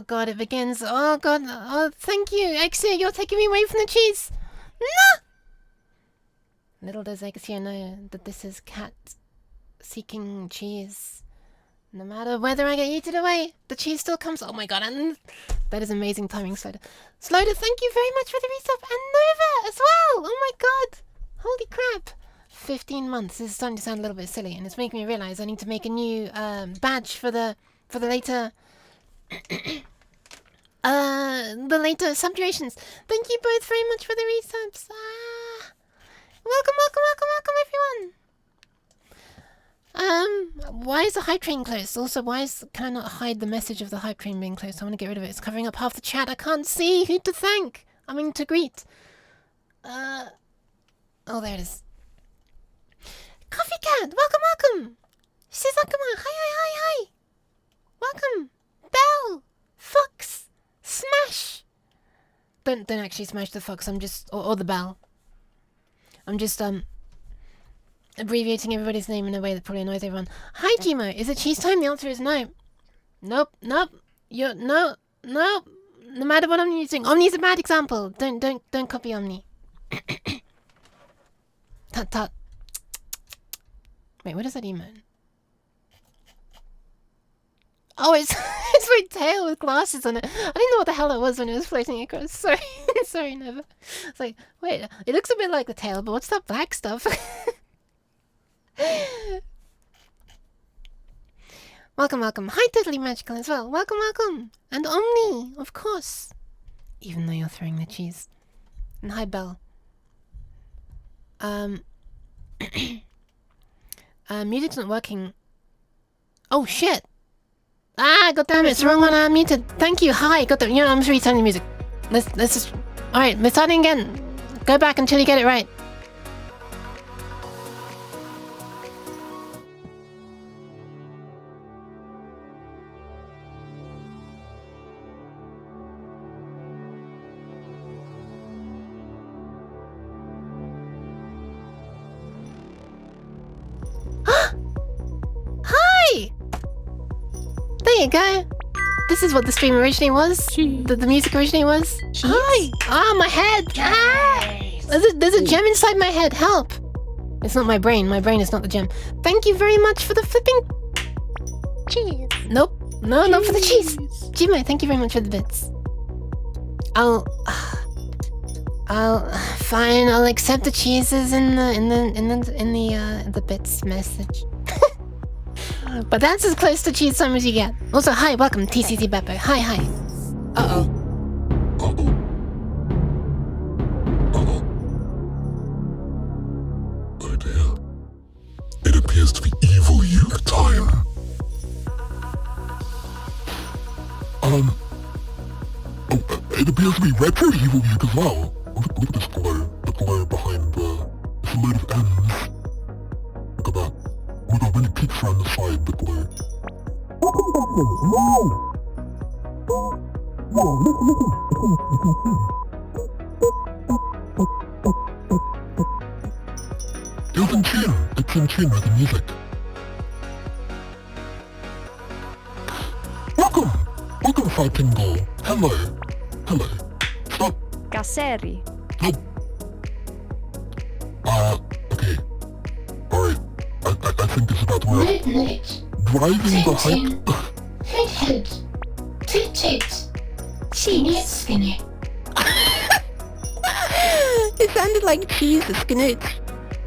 Oh god, it begins. Oh god. Oh, thank you, Exia. You're taking me away from the cheese. No! Little does Exia know that this is cat seeking cheese. No matter whether I get eaten away, the cheese still comes. Oh my god, and that is amazing timing, Sloda. Sloda, thank you very much for the resub. And Nova as well. Oh my god. Holy crap. 15 months. This is starting to sound a little bit silly, and it's making me realize I need to make a new badge for the later the later subdurations. Thank you both very much for the resubs. Welcome, welcome, welcome, welcome everyone. Why is the hype train closed? Also, can I not hide the message of the hype train being closed? I want to get rid of it. It's covering up half the chat. I can't see who to thank. I mean to greet. Oh, there it is. Coffee Cat, welcome, welcome. Shizakuma, hi, hi, hi, hi. Welcome. Bell, Fox, Smash. Don't actually smash the Fox. I'm just or the Bell. I'm just abbreviating everybody's name in a way that probably annoys everyone. Hi, Gmo. Is it cheese time? The answer is no. Nope, nope. No. No matter what I'm using, Omni's a bad example. Don't copy Omni. Tut. Wait, what does that emote? Oh, it's my tail with glasses on it. I didn't know what the hell it was when it was floating across. Sorry, sorry, Nova. It's like, wait, it looks a bit like the tail, but what's that black stuff? Welcome, welcome. Hi, Totally Magical as well. Welcome, welcome. And Omni, of course. Even though you're throwing the cheese. And hi, Belle. Music's not working. Oh shit! Ah, goddammit, it's the wrong one I muted. Thank you, hi, got the. You know, I'm just restarting the music. Let's just. Alright, we're starting again. Go back until you get it right. Hi! There you go. This is what the stream originally was. The music originally was. Cheese? Hi! Ah, my head! Ah! There's a gem inside my head. Help! It's not my brain. My brain is not the gem. Thank you very much for the flipping cheese. Nope. No, not for the cheese. Jimo, thank you very much for the bits. Fine. I'll accept the cheeses in the bits message. But that's as close to cheese time as you get. Also, hi, welcome, TCC Beppo. Hi. Uh-oh. Oh dear. It appears to be evil Yuke time. It appears to be retro evil Yuke as well. Look at this glow. The glow behind it's a load of M's. Look at that. Oh my god, when it peeks around the side, the glow. It's in tune. It's in tune with the music. Welcome, Fighting Girl. Hello. Stop. Casseri. Nope. Okay. Alright. I think it's about where... Night. Driving the hype... Head. Tit. Skinny. It sounded like cheese, Skanoot.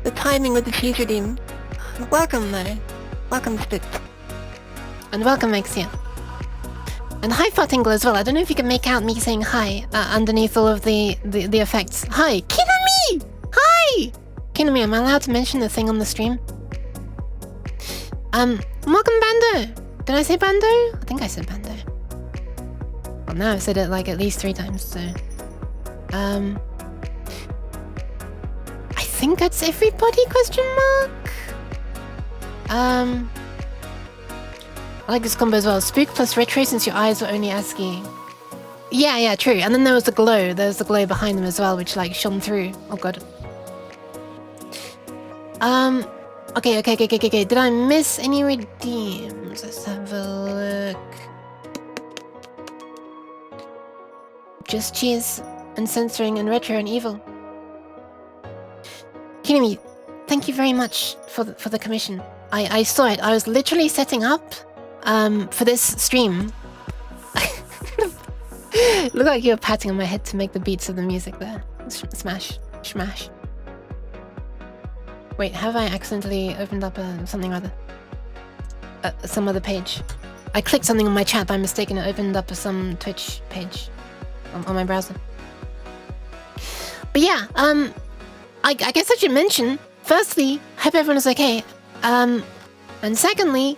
The timing with the cheese redeem. Welcome, though. Welcome, Spitz. And welcome, Exia. And hi, Fartingle, as well. I don't know if you can make out me saying hi underneath all of the effects. Hi, Kinami! Hi! Kinami, am I allowed to mention the thing on the stream? Welcome, Bando! Did I say Bando? I think I said Bando. Well, now I've said it like at least 3 times, so... I think that's everybody, question mark? I like this combo as well. Spook plus retro since your eyes were only ASCII. Yeah, true. And then there was the glow. There was the glow behind them as well, which like shone through. Oh god. Okay. Did I miss any redeems? Let's have a look. just cheers and censoring and retro and evil. Kinami, thank you very much for the commission. I saw it. I was literally setting up for this stream. Look like you're patting on my head to make the beats of the music there. Smash. Smash. Wait, have I accidentally opened up something other? Some other page? I clicked something on my chat by mistake and it opened up some Twitch page on my browser. But yeah, I guess I should mention, firstly, hope everyone is okay. And secondly,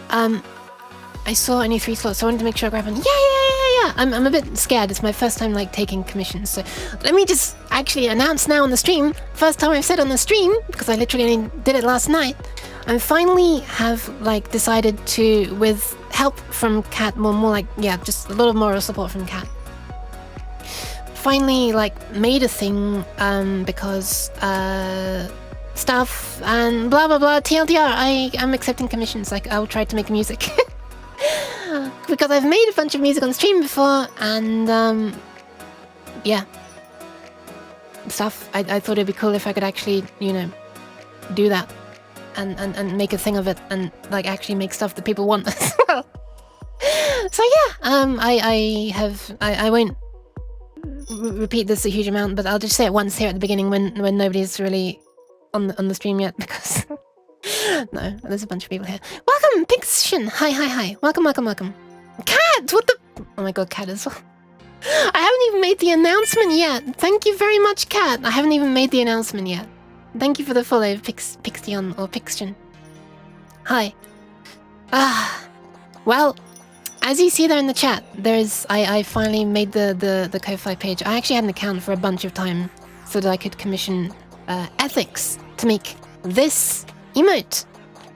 I saw only 3 slots, so I wanted to make sure I grab one. Yeah. I'm a bit scared. It's my first time like taking commissions, so let me just actually announce now on the stream. First time I've said on the stream, because I literally only did it last night. I finally have like decided to, with help from Kat, more like, yeah, just a lot of moral support from Kat. Finally like made a thing because stuff and blah blah blah TLDR, I am accepting commissions. Like I'll try to make music because I've made a bunch of music on stream before, and yeah, stuff. I thought it'd be cool if I could actually, you know, do that and make a thing of it and like actually make stuff that people want as well. So yeah, I won't repeat this a huge amount, but I'll just say it once here at the beginning when nobody's really on the stream yet, because no, there's a bunch of people here. Welcome, Pixian. Hi. Welcome. Cat, what the? Oh my god, Cat as well. I haven't even made the announcement yet. Thank you very much, Cat. I haven't even made the announcement yet. Thank you for the follow, Pixian or Pixian. Hi. Well, as you see there in the chat, there's I finally made the Ko-Fi page. I actually had an account for a bunch of time so that I could commission Ethics to make this emote.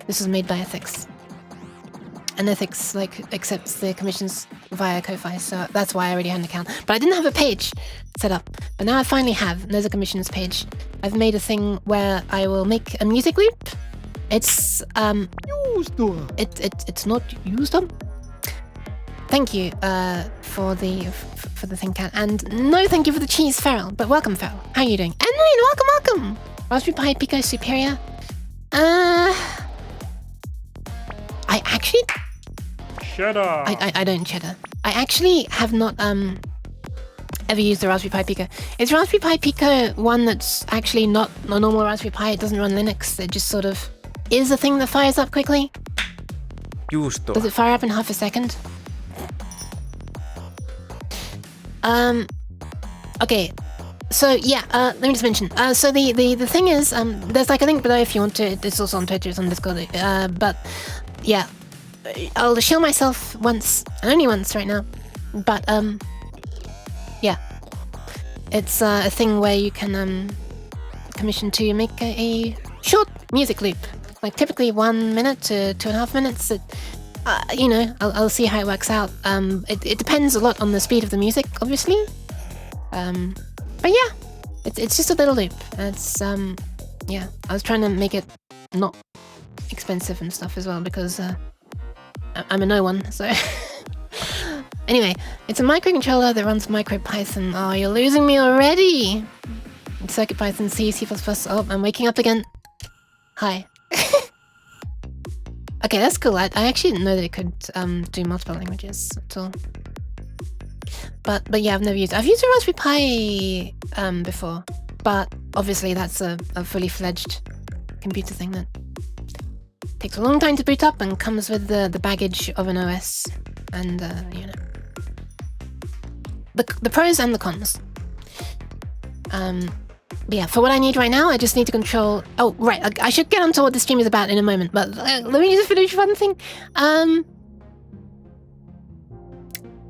This was made by Ethics. And Ethics like accepts the commissions via Ko-Fi, so that's why I already had an account. But I didn't have a page set up. But now I finally have. There's a commissions page. I've made a thing where I will make a music loop. It's it's not used up. Thank you for the thing, Cat, and no thank you for the cheese, Feral. But welcome, Feral. How are you doing? And welcome. Raspberry Pi Pico Superior. I actually cheddar. I don't cheddar. I actually have not ever used the Raspberry Pi Pico. Is Raspberry Pi Pico one that's actually not a normal Raspberry Pi? It doesn't run Linux. It just sort of is a thing that fires up quickly. Does it fire up in half a second? Okay, so yeah, let me just mention. So the thing is, there's like a link below if you want to. It's also on Twitter, it's on Discord. But yeah, I'll shield myself once, and only once right now. But yeah, it's a thing where you can commission to make a short music loop, like typically 1 minute to 2.5 minutes. You know, I'll see how it works out. It depends a lot on the speed of the music, obviously. But yeah, it's just a little loop. It's yeah, I was trying to make it not expensive and stuff as well, because I'm a no one, so anyway, it's a microcontroller that runs MicroPython. Oh, you're losing me already. CircuitPython, C, C++. Oh, I'm waking up again. Hi. Okay, that's cool. I actually didn't know that it could do multiple languages at all. But yeah, I've never used it. I've used a Raspberry Pi before, but obviously that's a fully fledged computer thing that takes a long time to boot up and comes with the baggage of an OS and you know, the pros and the cons. But yeah, for what I need right now, I just need to control... Oh, right, I should get on to what the stream is about in a moment, but let me just finish one thing.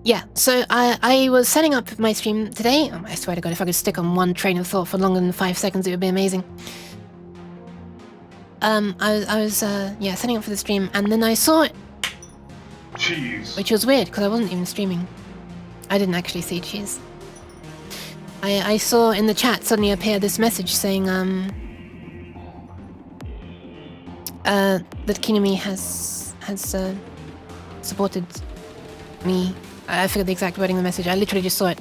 Yeah, so I was setting up my stream today. I swear to God, if I could stick on one train of thought for longer than 5 seconds, it would be amazing. I was yeah, setting up for the stream, and then I saw it. Cheese. Which was weird, because I wasn't even streaming. I didn't actually see cheese. I saw in the chat suddenly appear this message saying that Kinami has supported me I forget the exact wording of the message. I literally just saw it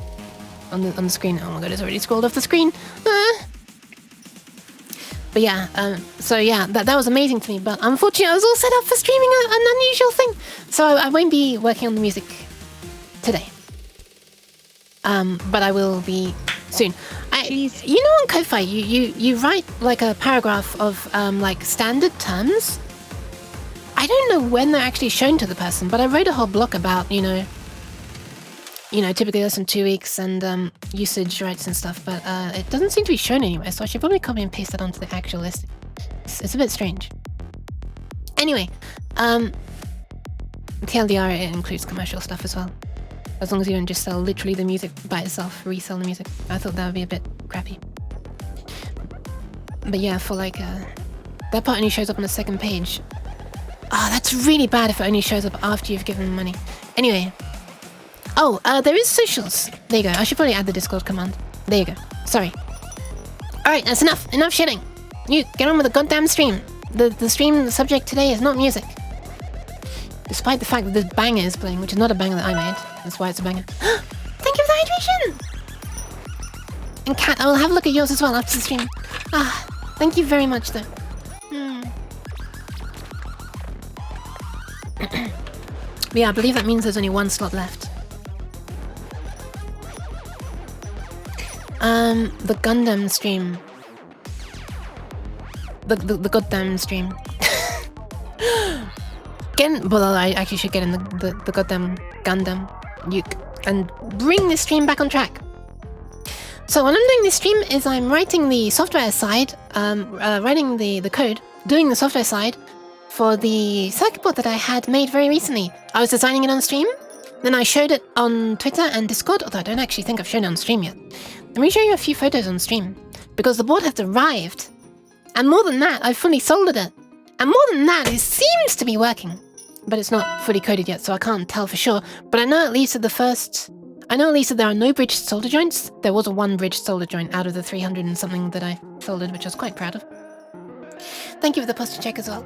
on the screen. Oh my god, it's already scrolled off the screen. But yeah, so yeah, that was amazing to me. But unfortunately, I was all set up for streaming an unusual thing. So I won't be working on the music today. But I will be soon. You know, on Ko-Fi, you write like a paragraph of like standard terms. I don't know when they're actually shown to the person, but I wrote a whole block about, you know, typically less than 2 weeks and usage rights and stuff, but it doesn't seem to be shown anywhere, so I should probably copy and paste that onto the actual list. It's a bit strange. Anyway, TLDR, it includes commercial stuff as well. As long as you don't just sell literally the music by itself, resell the music. I thought that would be a bit crappy. But yeah, for like, that part only shows up on the second page. Ah, that's really bad if it only shows up after you've given them money. Anyway. Oh, there is socials. There you go. I should probably add the Discord command. There you go. Sorry. Alright, that's enough. Enough shitting. You, get on with the goddamn stream. The stream subject today is not music. Despite the fact that this banger is playing, which is not a banger that I made. That's why it's a banger. Thank you for the hydration! And Kat, I will have a look at yours as well after the stream. Ah, thank you very much though. But yeah, I believe that means there's only one slot left. The Gundam stream. The goddamn stream. Well, I actually should get in the goddamn Gundam nuke and bring this stream back on track. So what I'm doing this stream is I'm writing the software side, writing the code, doing the software side for the circuit board that I had made very recently. I was designing it on stream, then I showed it on Twitter and Discord, although I don't actually think I've shown it on stream yet. Let me show you a few photos on stream, because the board has arrived. And more than that, I've fully soldered it. And more than that, it seems to be working. But it's not fully coded yet, so I can't tell for sure. But I know at least that there are no bridged solder joints. There was a one bridged solder joint out of the 300 and something that I soldered, which I was quite proud of. Thank you for the posture check as well.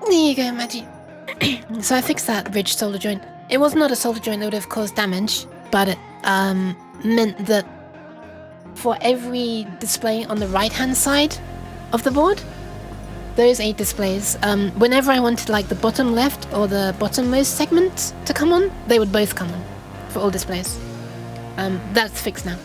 There you go, Maggie. So I fixed that bridged solder joint. It was not a solder joint that would have caused damage, but it meant that for every display on the right-hand side of the board, those 8 displays, whenever I wanted like the bottom left or the bottommost segment to come on, they would both come on for all displays. That's fixed now.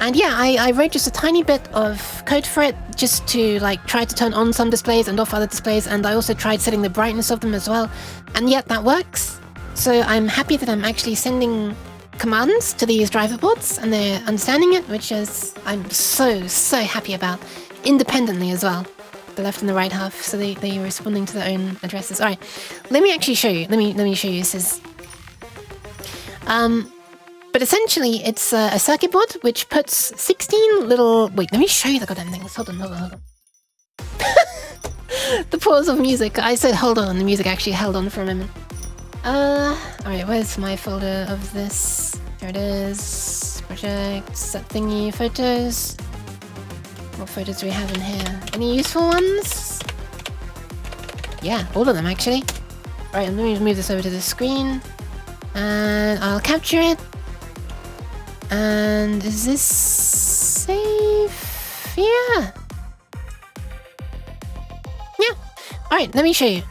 And yeah, I wrote just a tiny bit of code for it, just to like try to turn on some displays and off other displays, and I also tried setting the brightness of them as well, and yet that works. So I'm happy that I'm actually sending commands to these driver boards, and they're understanding it, which is I'm so happy about, independently as well. The left and the right half, so they're responding to their own addresses. Alright, let me actually show you. Let me show you. This is but essentially, it's a circuit board which puts 16 little... Wait, let me show you the goddamn things. Hold on. The pause of music. I said hold on, and the music actually held on for a moment. Alright, where's my folder of this? Here it is. Project, set thingy, photos. What photos do we have in here? Any useful ones? Yeah, all of them actually. Right, let me move this over to the screen. And I'll capture it. And is this safe? Yeah. Yeah. Alright, let me show you.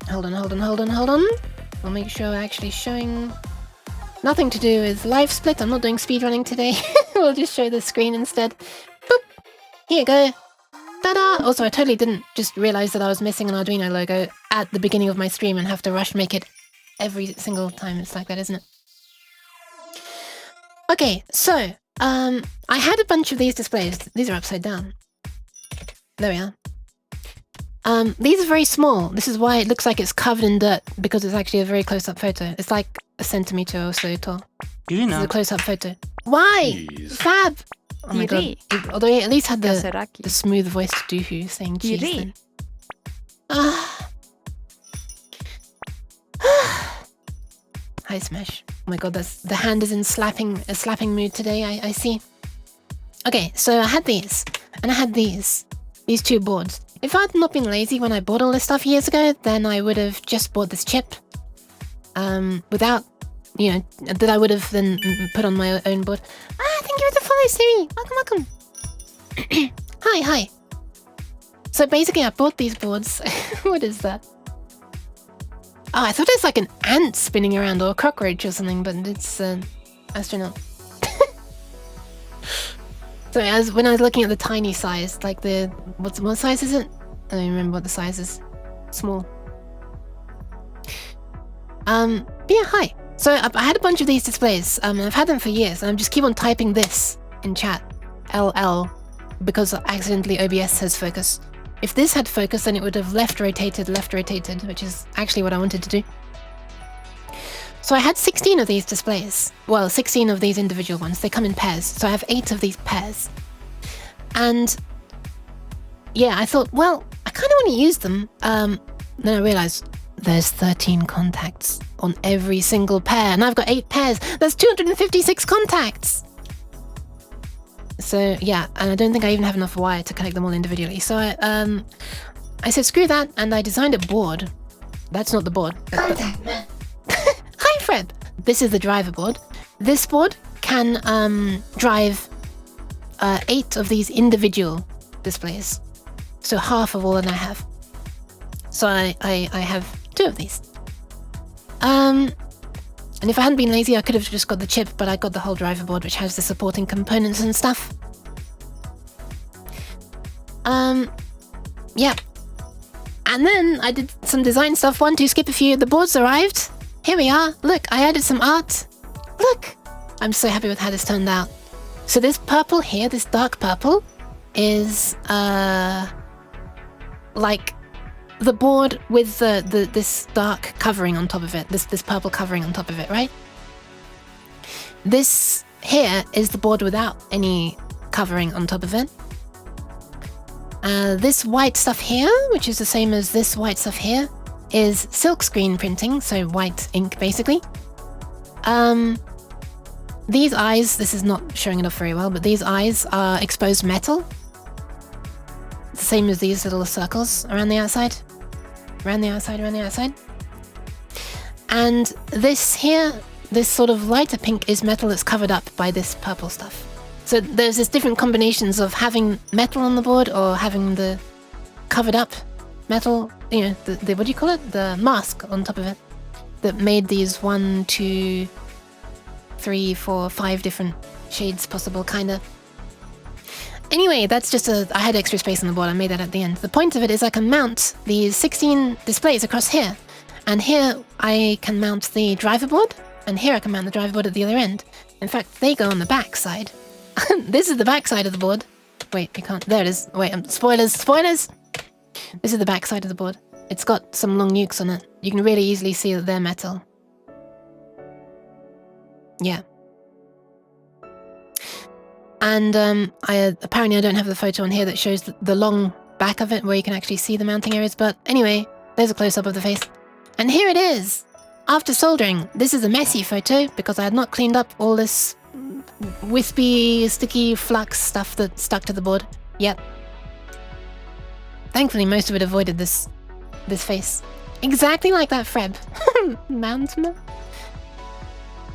Hold on. I'll make sure we're actually showing... Nothing to do with live split. I'm not doing speedrunning today. We'll just show the screen instead. Boop. Here you go. Ta-da! Also, I totally didn't just realize that I was missing an Arduino logo at the beginning of my stream and have to rush make it every single time. It's like that, isn't it? Okay, so, I had a bunch of these displays. These are upside down. There we are. These are very small. This is why it looks like it's covered in dirt, because it's actually a very close-up photo. It's like a centimeter or so tall. This is a close-up photo. Why? Fab! Oh my god. Although he at least had the smooth voiced Doohoo saying cheese then. Hi Smash. Oh my god, the hand is in a slapping mood today, I see. Okay, so I had these, and I had these 2 boards. If I'd not been lazy when I bought all this stuff years ago, then I would have just bought this chip. Without, you know, that I would have then put on my own board. Ah, thank you for the follow, Siri. Welcome, welcome. Hi. So basically I bought these boards. What is that? Oh, I thought it was like an ant spinning around or a cockroach or something, but it's an astronaut. So when I was looking at the tiny size, like the... What size is it? I don't remember what the size is. Small. But yeah, hi. So I had a bunch of these displays. I've had them for years, and I just keep on typing this in chat. LL. Because accidentally OBS has focus. If this had focus, then it would have left rotated, which is actually what I wanted to do. So I had 16 of these displays. Well, 16 of these individual ones. They come in pairs. So I have 8 of these pairs. And yeah, I thought, well, I kind of want to use them. Then I realized there's 13 contacts on every single pair. And I've got 8 pairs. That's 256 contacts. So yeah, and I don't think I even have enough wire to connect them all individually. So I said, screw that. And I designed a board. That's not the board. Contact man. Hi, Fred. This is the driver board. This board can drive 8 of these individual displays. So half of all that I have. So I have 2 of these. And if I hadn't been lazy, I could have just got the chip, but I got the whole driver board, which has the supporting components and stuff. Yeah. And then I did some design stuff. 1, 2, skip a few. The boards arrived. Here we are. Look, I added some art. Look! I'm so happy with how this turned out. So this purple here, this dark purple, is like the board with this dark covering on top of it. This purple covering on top of it, right? This here is the board without any covering on top of it. This white stuff here, which is the same as this white stuff here, is silkscreen printing, so white ink basically. These eyes, this is not showing it off very well, but these eyes are exposed metal. It's the same as these little circles around the outside. Around the outside, around the outside. And this here, this sort of lighter pink is metal that's covered up by this purple stuff. So there's this different combinations of having metal on the board or having the covered up metal, you know, the what do you call it? The mask on top of it that made these 1, 2, 3, 4, 5 different shades possible, kinda. Anyway, that's just I had extra space on the board, I made that at the end. The point of it is I can mount these 16 displays across here. And here I can mount the driver board, and here I can mount the driver board at the other end. In fact, they go on the back side. This is the back side of the board. Wait, you can't, there it is. Wait, spoilers! This is the back side of the board. It's got some long nukes on it. You can really easily see that they're metal. Yeah. And apparently I don't have the photo on here that shows the long back of it where you can actually see the mounting areas, but anyway, there's a close-up of the face. And here it is! After soldering, this is a messy photo because I had not cleaned up all this wispy, sticky flux stuff that stuck to the board. Yep. Thankfully, most of it avoided this face. Exactly like that, Freb. Mountain.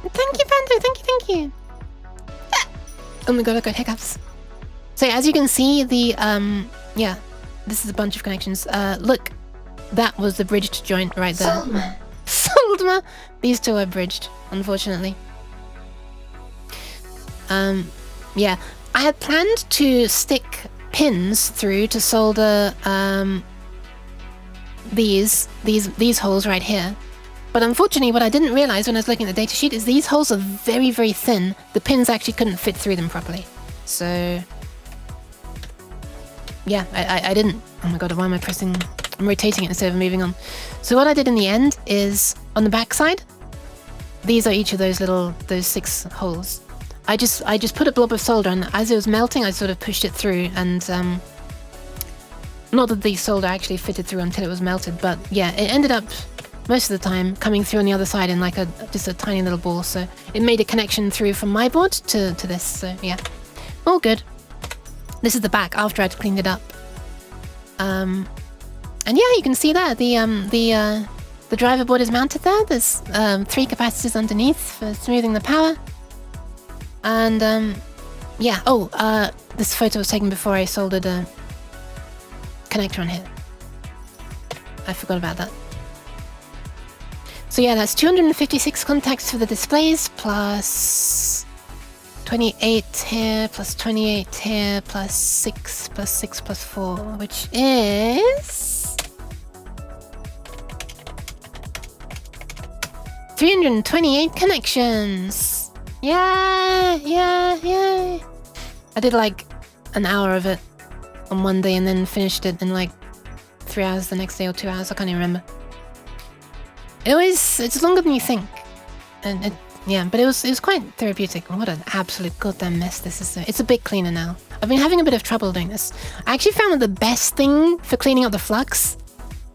Thank you, Panda. Thank you. Ah! Oh my god, I got hiccups. So as you can see, yeah, this is a bunch of connections. Look, that was the bridged joint right there. Soldma. These two are bridged, unfortunately. Yeah, I had planned to stick pins through to solder these holes right here. But unfortunately, what I didn't realize when I was looking at the datasheet is these holes are very, very thin. The pins actually couldn't fit through them properly. So, yeah, I didn't. Oh my god, why am I pressing? I'm rotating it instead of moving on. So what I did in the end is, on the back side, these are each of those 6 holes. I just put a blob of solder, and as it was melting, I sort of pushed it through, and not that the solder actually fitted through until it was melted, but yeah, it ended up most of the time coming through on the other side in like just a tiny little ball, so it made a connection through from my board to this, so yeah, all good. This is the back after I'd cleaned it up. And yeah, you can see that the driver board is mounted there. There's 3 capacitors underneath for smoothing the power. And yeah. Oh, this photo was taken before I soldered a connector on here. I forgot about that. So yeah, that's 256 contacts for the displays, plus 28 here, plus 28 here, plus 6, plus 6, plus 4, which is 328 connections. Yeah. I did like an hour of it on one day and then finished it in like 3 hours the next day or 2 hours. I can't even remember. It's longer than you think, and but it was quite therapeutic. What an absolute goddamn mess this is. It's a bit cleaner now. I've been having a bit of trouble doing this. I actually found that the best thing for cleaning up the flux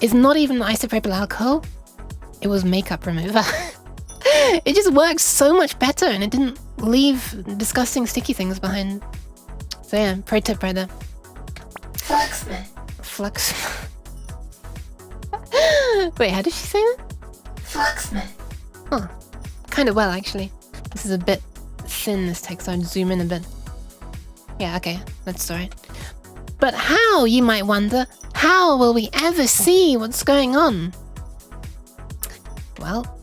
is not even isopropyl alcohol. It was makeup remover. It just works so much better, and it didn't leave disgusting sticky things behind. So yeah, pro tip right there. Flux. Wait, how did she say that? Fluxman. Oh, kind of well, actually. This is a bit thin, this text, so I'd zoom in a bit. Yeah, okay, that's alright. But how, you might wonder, how will we ever see what's going on? Well,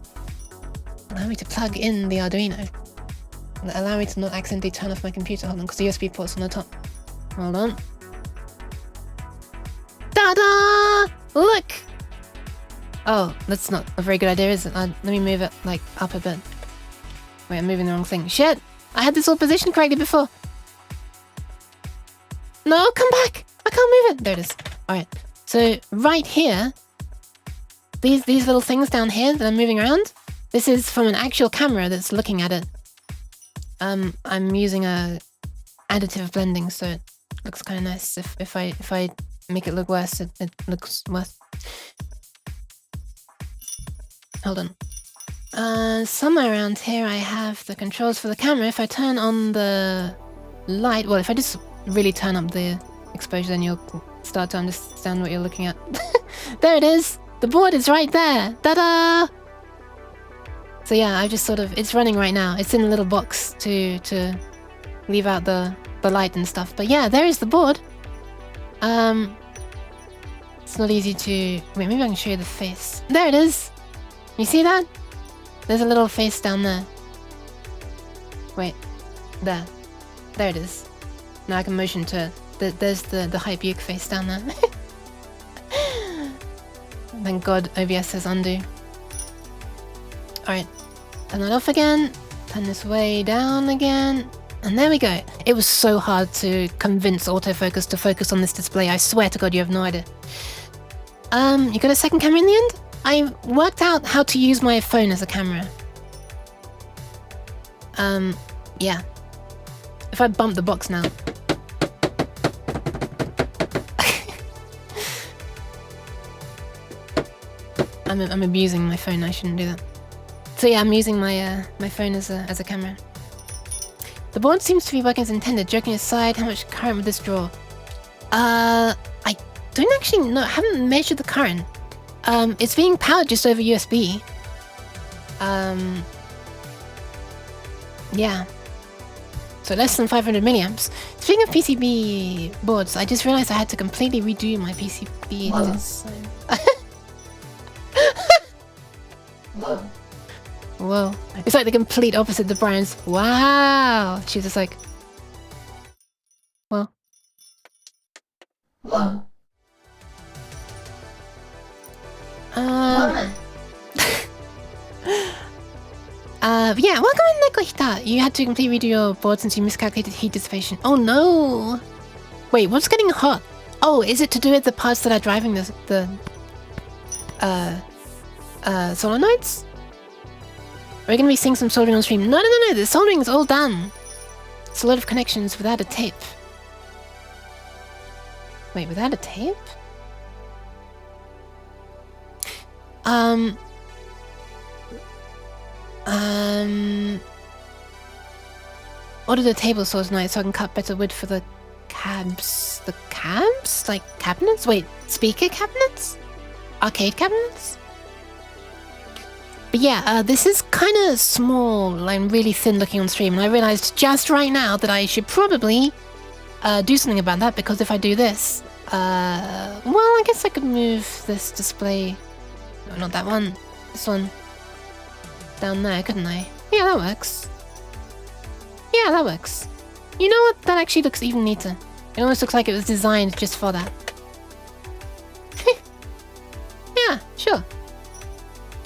allow me to plug in the Arduino. Allow me to not accidentally turn off my computer. Hold on, because the USB port's on the top. Hold on. Ta-da! Look! Oh, that's not a very good idea, is it? Let me move it, like, up a bit. Wait, I'm moving the wrong thing. Shit! I had this all positioned correctly before. No, come back! I can't move it! There it is. Alright. So, right here, these little things down here that I'm moving around, this is from an actual camera that's looking at it. I'm using a additive blending, so it looks kind of nice. If I make it look worse, it looks worse. Hold on. Somewhere around here I have the controls for the camera. If I turn on the light, well, if I just really turn up the exposure, then you'll start to understand what you're looking at. There it is! The board is right there! Ta-da! So yeah, I just sort of, it's running right now. It's in a little box to leave out the light and stuff. But yeah, there is the board. It's not easy to, wait, maybe I can show you the face. There it is! You see that? There's a little face down there. Wait, there. There it is. Now I can motion to it. There's the Hypebuke face down there. Thank God OBS says undo. Alright, turn that off again. Turn this way down again. And there we go. It was so hard to convince autofocus to focus on this display. I swear to God, you have no idea. You got a second camera in the end? I worked out how to use my phone as a camera. Yeah. If I bump the box now. I'm abusing my phone, I shouldn't do that. So yeah, I'm using my my phone as a camera. The board seems to be working as intended. Joking aside, how much current would this draw? I don't actually know. I haven't measured the current. It's being powered just over USB. Yeah. So less than 500 milliamps. Speaking of PCB boards, I just realized I had to completely redo my PCB design. Whoa. It's like the complete opposite to Brian's. Wow. She was just like, well. Whoa. Yeah, welcome in, Nekohita. You had to completely redo your board since you miscalculated heat dissipation. Oh no! Wait, what's getting hot? Oh, is it to do with the parts that are driving the solenoids? Are we gonna be seeing some soldering on stream? No, the soldering is all done. It's a lot of connections without a tape. Wait, without a tape? Ordered a table saw tonight so I can cut better wood for the cabs. The cabs? Like cabinets? Wait, speaker cabinets? Arcade cabinets? But yeah, this is kind of small and really thin looking on stream, and I realized just right now that I should probably do something about that, because if I do this, well, I guess I could move this display. No, not that one. This one. Down there, couldn't I? Yeah, that works. Yeah, that works. You know what? That actually looks even neater. It almost looks like it was designed just for that. Yeah, sure.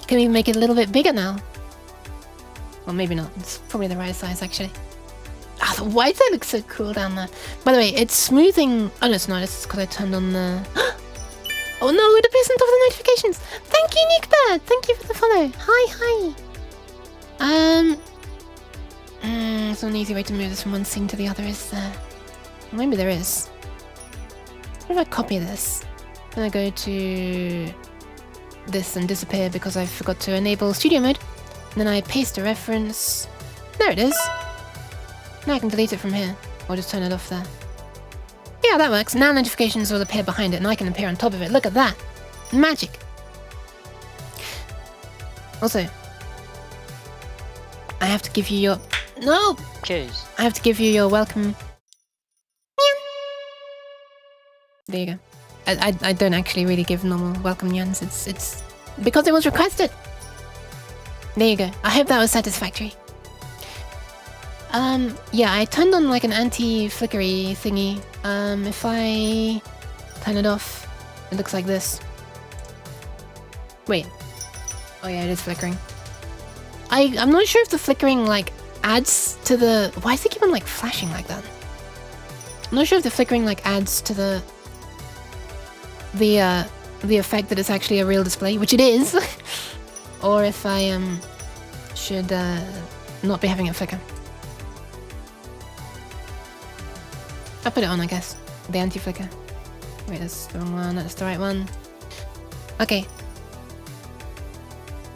Can we make it a little bit bigger now? Well, maybe not. It's probably the right size, actually. Ah, the white side looks so cool down there. By the way, it's smoothing... Oh, no, it's not. It's because I turned on the... Oh, no, it appears on top of the notifications. Thank you, Nickbird. Thank you for the follow. Hi, hi. So an easy way to move this from one scene to the other is there. Maybe there is. What if I copy this? Then I go to this and disappear because I forgot to enable studio mode. And then I paste a reference. There it is. Now I can delete it from here. Or just turn it off there. Yeah, that works. Now notifications will appear behind it and I can appear on top of it. Look at that. Magic. Also, I have to give you your... No! Cheers. I have to give you your welcome. There you go. I don't actually really give normal welcome nyans. It's because it was requested. There you go. I hope that was satisfactory. Yeah, I turned on like an anti-flickery thingy. If I turn it off, it looks like this. Wait. Oh yeah, it is flickering. I'm not sure if the flickering like adds to the... Why does it keep on like flashing like that? I'm not sure if the flickering like adds to the effect that it's actually a real display, which it is, or if I should not be having it flicker. I'll put it on, I guess. The anti-flicker. Wait, that's the wrong one. That's the right one. Okay.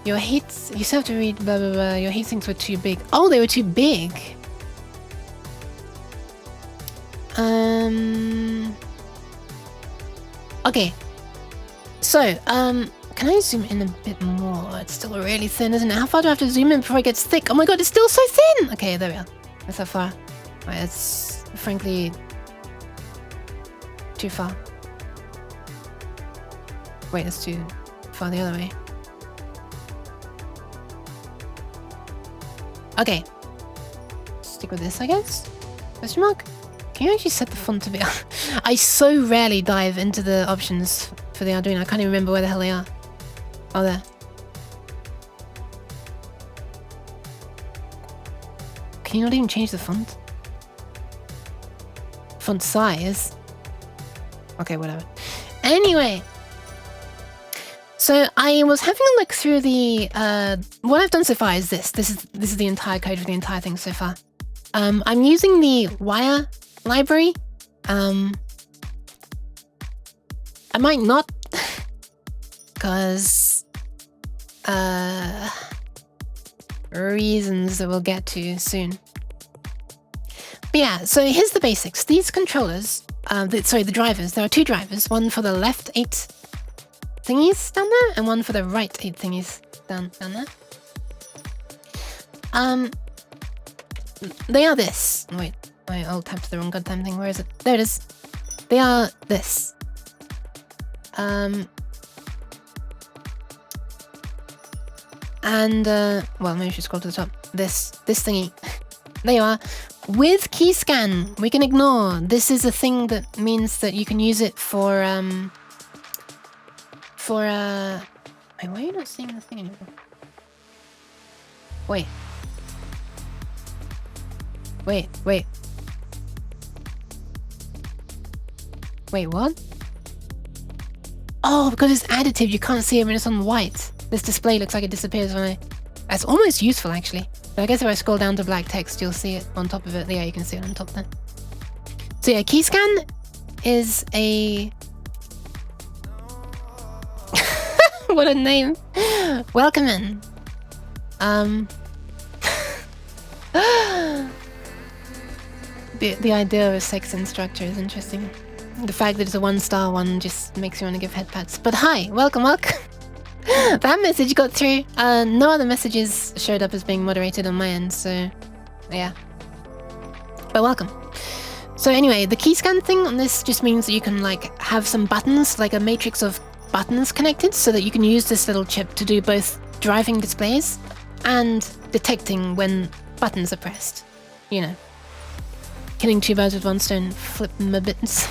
Your heats... You still have to read blah blah blah. Your heat sinks were too big. Oh, they were too big! Okay. So, can I zoom in a bit more? It's still really thin, isn't it? How far do I have to zoom in before it gets thick? Oh my god, it's still so thin! Okay, there we are. That's how far. Right, it's frankly too far. Wait, it's too far the other way. Okay. Stick with this, I guess? Question mark? Can you actually set the font to be... I so rarely dive into the options for the Arduino. I can't even remember where the hell they are. Oh, there. Can you not even change the font? Font size? Okay, whatever. Anyway. So I was having a look through the... what I've done so far is this. This is the entire code for the entire thing so far. I'm using the wire library. I might not, because reasons that we'll get to soon. But yeah, so here's the basics. These controllers, the drivers. There are two drivers. One for the left 8 thingies down there, and one for the right 8 thingies down there. They are this. Wait, I'll tap to the wrong goddamn thing. Where is it? There it is. They are this. And well, maybe I should scroll to the top. This thingy. There you are. With key scan, we can ignore. This is a thing that means that you can use it for wait, why are you not seeing the thing anymore? Wait. Wait, what? Oh, because it's additive, you can't see it when it's on white. This display looks like it disappears when I... That's almost useful, actually. But I guess if I scroll down to black text, you'll see it on top of it. Yeah, you can see it on top there. So yeah, key scan is a... What a name. Welcome in. The idea of a sex instructor is interesting. The fact that it's a 1-star one just makes you want to give head pats. But hi, welcome. That message got through. No other messages showed up as being moderated on my end, so yeah. But welcome. So anyway, the key scan thing on this just means that you can like have some buttons, like a matrix of buttons connected, so that you can use this little chip to do both driving displays and detecting when buttons are pressed. You know, killing 2 birds with 1 stone, flip my bits.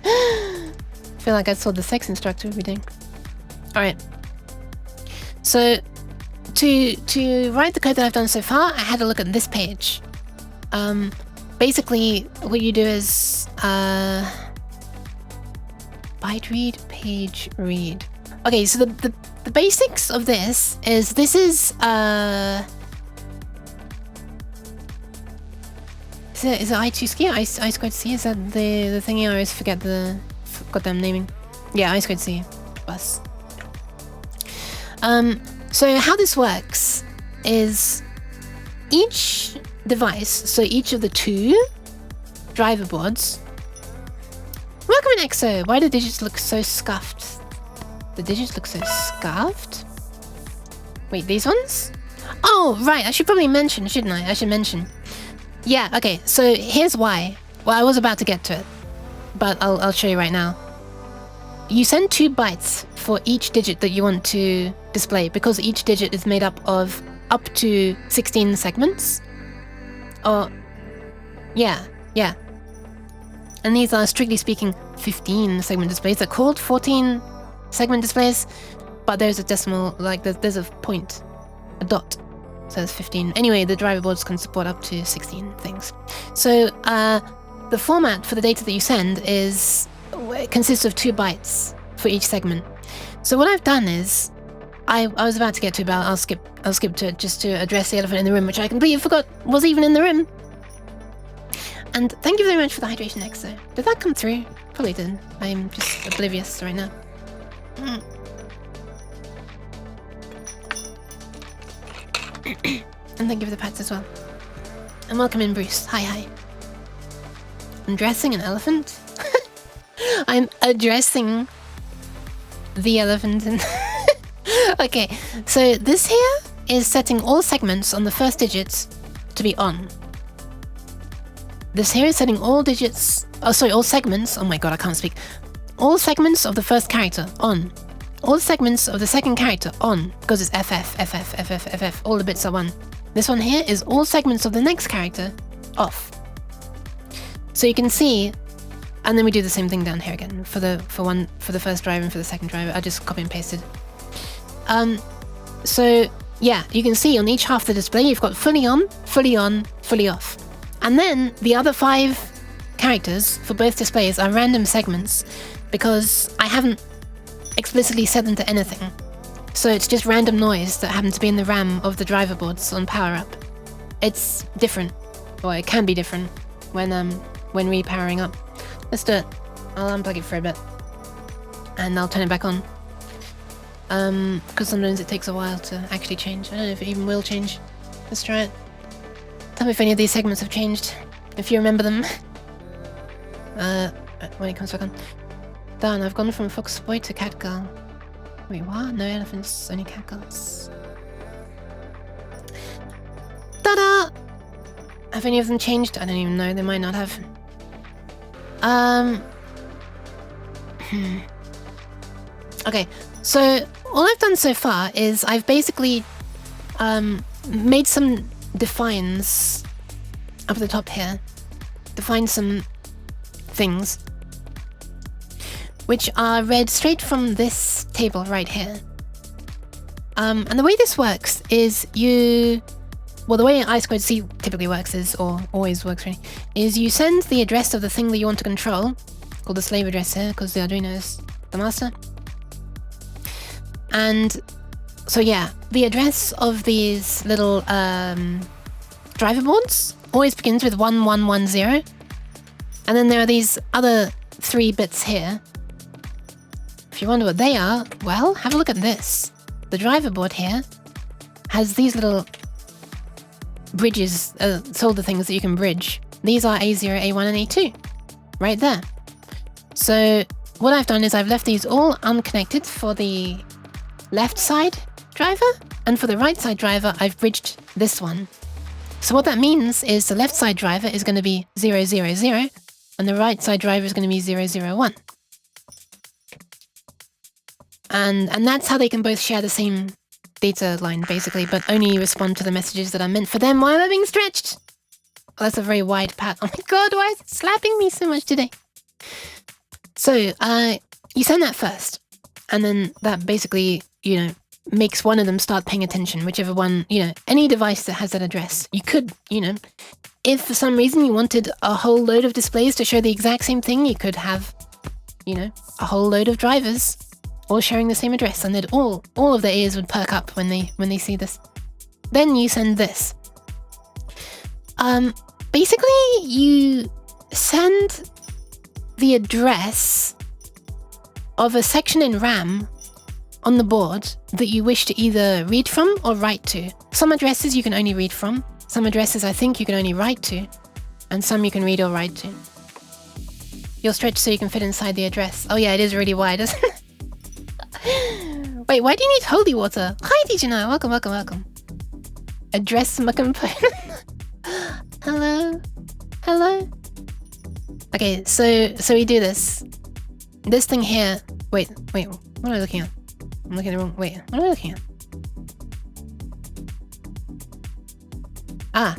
I feel like that's what the sex instructor would be doing. Alright. So, to write the code that I've done so far, I had a look at this page. Basically, what you do is, byte read, page read. Okay, so the basics of this is is it I2C? I squared C? Is that the thingy? I always forget the goddamn naming. Yeah, I squared C bus. So how this works is each device, so each of the 2 driver boards. Welcome in EXO. Why do the digits look so scuffed? The digits look so scuffed? Wait, these ones? Oh, right. I should probably mention, shouldn't I? I should mention. Yeah, okay. So here's why. Well, I was about to get to it, but I'll show you right now. You send 2 bytes for each digit that you want to display, because each digit is made up of up to 16 segments. Oh, yeah. And these are, strictly speaking, 15 segment displays. They're called 14 segment displays, but there's a decimal, like there's a point, a dot. So it's 15. Anyway, the driver boards can support up to 16 things. So the format for the data that you send consists of 2 bytes for each segment. So what I've done is, I was about to get to it, but I'll skip to it just to address the elephant in the room, which I completely forgot was even in the room. And thank you very much for the hydration exo. Did that come through? Probably did. I'm just oblivious right now. And thank you for the pets as well. And welcome in, Bruce. Hi. I'm dressing an elephant. I'm addressing the elephant. Okay, so this here is setting all segments on the first digits to be on. This here is setting all segments, oh my god, I can't speak. All segments of the first character on. All segments of the second character on, because it's FF, all the bits are 1. This one here is all segments of the next character off. So you can see, and then we do the same thing down here again for the first driver and for the second driver. I just copy and pasted. So yeah, you can see on each half of the display you've got fully on, fully off. And then the other 5 characters for both displays are random segments, because I haven't explicitly set them to anything. So it's just random noise that happens to be in the RAM of the driver boards on power up. It's different, or it can be different when repowering up. Let's do it. I'll unplug it for a bit, and I'll turn it back on. Because sometimes it takes a while to actually change. I don't know if it even will change. Let's try it. Tell me if any of these segments have changed, if you remember them. When it comes back on. Done, I've gone from fox boy to cat girl. Wait, what? No elephants, only cat girls. Ta-da! Have any of them changed? I don't even know, they might not have. Okay, so all I've done so far is I've basically made some defines up at the top here. Defined some things which are read straight from this table right here. And the way this works is the way I2C typically works is, or always works really, is you send the address of the thing that you want to control, called the slave address here, because the Arduino is the master. And so yeah, the address of these little driver boards always begins with 1110. And then there are these other 3 bits here. If you wonder what they are, well, have a look at this. The driver board here has these little bridges, solder things that you can bridge these are A0, A1, and A2, right there. So what I've done is I've left these all unconnected for the left side driver, and for the right side driver, I've bridged this one. So what that means is the left side driver is going to be 0, 0, 0, and the right side driver is going to be 0, 0, 1. And that's how they can both share the same data line, basically, but only respond to the messages that are meant for them. Why am I being stretched? Oh, that's a very wide path. Oh my god, why is it slapping me so much today? So, you send that first, and then that basically, makes one of them start paying attention, whichever one, any device that has that address. You could, if for some reason you wanted a whole load of displays to show the exact same thing, you could have, a whole load of drivers all sharing the same address, and that all of their ears would perk up when they see this. Then you send this. Basically, you send the address of a section in RAM on the board that you wish to either read from or write to. Some addresses you can only read from, some addresses I think you can only write to, and some you can read or write to. You'll stretch so you can fit inside the address. Oh yeah, it is really wide, isn't it? Wait, why do you need holy water? Hi, Dijana. Welcome, welcome, welcome. Address my component. Hello? Hello? Okay, so we do this. This thing here... Wait, what am I looking at? I'm looking at the wrong... Wait, what am I looking at? Ah.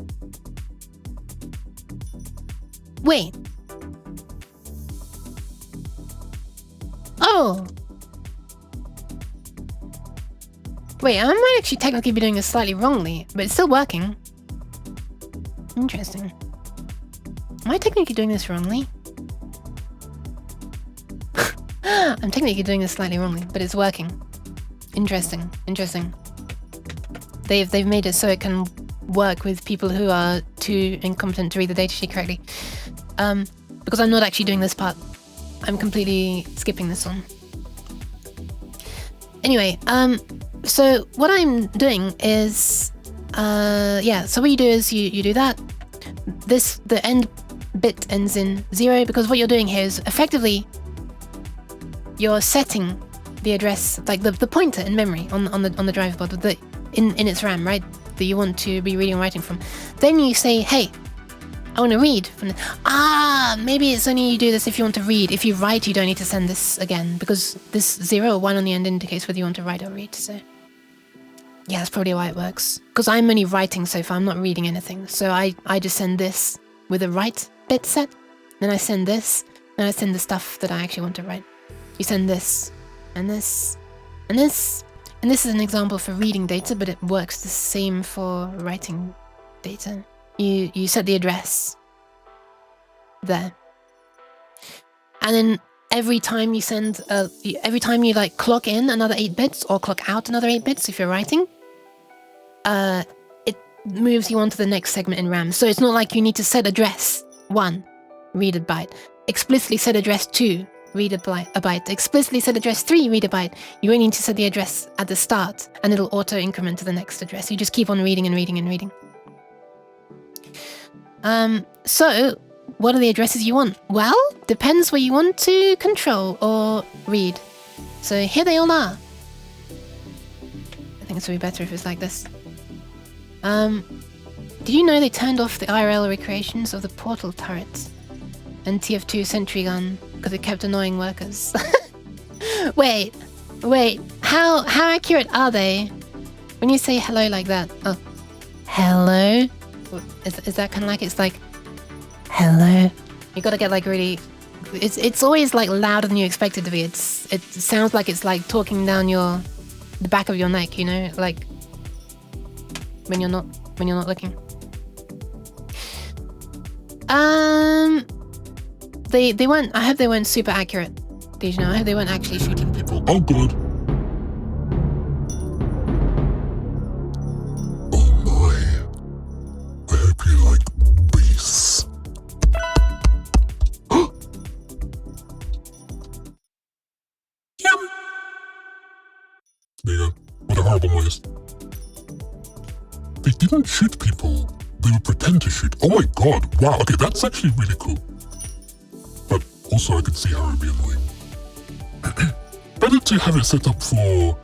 Wait. Oh! Wait, I might actually technically be doing this slightly wrongly, but it's still working. Interesting. Am I technically doing this wrongly? I'm technically doing this slightly wrongly, but it's working. Interesting. They've made it so it can work with people who are too incompetent to read the datasheet correctly. Because I'm not actually doing this part. I'm completely skipping this one. Anyway, so what I'm doing is, so what you do is you do that. The end bit ends in 0, because what you're doing here is effectively you're setting the address, like the pointer in memory on the driver board, in its RAM, right? That you want to be reading and writing from. Then you say, hey, I want to read from maybe it's only you do this if you want to read. If you write, you don't need to send this again, because this 0 or 1 on the end indicates whether you want to write or read. So yeah, that's probably why it works. Because I'm only writing so far, I'm not reading anything. So I just send this with a write bit set. Then I send this, and I send the stuff that I actually want to write. You send this, and this, and this. And this is an example for reading data, but it works the same for writing data. You set the address there. And then every time you send, every time you like clock in another 8 bits or clock out another 8 bits if you're writing, it moves you on to the next segment in RAM. So it's not like you need to set address 1, read a byte, explicitly set address 2, read a byte, explicitly set address 3, read a byte. You only need to set the address at the start, and it'll auto increment to the next address. You just keep on reading and reading and reading. So what are the addresses you want? Well, depends what you want to control or read. So here they all are. I think it's really better if it's like this. Did you know they turned off the IRL recreations of the portal turrets and TF2 sentry gun because it kept annoying workers? Wait, how accurate are they? When you say hello like that, oh, hello? Is that kind of like, it's like, hello? You gotta get like really, it's always like louder than you expect it to be. It sounds like it's like talking down the back of your neck, like when you're not looking. They weren't, I hope they weren't super accurate. Did you know? I hope they weren't actually shooting people. Oh, good. Oh my. I hope you like bass. Yum! There you go. What a horrible noise. They didn't shoot people. they would pretend to shoot. Oh my god, wow, okay, that's actually really cool. But also I could see how it would be annoying. Better to have it set up for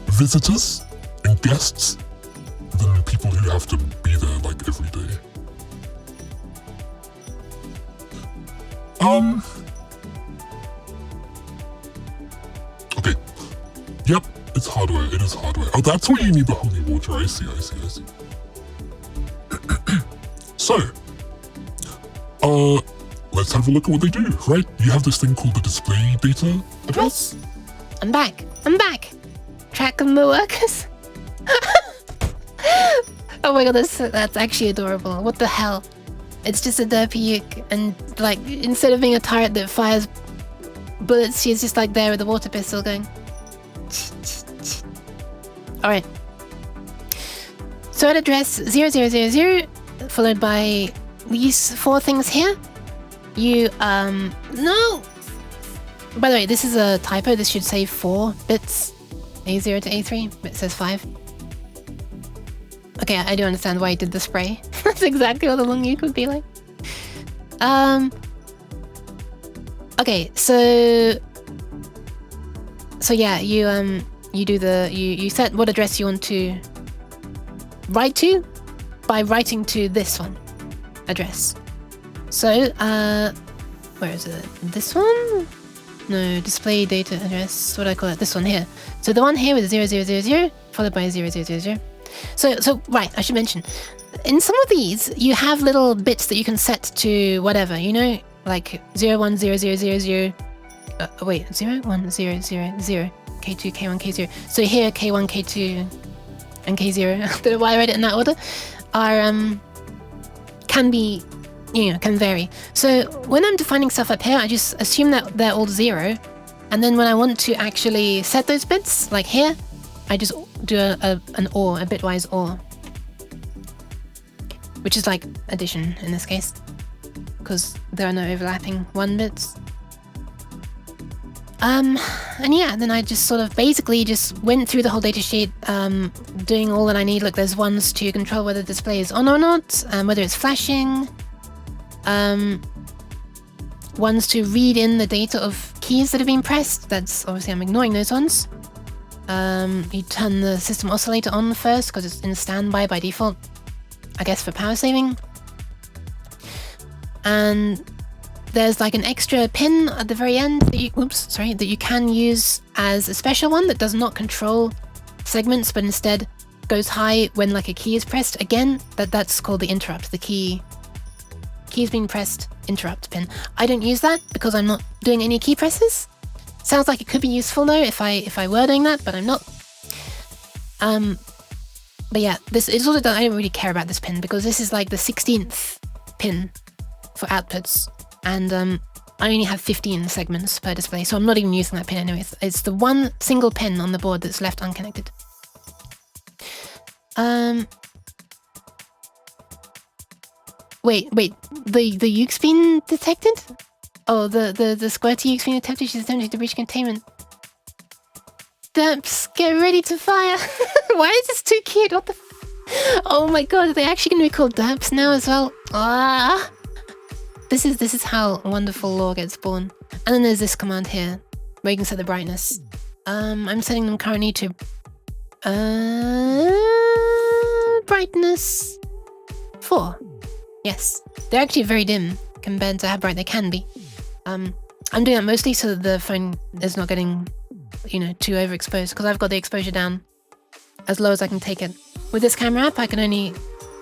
visitors and guests than people who have to be there like every day. Okay. Yep, it's hardware, it is hardware. Oh, that's why you need the holy water, I see. So, let's have a look at what they do, right? You have this thing called the display data address. I'm back. Track of the workers. Oh my god, that's actually adorable. What the hell? It's just a derpy uke, and like, instead of being a turret that fires bullets, she's just like there with a water pistol going. Alright. So at address 0000, followed by these 4 things here, you, no! By the way, this is a typo, this should say 4 bits. A0 to A3, but it says 5. Okay, I do understand why you did the spray. That's exactly what the long uke would be like. Okay, so yeah, you do you set what address you want to write to by writing to this one address. So, where is it? This one? No, display data address. What do I call it? This one here. So the one here with 0000 followed by 0000. So right, I should mention, in some of these you have little bits that you can set to whatever, you know, like 010000. Wait, 0100 K2 K1 K0. So here K1 K2 and K0. I don't know why I read it in that order. Are can be, you know, can vary. So when I'm defining stuff up here, I just assume that they're all 0, and then when I want to actually set those bits, like here, I just do an OR, a bitwise OR, which is like addition in this case, because there are no overlapping 1 bits. And yeah, then I just sort of basically just went through the whole datasheet, doing all that I need. Like there's ones to control whether the display is on or not, whether it's flashing, ones to read in the data of keys that have been pressed. That's obviously, I'm ignoring those ones. You turn the system oscillator on first because it's in standby by default, I guess for power saving. And there's like an extra pin at the very end that you can use as a special one that does not control segments, but instead goes high when like a key is pressed. Again, that's called the interrupt, the key's being pressed interrupt pin. I don't use that because I'm not doing any key presses. Sounds like it could be useful though if I were doing that, but I'm not. But yeah, this is also done. I don't really care about this pin because this is like the 16th pin for outputs, and I only have 15 segments per display, so I'm not even using that pin anyways. It's the one single pin on the board that's left unconnected. Wait, the uke's been detected? Oh, the squirty uke's been detected. She's attempting to breach containment. Damps, get ready to fire. Why is this too cute? What the oh my god, are they actually going to be called Damps now as well? Ah! This is how wonderful lore gets born. And then there's this command here, where you can set the brightness. I'm setting them currently to brightness 4. Yes, they're actually very dim compared to how bright they can be. I'm doing that mostly so that the phone is not getting, you know, too overexposed, because I've got the exposure down as low as I can take it. With this camera app, I can only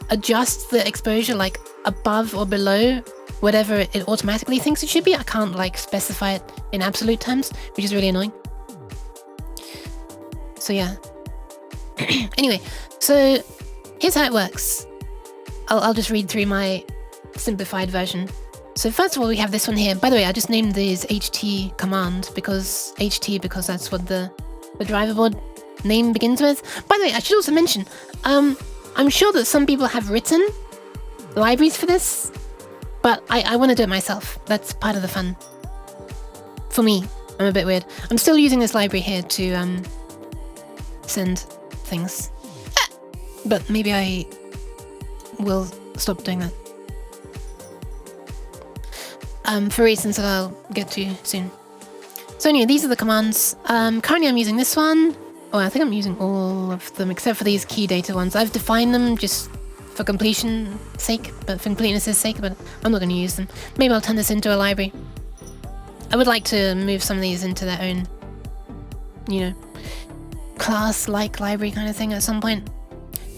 adjust the exposure like above or below whatever it automatically thinks it should be. I can't like specify it in absolute terms, which is really annoying. So yeah. Anyway, so here's how it works. I'll just read through my simplified version. So first of all, we have this one here. By the way, I just named these HT command because that's what the driver board name begins with. By the way, I should also mention, I'm sure that some people have written libraries for this, but I want to do it myself. That's part of the fun. For me, I'm a bit weird. I'm still using this library here to send things. But maybe I will stop doing that. For reasons that I'll get to soon. So anyway, these are the commands. Currently I'm using this one. Oh, I think I'm using all of them except for these key data ones. I've defined them just for completion's sake, but for completeness' sake, but I'm not going to use them. Maybe I'll turn this into a library. I would like to move some of these into their own, you know, class-like library kind of thing at some point.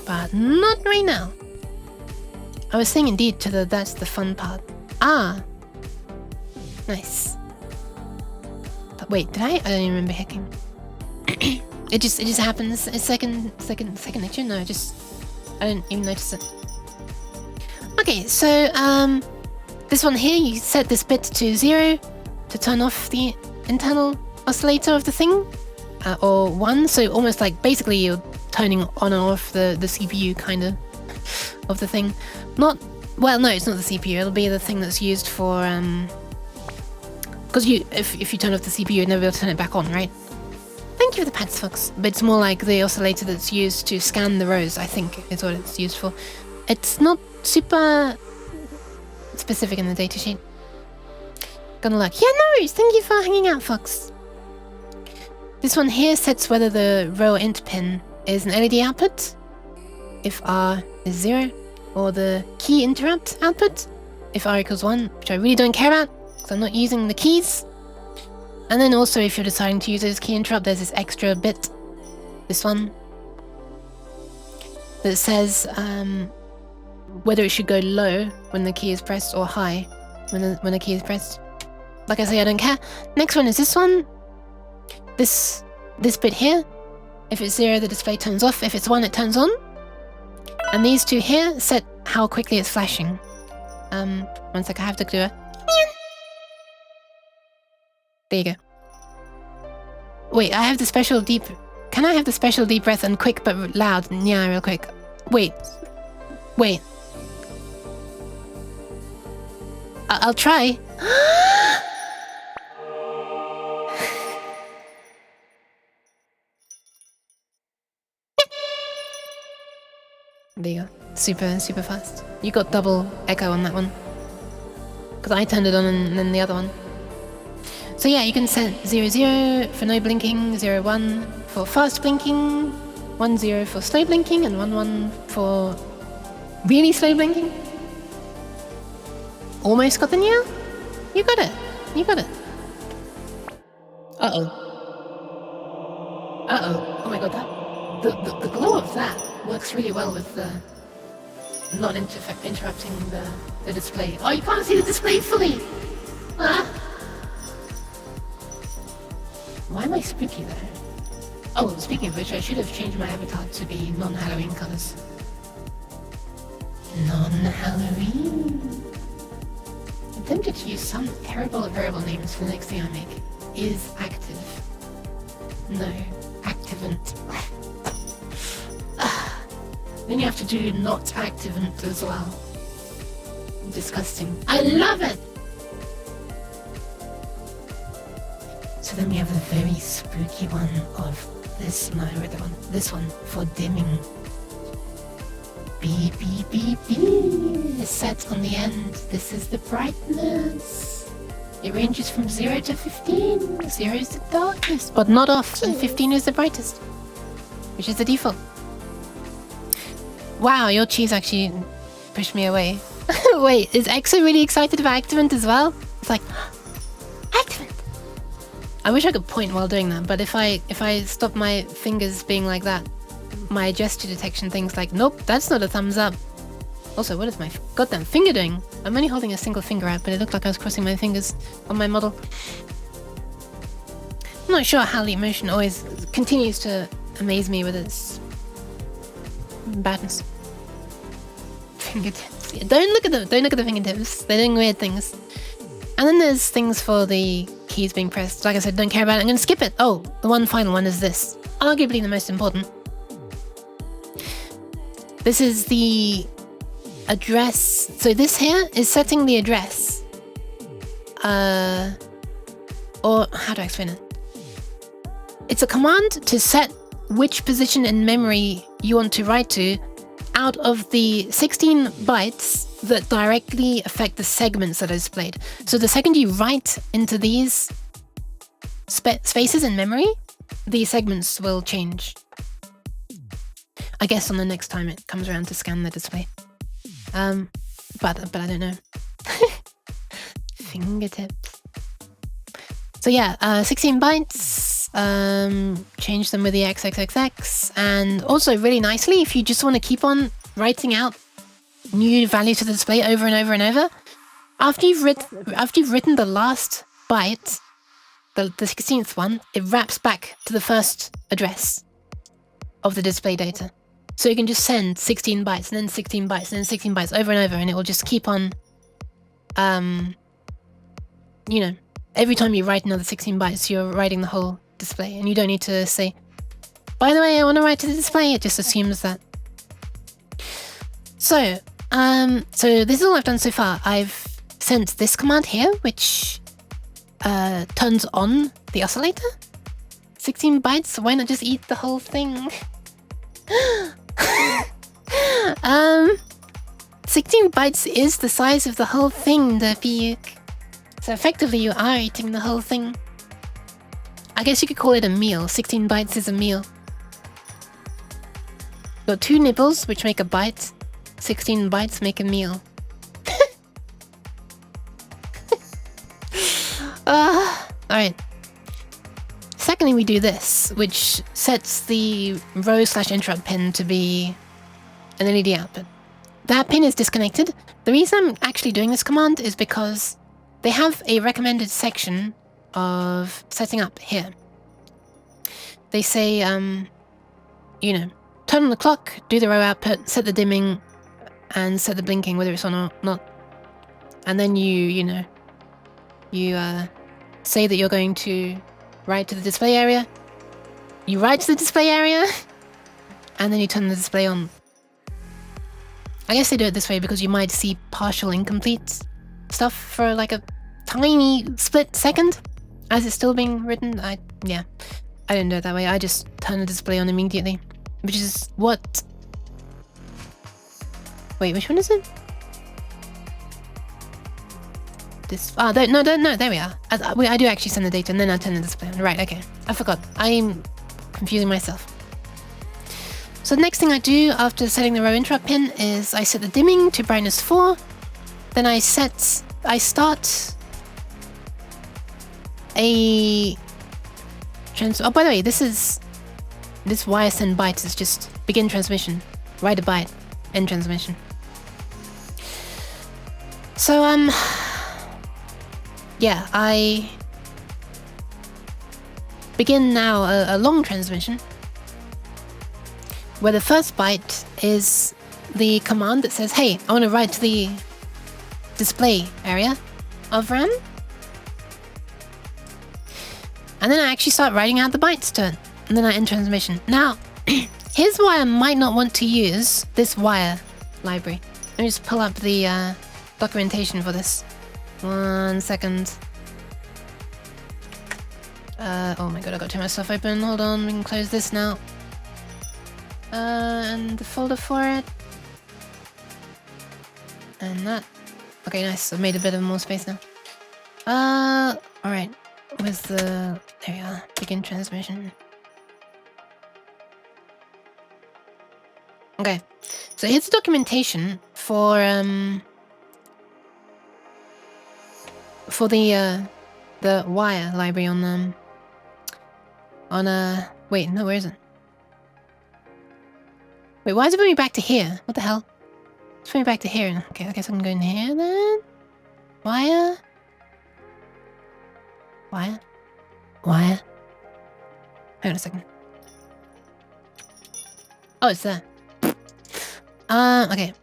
But not right now. I was saying indeed to the that's the fun part. Ah! Nice. But wait, did I? I don't even remember hacking. It just happens. It's second nature. No, I didn't even notice it. Okay, so this one here, you set this bit to 0 to turn off the internal oscillator of the thing, or 1. So almost like basically you're turning on and off the CPU kind of the thing. Not well, no, it's not the CPU. It'll be the thing that's used for because if you turn off the CPU, you'd never be able to turn it back on, right? Thank you for the pats, Fox. But it's more like the oscillator that's used to scan the rows, I think, is what it's used for. It's not super specific in the datasheet. Gonna look. Yeah, no worries. Thank you for hanging out, Fox. This one here sets whether the row int pin is an LED output, if R is 0, or the key interrupt output, if R equals 1, which I really don't care about, because I'm not using the keys. And then also, if you're deciding to use it as key interrupt, there's this extra bit, this one, that says whether it should go low when the key is pressed or high when the key is pressed. Like I say, I don't care. Next one is this one. This bit here. If it's 0, the display turns off. If it's 1, it turns on. And these two here set how quickly it's flashing. One sec, I have to do it. There you go. Wait, I have the special deep... Can I have the special deep breath and quick but loud? Yeah, real quick. Wait. I'll try. There you go. Super fast. You got double echo on that one. Because I turned it on and then the other one. So yeah, you can set 0, 0 for no blinking, 0, 1 for fast blinking, 1, 0 for slow blinking, and 1, 1 for really slow blinking. Almost got the new? You got it. Uh-oh. Oh my god, the glow of that works really well with the not interrupting the display. Oh, you can't see the display fully! Ah. Why am I spooky though? Oh, speaking of which, I should have changed my avatar to be non-Halloween colors. Non-Halloween. I'm tempted to use some terrible variable names for the next thing I make. Is active. No, activant. Then you have to do not activant as well. Disgusting. I love it! So then we have the very spooky one of this, no, the one, this one for dimming. Beep, beep, beep, beep. Is set on the end. This is the brightness. It ranges from 0 to 15. 0 is the darkest, but not off, and 15 is the brightest, which is the default. Wow, your cheese actually pushed me away. Wait, is Exa really excited about Activant as well? It's like, Activant! I wish I could point while doing that, but if I stop my fingers being like that, my gesture detection thing's like, nope, that's not a thumbs up. Also, what is my goddamn finger doing? I'm only holding a single finger out, but it looked like I was crossing my fingers on my model. I'm not sure how Leap Motion always continues to amaze me with its badness. Fingertips. Yeah, don't look at them. Don't look at the fingertips. They're doing weird things. And then there's things for the keys being pressed. Like I said, don't care about it. I'm going to skip it. Oh, the one final one is this. Arguably the most important. This is the address. So this here is setting the address. Or how do I explain it? It's a command to set which position in memory you want to write to out of the 16 bytes that directly affect the segments that are displayed. So the second you write into these spaces in memory, the segments will change. I guess on the next time it comes around to scan the display. But I don't know. Fingertips. So yeah, 16 bytes, change them with the XXXX, and also really nicely, if you just want to keep on writing out new values to the display over and over and over, after you've written the last byte, the 16th one, it wraps back to the first address of the display data. So you can just send 16 bytes and then 16 bytes and then 16 bytes over and over, and it will just keep on, you know, every time you write another 16 bytes, you're writing the whole display, and you don't need to say, by the way, I want to write to the display. It just assumes that. So, so this is all I've done so far. I've sent this command here, which turns on the oscillator. 16 bytes, why not just eat the whole thing? 16 bytes is the size of the whole thing, Derpy. So effectively you are eating the whole thing. I guess you could call it a meal. 16 bytes is a meal. Got 2 nibbles, which make a bite. 16 bytes make a meal. Alright. Secondly, we do this, which sets the row/interrupt pin to be an LED output. That pin is disconnected. The reason I'm actually doing this command is because they have a recommended section of setting up here. They say, you know, turn on the clock, do the row output, set the dimming, and set the blinking, whether it's on or not. And then you say that you're going to write to the display area. You write to the display area, and then you turn the display on. I guess they do it this way because you might see partial incomplete stuff for like a tiny split second as it's still being written. I didn't do it that way. I just turn the display on immediately, which is what... Wait, which one is it? This... no, there we are. I do actually send the data and then I turn the display on. Right, okay. I forgot. I'm confusing myself. So the next thing I do after setting the row interrupt pin is I set the dimming to brightness 4. Then I start a... Oh, by the way, this wire send bytes is just begin transmission, write a byte, end transmission. So, yeah, I begin now a long transmission where the first byte is the command that says, hey, I want to write to the display area of RAM. And then I actually start writing out the bytes to it. And then I end transmission. Now, here's why I might not want to use this wire library. Let me just pull up the documentation for this. 1 second. Oh my god, I got too much stuff open. Hold on, we can close this now. And the folder for it. And that. Okay, nice. I've made a bit of more space now. Alright. Where's the... There we are. Begin transmission. Okay. So here's the documentation for the wire library on wait, no, where is it? Wait, why is it bringing me back to here? What the hell? It's bringing me back to here. Okay, I guess I can go in here then. Wire. Hang on a second. Oh, it's there. Okay.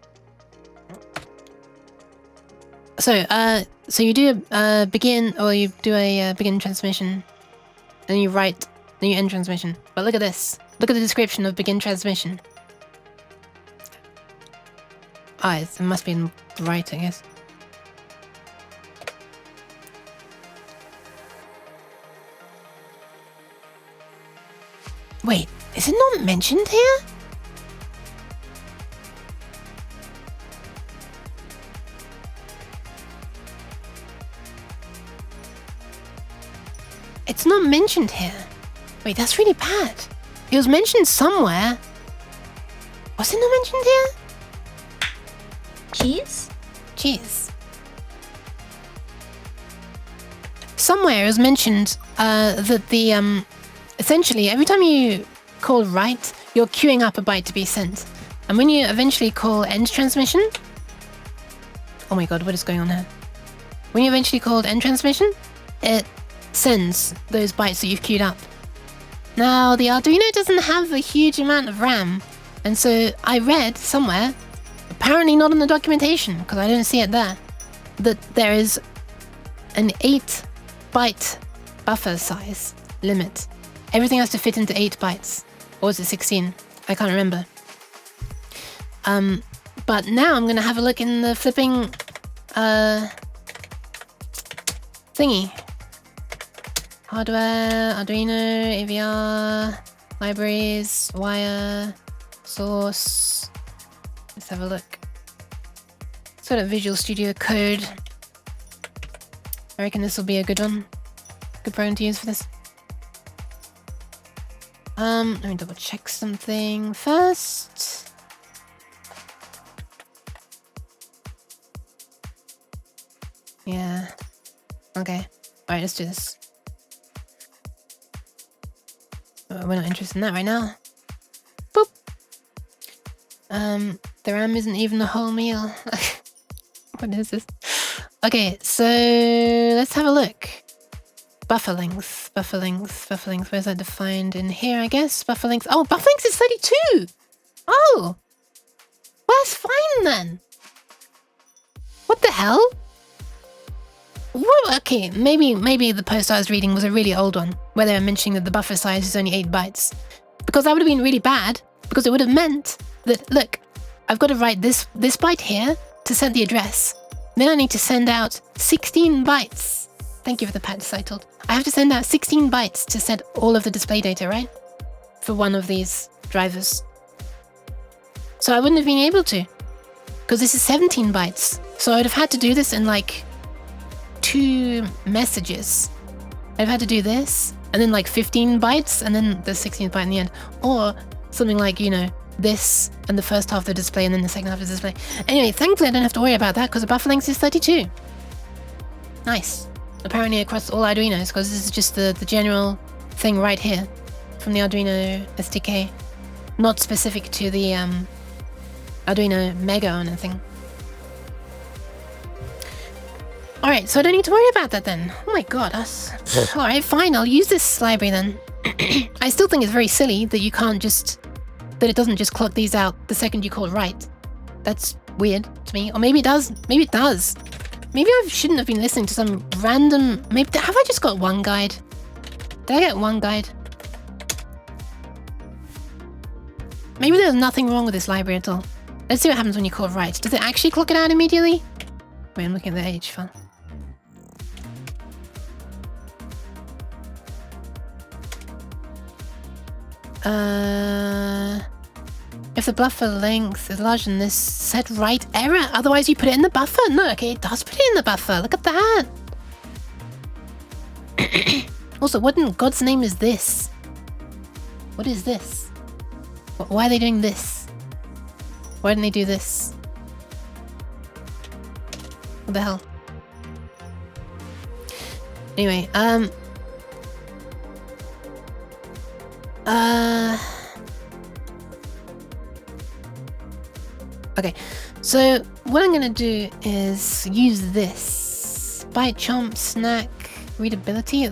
So you do a begin, or you do a begin transmission, then you write, then you end transmission. But look at this. Look at the description of begin transmission. Ah, it must be in right, I guess. Wait, is it not mentioned here? It's not mentioned here. Wait, that's really bad. It was mentioned somewhere. Was it not mentioned here? Cheese? Cheese. Somewhere it was mentioned that the essentially every time you call write, you're queuing up a byte to be sent. And when you eventually call end transmission, oh my god, what is going on here? When you eventually call end transmission, it sends those bytes that you've queued up. Now, the Arduino doesn't have a huge amount of RAM, and so I read somewhere, apparently not in the documentation, because I don't see it there, that there is an 8-byte buffer size limit. Everything has to fit into 8 bytes. Or is it 16? I can't remember. But now I'm gonna have a look in the flipping thingy. Hardware, Arduino, AVR, libraries, wire, source. Let's have a look. Sort of Visual Studio Code. I reckon this will be a good one. Good program to use for this. Let me double check something first. Yeah. Okay. Alright, let's do this. We're not interested in that right now. Boop. The RAM isn't even a whole meal. What is this? Okay, so let's have a look. Buffer length. Where's that defined? In here, I guess. Buffer length. Oh, buffer length is 32! Oh! Well, that's fine then. What the hell? What? Okay, maybe the post I was reading was a really old one, where they were mentioning that the buffer size is only 8 bytes. Because that would have been really bad, because it would have meant that, look, I've got to write this byte here to send the address. Then I need to send out 16 bytes. Thank you for the pat titled. I have to send out 16 bytes to set all of the display data, right? For one of these drivers. So I wouldn't have been able to, because this is 17 bytes. So I'd have had to do this in like 2 messages. I'd have had to do this, and then like 15 bytes, and then the 16th byte in the end. Or something like, you know, this and the first half of the display, and then the second half of the display. Anyway, thankfully I don't have to worry about that, because the buffer length is 32. Nice. Apparently across all Arduinos, because this is just the general thing right here from the Arduino SDK. Not specific to the Arduino Mega or anything. Alright, so I don't need to worry about that then. Oh my god, that's... Alright, fine, I'll use this library then. I still think it's very silly that you can't just... that it doesn't just clock these out the second you call it write. That's weird to me. Or maybe it does. Maybe it does. Maybe I shouldn't have been listening to some random... Maybe have I just got one guide? Did I get one guide? Maybe there's nothing wrong with this library at all. Let's see what happens when you call write. Does it actually clock it out immediately? Wait, I'm looking at the H file. If the buffer length is larger than this, set write error. Otherwise you put it in the buffer. No, okay, it does put it in the buffer. Look at that. Also, what in God's name is this? What is this? Why are they doing this? Why didn't they do this? What the hell? Anyway, okay, so what I'm gonna do is use this. Byte chomp snack readability.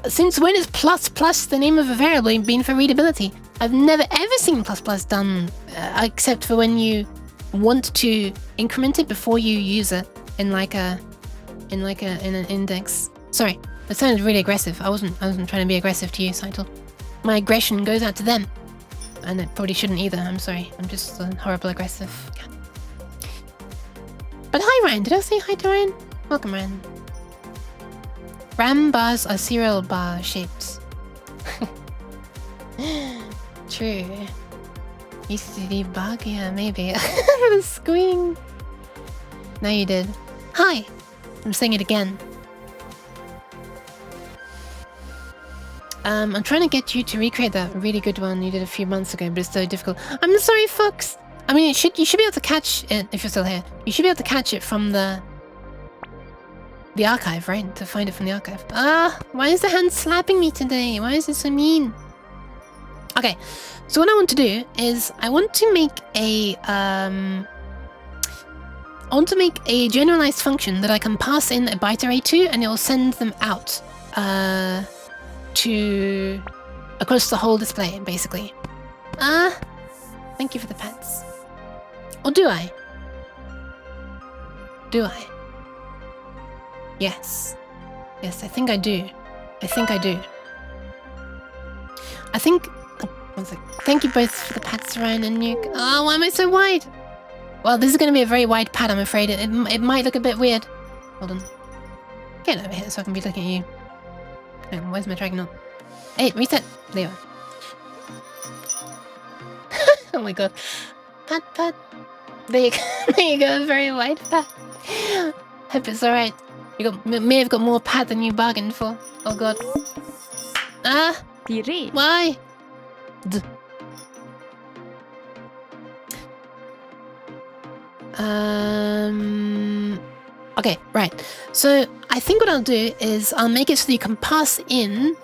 Since when is plus plus the name of a variable being for readability? I've never ever seen plus plus done except for when you want to increment it before you use it in an index. Sorry, that sounded really aggressive. I wasn't trying to be aggressive to you, Saito. My aggression goes out to them. And it probably shouldn't either, I'm sorry. I'm just a horrible aggressive cat. But hi Ryan, did I say hi to Ryan? Welcome Ryan. RAM bars are serial bar shaped. True. Used to debug, yeah, maybe. The squeeing. No, you did. Hi! I'm saying it again. I'm trying to get you to recreate that really good one you did a few months ago, but it's so difficult. I'm sorry, Fox. I mean, you should be able to catch it if you're still here. You should be able to catch it from the archive, right? To find it from the archive. Ah, why is the hand slapping me today? Why is it so mean? Okay, so what I want to do is I want to make a generalized function that I can pass in a byte array to, and it will send them out to across the whole display, basically. Thank you for the pets. Or do I? Do I? Yes. Yes, I think I do. I think I do. I think... One sec. Thank you both for the pats, Ryan and Nuke. Oh, why am I so wide? Well, this is going to be a very wide pad, I'm afraid. It might look a bit weird. Hold on. Get over here so I can be looking at you. Hang on, where's my dragon on? Hey, reset! There you are. Oh my god. Pat, pat. There you go. There you go, a very wide pad. Hope it's alright. You may have got more pad than you bargained for. Oh god. Ah! Why? Okay, right. So I think what I'll do is I'll make it so that you can pass in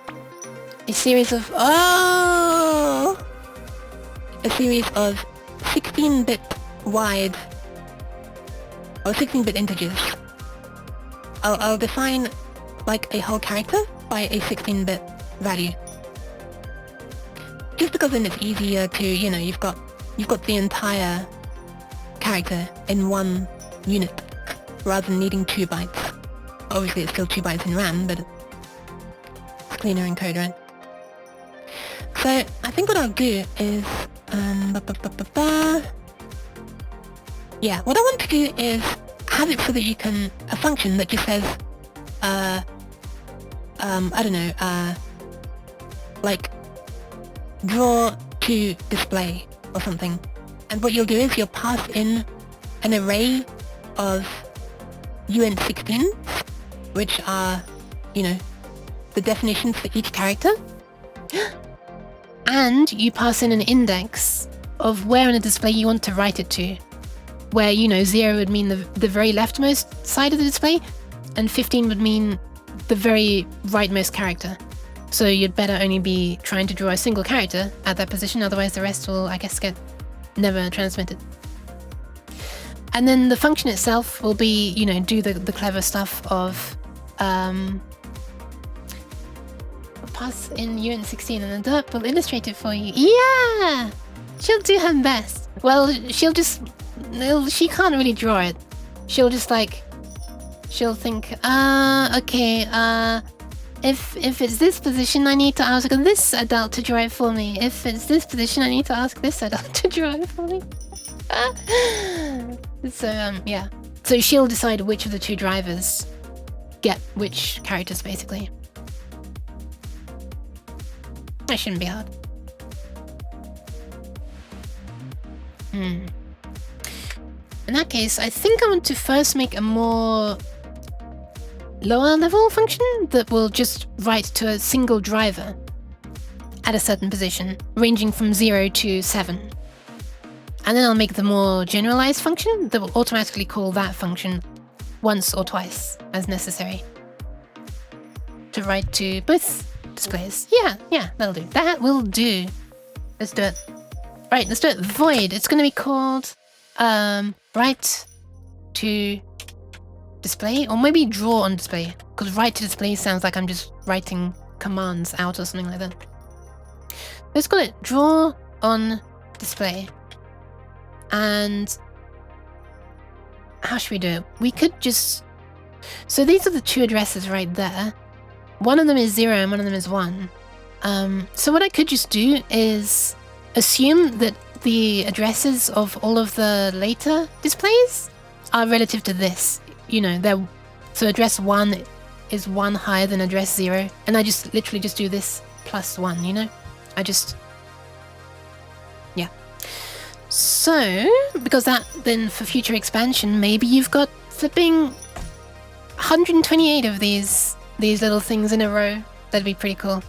a series of 16-bit wide or 16-bit integers. I'll define like a whole character by a 16-bit value. Just because then it's easier to, you know, you've got the entire character in one unit rather than needing 2 bytes. Obviously it's still 2 bytes in RAM, but it's cleaner in code, right? So I think what I'll do is yeah, what I want to do is have it so that you can a function that just says I don't know, like draw to display or something. And what you'll do is you'll pass in an array of uint16s, which are, you know, the definitions for each character. And you pass in an index of where in the display you want to write it to. Where, you know, 0 would mean the very leftmost side of the display, and 15 would mean the very rightmost character. So you'd better only be trying to draw a single character at that position, otherwise the rest will, I guess, get never transmitted. And then the function itself will be, you know, do the clever stuff of pass in uint16 and the derp will illustrate it for you. Yeah! She'll do her best. Well, she can't really draw it. She'll just like, she'll think, okay, if it's this position, I need to ask this adult to draw it for me. If it's this position, I need to ask this adult to draw it for me. So, yeah. So she'll decide which of the 2 drivers get which characters, basically. That shouldn't be hard. In that case, I think I want to first make a more lower level function that will just write to a single driver at a certain position, ranging from 0 to 7. And then I'll make the more generalized function that will automatically call that function once or twice as necessary to write to both displays. Yeah, that'll do. That will do. Let's do it. Right, let's do it. Void. It's going to be called write to display, or maybe draw on display, because write to display sounds like I'm just writing commands out or something like that. Let's call it draw on display. And how should we do it? We could just... So these are the 2 addresses right there. One of them is 0 and one of them is 1. So what I could just do is assume that the addresses of all of the later displays are relative to this. You know, so address 1 is 1 higher than address 0. And I just literally just do this plus 1, you know? Yeah. So, because that then for future expansion, maybe you've got flipping 128 of these little things in a row. That'd be pretty cool.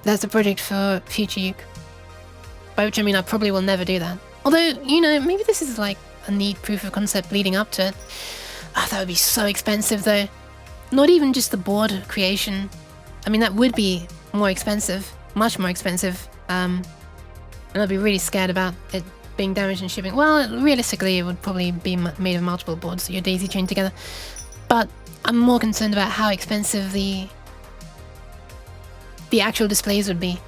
That's a project for future Uke. By which I mean I probably will never do that. Although, you know, maybe this is like a neat proof of concept leading up to it. Ah, that would be so expensive though. Not even just the board creation. I mean, that would be more expensive. Much more expensive. And I'd be really scared about it being damaged in shipping. Well, realistically, it would probably be made of multiple boards that you're daisy chained together. But I'm more concerned about how expensive the actual displays would be.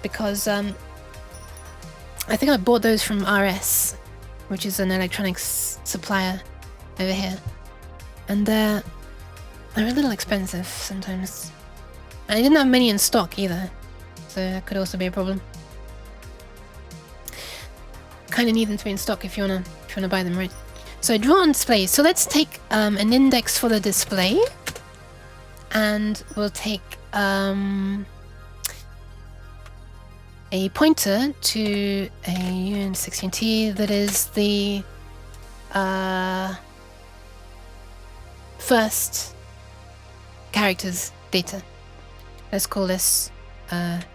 Because, I think I bought those from RS, which is an electronics supplier over here. And they're a little expensive sometimes. And I didn't have many in stock either. So that could also be a problem. Kind of need them to be in stock if you wanna buy them, right? So draw on display. So let's take an index for the display, and we'll take a pointer to a UN16T that is the first character's data. Let's call this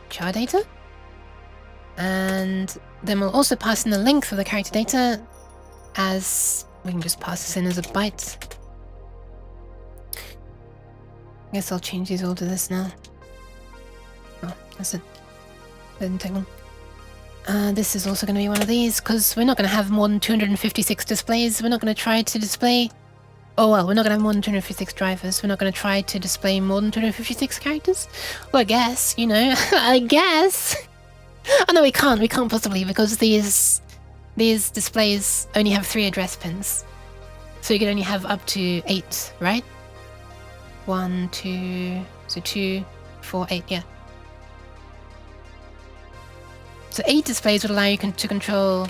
char data. And then we'll also pass in the length of the character data as we can just pass this in as a byte. I guess I'll change these all to this now. Oh, that's it. Didn't take long. This is also going to be one of these because we're not going to have more than 256 displays. We're not going to try to display... Oh well, we're not going to have more than 256 drivers. We're not going to try to display more than 256 characters. Well, I guess, you know, I guess. Oh no, we can't. We can't possibly because these displays only have 3 address pins. So you can only have up to 8, right? 1, 2, so 2, 4, 8, yeah. So 8 displays would allow you to control...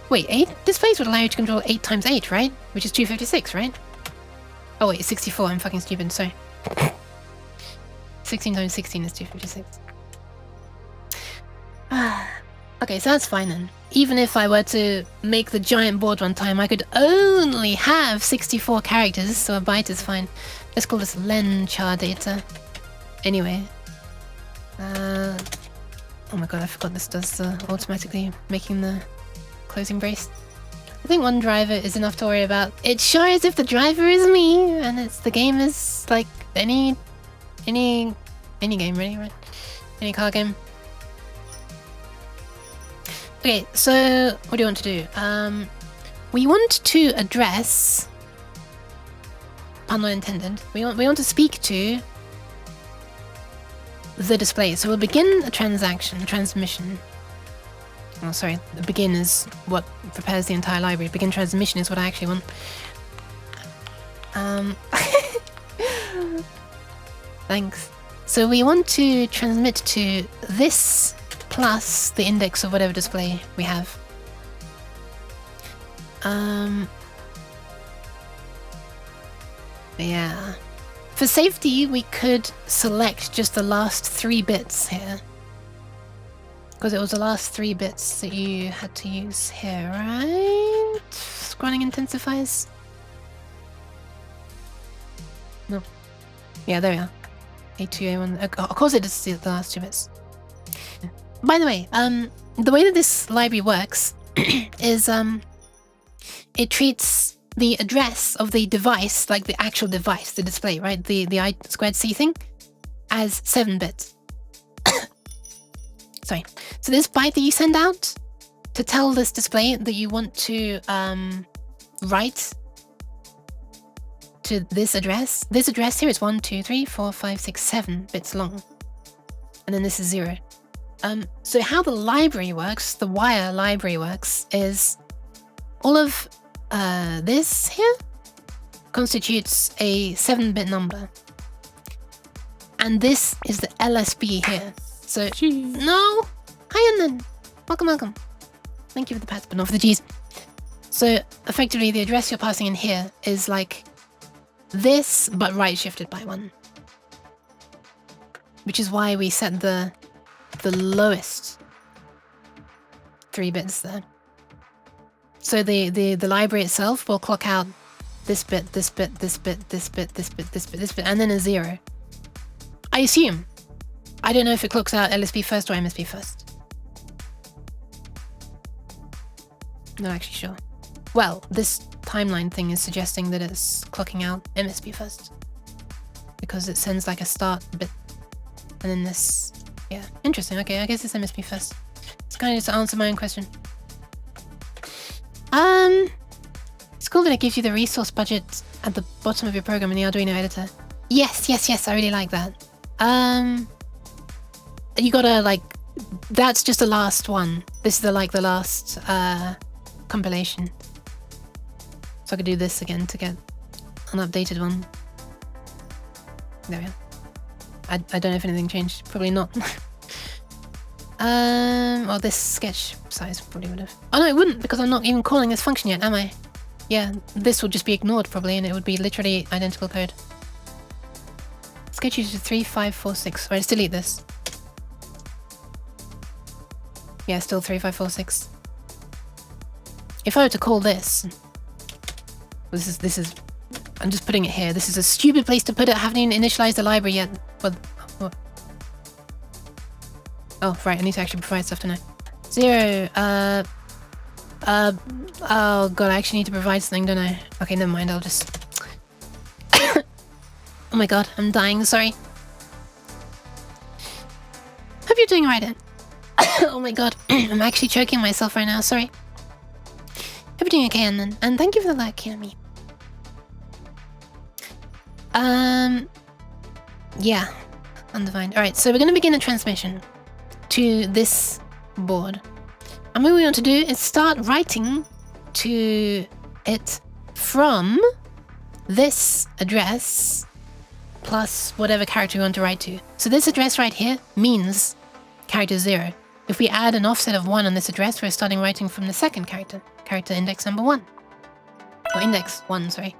Wait, 8 displays would allow you to control 8 times 8, right? Which is 256, right? Oh wait, 64, I'm fucking stupid, sorry. 16 times 16 is 256. Okay, so that's fine then. Even if I were to make the giant board one time, I could only have 64 characters, so a byte is fine. Let's call this len char data. Anyway. Oh my god, I forgot this does automatically making the closing brace. I think one driver is enough to worry about. It's sure as if the driver is me, and it's the game is like any game really, right? Any car game. Okay, so what do you want to do? We want to address, pun not intended, we want to speak to the display. So we'll begin a transmission. Oh, sorry, the begin is what prepares the entire library. Begin transmission is what I actually want. Thanks. So we want to transmit to this plus the index of whatever display we have. Yeah. For safety, we could select just the last 3 bits here. Because it was the last 3 bits that you had to use here, right? Scrolling intensifiers? No. Yeah, there we are. A2, A1. Of course it is the last 2 bits. By the way, the way that this library works is it treats the address of the device, like the actual device, the display, right? The I2C thing, as 7 bits. Sorry. So this byte that you send out to tell this display that you want to write to this address here is 1, 2, 3, 4, 5, 6, 7 bits long. And then this is 0. So how the library works, the wire library works, is all of this here constitutes a 7-bit number. And this is the LSB here. So, no! Hi, Annan! Welcome. Thank you for the pats, but not for the G's. So, effectively, the address you're passing in here is like this, but right-shifted by 1. Which is why we set the lowest 3 bits there. So the library itself will clock out this bit, this bit, this bit, this bit, this bit, this bit, this bit, and then a 0. I assume. I don't know if it clocks out LSB first or MSB first. Not actually sure. Well, this timeline thing is suggesting that it's clocking out MSB first. Because it sends like a start bit. And then this... Yeah, interesting. Okay, I guess it's MSB first. It's kind of just to answer my own question. It's cool that it gives you the resource budget at the bottom of your program in the Arduino editor. Yes, I really like that. You gotta like... That's just the last one. This is the last compilation. So I could do this again to get an updated one. There we go. I don't know if anything changed. Probably not. Well, this sketch size probably would have. Oh no, it wouldn't, because I'm not even calling this function yet, am I? Yeah, this would just be ignored probably, and it would be literally identical code. Sketch uses 3546. Right, let's delete this. Yeah, still 3546. If I were to call this, this is. I'm just putting it here. This is a stupid place to put it. I haven't even initialized the library yet. What? Oh, right. I need to actually provide stuff to know. 0. Oh god, I actually need to provide something, don't I? Okay, never mind. I'll just. Oh my god, I'm dying. Sorry. Hope you're doing alright then. Oh my god, I'm actually choking myself right now. Sorry. Hope you're doing okay, and thank you for the like, me. Yeah, undefined. Alright, so we're going to begin a transmission to this board. And what we want to do is start writing to it from this address plus whatever character we want to write to. So this address right here means character 0. If we add an offset of 1 on this address, we're starting writing from the second character index number 1. Or index 1, sorry.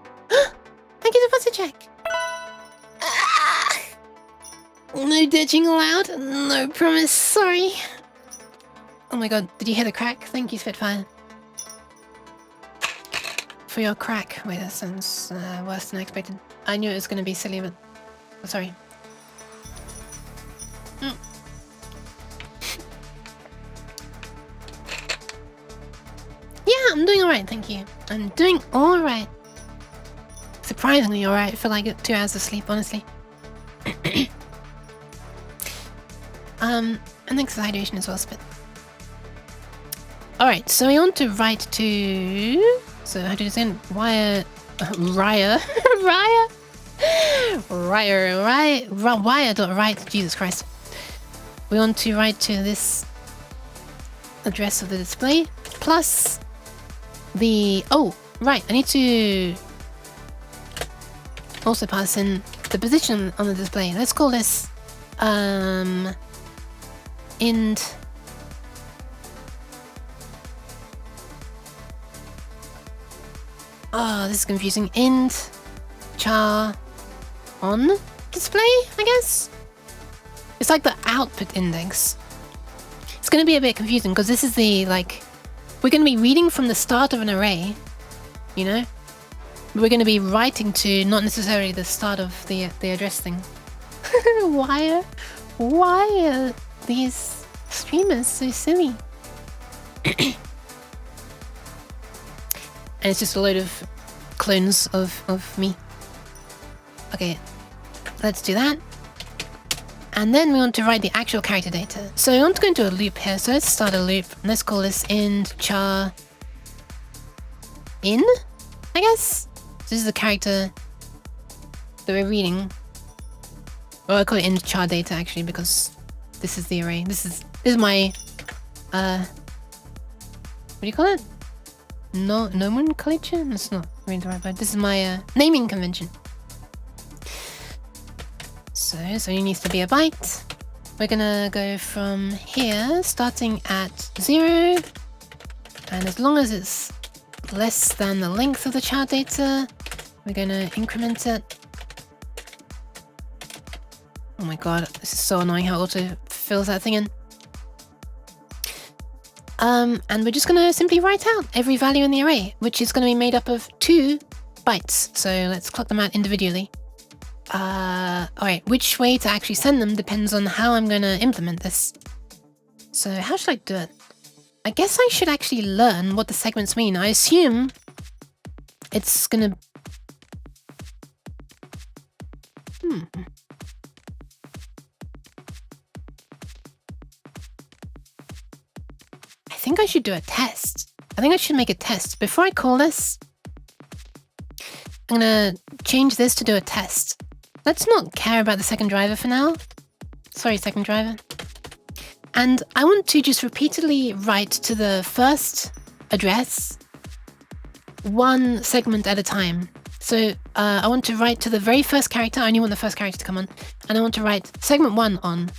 Thank you for the check. No ditching allowed? No promise, sorry. Oh my god, did you hear the crack? Thank you, Spitfire. For your crack. Wait, that sounds worse than I expected. I knew it was going to be silly, but... Oh, sorry. Yeah, I'm doing alright, thank you. I'm doing alright. Surprisingly alright for like 2 hours of sleep, honestly. And thanks for the hydration as well, Spit. Alright, so we want to write to... So how do you say it? Wire... Wire.write, Jesus Christ. We want to write to this address of the display, plus the... Oh, right, I need to also pass in the position on the display. Let's call this int oh, this is confusing. Int char on display, I guess. It's like the output index. It's going to be a bit confusing because this is the like we're going to be reading from the start of an array, you know. We're going to be writing to not necessarily the start of the address thing. Why are these streamers so silly? And it's just a load of clones of me. Okay, let's do that. And then we want to write the actual character data. So we want to go into a loop here. So let's start a loop. Let's call this int char in, I guess. So this is the character that we're reading. Well, I call it int char data actually because this is the array. This is my what do you call it? Nomenclature? That's not really the right word. This is my naming convention. So it needs to be a byte. We're gonna go from here, starting at 0, and as long as it's less than the length of the char data, we're gonna increment it. Oh my god, this is so annoying how it auto fills that thing in. And we're just gonna simply write out every value in the array, which is gonna be made up of 2 bytes. So let's clock them out individually. Alright, which way to actually send them depends on how I'm gonna implement this. So how should I do it? I guess I should actually learn what the segments mean. I assume it's gonna... I think I should do a test. I think I should make a test. Before I call this, I'm gonna change this to do a test. Let's not care about the second driver for now. Sorry, second driver. And I want to just repeatedly write to the first address one segment at a time. So I want to write to the very first character. I only want the first character to come on. And I want to write segment 1 on.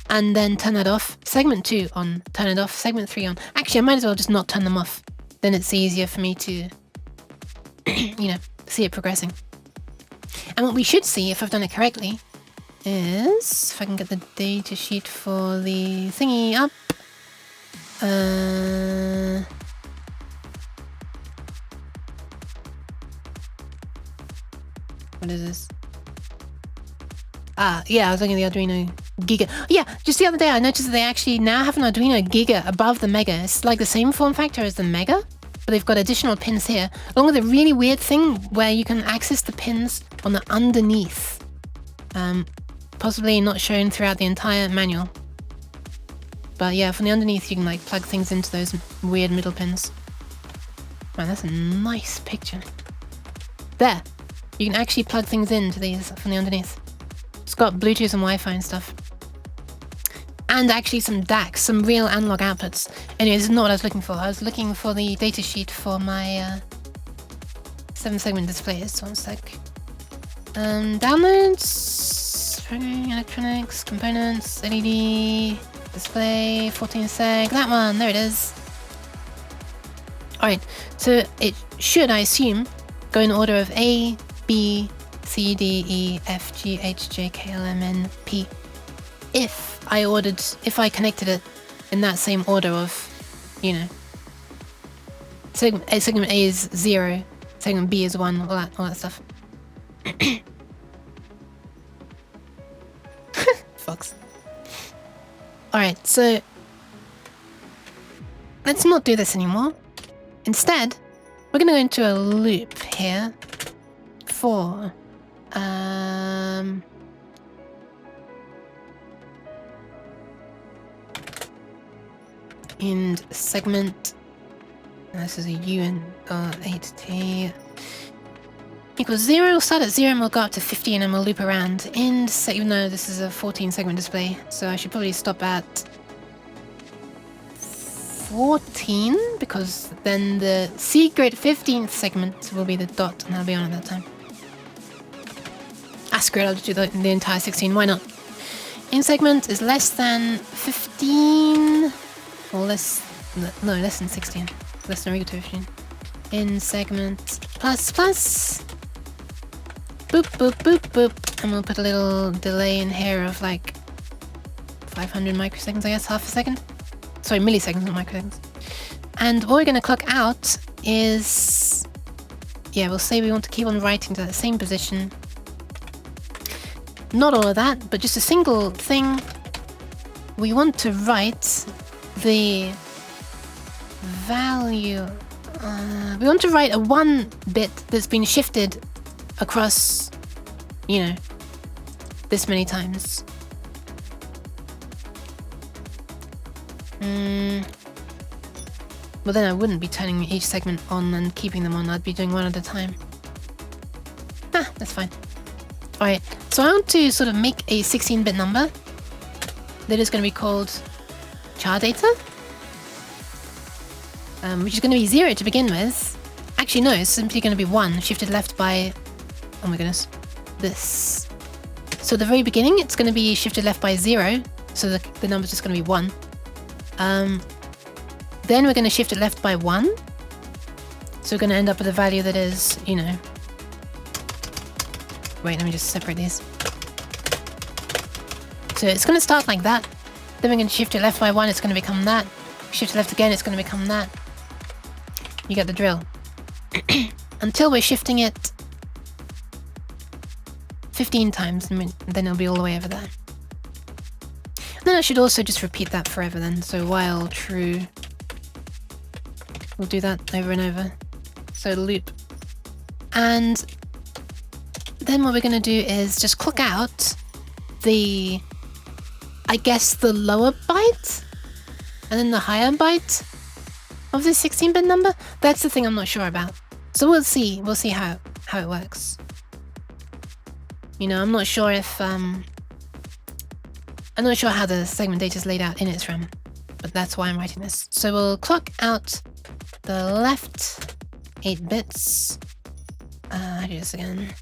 And then turn that off. Segment 2 on. Turn it off. Segment 3 on. Actually, I might as well just not turn them off. Then it's easier for me to, you know, see it progressing. And what we should see, if I've done it correctly, is if I can get the data sheet for the thingy up. What is this? Yeah, I was looking at the Arduino Giga. Yeah, just the other day I noticed that they actually now have an Arduino Giga above the Mega. It's like the same form factor as the Mega, but they've got additional pins here, along with a really weird thing where you can access the pins on the underneath. Possibly not shown throughout the entire manual. But yeah, from the underneath you can like plug things into those weird middle pins. Man, that's a nice picture. There! You can actually plug things into these from the underneath. It's got Bluetooth and Wi-Fi and stuff. And actually some DACs, some real analog outputs. Anyway, this is not what I was looking for. I was looking for the datasheet for my 7-segment displays. One sec. Downloads, programming, electronics, components, LED, display, 14 seg. That one, there it is. Alright, so it should, I assume, go in order of A, B, C, D, E, F, G, H, J, K, L, M, N, P. If I connected it in that same order of, you know, segment A is 0, segment B is 1, all that stuff. Fox. Alright, so let's not do this anymore. Instead, we're gonna go into a loop here for in segment, this is a U and 8T equals 0. We'll start at 0 and we'll go up to 50 and then we'll loop around. Even though this is a 14 segment display, so I should probably stop at 14 because then the secret 15th segment will be the dot and I'll be on at that time. Screw it, I'll just do the entire 16, why not? In segment is less than 15, or less than 16, less than regular 15. In segment plus, boop, boop, boop, boop, and we'll put a little delay in here of like 500 microseconds, I guess, half a second. Sorry, milliseconds, not microseconds. And what we're going to clock out is, yeah, we'll say we want to keep on writing to that same position. Not all of that, but just a single thing. We want to write the value. We want to write a 1 bit that's been shifted across, you know, this many times. Well, then I wouldn't be turning each segment on and keeping them on. I'd be doing one at a time. That's fine. Alright, so I want to sort of make a 16-bit number that is going to be called char data, which is going to be 0 to begin with. Actually, no, it's simply going to be 1, shifted left by, oh my goodness, this. So at the very beginning, it's going to be shifted left by 0, so the number's just going to be 1. Then we're going to shift it left by 1, so we're going to end up with a value that is, you know, wait, let me just separate these. So it's going to start like that. Then we're going to shift it left by 1, it's going to become that. Shift it left again, it's going to become that. You get the drill. Until we're shifting it 15 times, and then it'll be all the way over there. And then I should also just repeat that forever then. So while true, we'll do that over and over. So loop. And then what we're going to do is just clock out the, I guess, the lower byte and then the higher byte of the 16-bit number. That's the thing I'm not sure about. So we'll see how it works. You know, I'm not sure if I'm not sure how the segment data is laid out in its RAM, but that's why I'm writing this. So we'll clock out the left 8 bits. How do I do this again?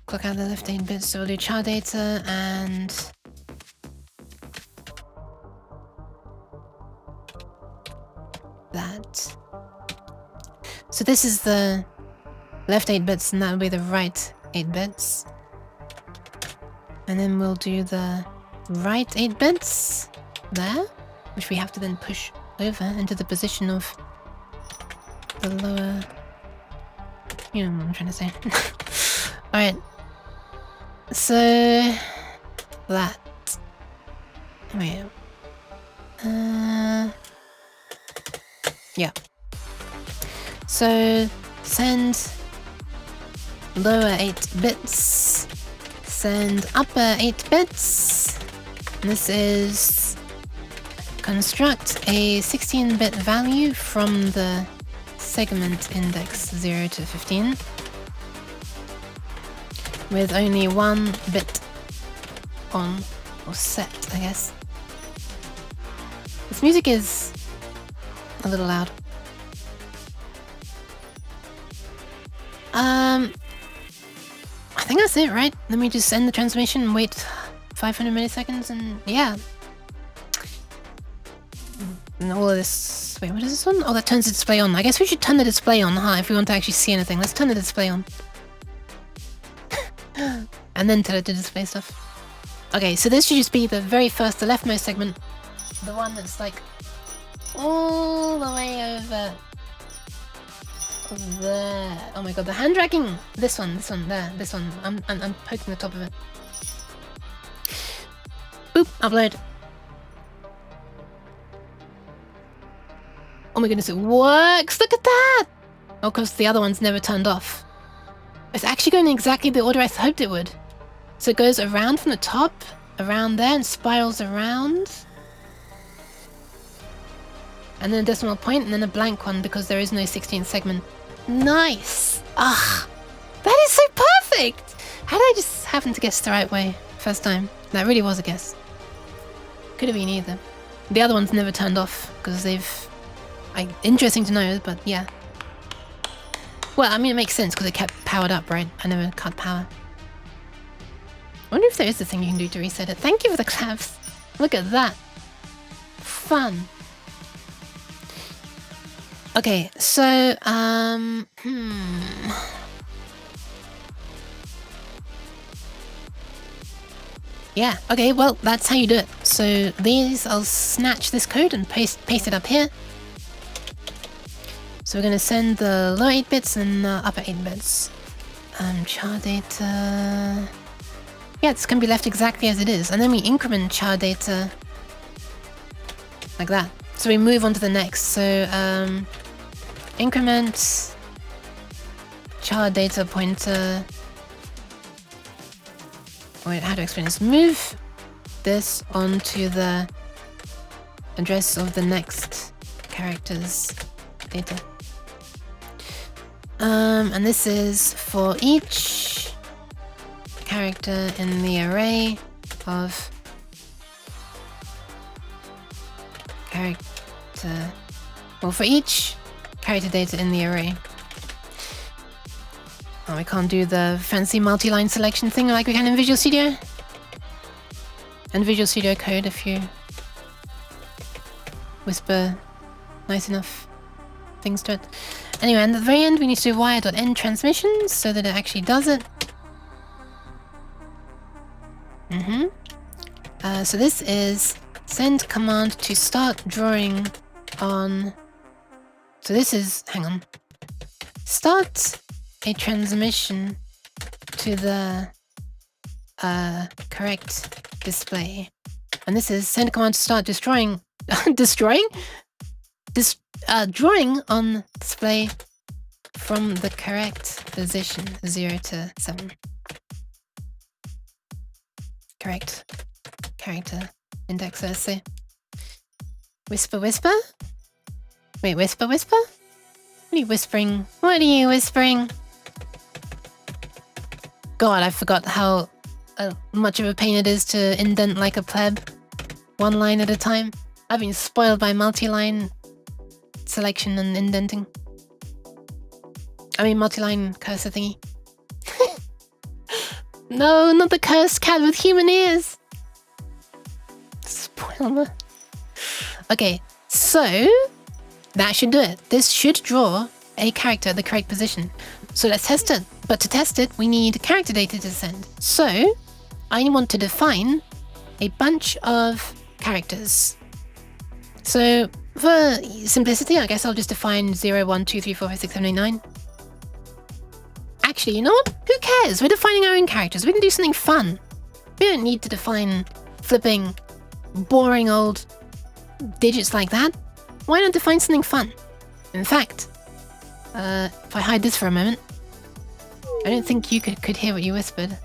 Clock out the left 8 bits, so we'll do char data and that. So this is the left 8 bits and that will be the right 8 bits. And then we'll do the right 8 bits there, which we have to then push over into the position of the lower... You know what I'm trying to say. Alright. So... that. Wait. Yeah. So, send lower 8 bits. Send upper 8 bits. This is construct a 16-bit value from the segment index 0 to 15 with only 1 bit on or set, I guess. This music is a little loud. I think that's it, right? Let me just end the transmission and wait 500 milliseconds and yeah. And all of this... Wait, what is this one? Oh, that turns the display on. I guess we should turn the display on, huh? If we want to actually see anything. Let's turn the display on. And then tell it to display stuff. Okay, so this should just be the very first, the leftmost segment. The one that's like all the way over there. Oh my god, the hand dragging. This one, there, this one. I'm poking the top of it. Boop, upload. Oh my goodness, it works! Look at that! Oh, of course, the other one's never turned off. It's actually going in exactly the order I hoped it would. So it goes around from the top, around there, and spirals around. And then a decimal point, and then a blank one because there is no 16th segment. Nice! Ah, that is so perfect! How did I just happen to guess the right way first time? That really was a guess. Could have been either. The other one's never turned off because they've... interesting to know, but yeah. Well, I mean, it makes sense because it kept powered up, right? I never cut power. I wonder if there is a thing you can do to reset it. Thank you for the claps. Look at that. Fun. Okay, so, yeah, okay, well, that's how you do it. So these, I'll snatch this code and paste it up here. So we're going to send the lower 8 bits and the upper 8 bits. Char data... Yeah, it's going to be left exactly as it is. And then we increment char data like that. So we move on to the next. So, increment char data pointer... Wait, how to explain this? Move this onto the address of the next character's data. And this is for each character in the array of character... Well, for each character data in the array. Oh, we can't do the fancy multi-line selection thing like we can in Visual Studio. And Visual Studio Code if you whisper nice enough things to it. Anyway, and at the very end we need to do wire.end transmissions so that it actually does it. So this is send command to start drawing on... So this is... Hang on. Start a transmission to the correct display. And this is send command to start destroying drawing on display from the correct position 0 to 7. Correct character index, let's say. Whisper, whisper? Wait, whisper, whisper? What are you whispering? What are you whispering? God, I forgot how much of a pain it is to indent like a pleb. One line at a time. I've been spoiled by multi-line selection and indenting. I mean multi-line cursor thingy. No, not the cursed cat with human ears! Spoiler. Okay, so that should do it. This should draw a character at the correct position. So let's test it. But to test it, we need character data to send. So I want to define a bunch of characters. So for simplicity, I guess I'll just define 0, 1, 2, 3, 4, 5, 6, 7, 8, 9. Actually, you know what? Who cares? We're defining our own characters. We can do something fun. We don't need to define flipping, boring old digits like that. Why not define something fun? In fact, if I hide this for a moment, I don't think you could hear what you whispered.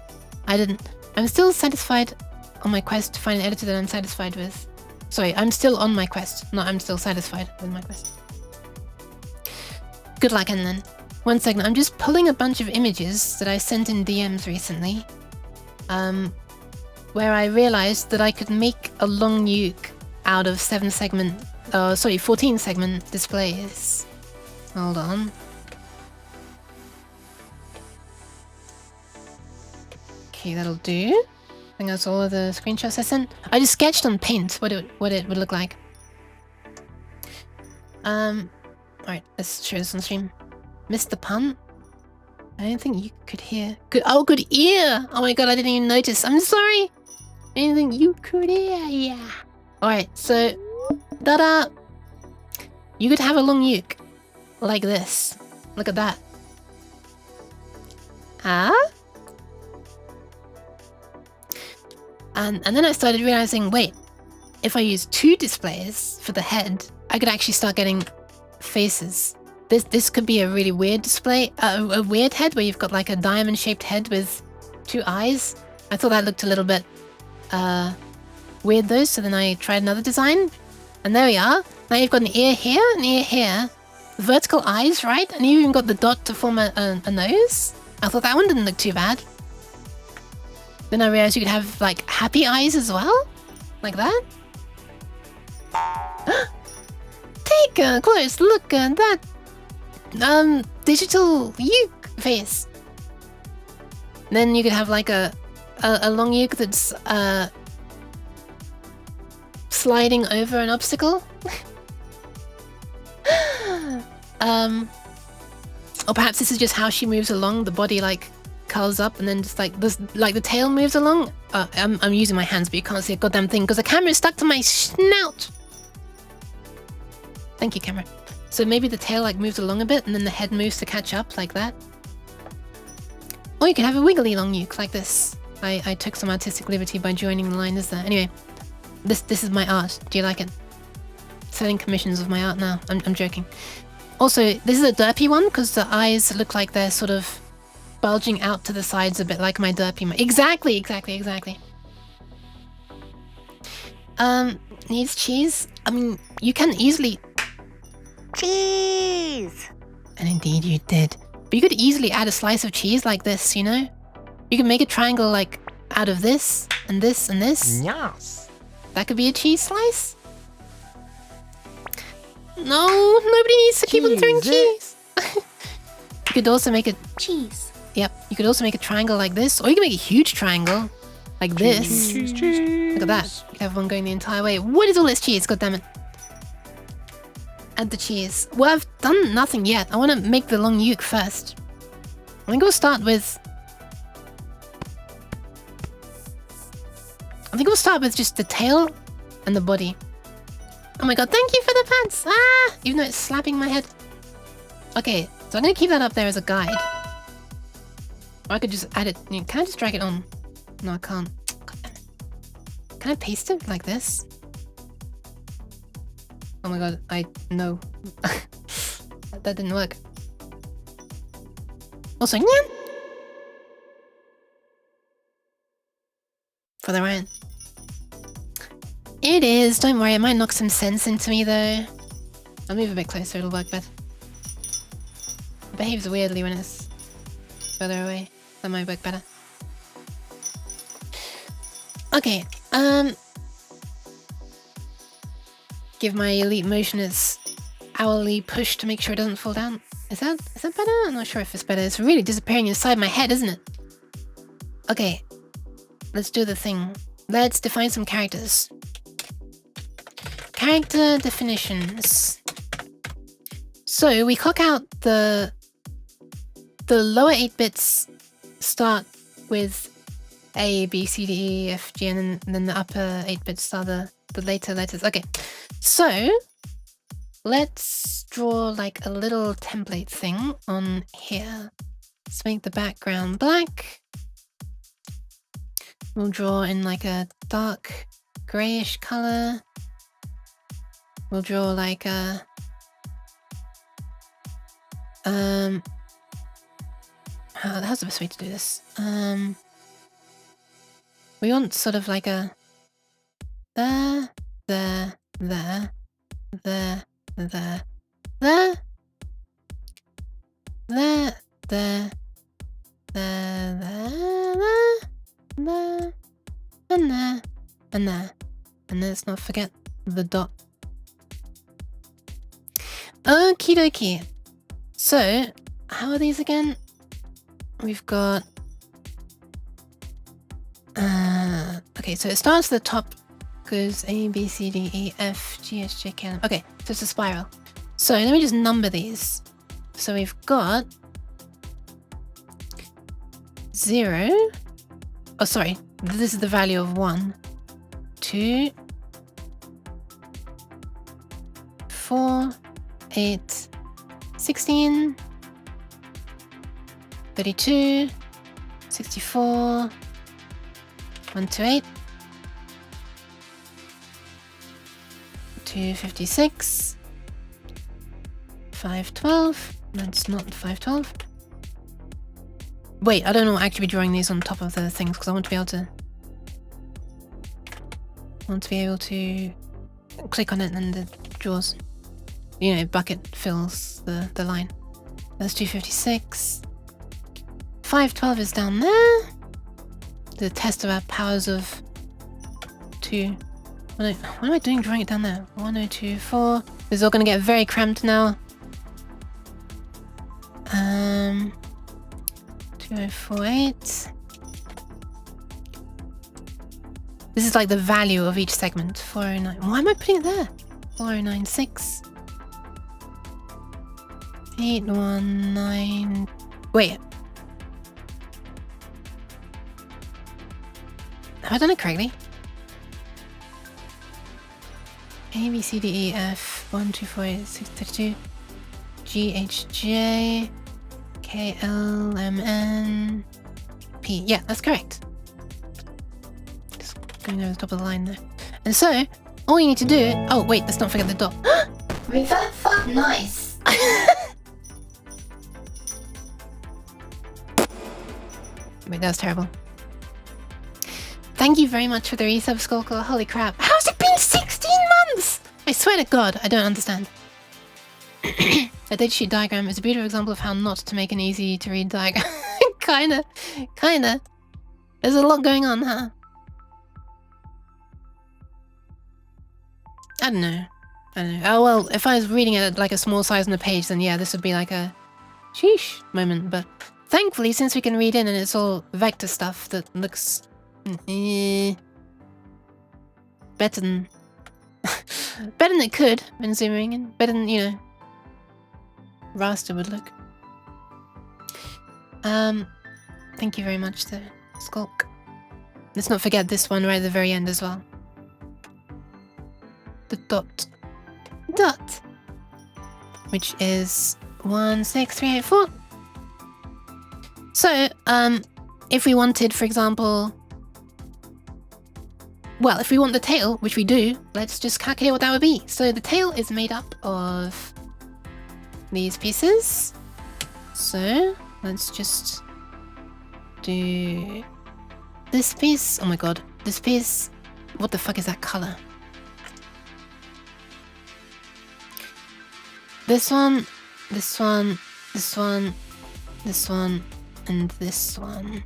I didn't. I'm still satisfied on my quest to find an editor that I'm satisfied with. Sorry, I'm still on my quest, not I'm still satisfied with my quest. Good luck, and then. One second, I'm just pulling a bunch of images that I sent in DMs recently, where I realized that I could make a long nuke out of 14 segment displays. Hold on. Okay, that'll do. I think that's all of the screenshots I sent. I just sketched on Paint what it would look like. Alright, let's show this on stream. Missed the pun? I don't think you could hear. Good ear! Oh my god, I didn't even notice. I'm sorry! I didn't think you could hear, yeah. Alright, so... Ta-da! You could have a long uke. Like this. Look at that. Ah? And then I started realizing, wait, if I use 2 displays for the head, I could actually start getting faces. This could be a really weird display, a weird head where you've got like a diamond-shaped head with 2 eyes. I thought that looked a little bit weird though, so then I tried another design, and there we are. Now you've got an ear here, an ear here, vertical eyes, right? And you even got the dot to form a nose. I thought that one didn't look too bad. Then I realized you could have like happy eyes as well, like that. Take a close look at that. Digital uke face. Then you could have like a long uke that's sliding over an obstacle. Or perhaps this is just how she moves along. The body like curls up and then just like this, like the tail moves along. I'm using my hands, but you can't see a goddamn thing because the camera is stuck to my snout. Thank you, camera. So maybe the tail like moves along a bit and then the head moves to catch up like that. Or you could have a wiggly long uke like this. I took some artistic liberty by joining the liners there. Anyway, this is my art. Do you like it? Selling commissions of my art now. I'm joking. Also, this is a derpy one because the eyes look like they're sort of bulging out to the sides a bit like my derpy. Exactly. Needs cheese? I mean, you can easily... Cheese! And indeed you did. But you could easily add a slice of cheese like this, you know? You can make a triangle like out of this, and this, and this. Yes. That could be a cheese slice. No, nobody needs to keep on throwing cheese. You could also make a... Cheese. Yep, you could also make a triangle like this, or you can make a huge triangle like this. Cheese. Look at that. You could have one going the entire way. What is all this cheese? God damn it. Add the cheese. Well, I've done nothing yet. I want to make the long uke first. I think we'll start with... just the tail and the body. Oh my god, thank you for the pants! Ah! Even though it's slapping my head. Okay, so I'm going to keep that up there as a guide. Or I could just add it. Can I just drag it on? No, I can't. God damn it. Can I paste it like this? Oh my god, no. That didn't work. Also, nyan! For the rant. It is, don't worry, it might knock some sense into me though. I'll move a bit closer, it'll work better. It behaves weirdly when it's further away. That might work better. Okay, give my elite motion its hourly push to make sure it doesn't fall down. Is that better? I'm not sure if it's better. It's really disappearing inside my head, isn't it? Okay, let's do the thing. Let's define some characters. Character definitions. So we clock out the lower 8 bits start with A, B, C, D, E, F, G, and then the upper 8 bits are the later letters. Okay, so let's draw like a little template thing on here. Let's make the background black. We'll draw in like a dark grayish color. We'll draw like a how's the best way to do this? We want sort of like a there, and there. And let's not forget the dot. Okie dokie. So, how are these again? We've got... okay, so it starts at the top, goes A, B, C, D, E, F, G, H, J, K, L, M. Okay, so it's a spiral. So let me just number these. So we've got 0. Oh, sorry. This is the value of 1, 2, 4, 8, 16, 32, 64, 128, 256, 512. That's not 512. Wait, I don't know actually be drawing these on top of the things because I want to be able to click on it and it draws. You know, bucket fills the line. That's 256. 512 is down there. The test of our powers of 2. What am I doing drawing it down there? 1024. This is all going to get very cramped now. 2048. This is like the value of each segment. 409. Why am I putting it there? 4096. 819. Wait. Have I done it correctly? A, B, C, D, E, F, 1, 2, 4, 8, 6, 32, G, H, J, K, L, M, N, P. Yeah, that's correct. Just going over the top of the line there. And so, all you need to do... Oh, wait, let's not forget the dot. Revert fuck nice. Wait, that was terrible. Thank you very much for the resub, Skullcore. Holy crap. How's it been 16 months? I swear to God, I don't understand. A datasheet diagram is a beautiful example of how not to make an easy to read diagram. Kinda. There's a lot going on, huh? I don't know. Oh well, if I was reading it at like a small size on the page, then yeah, this would be like a sheesh moment. But thankfully, since we can read in and it's all vector stuff that looks better than it could when zooming in. Better than, you know, raster would look. Thank you very much to Skulk. Let's not forget this one right at the very end as well. The dot. Which is 16384. So, if we wanted, for example, well, if we want the tail, which we do, let's just calculate what that would be. So the tail is made up of these pieces. So let's just do this piece. Oh my god, this piece. What the fuck is that color? This one, this one, this one, this one, and this one.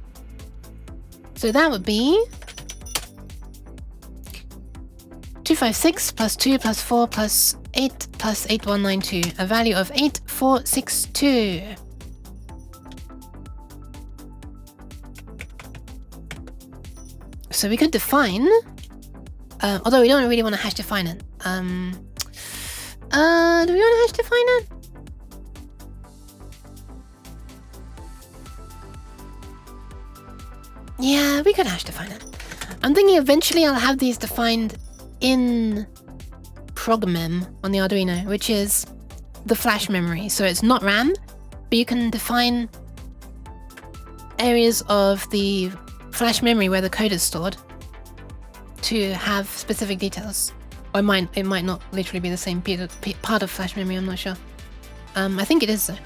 So that would be 256 plus 2 plus 4 plus 8 plus 8192, a value of 8462. So we could define, although we don't really want to hash define it. Do we want to hash define it? Yeah, we could hash define it. I'm thinking eventually I'll have these defined in progmem on the Arduino, which is the flash memory. So it's not RAM, but you can define areas of the flash memory where the code is stored to have specific details. Or it might not literally be the same part of flash memory, I'm not sure. I think it is though.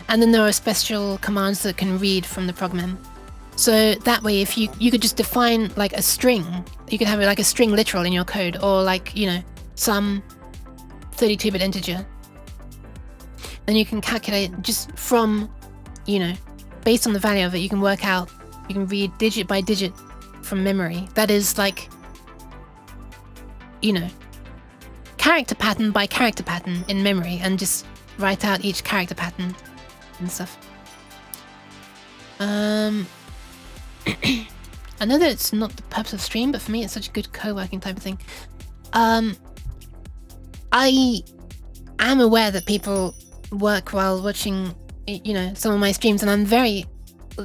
And then there are special commands that can read from the progmem. So that way, if you could just define like a string, you could have like a string literal in your code, or like, you know, some 32-bit integer. Then you can calculate just from, you know, based on the value of it, you can work out, you can read digit by digit from memory. That is like, you know, character pattern by character pattern in memory, and just write out each character pattern and stuff. I know that it's not the purpose of stream, but for me it's such a good co-working type of thing. I am aware that people work while watching, you know, some of my streams, and I'm very,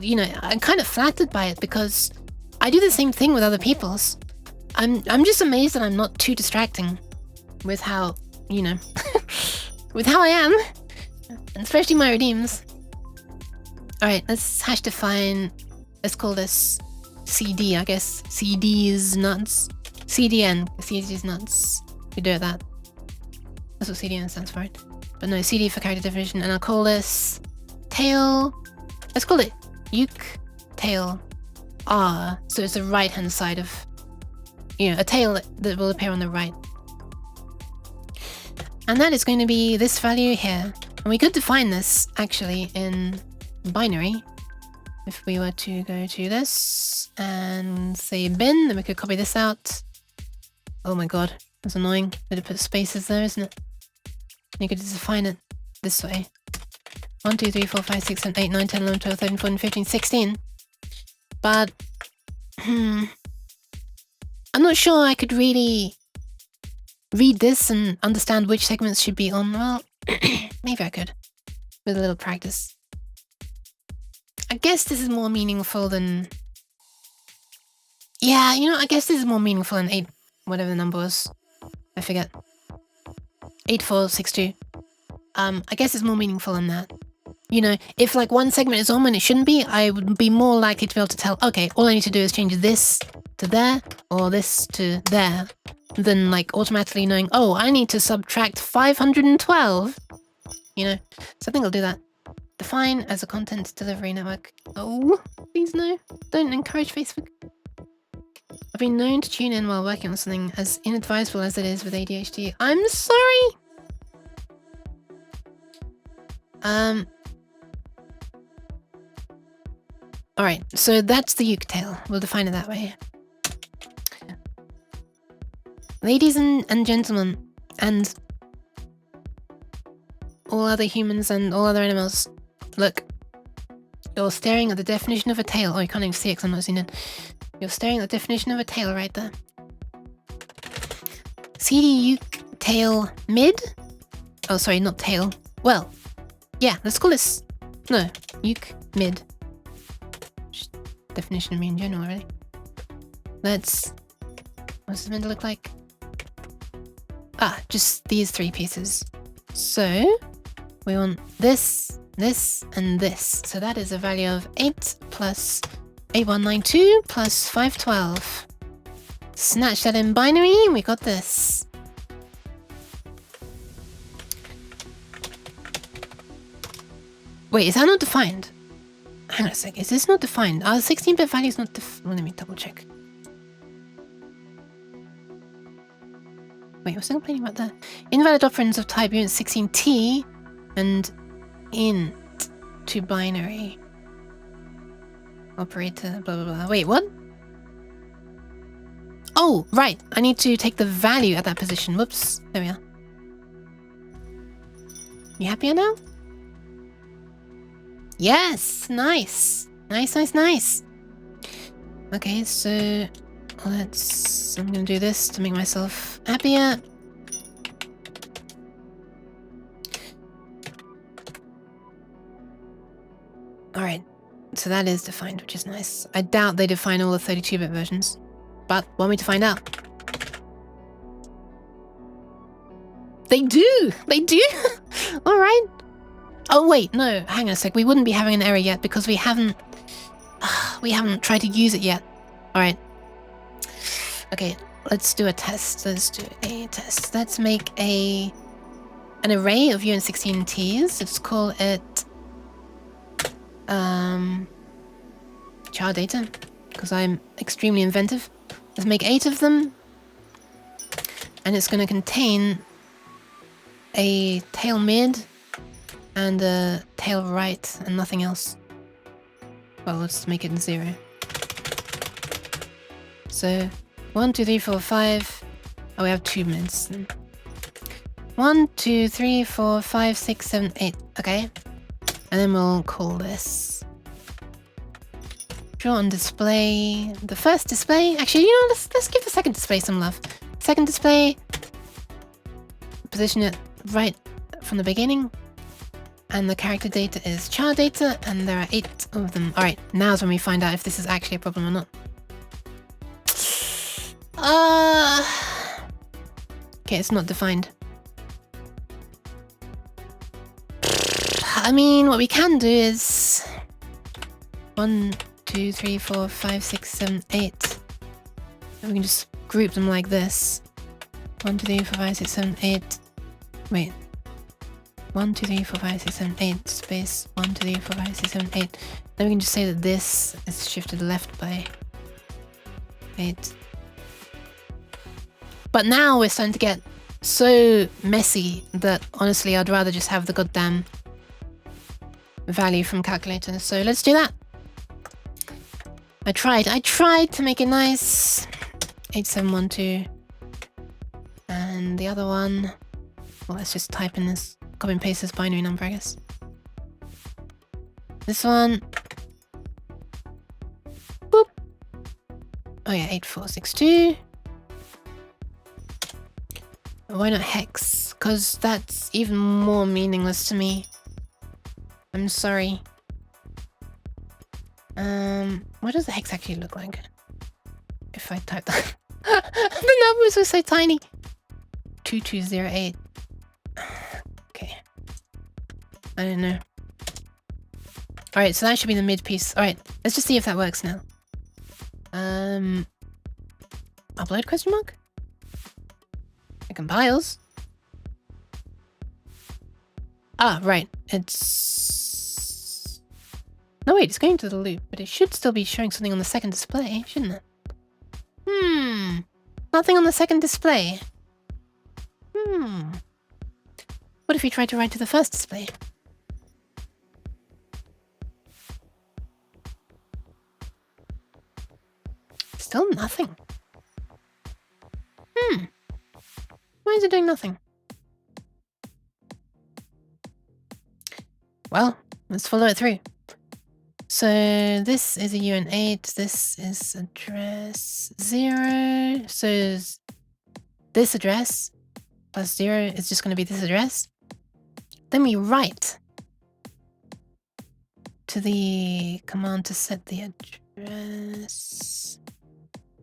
you know, I'm kind of flattered by it because I do the same thing with other people's. I'm just amazed that I'm not too distracting with how, you know, with how I am, and especially my redeems. Alright, let's hash define, let's call this CD, I guess. CD is nuts. CDN, CD is nuts. We do that. That's what CDN stands for, right? But no, CD for character definition, and I'll call this tail. Let's call it uke tail R. So it's the right hand side of, you know, a tail that will appear on the right. And that is going to be this value here. And we could define this actually in binary. If we were to go to this and say bin, then we could copy this out. Oh my god, that's annoying. Better put spaces there, isn't it? And you could just define it this way. 1, 2, 3, 4, 5, 6, 7, 8, 9, 10, 11, 12, 13, 14, 15, 16. But, I'm not sure I could really read this and understand which segments should be on. Well, maybe I could, with a little practice. I guess this is more meaningful than... Yeah, you know, I guess this is more meaningful than 8, whatever the number was. I forget. 8462. I guess it's more meaningful than that. You know, if like one segment is on when it shouldn't be, I would be more likely to be able to tell, okay, all I need to do is change this to there, or this to there, than like automatically knowing, oh, I need to subtract 512. You know, so I think I'll do that. Define as a content delivery network. Oh, please no. Don't encourage Facebook. I've been known to tune in while working on something as inadvisable as it is with ADHD. I'm sorry! Alright, so that's the uke tail. We'll define it that way. Ladies and gentlemen, and all other humans and all other animals, look. You're staring at the definition of a tail. Oh, you can't even see it because I'm not seeing it. You're staring at the definition of a tail right there. CD uke tail mid? Oh, sorry, not tail. Well, yeah, let's call this... No, uke mid. Just definition of me in general, really. Let's... What's this meant to look like? Ah, just these three pieces. So, we want this this, and this. So that is a value of 8 plus 8192 plus 512. Snatch that in binary, we got this. Wait, is that not defined? Hang on a sec, is this not defined? Our 16-bit value is not well, let me double check. Wait, we're still complaining about that. Invalid operands of type unit 16T and int to binary. Operator, blah, blah, blah. Wait, what? Oh, right. I need to take the value at that position. Whoops. There we are. You happier now? Yes! Nice! Nice, nice, nice! Okay, so I'm gonna do this to make myself happier. Alright, so that is defined, which is nice. I doubt they define all the 32-bit versions, but want me to find out? They do! They do! Alright. Oh wait, no, hang on a sec. We wouldn't be having an error yet because we haven't tried to use it yet. Alright. Okay, let's do a test. Let's make an array of UNT 16Ts. Let's call it char data, because I'm extremely inventive. Let's make 8 of them, and it's going to contain a tail mid and a tail right and nothing else. Well, let's make it 0. So 1, 2, 3, 4, 5. Oh, we have 2 mids. 1, 2, 3, 4, 5, 6, 7, 8. Okay. And then we'll call this draw on display. The first display. Actually, you know, let's give the second display some love. Second display. Position it right from the beginning. And the character data is char data, and there are 8 of them. Alright, now's when we find out if this is actually a problem or not. Okay, it's not defined. I mean, what we can do is 1, 2, 3, 4, 5, 6, 7, 8. And we can just group them like this. 1, 2, 3, 4, 5, 6, 7, 8. Wait. 1, 2, 3, 4, 5, 6, 7, 8. Space 1, 2, 3, 4, 5, 6, 7, 8. Then we can just say that this is shifted left by 8. But now we're starting to get so messy that honestly I'd rather just have the goddamn value from calculator. So let's do that. I tried to make it nice. 8712. And the other one, well, let's just type in this, copy and paste this binary number, I guess. This one. Boop. Oh yeah, 8462. Why not hex? Because that's even more meaningless to me. I'm sorry. What does the hex actually look like? If I type that. The numbers were so tiny. 2208. Okay. I don't know. Alright, so that should be the mid piece. Alright, let's just see if that works now. Upload question mark? It compiles. Ah, right. It's... No, wait, it's going to the loop, but it should still be showing something on the second display, shouldn't it? Nothing on the second display. What if we try to write to the first display? Still nothing. Why is it doing nothing? Well, let's follow it through. So this is a UN8, this is address 0. So this address plus 0 is just going to be this address. Then we write to the command to set the address.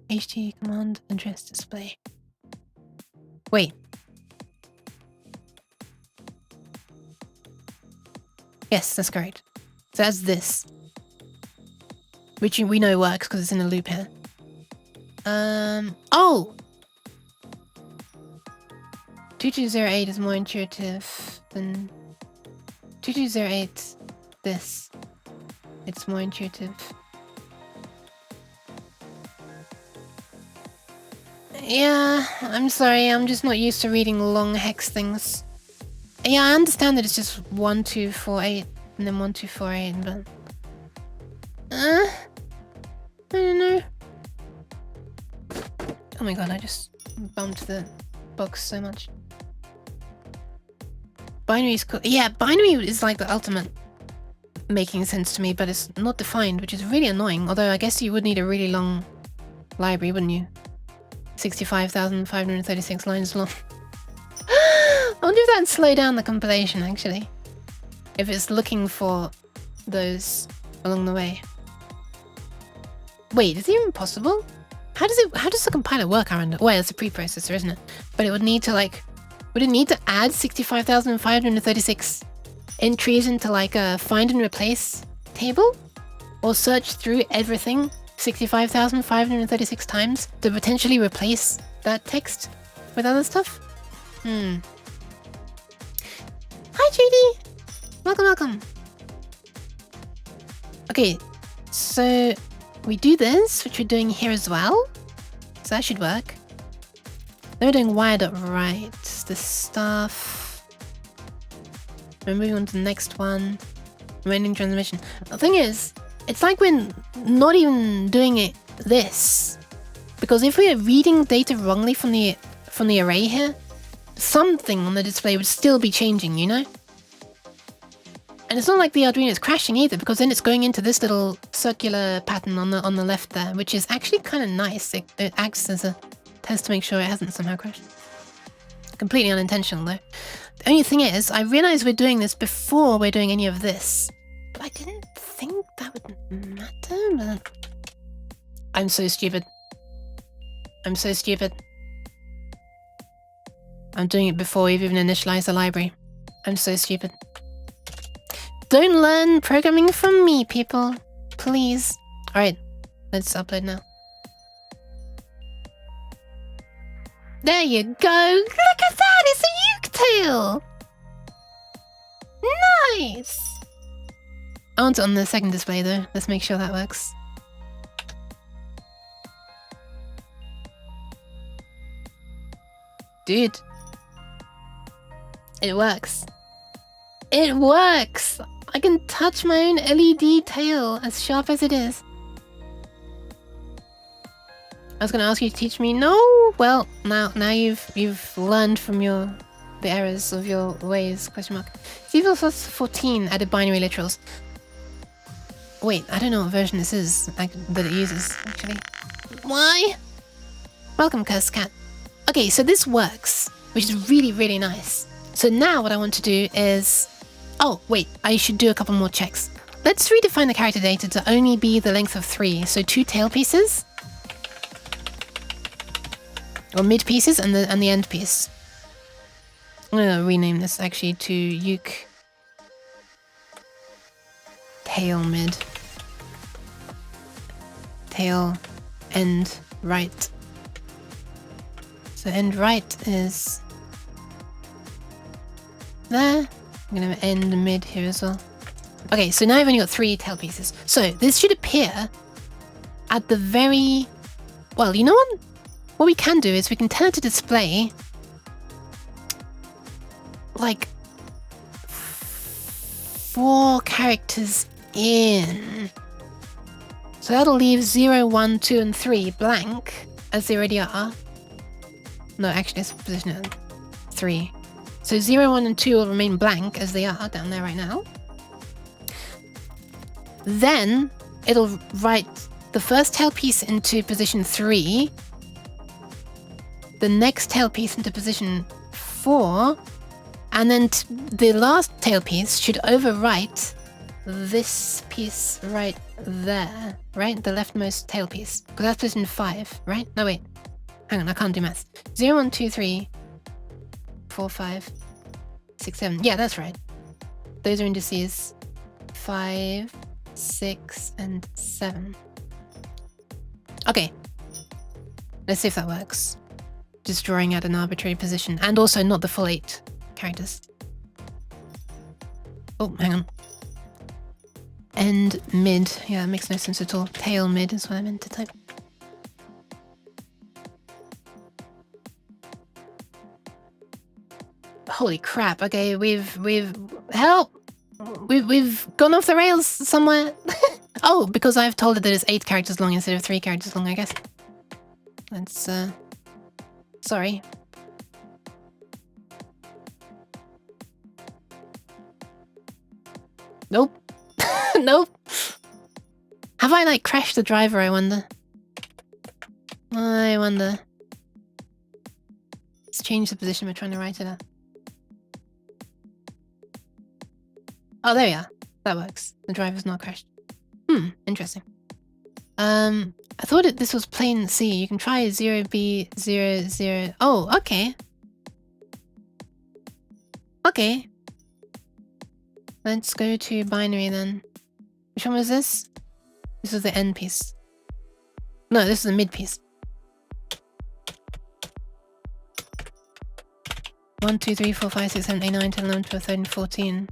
HT command address display. Wait. Yes, that's correct. So that's this. Which we know works because it's in a loop here. Oh! 2208 is more intuitive than 2208 this. It's more intuitive. Yeah, I'm sorry, I'm just not used to reading long hex things. Yeah, I understand that it's just 1248 and then 1248, but... I don't know. Oh my god, I just bumped the box so much. Binary is cool. Yeah, binary is like the ultimate making sense to me, but it's not defined, which is really annoying. Although I guess you would need a really long library, wouldn't you? 65,536 lines long. I wonder if that'd slow down the compilation, actually. If it's looking for those along the way. Wait, is it even possible? How does the compiler work around it? Well, it's a preprocessor, isn't it? But it would need to would it need to add 65,536 entries into like a find and replace table? Or search through everything 65,536 times to potentially replace that text with other stuff? Hi, Judy! Welcome. Okay, so we do this, which we're doing here as well. So that should work. Then we're doing wire.write. This stuff. We're moving on to the next one. Remaining transmission. The thing is, it's like we're not even doing it this. Because if we are reading data wrongly from the array here, something on the display would still be changing, you know? And it's not like the Arduino is crashing either, because then it's going into this little circular pattern on the left there, which is actually kind of nice. It acts as a test to make sure it hasn't somehow crashed. Completely unintentional though. The only thing is, I realize we're doing this before we're doing any of this, but I didn't think that would matter. But I'm so stupid. I'm so stupid. I'm doing it before we've even initialized the library. I'm so stupid. Don't learn programming from me, people. Please. Alright, let's upload now. There you go! Look at that! It's a uke-tail! Nice! I want it on the second display though. Let's make sure that works. Dude. It works. It works! I can touch my own LED tail, as sharp as it is. I was gonna ask you to teach me. No! Well, now you've learned from the errors of your ways, question mark. C++ 14 added binary literals. Wait, I don't know what version this is that it uses, actually. Why? Welcome, Cursed Cat. Okay, so this works, which is really, really nice. So now what I want to do is... Oh, wait, I should do a couple more checks. Let's redefine the character data to only be the length of 3, so 2 tail pieces. Or mid pieces and the end piece. I'm gonna rename this actually to uke tail mid. Tail end right. So end right is there. I'm gonna end mid here as well. Okay, so now I've only got 3 tail pieces. So this should appear at the very... Well, you know what? What we can do is we can tell it to display like 4 characters in. So that'll leave 0, 1, 2, and 3 blank, as they already are. No, actually, let's position it at 3. So 0, 1, and 2 will remain blank, as they are down there right now. Then it'll write the first tail piece into position 3, the next tail piece into position 4, and then the last tail piece should overwrite this piece right there, right? The leftmost tail piece, because that's position 5, right? No, wait. Hang on, I can't do maths. 0, 1, 2, 3, 4, 5, 6, 7. Yeah, that's right. those are indices 5, 6, and 7. Okay. Let's see if that works. Just drawing out an arbitrary position, and also not the full 8 characters. Oh, hang on. End, mid. Yeah, that makes no sense at all. Tail, mid is what I meant to type. Holy crap. Okay, we've help! We've gone off the rails somewhere. Oh, because I've told it that it's 8 characters long instead of 3 characters long, I guess. That's, sorry. Nope. Nope. Have I, like, crashed the driver, I wonder? I wonder. Let's change the position we're trying to write it at. Oh, there we are. That works. The driver's not crashed. Interesting. I thought this was plain C. You can try 0B00. Oh, okay. Okay. Let's go to binary then. Which one was this? This was the end piece. No, this is the mid piece. 1, 2, 3, 4, 5, 6, 7, 8, 9, 10, 11, 12, 13, 14.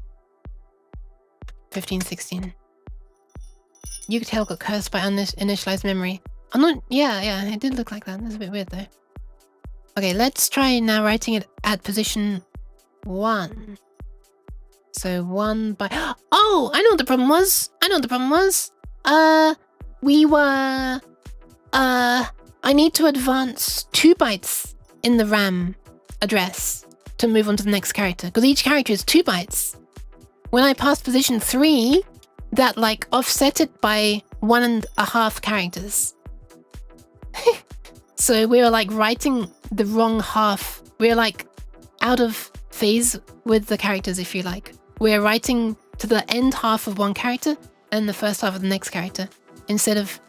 15, 16. Ucatel got cursed by uninitialized memory. I'm not... Yeah, it did look like that. That's a bit weird though. Okay, let's try now writing it at position 1. So 1 by... Oh! I know what the problem was! We were... I need to advance 2 bytes in the RAM address to move on to the next character. Because each character is 2 bytes. When I passed position 3, that like offset it by 1.5 characters. So we were like writing the wrong half. We're like out of phase with the characters, if you like. We're writing to the end half of one character and the first half of the next character instead of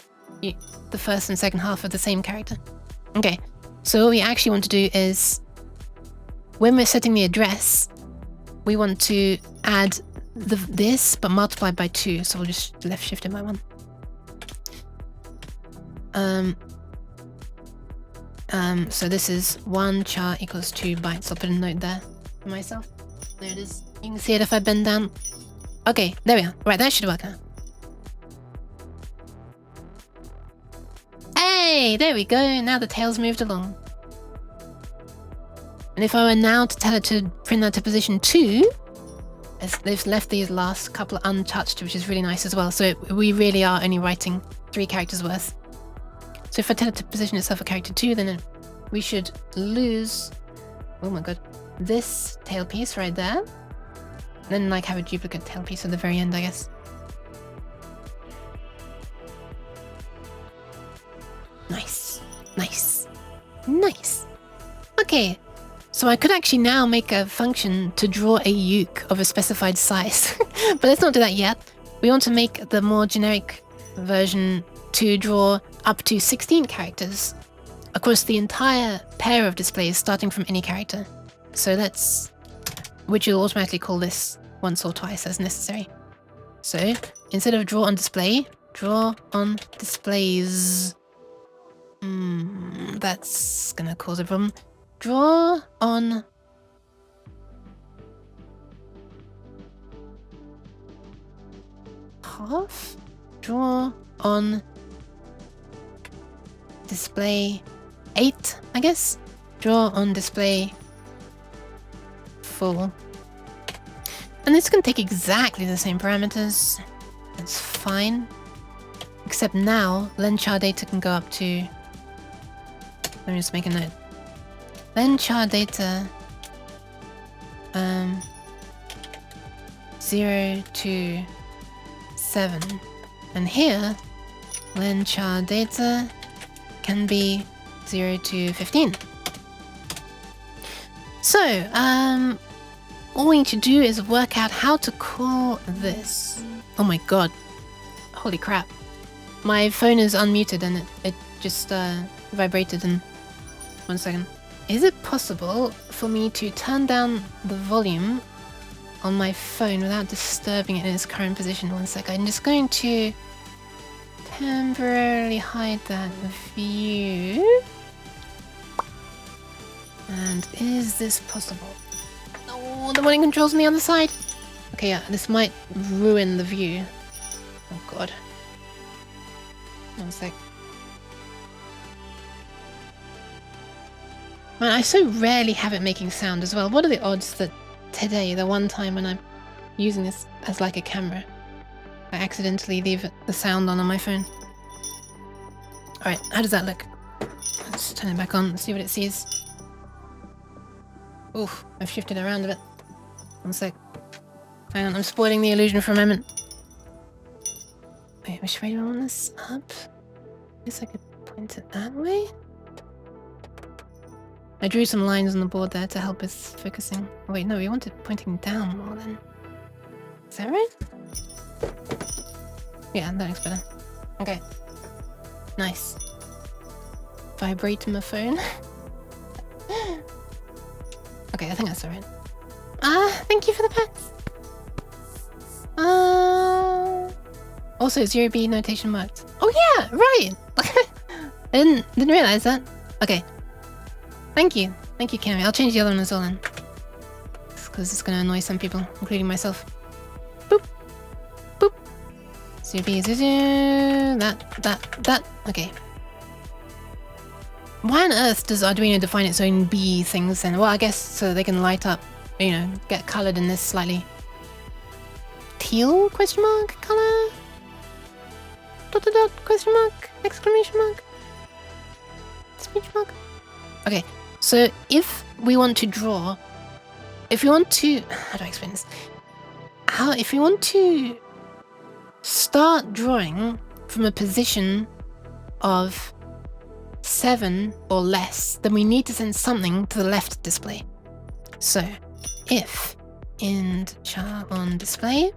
the first and second half of the same character. Okay, so what we actually want to do is when we're setting the address, we want to add this but multiplied by 2, so we'll just left shift it by 1. So this is 1 char equals 2 bytes. I'll put a note there for myself. There it is. You can see it if I bend down. Okay, there we are. Right, that should work now. Hey, there we go. Now the tail's moved along. And if I were now to tell it to print that to position 2, they've left these last couple untouched, which is really nice as well. So we really are only writing 3 characters worth. So if I tell it to position itself at character 2, then we should lose, oh my god, this tail piece right there. And then like have a duplicate tail piece at the very end, I guess. Nice, nice, nice. Okay, so I could actually now make a function to draw a uke of a specified size. But let's not do that yet. We want to make the more generic version to draw up to 16 characters across the entire pair of displays starting from any character. So let's, which will automatically call this once or twice as necessary. So instead of draw on display, draw on displays. That's gonna cause a problem. Draw on half? Draw on display 8, I guess. Draw on display full. And this can take exactly the same parameters. That's fine. Except now, len char data can go up to... Let me just make a note. Len char data 0 to 7. And here, len char data can be 0 to 15. So, all we need to do is work out how to call this. Oh my god. Holy crap. My phone is unmuted and it just vibrated in 1 second. Is it possible for me to turn down the volume on my phone without disturbing it in its current position. One sec. I'm just going to temporarily hide that view. And is this possible? Oh, the morning controls on the other side. Okay, yeah, this might ruin the view. Oh god. One sec. Man, I so rarely have it making sound as well. What are the odds that today, the one time when I'm using this as like a camera, I accidentally leave the sound on my phone? Alright, how does that look? Let's turn it back on, see what it sees. Oof, I've shifted around a bit. One sec. Hang on, I'm spoiling the illusion for a moment. Wait, which way do I want this? Up? I guess I could point it that way? I drew some lines on the board there to help with focusing. Oh, wait, no, we want it pointing down more then. Is that right? Yeah, that looks better. Okay. Nice. Vibrate my phone. Okay, I think that's alright. Thank you for the pets. Also, 0B notation marked. Oh yeah, right! I didn't realize that. Okay. Thank you, Cammy. I'll change the other one as well then. Because it's gonna annoy some people, including myself. Boop. Boop. 0B, 0, that. Okay. Why on earth does Arduino define its own B things then? Well, I guess so they can light up, you know, get coloured in this slightly teal question mark colour? Dot dot dot question mark exclamation mark speech mark. Okay, so if we want to draw, if we want to, how do I explain this? If we want to start drawing from a position of 7 or less, then we need to send something to the left display. So if int char on display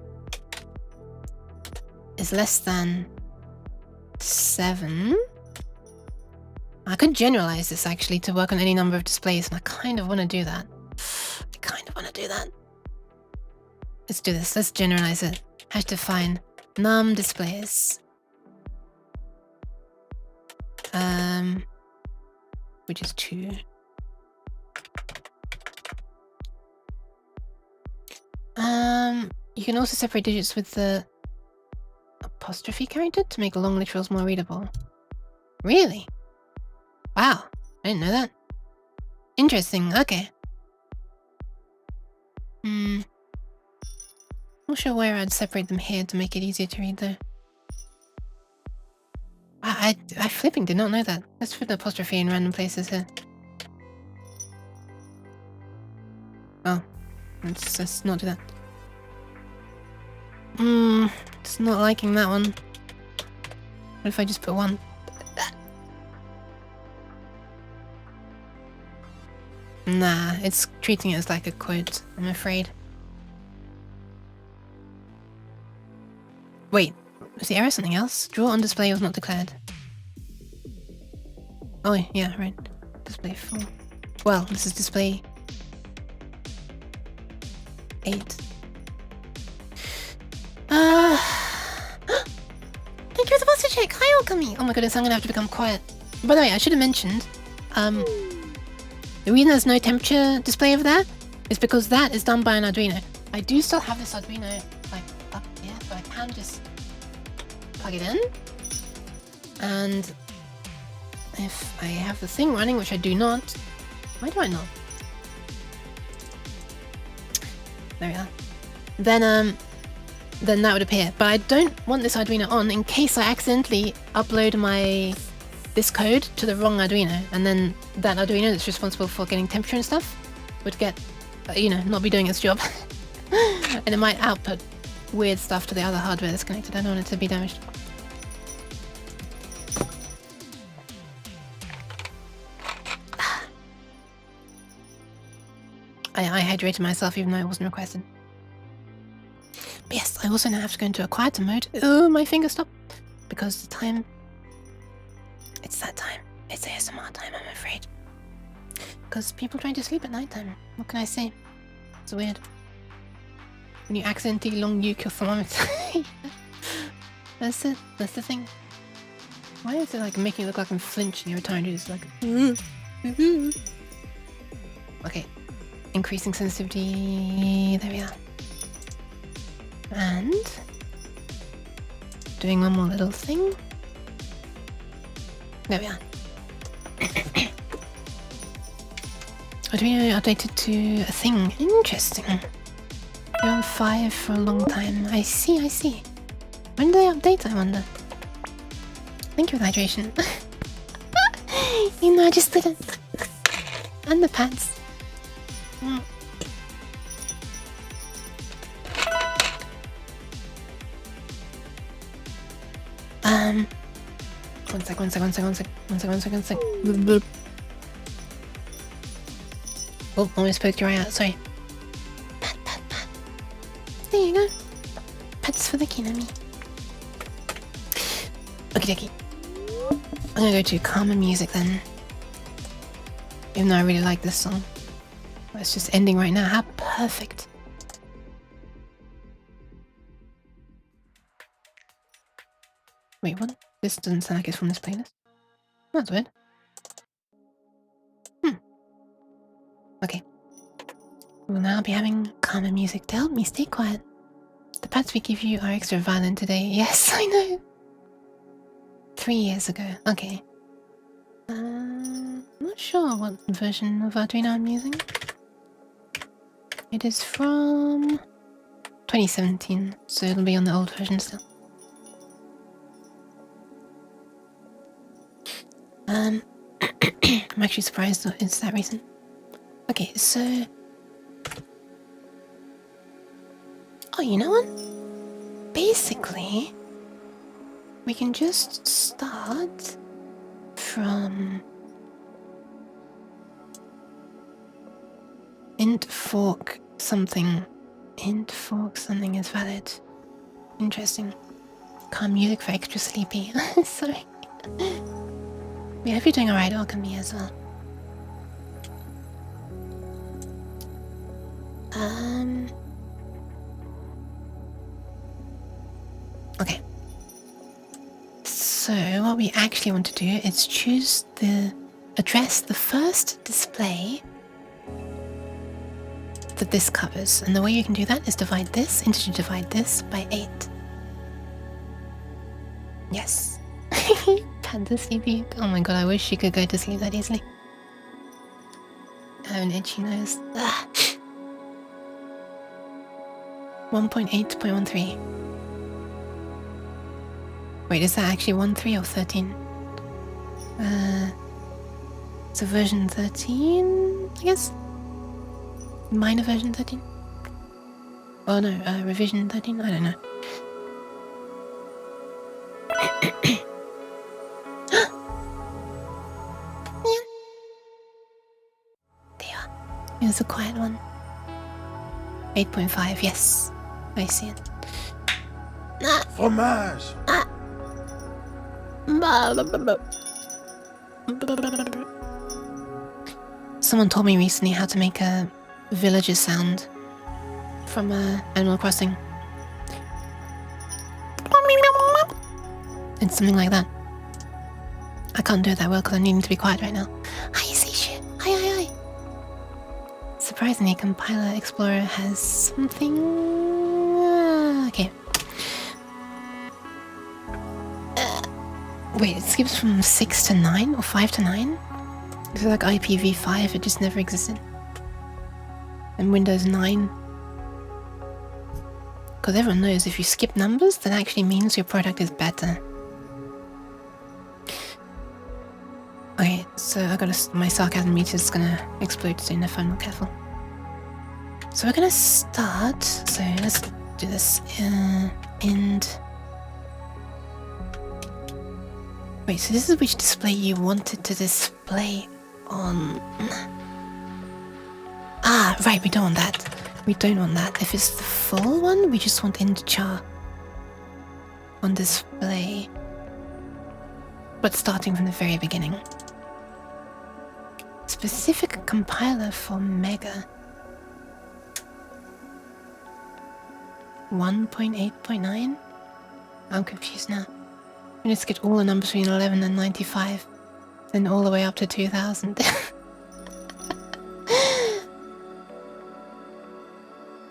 is less than 7, I could generalize this actually to work on any number of displays, and I kind of want to do that. Let's do this. Let's generalize it. Hash define num displays. Which is 2. You can also separate digits with the apostrophe character to make long literals more readable. Really? Wow, I didn't know that. Interesting, okay. Not sure where I'd separate them here to make it easier to read though. I flipping did not know that. Let's put the apostrophe in random places here. Oh, let's not do that. It's not liking that one. What if I just put 1? Nah, it's treating it as like a quote, I'm afraid. Wait, was the error something else? Draw on display was not declared. Oh, yeah, right. Display 4. Well, this is display 8. Thank you for the posture check. Hi, Okami. Oh my goodness, I'm gonna have to become quiet. By the way, I should have mentioned, the reason there's no temperature display over there is because that is done by an Arduino. I do still have this Arduino like up here, but I can just plug it in. And if I have the thing running, which I do not, why do I not? There we are. Then that would appear. But I don't want this Arduino on in case I accidentally upload this code to the wrong Arduino, and then that Arduino that's responsible for getting temperature and stuff would get, not be doing its job. And it might output weird stuff to the other hardware that's connected. I don't want it to be damaged. I hydrated myself even though it wasn't requested. But yes, I also now have to go into a quieter mode. Oh, my finger stopped. Because the time... It's that time. It's ASMR time, I'm afraid. Because people trying to sleep at night time. What can I say? It's weird. When you accidentally long nuke your thermometer. That's it. That's the thing. Why is it like making it look like I'm flinching every time I do this? Like, okay, increasing sensitivity. There we are. And doing one more little thing. There we are. Arduino updated to a thing. Interesting. You're on 5 for a long time. I see, I see. When do they update, I wonder? Thank you for the hydration. You know, I just didn't. And the pads. One sec. Oh, almost poked your eye out, sorry. Pat. There you go. Pats for the Kinami. Okie dokie. I'm gonna go to calmer music then. Even though I really like this song. But it's just ending right now. How perfect. Wait, what? This doesn't sound like it's from this playlist. That's weird. Okay. We'll now be having calmer music to help me stay quiet. The pats we give you are extra violent today. Yes, I know. 3 years ago. Okay. Not sure what version of Arduino I'm using. It is from 2017, so it'll be on the old version still. I'm actually surprised that it's that recent. Okay, so... Oh, you know what? Basically, we can just start from int fork something. Int fork something is valid. Interesting. Calm music for extra sleepy. Sorry. We hope you're doing alright, welcome me as well. Okay. So what we actually want to do is choose address the first display that this covers. And the way you can do that is divide this by 8. Yes. Panda sleepy. Oh my god, I wish you could go to sleep that easily. I have an itchy nose. 1.8.13. Wait, is that actually 1.3 or 13? So version 13, I guess? Minor version 13? Oh no, revision 13? I don't know. There. Here's a quiet one. 8.5, yes. I see it. Fromage! Someone told me recently how to make a villager sound from Animal Crossing. It's something like that. I can't do it that well because I'm needing to be quiet right now. Hi, Seishu. Hi. Surprisingly, Compiler Explorer has something... okay. Wait, it skips from 6 to 9 or 5 to 9? Is it like IPv5? It just never existed. And Windows 9. Because everyone knows if you skip numbers, that actually means your product is better. Okay, so my sarcasm meter is gonna explode soon if I'm not careful. So we're gonna start. So let's do this. End. Wait, so this is which display you wanted to display on. Ah, right, we don't want that. We don't want that. If it's the full one, we just want integer on display. But starting from the very beginning. Specific compiler for Mega. 1.8.9? I'm confused now. We just get all the numbers between 11 and 95. Then all the way up to 2000.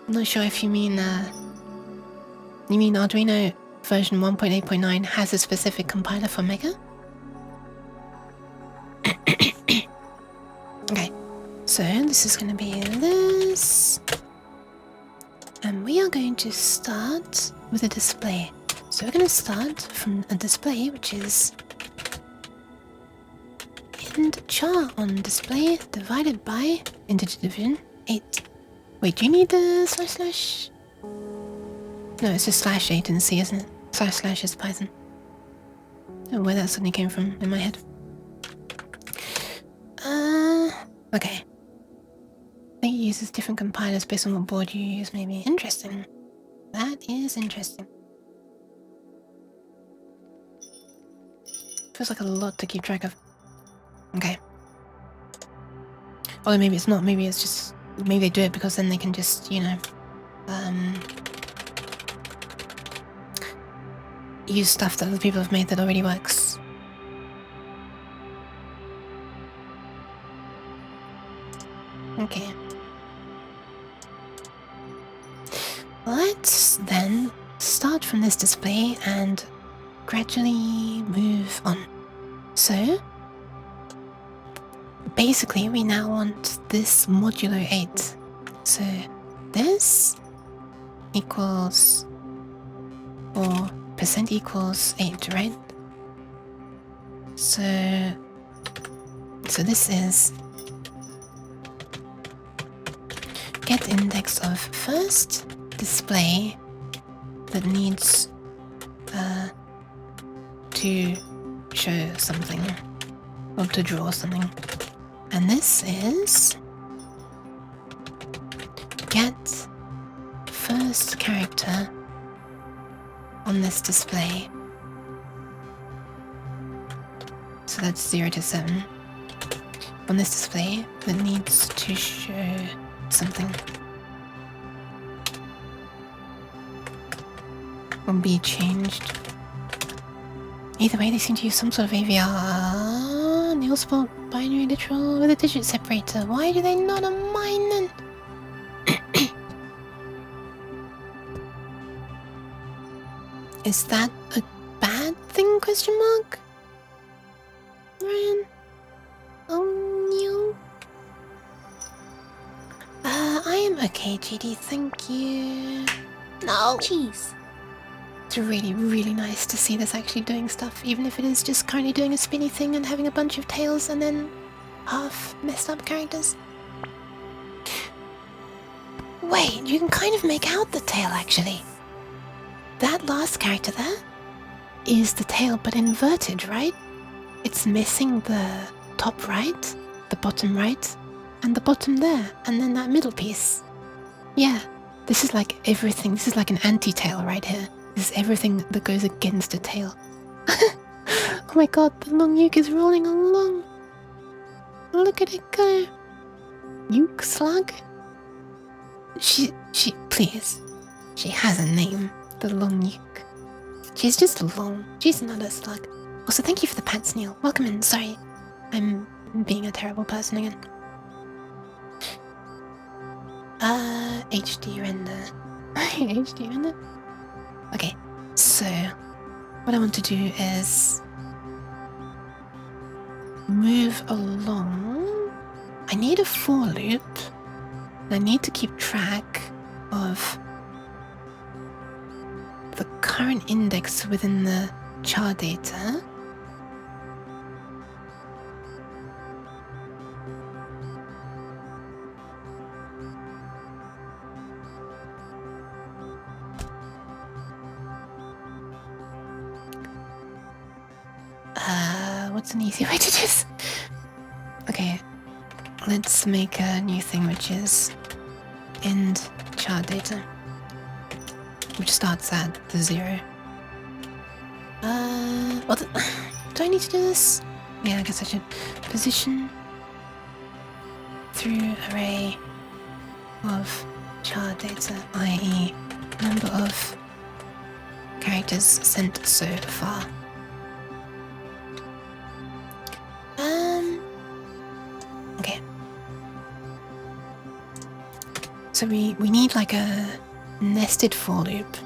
I'm not sure if you mean Arduino version 1.8.9 has a specific compiler for Mega? Okay, so this is going to be this. And we are going to start with a display. So we're going to start from a display which is int char on display divided by integer division 8. Wait, do you need the slash? No, it's just /8 in C, isn't it? // is Python. I don't know where that suddenly came from in my head. Okay. I think it uses different compilers based on what board you use, maybe. Interesting. That is interesting. Feels like a lot to keep track of. Okay. Or maybe it's not, maybe it's just... Maybe they do it because then they can just, you know... use stuff that other people have made that already works. Okay. Let's then start from this display and gradually move on. So, basically we now want this modulo 8. So, this equals, or percent equals 8, right? So this is get index of first display that needs to show something or to draw something, and this is get first character on this display. So that's 0 to 7 on this display that needs to show something. Will be changed. Either way, they seem to use some sort of AVR, nil spot, binary literal with a digit separator. Why do they not on mine then? Is that a bad thing, question mark? Ryan? Oh no. I am okay, GD, thank you. No. Jeez. It's really, really nice to see this actually doing stuff, even if it is just currently doing a spinny thing and having a bunch of tails and then half messed up characters. Wait, you can kind of make out the tail actually. That last character there is the tail but inverted, right? It's missing the top right, the bottom right, and the bottom there, and then that middle piece. Yeah, this is like everything. This is like an anti-tail right here. This is everything that goes against a tail. Oh my god, the long uke is rolling along. Look at it go. Uke slug? Please. She has a name. The long uke. She's just long. She's not a slug. Also, thank you for the pants, Neil. Welcome in. Sorry. I'm being a terrible person again. HD render. HD render? Okay, so what I want to do is move along. I need a for loop. And I need to keep track of the current index within the char data. What's an easy way to do this? Okay, let's make a new thing which is end char data, which starts at the 0. Do I need to do this? Yeah, I guess I should. Position through array of char data, i.e. number of characters sent so far. Okay. So we need like a nested for loop.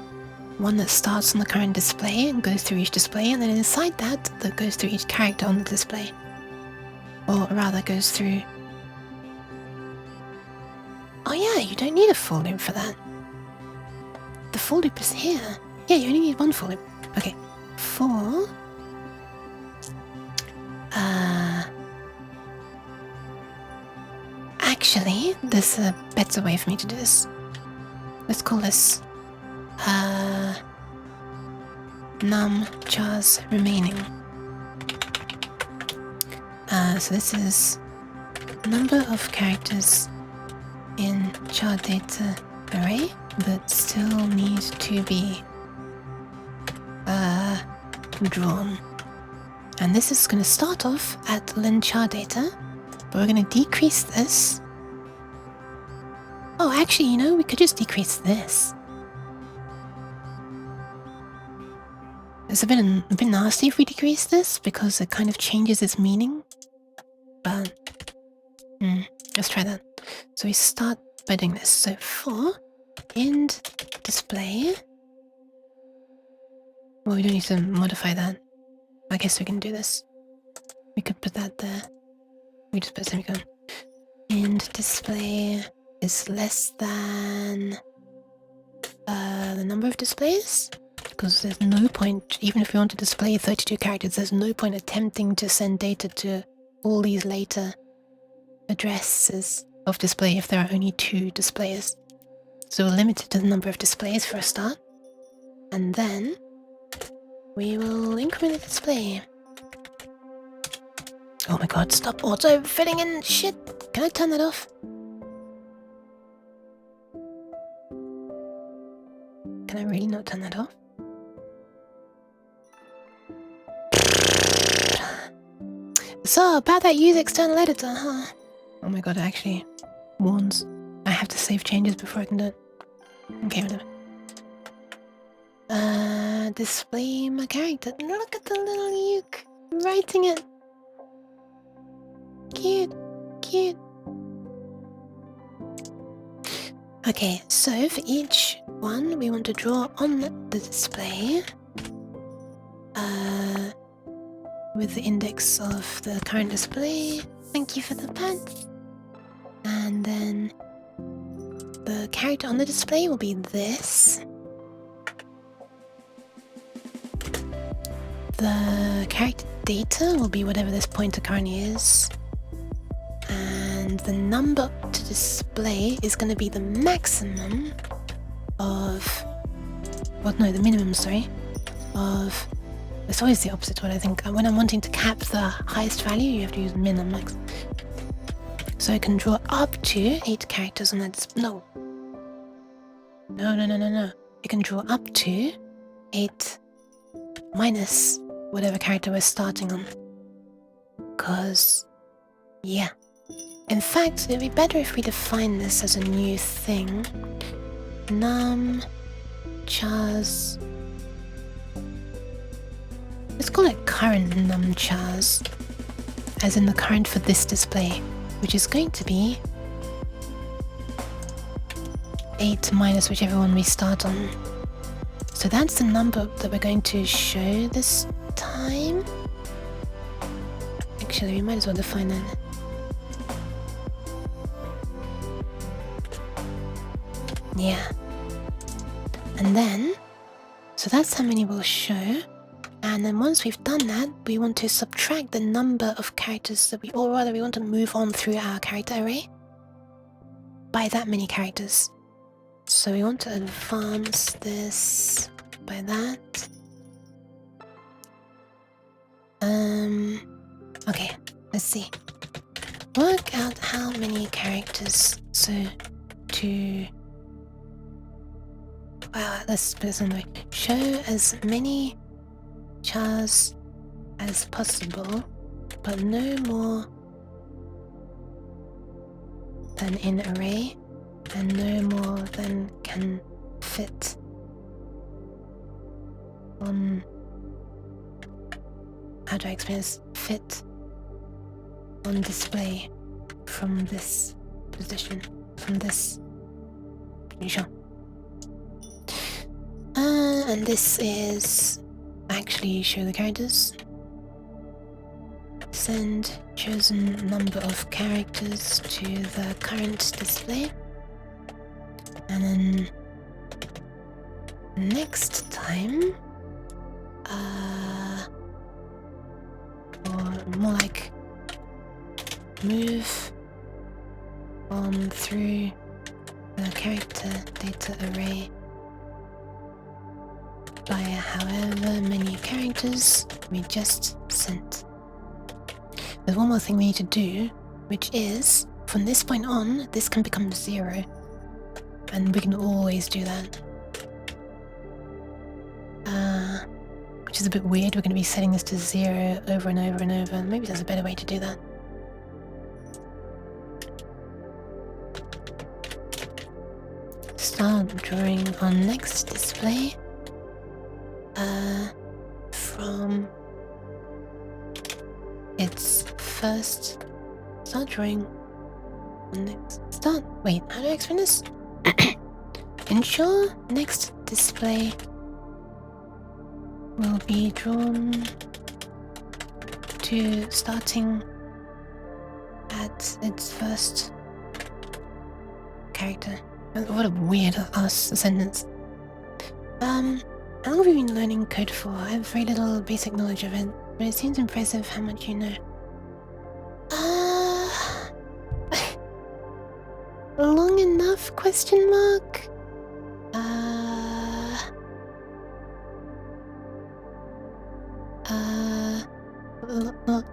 One that starts on the current display and goes through each display, and then inside that goes through each character on the display. Or rather goes through... Oh yeah, you don't need a for loop for that. The for loop is here. Yeah, you only need one for loop. Okay. For... Actually, there's a better way for me to do this. Let's call this num chars remaining. So this is number of characters in char data array that still need to be drawn. And this is going to start off at len char data, but we're going to decrease this. Oh, actually, you know, we could just decrease this. It's a bit nasty if we decrease this, because it kind of changes its meaning. But, let's try that. So we start by doing this. So for end display... Well, we don't need to modify that. I guess we can do this. We could put that there. We just put a semicolon. End display is less than the number of displays, because there's no point, even if we want to display 32 characters, there's no point attempting to send data to all these later addresses of display if there are only 2 displays. So we'll limit it to the number of displays for a start, and then we will increment the display. Oh my god, stop auto filling in shit! Can I turn that off? Can I really not turn that off? So, about that use external editor, huh? Oh my god, it actually warns. I have to save changes before I can do it. Okay, whatever. Display my character. Look at the little uke writing it. Cute, cute. Okay, so for each one we want to draw on the display with the index of the current display. Thank you for the pants. And then the character on the display will be this. The character data will be whatever this pointer currently is. And the number to display is going to be the maximum of... Well, no, the minimum, sorry. Of... It's always the opposite what I think. When I'm wanting to cap the highest value, you have to use min and max. So I can draw up to 8 characters on that... No. No. I can draw up to 8 minus whatever character we're starting on. Because... yeah. In fact, it'd be better if we define this as a new thing. Num chars. Let's call it current num chars, as in the current for this display, which is going to be 8 minus whichever one we start on. So that's the number that we're going to show this time. Actually, we might as well define that. Yeah. And then, so that's how many we'll show. And then once we've done that, we want to subtract the number of characters that we, or rather we want to move on through our character array by that many characters. So we want to advance this by that. Okay, let's see. Work out how many characters, so to... Wow, let's put this another way. Show as many chars as possible, but no more than in array, and no more than can fit on, how do I explain this, fit on display from this position, from this, sure. And this is actually show the characters. Send chosen number of characters to the current display. And then next time, or more like move on through the character data array by however many characters we just sent. There's one more thing we need to do, which is, from this point on, this can become 0. And we can always do that. Which is a bit weird, we're going to be setting this to 0 over and over and over. Maybe there's a better way to do that. Start drawing on next display. From its first start drawing on next start. Wait, how do I explain this? Ensure next display will be drawn to starting at its first character. What a weird ass sentence. How long have you been learning code for? I have very little basic knowledge of it, but it seems impressive how much you know. Long enough? Question mark?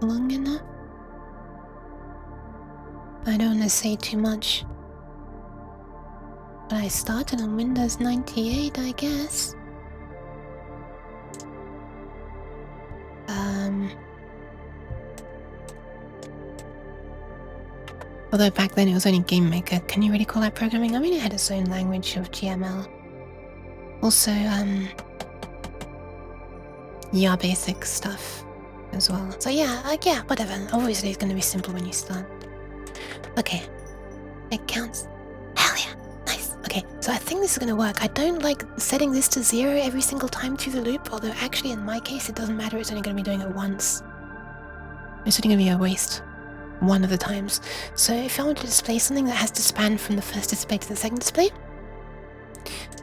Long enough? I don't want to say too much. But I started on Windows 98, I guess. Although back then it was only Game Maker, can you really call that programming? I mean, it had its own language of GML. Also, yeah, basic stuff as well. So yeah, whatever. Obviously it's gonna be simple when you start. Okay, it counts. Hell yeah, nice. Okay, so I think this is gonna work. I don't like setting this to 0 every single time through the loop, although actually in my case it doesn't matter, it's only gonna be doing it once. It's only gonna be a waste one of the times. So if I want to display something that has to span from the first display to the second display,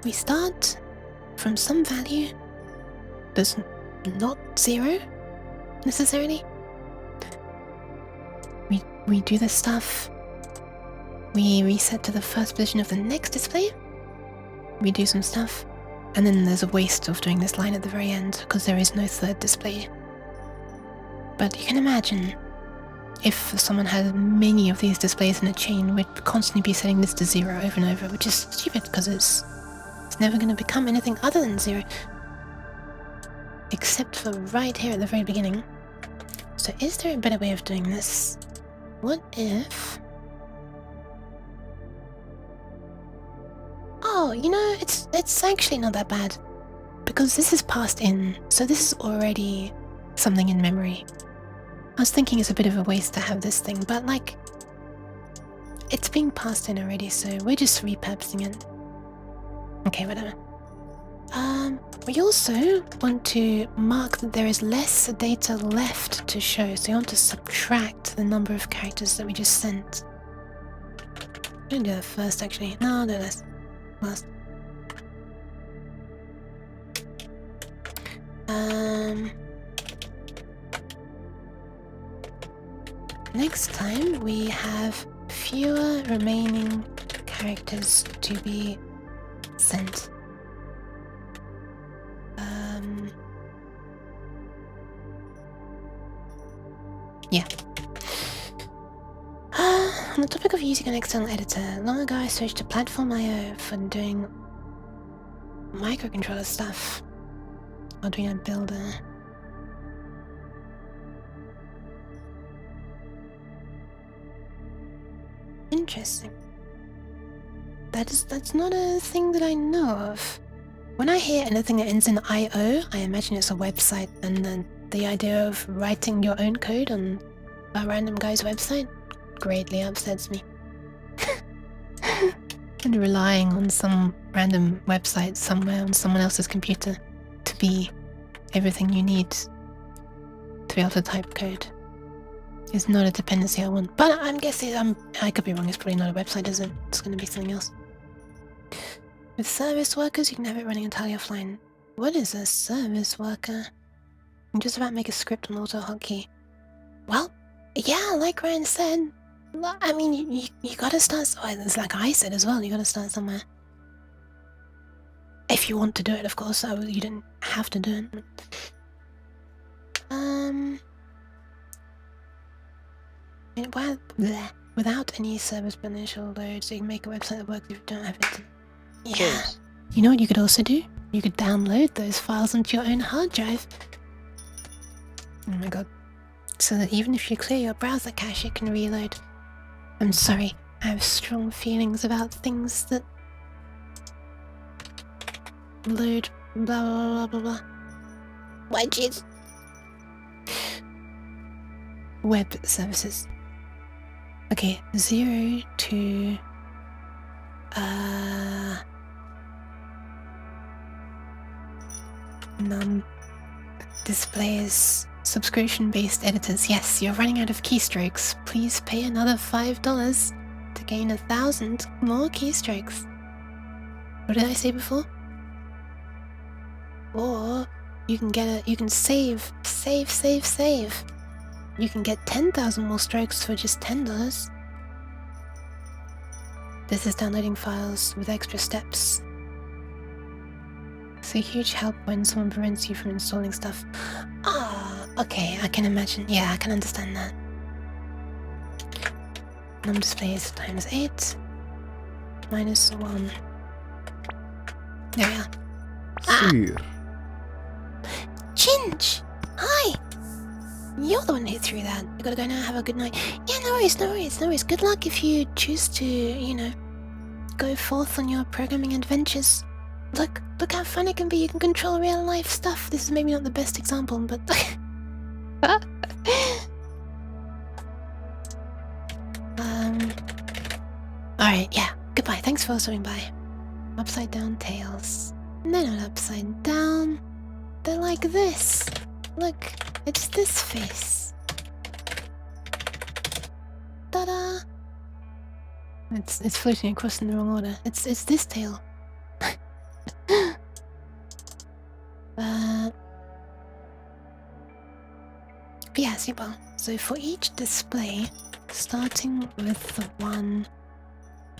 we start from some value that's not 0 necessarily. We do this stuff, we reset to the first position of the next display, we do some stuff, and then there's a waste of doing this line at the very end because there is no third display. But you can imagine if someone had many of these displays in a chain, we'd constantly be setting this to 0 over and over, which is stupid because it's never going to become anything other than 0. Except for right here at the very beginning. So is there a better way of doing this? What if... Oh, you know, it's actually not that bad. Because this is passed in, so this is already something in memory. I was thinking it's a bit of a waste to have this thing, but like, it's being passed in already, so we're just repurposing it. Okay, whatever. We also want to mark that there is less data left to show, so you want to subtract the number of characters that we just sent. I'm gonna do that first, actually. No, I'll do this last. Next time we have fewer remaining characters to be sent. Yeah. On the topic of using an external editor, long ago I switched to Platform.io for doing microcontroller stuff. Arduino Builder. Interesting. That's not a thing that I know of. When I hear anything that ends in IO, I imagine it's a website, and then the idea of writing your own code on a random guy's website greatly upsets me. And relying on some random website somewhere on someone else's computer to be everything you need to be able to type code is not a dependency I want. But I'm guessing I could be wrong. It's probably not a website, is it? It's going to be something else. With service workers, you can have it running entirely offline. What is a service worker? I'm just about to make a script on auto hotkey. Well, yeah, like Ryan said, I mean, you gotta start. It's like I said as well. You gotta start somewhere. If you want to do it, of course. You didn't have to do it. Without any service initial load, so you can make a website that works if you don't have it. Yeah. You know what you could also do? You could download those files onto your own hard drive. Oh my god. So that even if you clear your browser cache, it can reload. I'm sorry, I have strong feelings about things that load blah blah blah blah blah. Why jeez? Web services. Okay, 0 to none displays subscription-based editors. Yes, you're running out of keystrokes. Please pay another $5 to gain 1,000 more keystrokes. What did I say before? Or you can save. You can get 10,000 more strokes for just $10. This is downloading files with extra steps. It's a huge help when someone prevents you from installing stuff. Ah, okay, I can imagine. Yeah, I can understand that. Num displays times 8 minus 1. There we are. Sir. Chinch! Hi! You're the one who threw that. You gotta go now, have a good night. Yeah, no worries. Good luck if you choose to, you know, go forth on your programming adventures. Look how fun it can be. You can control real life stuff. This is maybe not the best example, but... Alright, yeah. Goodbye. Thanks for swinging by. Upside down tails. They're not upside down. They're like this. Look, it's this face. Ta-da! It's floating across in the wrong order. It's this tail. Yeah, super. So for each display, starting with the one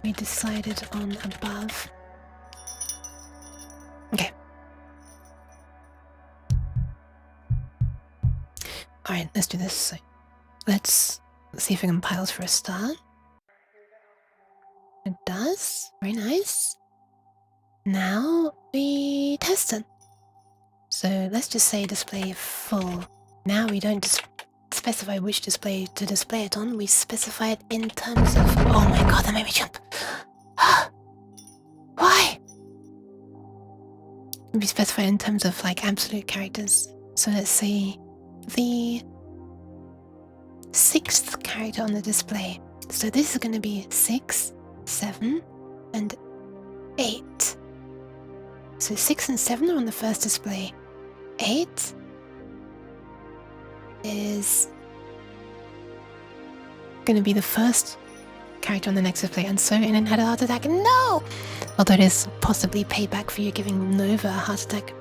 we decided on above. Okay. Alright, let's do this. So let's see if it compiles for a start. It does. Very nice. Now we test it. So let's just say display full. Now we don't just specify which display to display it on, we specify it in terms of... Oh my god, that made me jump! Why? We specify it in terms of like absolute characters. So let's say the 6th character on the display. So this is going to be 6, 7, and 8. So 6 and 7 are on the first display. 8 is going to be the first character on the next display, and so Inen had a heart attack. No! Although it is possibly payback for you giving Nova a heart attack.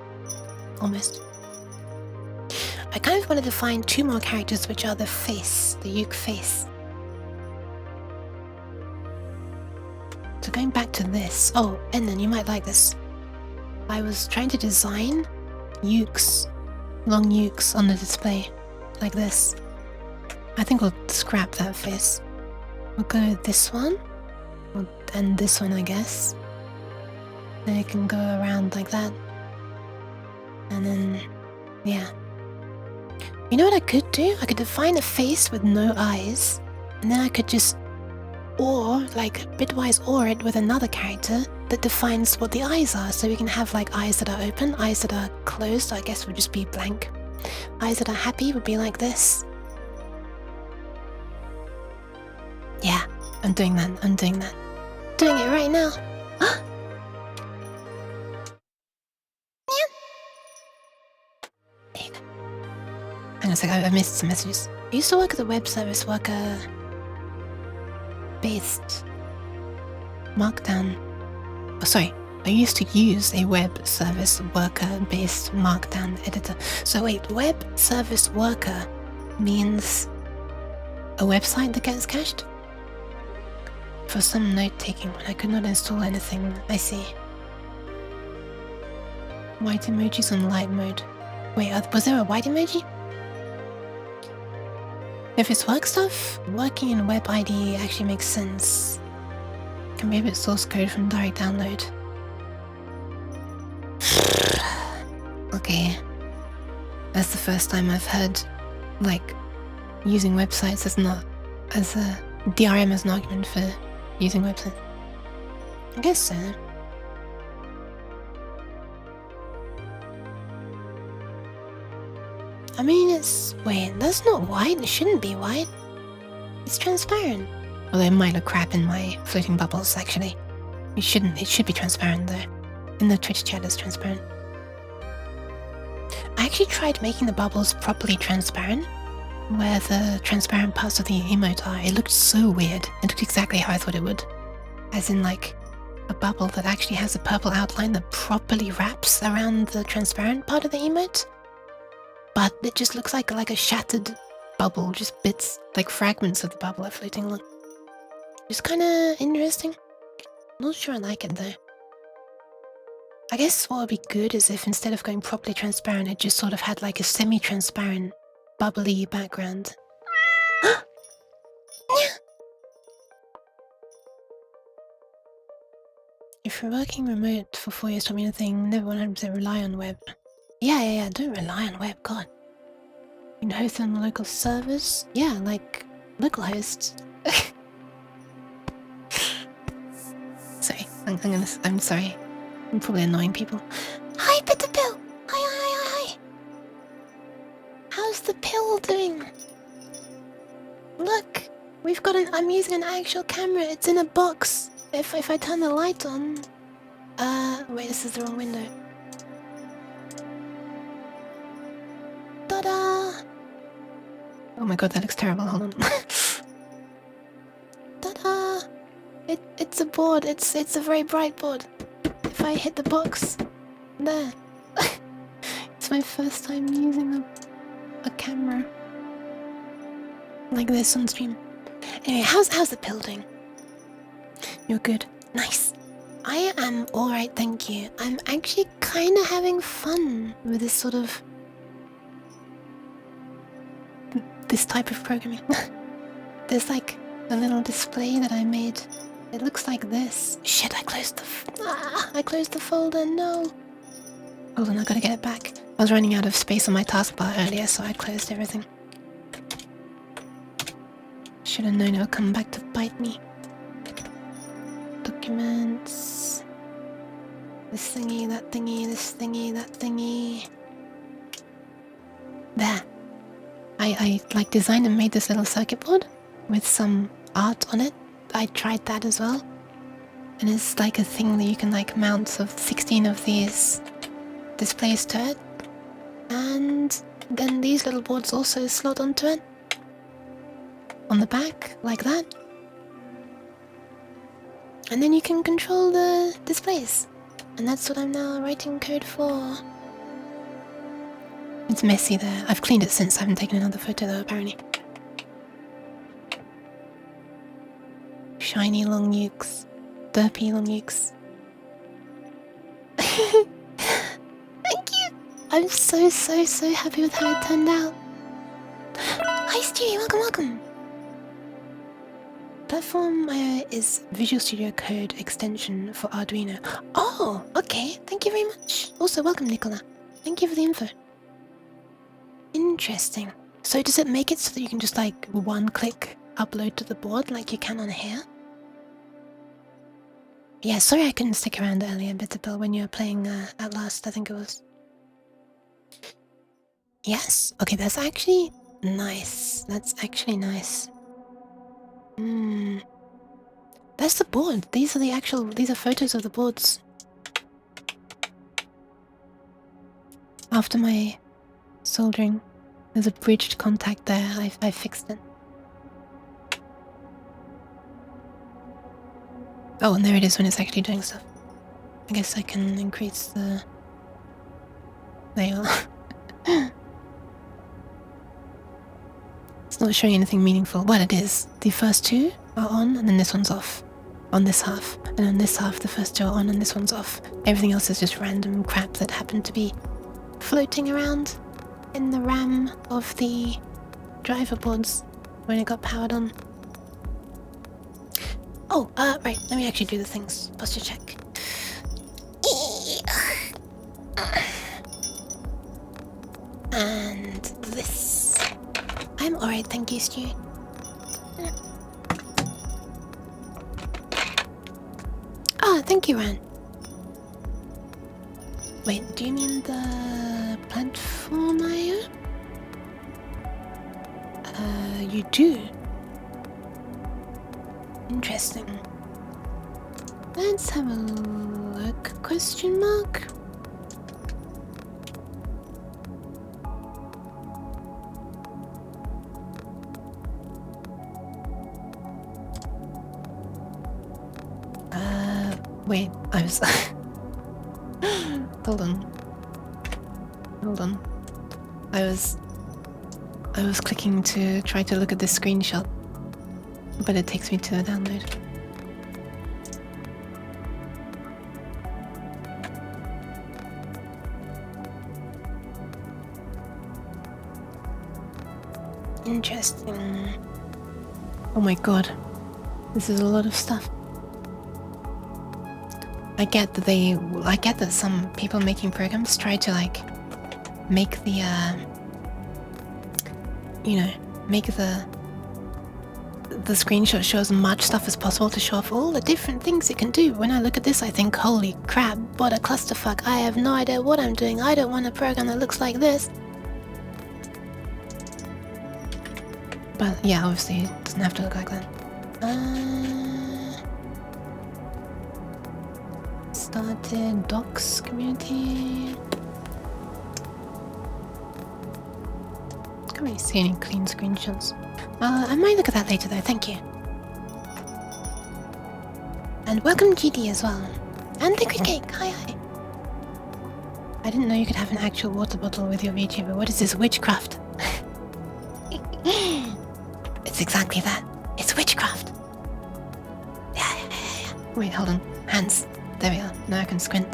Almost. I kind of wanted to find 2 more characters, which are the face, the Yuke face. So going back to this. Oh, and then you might like this. I was trying to design Yukes, long Yukes on the display. Like this. I think we'll scrap that face. We'll go this one. And this one, I guess. Then it can go around like that. And then, yeah. You know what I could do? I could define a face with no eyes. And then I could just, or, like, bitwise or it with another character that defines what the eyes are. So we can have like eyes that are open, eyes that are closed, I guess would just be blank. Eyes that are happy would be like this. Yeah, I'm doing that, Doing it right now. Hang on a second, I missed some messages. I used to work as a web service worker based Markdown. Oh, sorry, I used to use a web service worker based Markdown editor. So wait, web service worker means a website that gets cached? For some note taking when I could not install anything, I see. White emojis on light mode. Wait, was there a white emoji? If it's work stuff, working in WebID actually makes sense. Can be a bit source code from direct download. Okay. That's the first time I've heard, like, using websites as a DRM as an argument for using websites. I guess so. I mean, wait, that's not white. It shouldn't be white. It's transparent. Although it might look crap in my floating bubbles, actually. It should be transparent, though. In the Twitch chat, it's transparent. I actually tried making the bubbles properly transparent, where the transparent parts of the emote are. It looked so weird. It looked exactly how I thought it would. As in, like, a bubble that actually has a purple outline that properly wraps around the transparent part of the emote. But it just looks like a shattered bubble, just bits, like fragments of the bubble are floating along. It's kinda interesting. Not sure I like it though. I guess what would be good is if instead of going properly transparent, it just sort of had like a semi-transparent, bubbly background. If you're working remote for 4 years, taught me anything, never 100% rely on web. Yeah, don't rely on web, god. You can host on local servers? Yeah, like localhost. Sorry, I'm sorry. I'm probably annoying people. Hi, Bitter Pill! Hi. How's the pill doing? Look, I'm using an actual camera. It's in a box. If I turn the light on... wait, this is the wrong window. Ta-da! Oh my god, that looks terrible. Hold on. Ta-da! It's a board. It's a very bright board. If I hit the box, there. It's my first time using a camera like this on stream. Anyway, how's the pill doing? You're good. Nice. I am alright, thank you. I'm actually kind of having fun with this sort of... this type of programming. There's like a little display that I made. It looks like this. Shit, I closed the folder, no. Hold on, I gotta get it back. I was running out of space on my taskbar earlier, so I closed everything. Should have known it would come back to bite me. Documents. This thingy, that thingy, this thingy, that thingy. There. I like designed and made this little circuit board with some art on it. I tried that as well. And it's like a thing that you can like mount of 16 of these displays to it. And then these little boards also slot onto it. On the back, like that. And then you can control the displays. And that's what I'm now writing code for. It's messy there. I've cleaned it since. I haven't taken another photo though, apparently. Shiny long nukes. Derpy long nukes. Thank you! I'm so happy with how it turned out. Hi Stewie, welcome! Platform is Visual Studio Code extension for Arduino. Oh, okay. Thank you very much. Also, welcome Nicola. Thank you for the info. Interesting. So does it make it so that you can just like one click upload to the board like you can on here? Yeah, sorry I couldn't stick around earlier, Bitterpill, when you were playing at last, I think it was. Yes. Okay, that's actually nice. That's actually nice. Hmm. That's the board. These are photos of the boards. After my soldering, there's a breached contact there. I fixed it. Oh, and there it is when it's actually doing stuff. I guess I can increase the... There you are. It's not showing anything meaningful. Well, it is. The first two are on, and then this one's off. On this half. And on this half, the first two are on, and this one's off. Everything else is just random crap that happened to be floating around in the RAM of the driver boards when it got powered on. Oh, right. Let me actually do the things. Posture check. And this. I'm alright, thank you, Stu. Ah, thank you, Ran. Wait, do you mean the platform IO? You do. Interesting. Let's have a look. Question mark? Wait, I was... Hold on. I was clicking to try to look at this screenshot, but it takes me to a download. Interesting. Oh my god. This is a lot of stuff. I get that some people making programs try to like make the make the screenshot show as much stuff as possible to show off all the different things it can do. When I look at this, I think, holy crap, what a clusterfuck. I have no idea what I'm doing. I don't want a program that looks like this. But yeah, obviously it doesn't have to look like that. Started docs community. Can't really see any clean screenshots. I might look at that later though, thank you. And welcome GD as well. And Liquid Cake, hi. I didn't know you could have an actual water bottle with your VTuber. What is this, witchcraft? It's exactly that. It's witchcraft. Yeah. Wait, hold on. Hands. There we are. Now I can squint.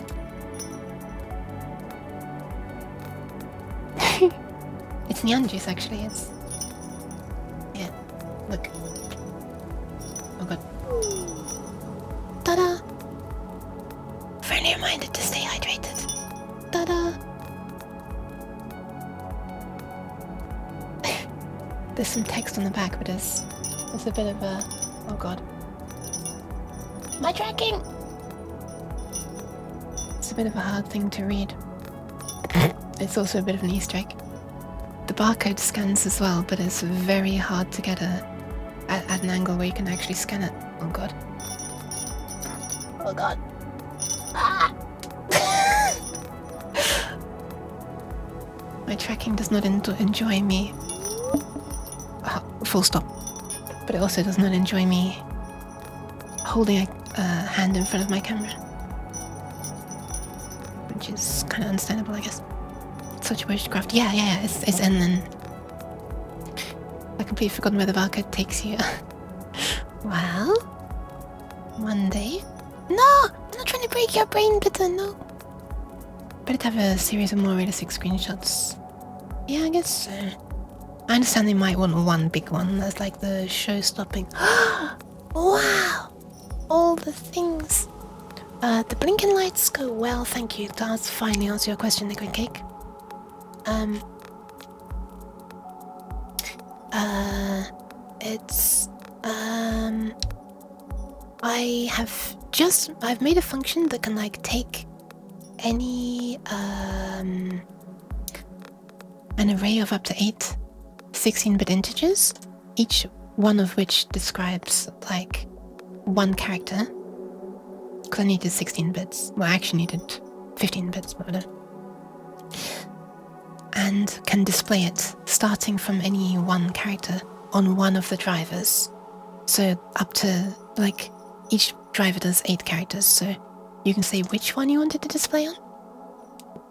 It's neon juice, actually. It's... Yeah. Look. Oh god. Ta-da! Friendly reminder to stay hydrated. Ta-da! There's some text on the back, but there's a bit of a... Oh god. My tracking! It's a bit of a hard thing to read. It's also a bit of an Easter egg. The barcode scans as well, but it's very hard to get at an angle where you can actually scan it. Oh god. Oh god. Ah! My tracking does not enjoy me. Full stop. But it also does not enjoy me holding a hand in front of my camera. Which is kind of understandable, I guess. Such witchcraft. Yeah, it's N then. I completely forgotten where the barcode takes you. Well, one day. No! I'm not trying to break your brain, Bitter, no. Better to have a series of more realistic screenshots. Yeah, I guess so. I understand they might want one big one that's like the show-stopping. Wow! All the things. The blinking lights go well, thank you. That's finally answer your question, Liquid Cake. I have I've made a function that can like take any an array of up to 8 16-bit integers, each one of which describes like one character. Because I needed 16 bits. Well, I actually needed 15 bits, but whatever. And can display it starting from any one character on one of the drivers. So up to like each driver does 8 characters, so you can say which one you wanted to display on,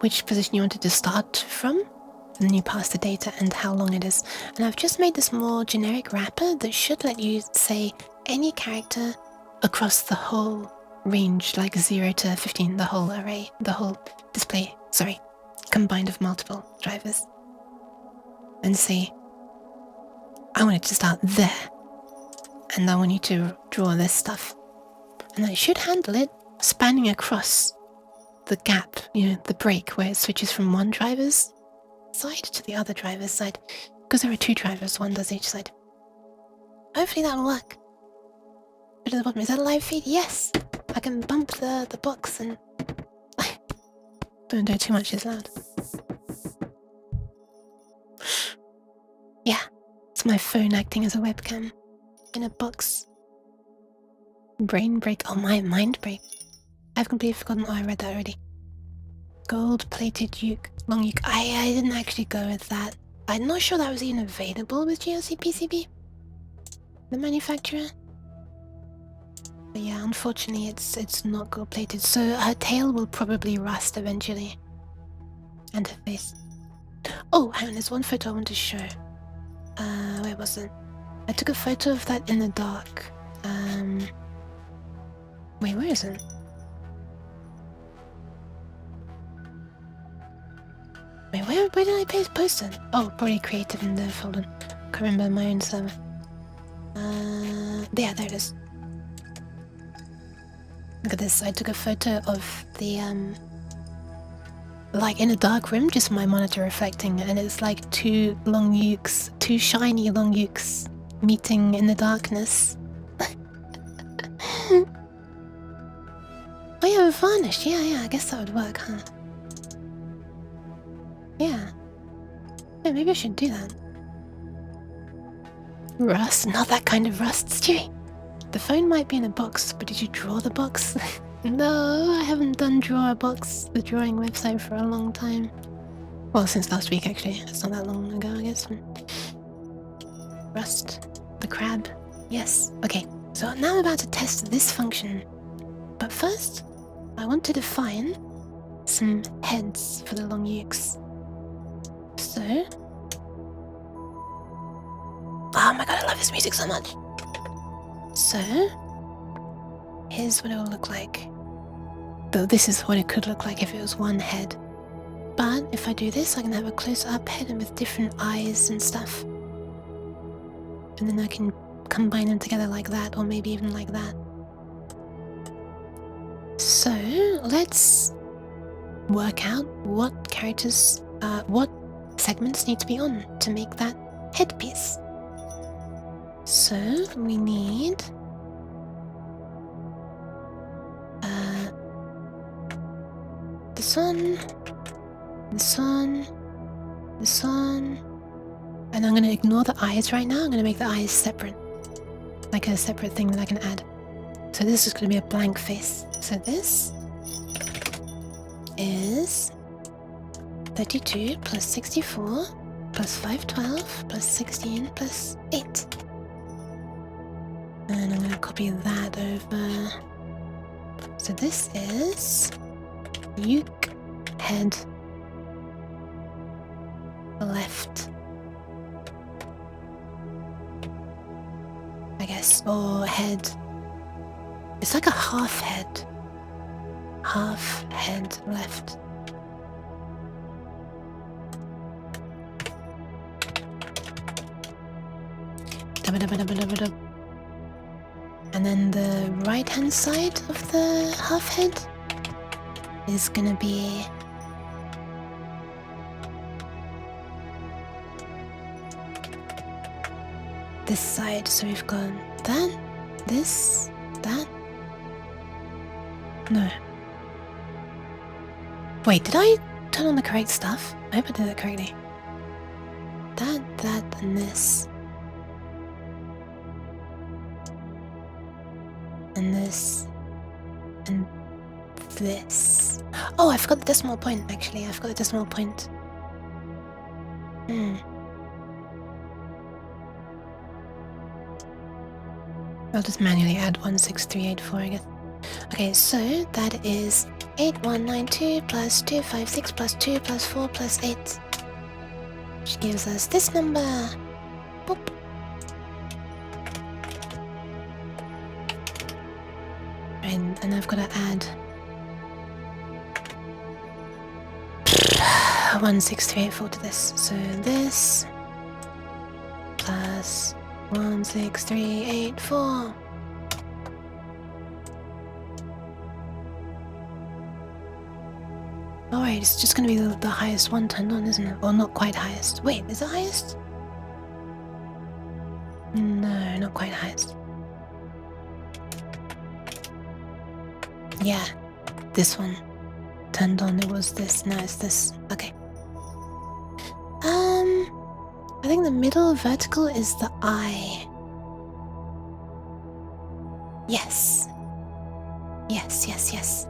which position you wanted to start from, and then you pass the data and how long it is. And I've just made this more generic wrapper that should let you say any character across the whole range, like 0 to 15, the whole array, the whole display, combined of multiple drivers. And say, I want it to start there, and I want you to draw this stuff. And I should handle it spanning across the gap, the break where it switches from one driver's side to the other driver's side. Because there are 2 drivers, one does each side. Hopefully that'll work. But at the bottom, is that a live feed? Yes! I can bump the box and... Don't do it too much, it's loud. Yeah, it's my phone acting as a webcam. In a box. Brain break. Oh, my mind break. I've completely forgotten. Oh, I read that already. Gold-plated long uke. I didn't actually go with that. I'm not sure that was even available with GLC PCB. The manufacturer. But yeah, unfortunately, it's not gold-plated. So her tail will probably rust eventually. And her face. Oh, hang on, there's one photo I want to show. Where was it? I took a photo of that in the dark. Wait, where is it? Wait, where did I post it? Oh, probably created in the folder. Can't remember my own server. Yeah, there it is. Look at this, I took a photo of the, like in a dark room, just my monitor reflecting, and it's like 2 long ukes, 2 shiny long ukes meeting in the darkness. Oh yeah, varnish. Yeah, I guess that would work, huh? Yeah. Yeah, maybe I should do that. Rust? Not that kind of rust, Stewie. The phone might be in a box, but did you draw the box? No, I haven't done Draw a Box, the drawing website, for a long time. Well, since last week, actually. It's not that long ago, I guess. Rust. The crab. Yes. Okay, so now I'm about to test this function. But first, I want to define some heads for the long ukes. So... Oh my god, I love this music so much! So... Here's what it will look like. Though this is what it could look like if it was one head. But if I do this, I can have a close-up head and with different eyes and stuff. And then I can combine them together like that, or maybe even like that. So, let's work out what characters, what segments need to be on to make that headpiece. So, we need... this one, and I'm going to ignore the eyes right now. I'm going to make the eyes separate, like a separate thing that I can add. So this is going to be a blank face. So this is 32 plus 64 plus 512 plus 16 plus 8. And I'm going to copy that over. So this is uke head left, I guess, or head. It's like a half head left. And then the right hand side of the half head is gonna be this side. So we've got that, this, that, No. Wait, did I turn on the correct stuff? I hope I did it correctly. That, and this. And this. And this. Oh, I forgot the decimal point, actually. I forgot the decimal point. I'll just manually add 16384, I guess. Okay, so that is 8192 plus 256 plus 2 plus 4 plus 8. Which gives us this number. Boop. And I've got to add 16384 to this. So this plus 16384. Alright, it's just gonna be the highest one turned on, isn't it? Or not quite highest. Wait, is it highest? No, not quite highest. Yeah, this one turned on. It was this. Now it's this. Okay. I think the middle vertical is the eye. Yes. Yes.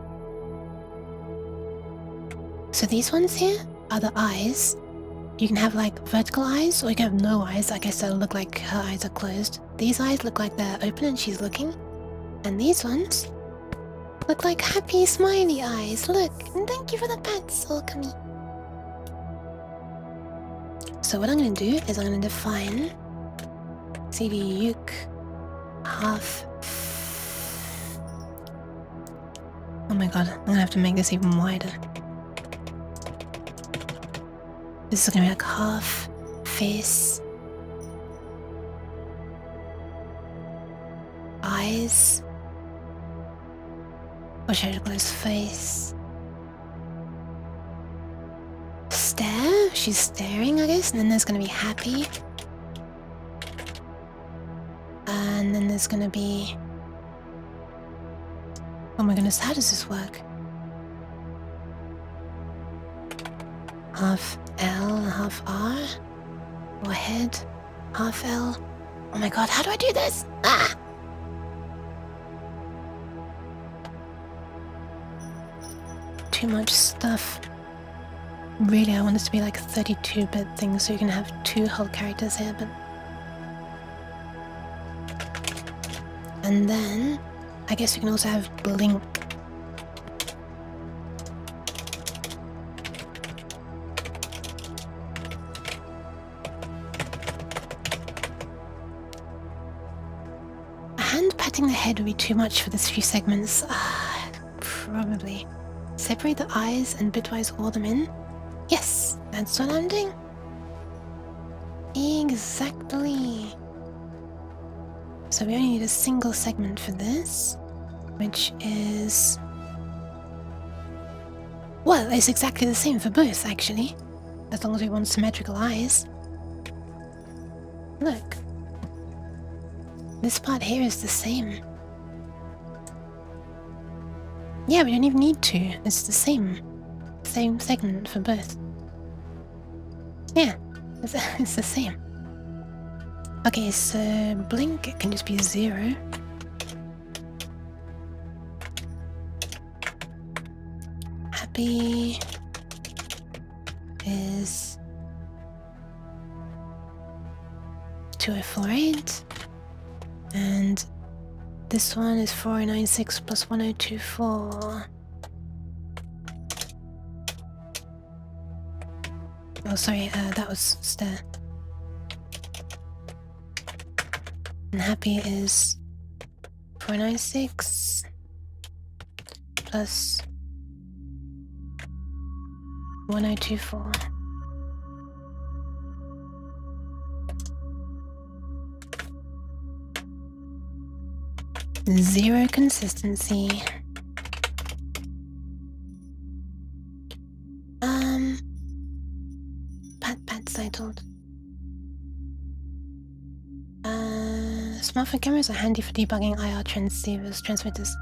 So these ones here are the eyes. You can have like vertical eyes, or you can have no eyes. I guess that'll look like her eyes are closed. These eyes look like they're open and she's looking. And these ones look like happy smiley eyes. Look, and thank you for the pats, Orkami. So what I'm going to do is I'm going to define CD yuk half. Oh my god, I'm going to have to make this even wider. This is going to be like half face, eyes, or should I call this face? Stare? She's staring, I guess. And then there's going to be happy. And then there's going to be... Oh my goodness, how does this work? Half L, half R? Or head? Half L? Oh my god, how do I do this? Ah! Too much stuff. Really, I want this to be like a 32-bit thing so you can have two whole characters here, but... And then, I guess you can also have blink. A hand patting the head would be too much for this few segments. Probably. Separate the eyes and bitwise all them in. Yes, that's what I'm doing. Exactly. So we only need a single segment for this, which is... Well, it's exactly the same for both, actually. As long as we want symmetrical eyes. Look. This part here is the same. Yeah, we don't even need to. It's the same. Same segment for both. Yeah, it's the same. Okay, so blink can just be 0. Happy is 2048. And this one is 4096 plus 1024. Oh, sorry, that was stare. And happy is 496 plus 1024. Zero consistency. Pat titled. Smartphone cameras are handy for debugging IR transmitters.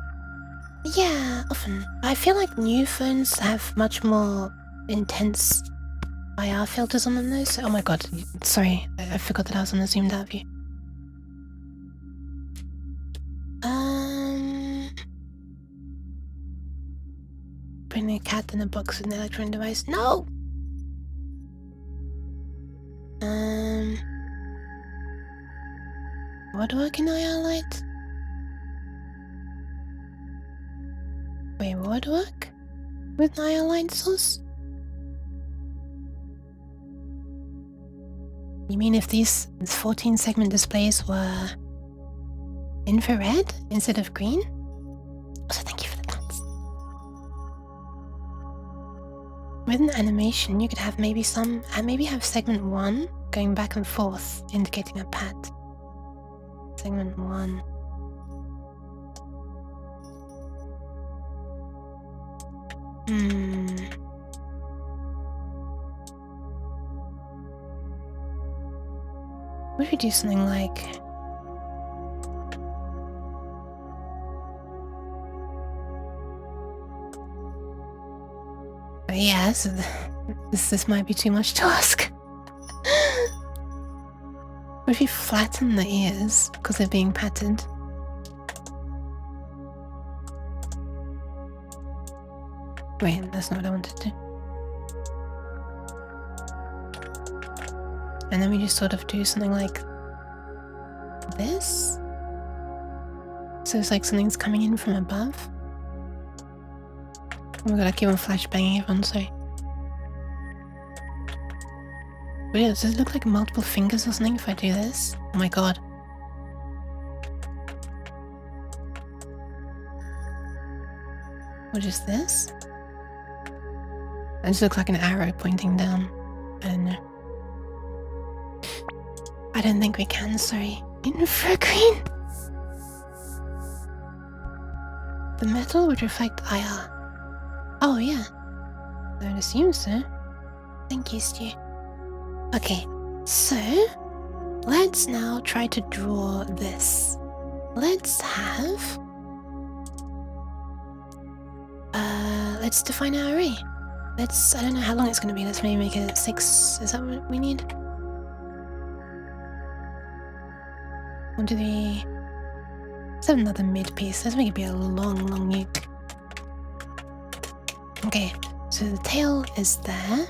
Yeah, often. I feel like new phones have much more intense IR filters on them though, so oh my god, sorry, I forgot that I was on a zoomed out view. Putting a cat in a box with an electronic device. No! Woodwork in IR light? Wait, woodwork? With IR light source? You mean if these 14 segment displays were infrared instead of green? Also, thank you for the nuts. With an animation, you could have maybe have segment 1 going back and forth, indicating a pat. Segment 1. What if we do something like... yeah, so this might be too much to ask. What if you flatten the ears because they're being patted? Wait, that's not what I wanted to do. And then we just sort of do something like this. So it's like something's coming in from above. Oh my god, I keep on flashbanging everyone, sorry. Wait, does it look like multiple fingers or something if I do this? Oh my god. Or just this? It just looks like an arrow pointing down. I don't know. I don't think we can, sorry. Infragreen! The metal would reflect IR. Oh yeah. I would assume so. Thank you, Stu. Okay, so let's now try to draw this. Let's have... let's define our array. I don't know how long it's going to be. Let's maybe make it 6. Is that what we need? 1, 2, 3. Let's have another mid piece. Let's make it be a long nuke. Okay, so the tail is there.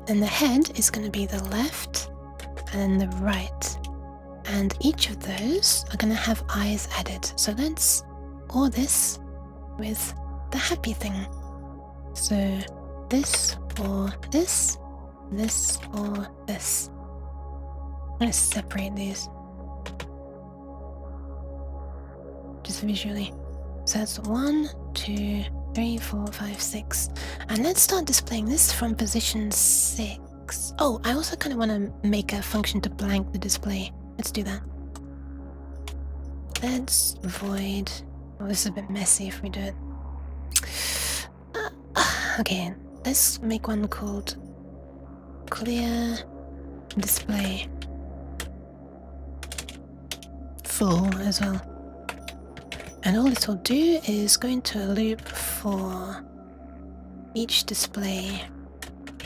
Then the head is going to be the left and the right. And each of those are going to have eyes added. So let's or this with the happy thing. So this or this, this or this. I'm going to separate these. Just visually. So that's 1, 2, 3, 4, 5, 6. And let's start displaying this from position 6. Oh, I also kind of want to make a function to blank the display. Let's do that. Let's void... oh, this is a bit messy if we do it. Okay, let's make one called clear display full as well. And all this will do is go into a loop for each display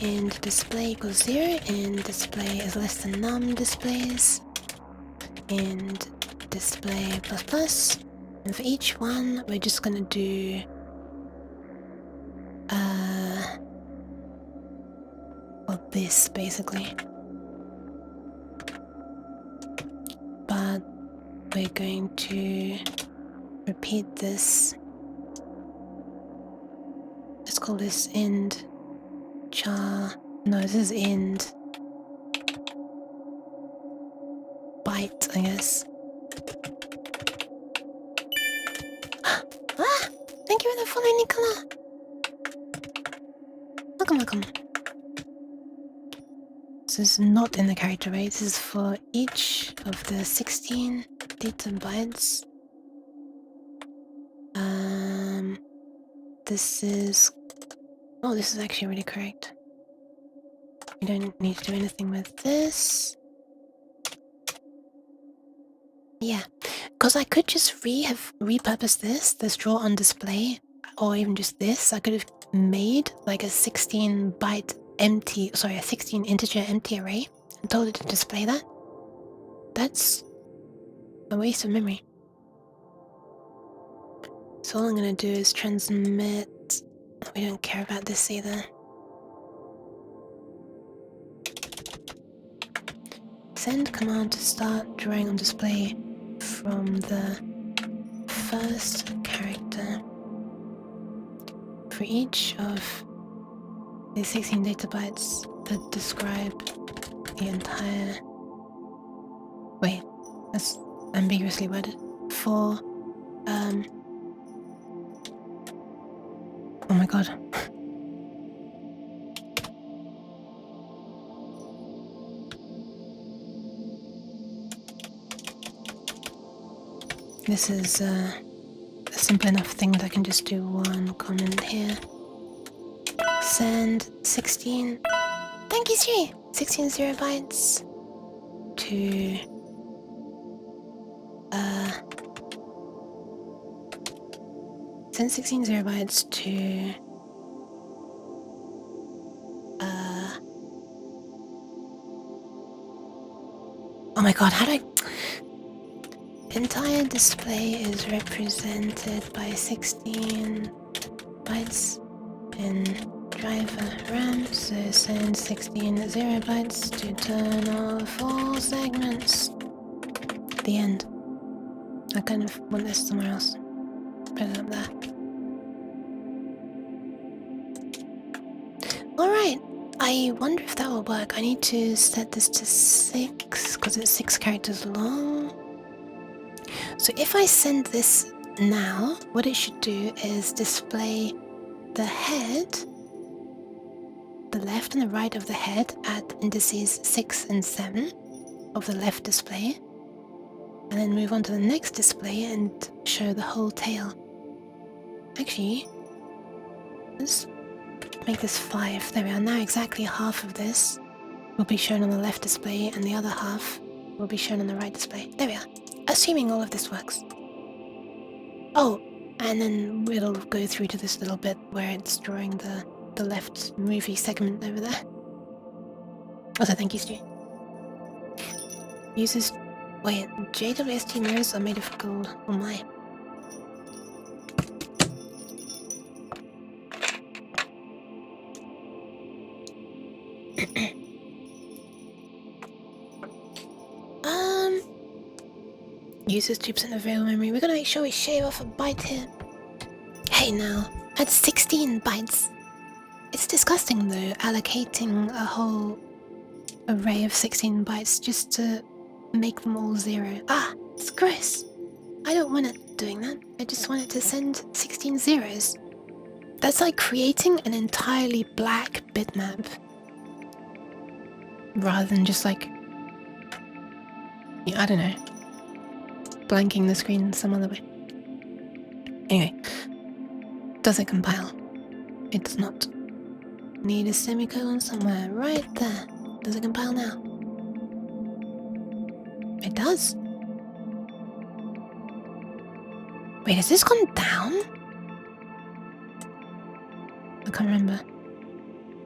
and display equals 0 and display is less than num displays and display plus plus. And for each one we're just gonna do well, this basically, but we're going to repeat this. Let's call this end char. No, this is end byte, I guess. Ah! Thank you for the follow, Nicola! Welcome. So this is not in the character array, this is for each of the 16 data bytes. This is... oh, this is actually really correct. We don't need to do anything with this. Yeah. Because I could just have repurposed this draw on display, or even just this. I could have made like a 16-byte empty, sorry, a 16 integer empty array and told it to display that. That's a waste of memory. So all I'm gonna do is transmit. We don't care about this either. Send command to start drawing on display from the first character for each of the 16 data bytes that describe the entire... Wait, that's ambiguously worded. For, oh my god. This is a simple enough thing that I can just do one comment here. Send 16... Thank you, Sri! 16 0 bytes to... Send 16 0 bytes to... Oh my god, how do I... Entire display is represented by 16 bytes in driver RAM, so send 16 0 bytes to turn off all segments. The end. I kind of want this somewhere else. Put it up there. Alright, I wonder if that will work. I need to set this to 6, because it's 6 characters long. So if I send this now, what it should do is display the head, the left and the right of the head at indices 6 and 7 of the left display, and then move on to the next display and show the whole tail. Actually, let's make this 5. There we are. Now exactly half of this will be shown on the left display and the other half will be shown on the right display. There we are. Assuming all of this works. Oh, and then it'll go through to this little bit where it's drawing the left movie segment over there. Also, thank you, Stu. Uses... Wait, JWST mirrors are made of gold. Oh my. Uses 2% of available memory. We're gonna make sure we shave off a byte here. Hey now, that's 16 bytes. It's disgusting though, allocating a whole array of 16 bytes just to make them all 0. Ah, it's gross. I don't want it doing that. I just want it to send 16 zeros. That's like creating an entirely black bitmap. Rather than just like... I don't know. Blanking the screen some other way. Anyway. Does it compile? It does not. Need a semicolon somewhere. Right there. Does it compile now? It does. Wait, has this gone down? I can't remember.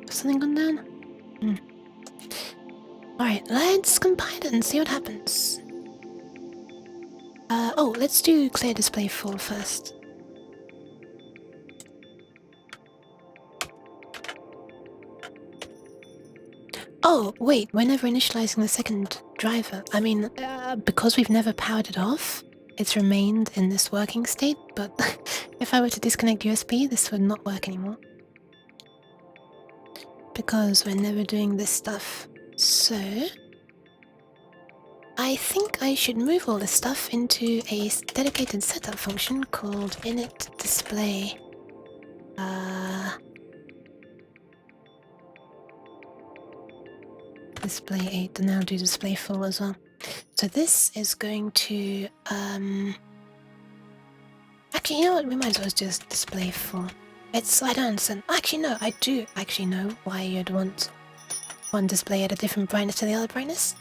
Has something gone down? Alright, let's compile it and see what happens. Oh, let's do clear display full first. Oh, wait, we're never initializing the second driver. I mean, because we've never powered it off, it's remained in this working state, but if I were to disconnect USB, this would not work anymore. Because we're never doing this stuff. So... I think I should move all this stuff into a dedicated setup function called init_display. Display 8, and now do display full as well. So this is going to actually, you know what, we might as well just display full. I don't understand. Actually no, I do actually know why you'd want one display at a different brightness to the other brightness.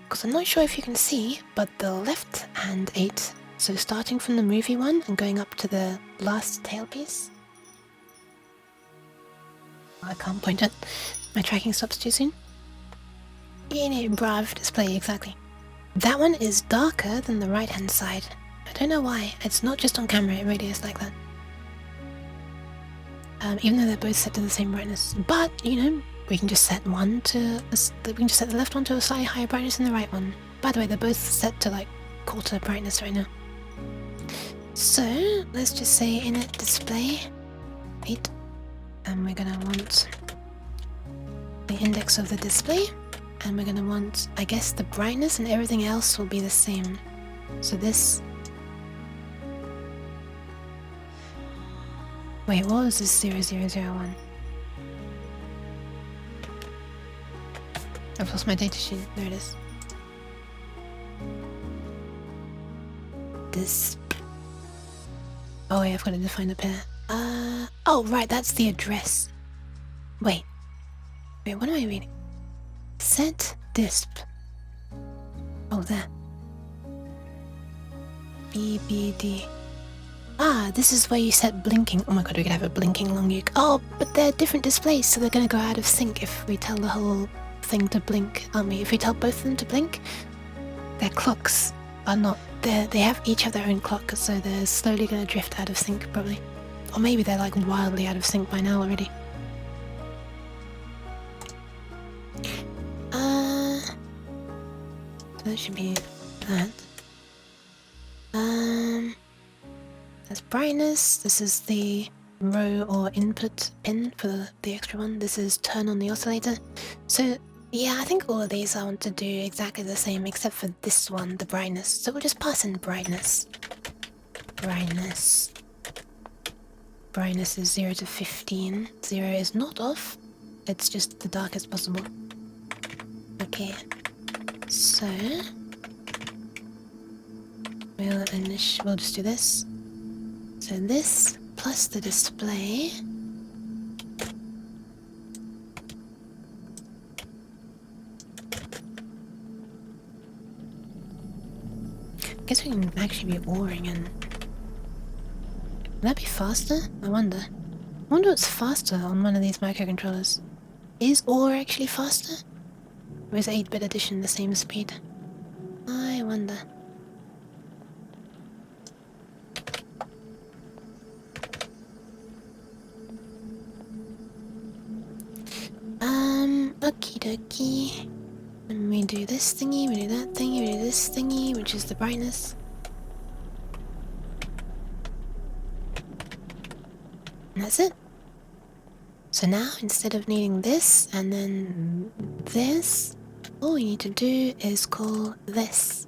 Because I'm not sure if you can see, but the left hand 8 So starting from the movie one and going up to the last tailpiece. I can't point it. My tracking stops too soon. Brav display, exactly. That one is darker than the right hand side. I don't know why. It's not just on camera, it really is like that. Even though they're both set to the same brightness. But, you know, we can just set one to... we can just set the left one to a slightly higher brightness than the right one. By the way, they're both set to like quarter brightness right now. So, let's just say init display 8. And we're gonna want the index of the display. And we're gonna want, I guess, the brightness and everything else will be the same. So this... Wait, what was this 0001? I've lost my datasheet. There it is. This... Oh wait, I've got to define a pair. Oh right, that's the address. Wait, what am I reading? Set disp. Oh, there. BBD. Ah, this is where you set blinking. Oh my god, we could have a blinking long uke. Oh, but they're different displays, so they're gonna go out of sync if we tell the whole thing to blink, aren't we? If we tell both of them to blink, their clocks are not... They have each have their own clock, so they're slowly gonna drift out of sync, probably. Or maybe they're like wildly out of sync by now already. So that should be that. That's brightness. This is the row or input pin for the extra one. This is turn on the oscillator. So yeah, I think all of these I want to do exactly the same except for this one, the brightness. So we'll just pass in brightness. Brightness. Brightness is 0 to 15. 0 is not off. It's just the darkest possible. Okay. So we'll just do this. So this plus the display. I guess we can actually be ORing and... Would that be faster? I wonder. I wonder what's faster on one of these microcontrollers. Is OR actually faster? Or is 8-bit addition the same speed? I wonder. Okie dokie. And we do this thingy, we do that thingy, we do this thingy, which is the brightness. And that's it. So now, instead of needing this and then this, all we need to do is call this.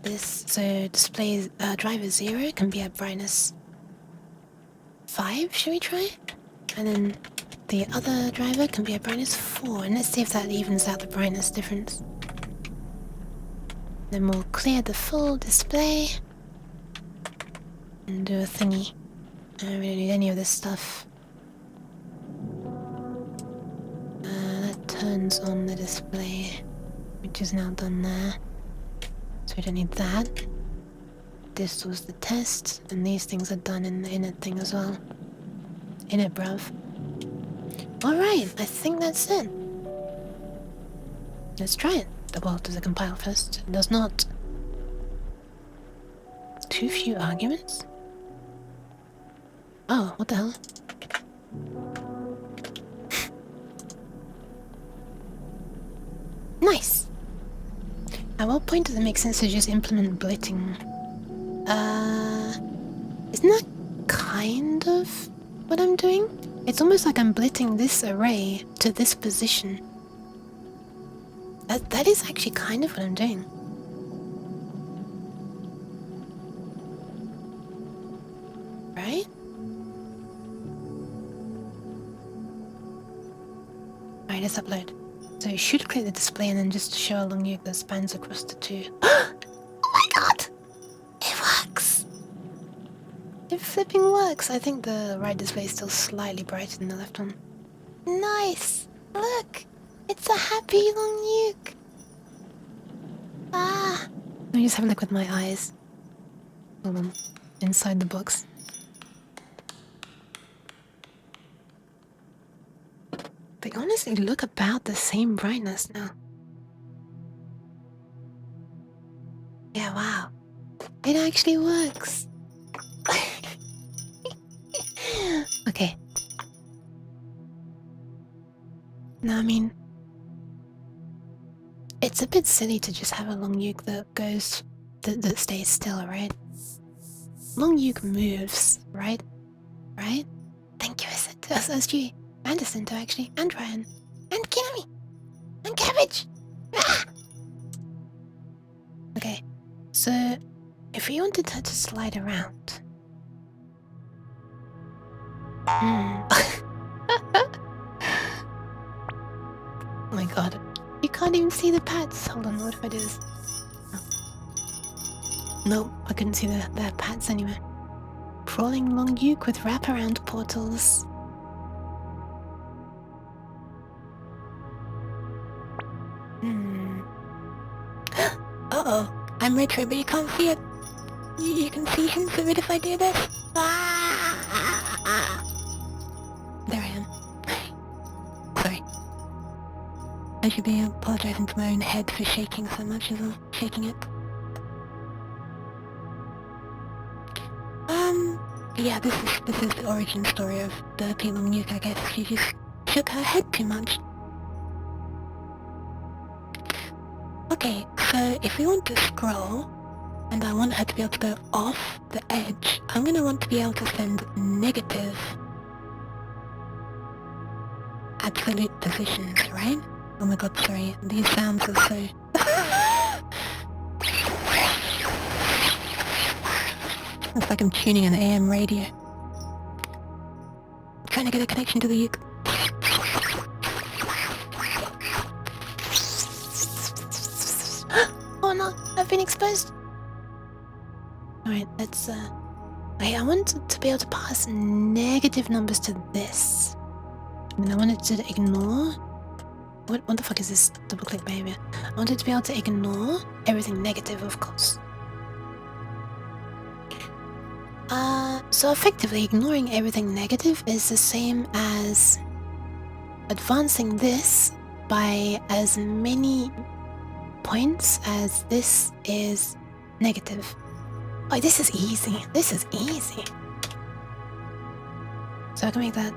This, so display driver 0 can be at brightness 5, should we try? And then the other driver can be at brightness 4, and let's see if that evens out the brightness difference. Then we'll clear the full display and do a thingy. I don't really need any of this stuff. That turns on the display, which is now done there. So we don't need that. This was the test, and these things are done in the init thing as well. Init bruv. Alright, I think that's it. Let's try it. Well, does it compile first? It does not. Too few arguments? Oh, what the hell? Nice! At what point does it make sense to just implement blitting? Isn't that kind of what I'm doing? It's almost like I'm blitting this array to this position. That is actually kind of what I'm doing. Right? Alright, let's upload. So it should clear the display and then just show a long uke that spans across the two. Oh my god! It works! It flipping works! I think the right display is still slightly brighter than the left one. Nice! Look! It's a happy long uke! Ah! me just have a look with my eyes. Hold on. Inside the box. They honestly look about the same brightness now. Yeah, wow. It actually works. Okay. Now, I mean, it's a bit silly to just have a long uke that goes, that stays still, right? Long uke moves, right? Right? Thank you, SG. And Jacinto, actually. And Ryan. And Kinami. And Cabbage. Ah! Okay. So, if we wanted her to slide around... Oh my god. You can't even see the pads. Hold on, what if I do this? Nope, I couldn't see the pads anywhere. Crawling long uke with wraparound portals. Uh-oh. I'm retro, but you can't see it. You can see hints of it if I do this. Ah! There I am. Sorry. I should be apologizing to my own head for shaking so much as I'm shaking it. Yeah, this is the origin story of the people music, I guess. She just shook her head too much. Okay, so if we want to scroll, and I want her to be able to go off the edge, I'm gonna want to be able to send negative absolute positions, right? Oh my god, sorry, these sounds are so... It's like I'm tuning an AM radio. Trying to get a connection to the uke. Oh no, I've been exposed. Alright, let's okay, I want to be able to pass negative numbers to this. And I want it to ignore... What the fuck is this double click behavior? I want it to be able to ignore everything negative, of course. So effectively, ignoring everything negative is the same as advancing this by as many points as this is negative. Oh, this is easy. This is easy. So I can make that,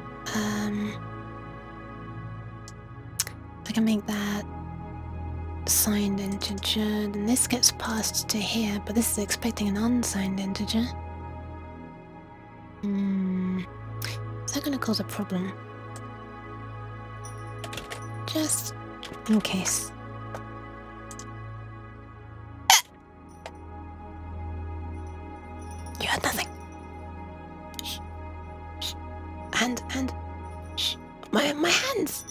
I can make that signed integer, and this gets passed to here, but this is expecting an unsigned integer. Is that gonna cause a problem? Just in case. You had nothing. Shh. Shh. And shh. My hands!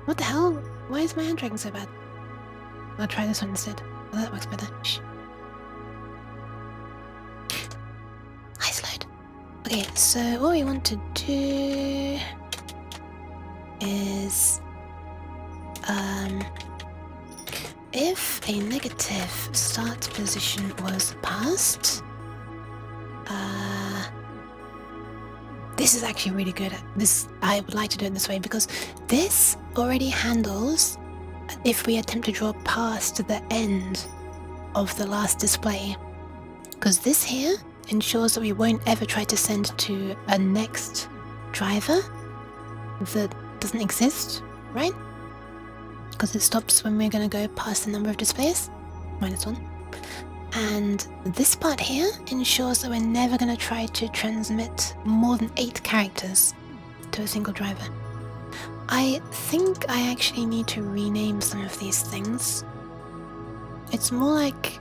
What the hell? Why is my hand dragging so bad? I'll try this one instead. Oh, that works better. Shh. Eyes load. Okay, so what we want to do is if a negative start position was passed, this is actually really good. I would like to do it this way because this already handles if we attempt to draw past the end of the last display, because this here ensures that we won't ever try to send to a next driver that doesn't exist, right? Because it stops when we're going to go past the number of displays, -1. And this part here ensures that we're never going to try to transmit more than 8 characters to a single driver. I think I actually need to rename some of these things. It's more like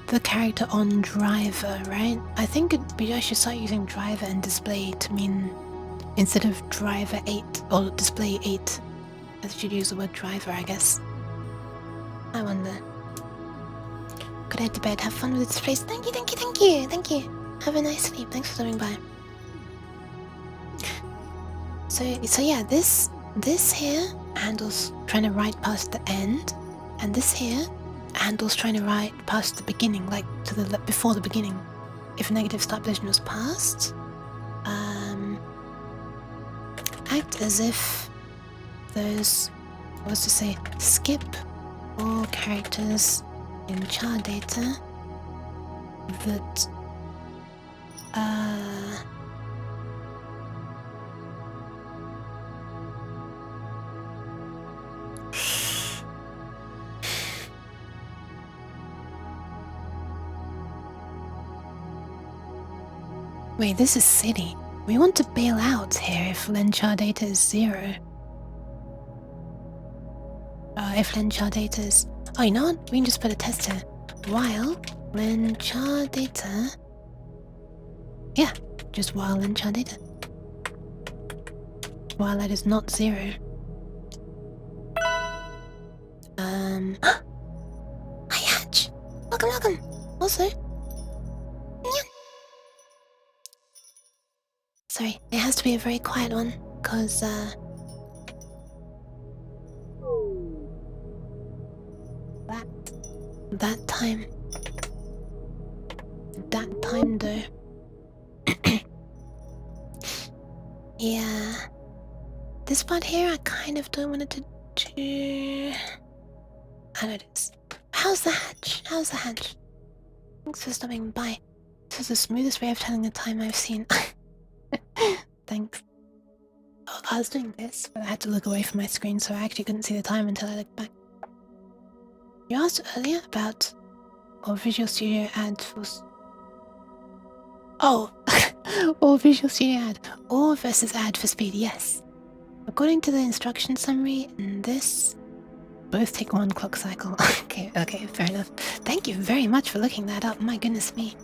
the character on driver, right? I think I should start using driver and display to mean, instead of driver 8 or display 8, I should use the word driver, I guess. I wonder. Could I head to bed? Have fun with this place. Thank you, thank you, thank you, thank you. Have a nice sleep. Thanks for stopping by. So yeah, this here handles trying to write past the end, and this here handle's trying to write past the beginning, like to the before the beginning. If a negative start position was passed, act as if those, what's to say, skip all characters in char data that wait, this is silly. We want to bail out here if len char data is 0. If len char data is... Oh, you know what? We can just put a test here. While len char data... Yeah, just while len char data. While that is not 0. Hi Hatch! Welcome! Also... Sorry, it has to be a very quiet one, cause that time though. Yeah, this part here I kind of don't want it to do. I know it is. How's the hatch? Thanks for stopping by. This is the smoothest way of telling the time I've seen. Thanks. Oh, I was doing this, but I had to look away from my screen, so I actually couldn't see the time until I looked back. You asked earlier about or Visual Studio ad for... Oh! Or Visual Studio ad. Or versus ad for speed, yes. According to the instruction summary in this, both take 1 clock cycle. Okay, fair enough. Thank you very much for looking that up, my goodness me.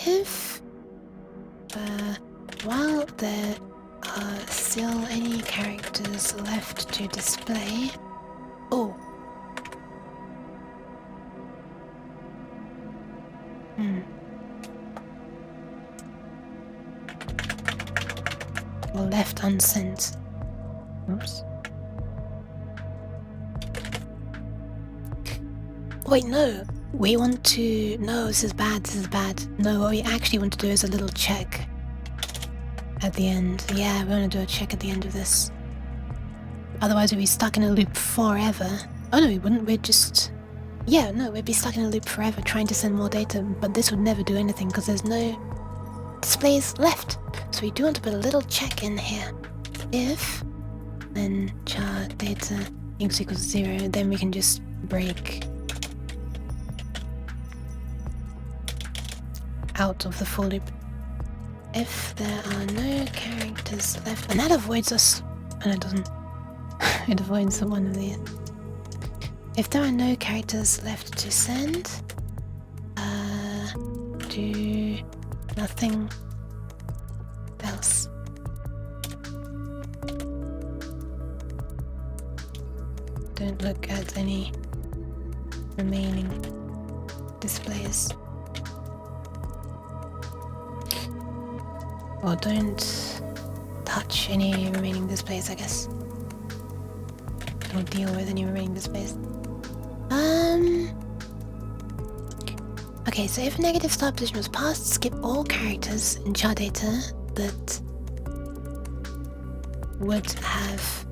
If... while there are still any characters left to display... Oh. Or left unsent. Oops. Wait, no. We want to... No, this is bad. No, what we actually want to do is a little check at the end. Yeah, we want to do a check at the end of this. Otherwise we'd be stuck in a loop forever. Oh no, we wouldn't. We'd just... Yeah, no, we'd be stuck in a loop forever trying to send more data, but this would never do anything because there's no displays left. So we do want to put a little check in here. If then char data equals 0, then we can just break out of the for loop. If there are no characters left, and that avoids us. Oh no, it doesn't. It avoids one of these. If there are no characters left to send, do nothing else. Don't look at any remaining displays. Or don't touch any remaining displays, I guess. Or deal with any remaining displays. Okay, so if a negative start position was passed, skip all characters in char data that would have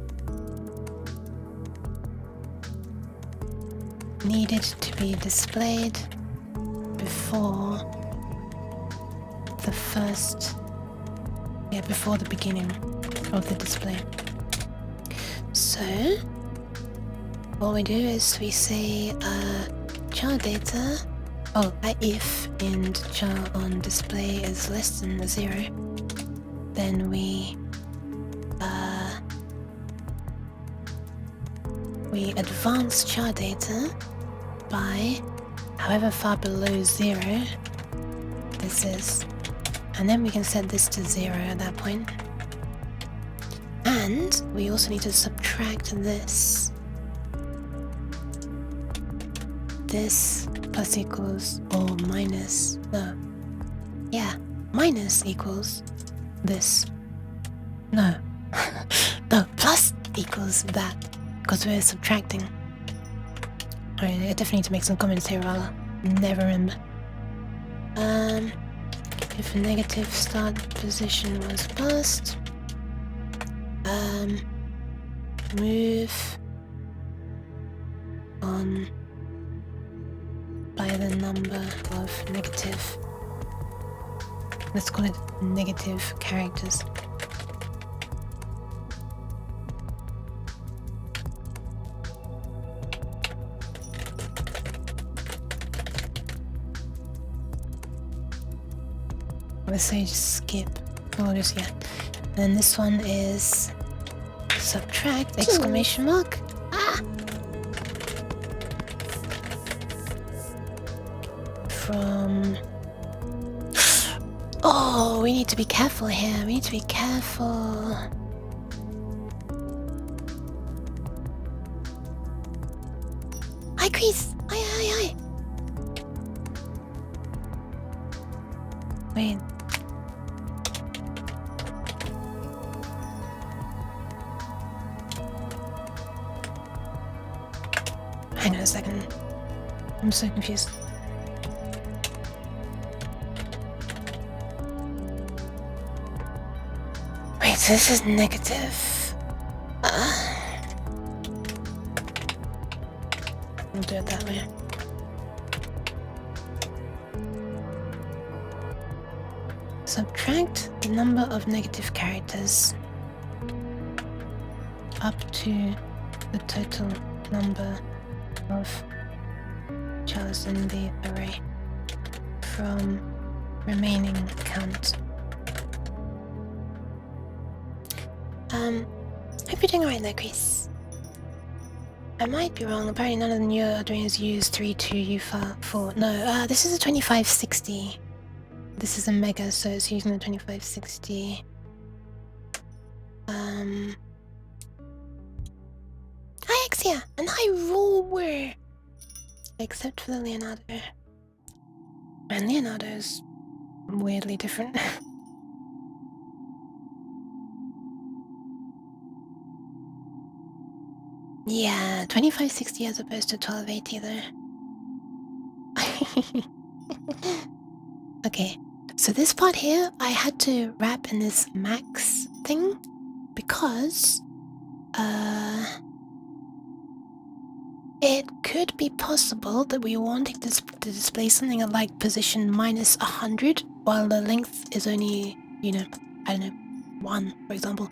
needed to be displayed before the first... Yeah, before the beginning of the display. So, what we do is we say char data, if int char on display is less than 0, then we advance char data by however far below 0 this is. And then we can set this to 0 at that point. And we also need to subtract this. This plus equals or minus, minus equals this. No, plus equals that. because we're subtracting. Alright, I definitely need to make some comments here, I'll never remember. If a negative start position was passed, move on by the number of negative, let's call it negative characters. Let's say just skip, or just, yeah. Then this one is subtract, exclamation mark. Ah! From... Oh, we need to be careful here, we need to be careful. Hi, Chris! Hi. Wait. Hang on a second. I'm so confused. Wait, so this is negative. We'll do it that way. Subtract the number of negative characters up to the total number of chars in the array from remaining count. Hope you're doing alright there, Chris. I might be wrong, apparently none of the newer Arduinos use 32U4. No, this is a 2560. This is a Mega, so it's using the 2560. Hi Exia, and hi Rover! Except for the Leonardo. And Leonardo's weirdly different. Yeah, 2560 as opposed to 1280 though. Okay, so this part here I had to wrap in this max thing because it could be possible that we wanted to display something at like position minus 100 while the length is only, you know, I don't know, 1 for example.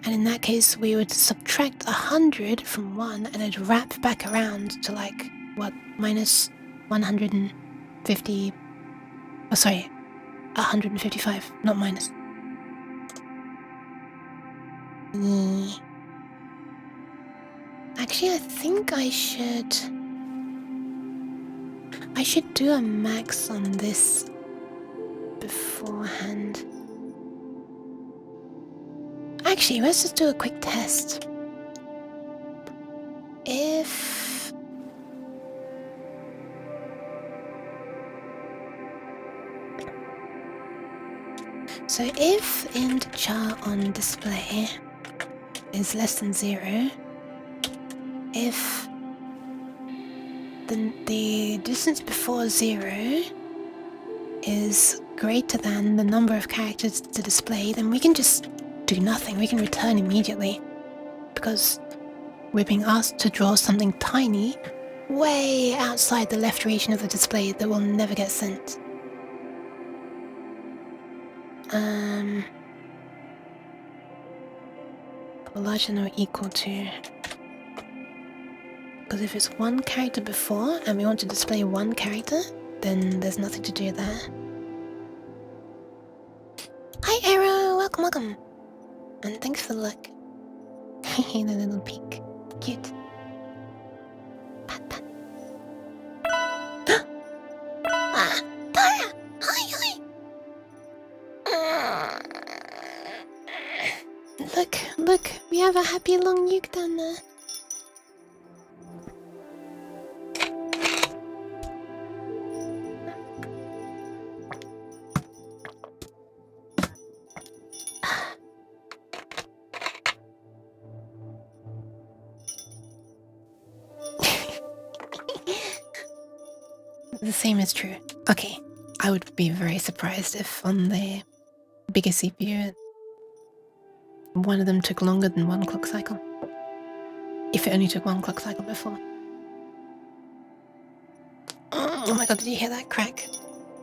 And in that case we would subtract 100 from 1 and it'd wrap back around to like, what, minus 150, oh sorry, 155, not minus. Actually, I think I should do a max on this beforehand. Actually, let's just do a quick test. If int char on display is less than 0, if the distance before 0 is greater than the number of characters to display, then we can just do nothing. We can return immediately because we're being asked to draw something tiny way outside the left region of the display that will never get sent. Larger than or equal to, because if it's 1 character before and we want to display 1 character, then there's nothing to do there. Hi Arrow, welcome. And thanks for the look. The little peek. Cute. Pat, pat. Ah, Tara! Hi! Look, we have a happy long nuke down there. The same is true. Okay, I would be very surprised if on the bigger CPU, one of them took longer than one clock cycle. If it only took one clock cycle before. Oh my god, did you hear that crack?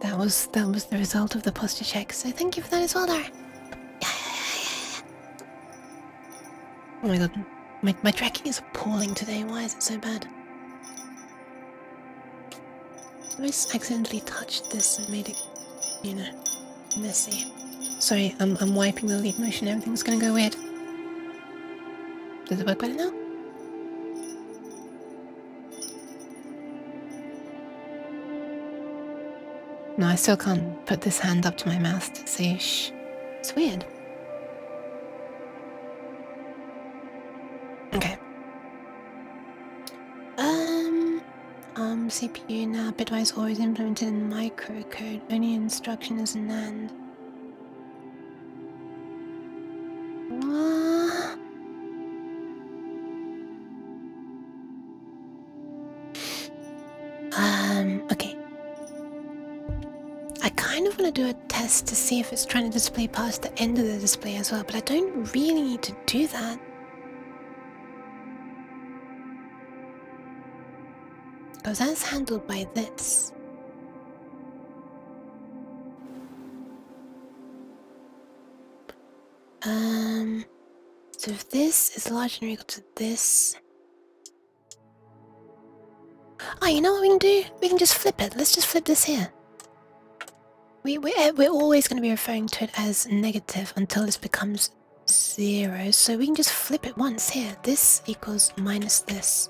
That was the result of the posture check, so thank you for that as well, Dara. Oh my god, my tracking is appalling today. Why is it so bad? I just accidentally touched this and made it, you know, messy. Sorry, I'm wiping the lead motion. Everything's gonna go weird. Does it work better now? No, I still can't put this hand up to my mouth to say shh. It's weird. Okay. CPU now bitwise always implemented in microcode. Only instruction is NAND. What? Okay. I kind of want to do a test to see if it's trying to display past the end of the display as well, but I don't really need to do that. Because that's handled by this. So if this is larger than or equal to this... Oh, you know what we can do? We can just flip it. Let's just flip this here. We're always going to be referring to it as negative until this becomes 0. So we can just flip it once here. This equals minus this.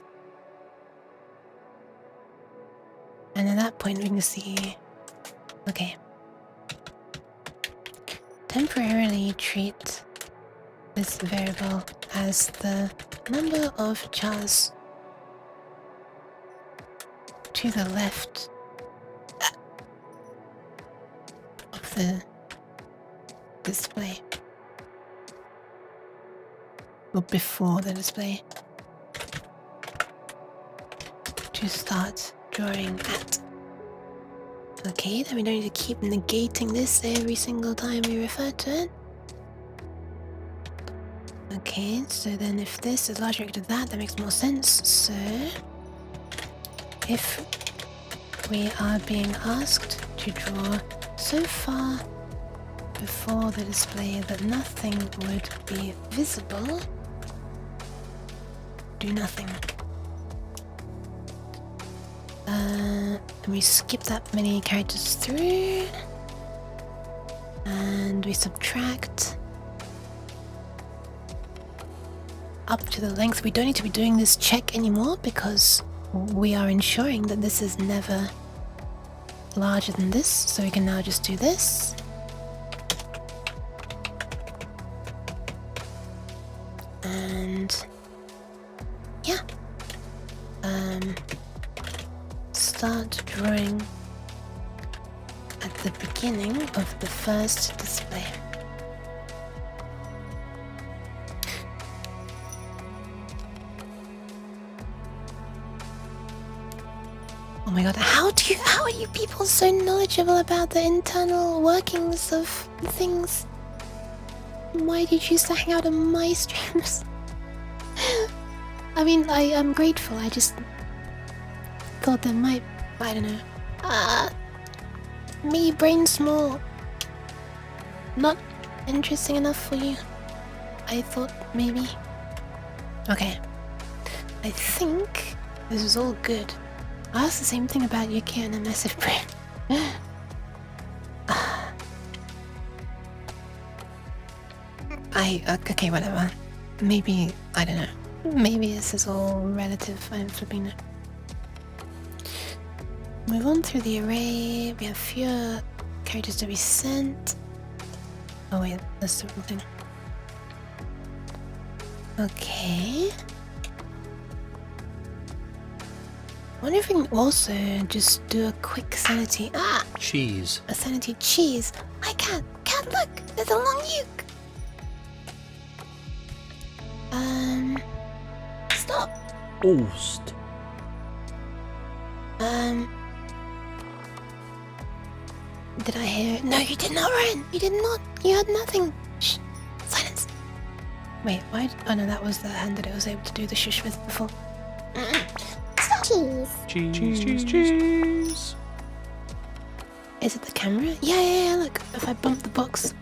And at that point we can see... Okay. Temporarily treat this variable as the number of chars to the left of the display. Or before the display. To start drawing at. Okay, then we don't need to keep negating this every single time we refer to it. Okay, so then if this is larger equal to that makes more sense. So, if we are being asked to draw so far before the display that nothing would be visible, do nothing. And we skip that many characters through, and we subtract up to the length. We don't need to be doing this check anymore because we are ensuring that this is never larger than this, so we can now just do this. And yeah, start drawing at the beginning of the first display. Oh my god, how are you people so knowledgeable about the internal workings of things? Why do you choose to hang out on my streams? I mean, I am grateful, I just thought there might, I don't know. Me, brain small. Not interesting enough for you? I thought maybe. Okay. I think this is all good. I asked the same thing about Yuki and a massive brain. Okay, whatever. Maybe, I don't know. Maybe this is all relative. I'm flipping it. Move on through the array. We have fewer characters to be sent. Oh wait, that's the wrong thing. Okay. I wonder if we can also just do a quick sanity. Cheese. A sanity cheese. Hi cat. Cat, look! There's a long uke. Stop. Ost. Did I hear it? No, you did not, Ryan. You did not. You heard nothing. Shh. Silence. Wait, why? Oh no, that was the hand that I was able to do the shush with before. Cheese. Cheese. Is it the camera? Yeah, look. If I bump the box.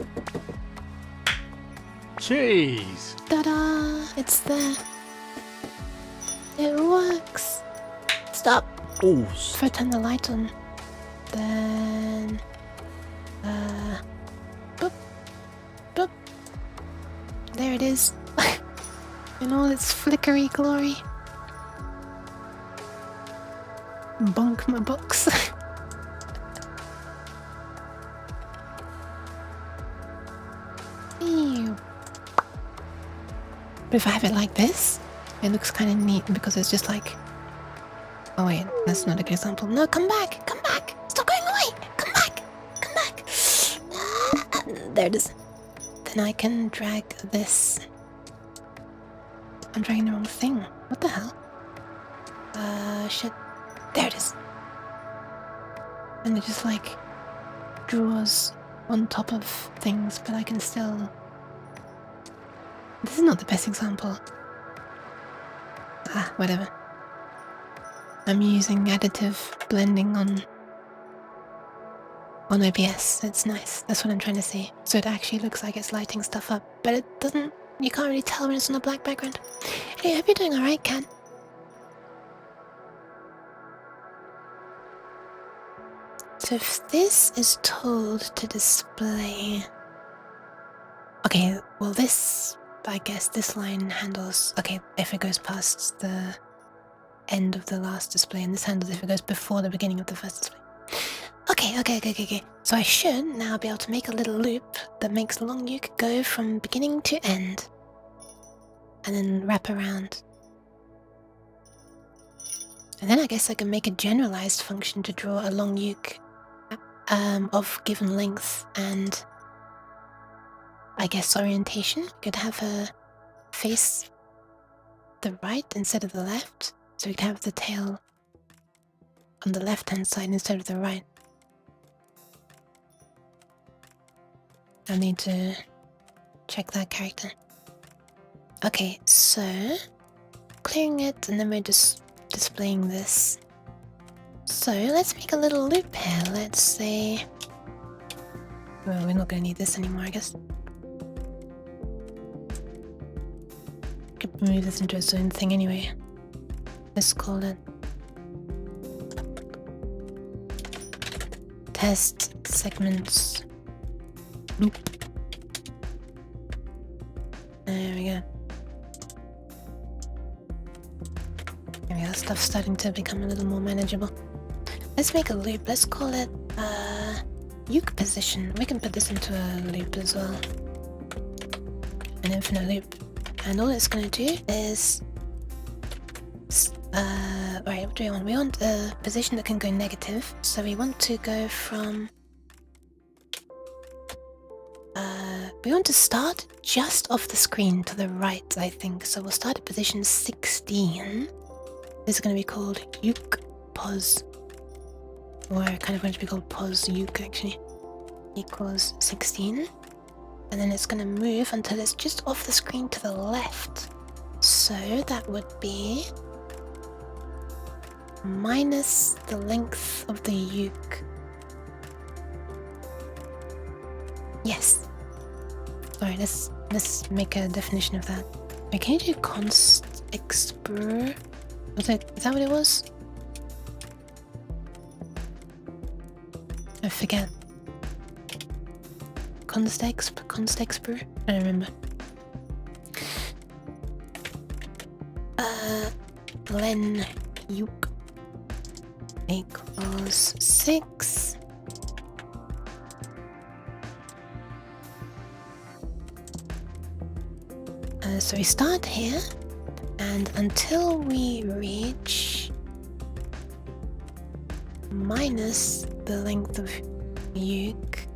Cheese. Ta-da! It's there. It works. Stop. Oh, If I turn the light on, then... boop. Boop. There it is. In all its flickery glory. Bonk my box. Ew. But if I have it like this, it looks kind of neat because it's just like... Oh wait, that's not a good example. No, come back! Come back! Stop going away! Come back! Come back! There it is. Then I can drag this. I'm dragging the wrong thing. What the hell? Shit. There it is. And it just like draws on top of things, but I can still... This is not the best example. Ah, whatever. I'm using additive blending on OBS. It's nice. That's what I'm trying to say. So it actually looks like it's lighting stuff up, but it doesn't. You can't really tell when it's on a black background. Hey, I hope you're doing alright, Kat. So if this is told to display... Okay, well this... I guess this line handles... Okay, if it goes past the end of the last display, and this handles if it goes before the beginning of the first display. Okay. So I should now be able to make a little loop that makes the long uke go from beginning to end. And then wrap around. And then I guess I can make a generalized function to draw a long uke of given length and I guess orientation. Could have a face the right instead of the left. So we could have the tail on the left hand side instead of the right. I need to check that character. Okay, so clearing it and then we're just displaying this. So let's make a little loop here. Let's say... Well, we're not going to need this anymore, I guess. Could move this into its own thing anyway. Let's call it test segments loop. There we go. There we go, stuff's starting to become a little more manageable. Let's make a loop. Let's call it uke position. We can put this into a loop as well. An infinite loop. And all it's going to do is... right, what do we want? We want a position that can go negative. So we want to go from... we want to start just off the screen to the right, I think. So we'll start at position 16. This is going to be called uke pos. Or kind of going to be called pos uke, actually. Equals 16. And then it's going to move until it's just off the screen to the left. So that would be minus the length of the uke. Yes. Alright, let's make a definition of that. Wait, can you do const expr? Is that what it was? I forget. Const expr? I don't remember. Len uke equals 6. So we start here, and until we reach minus the length of uke,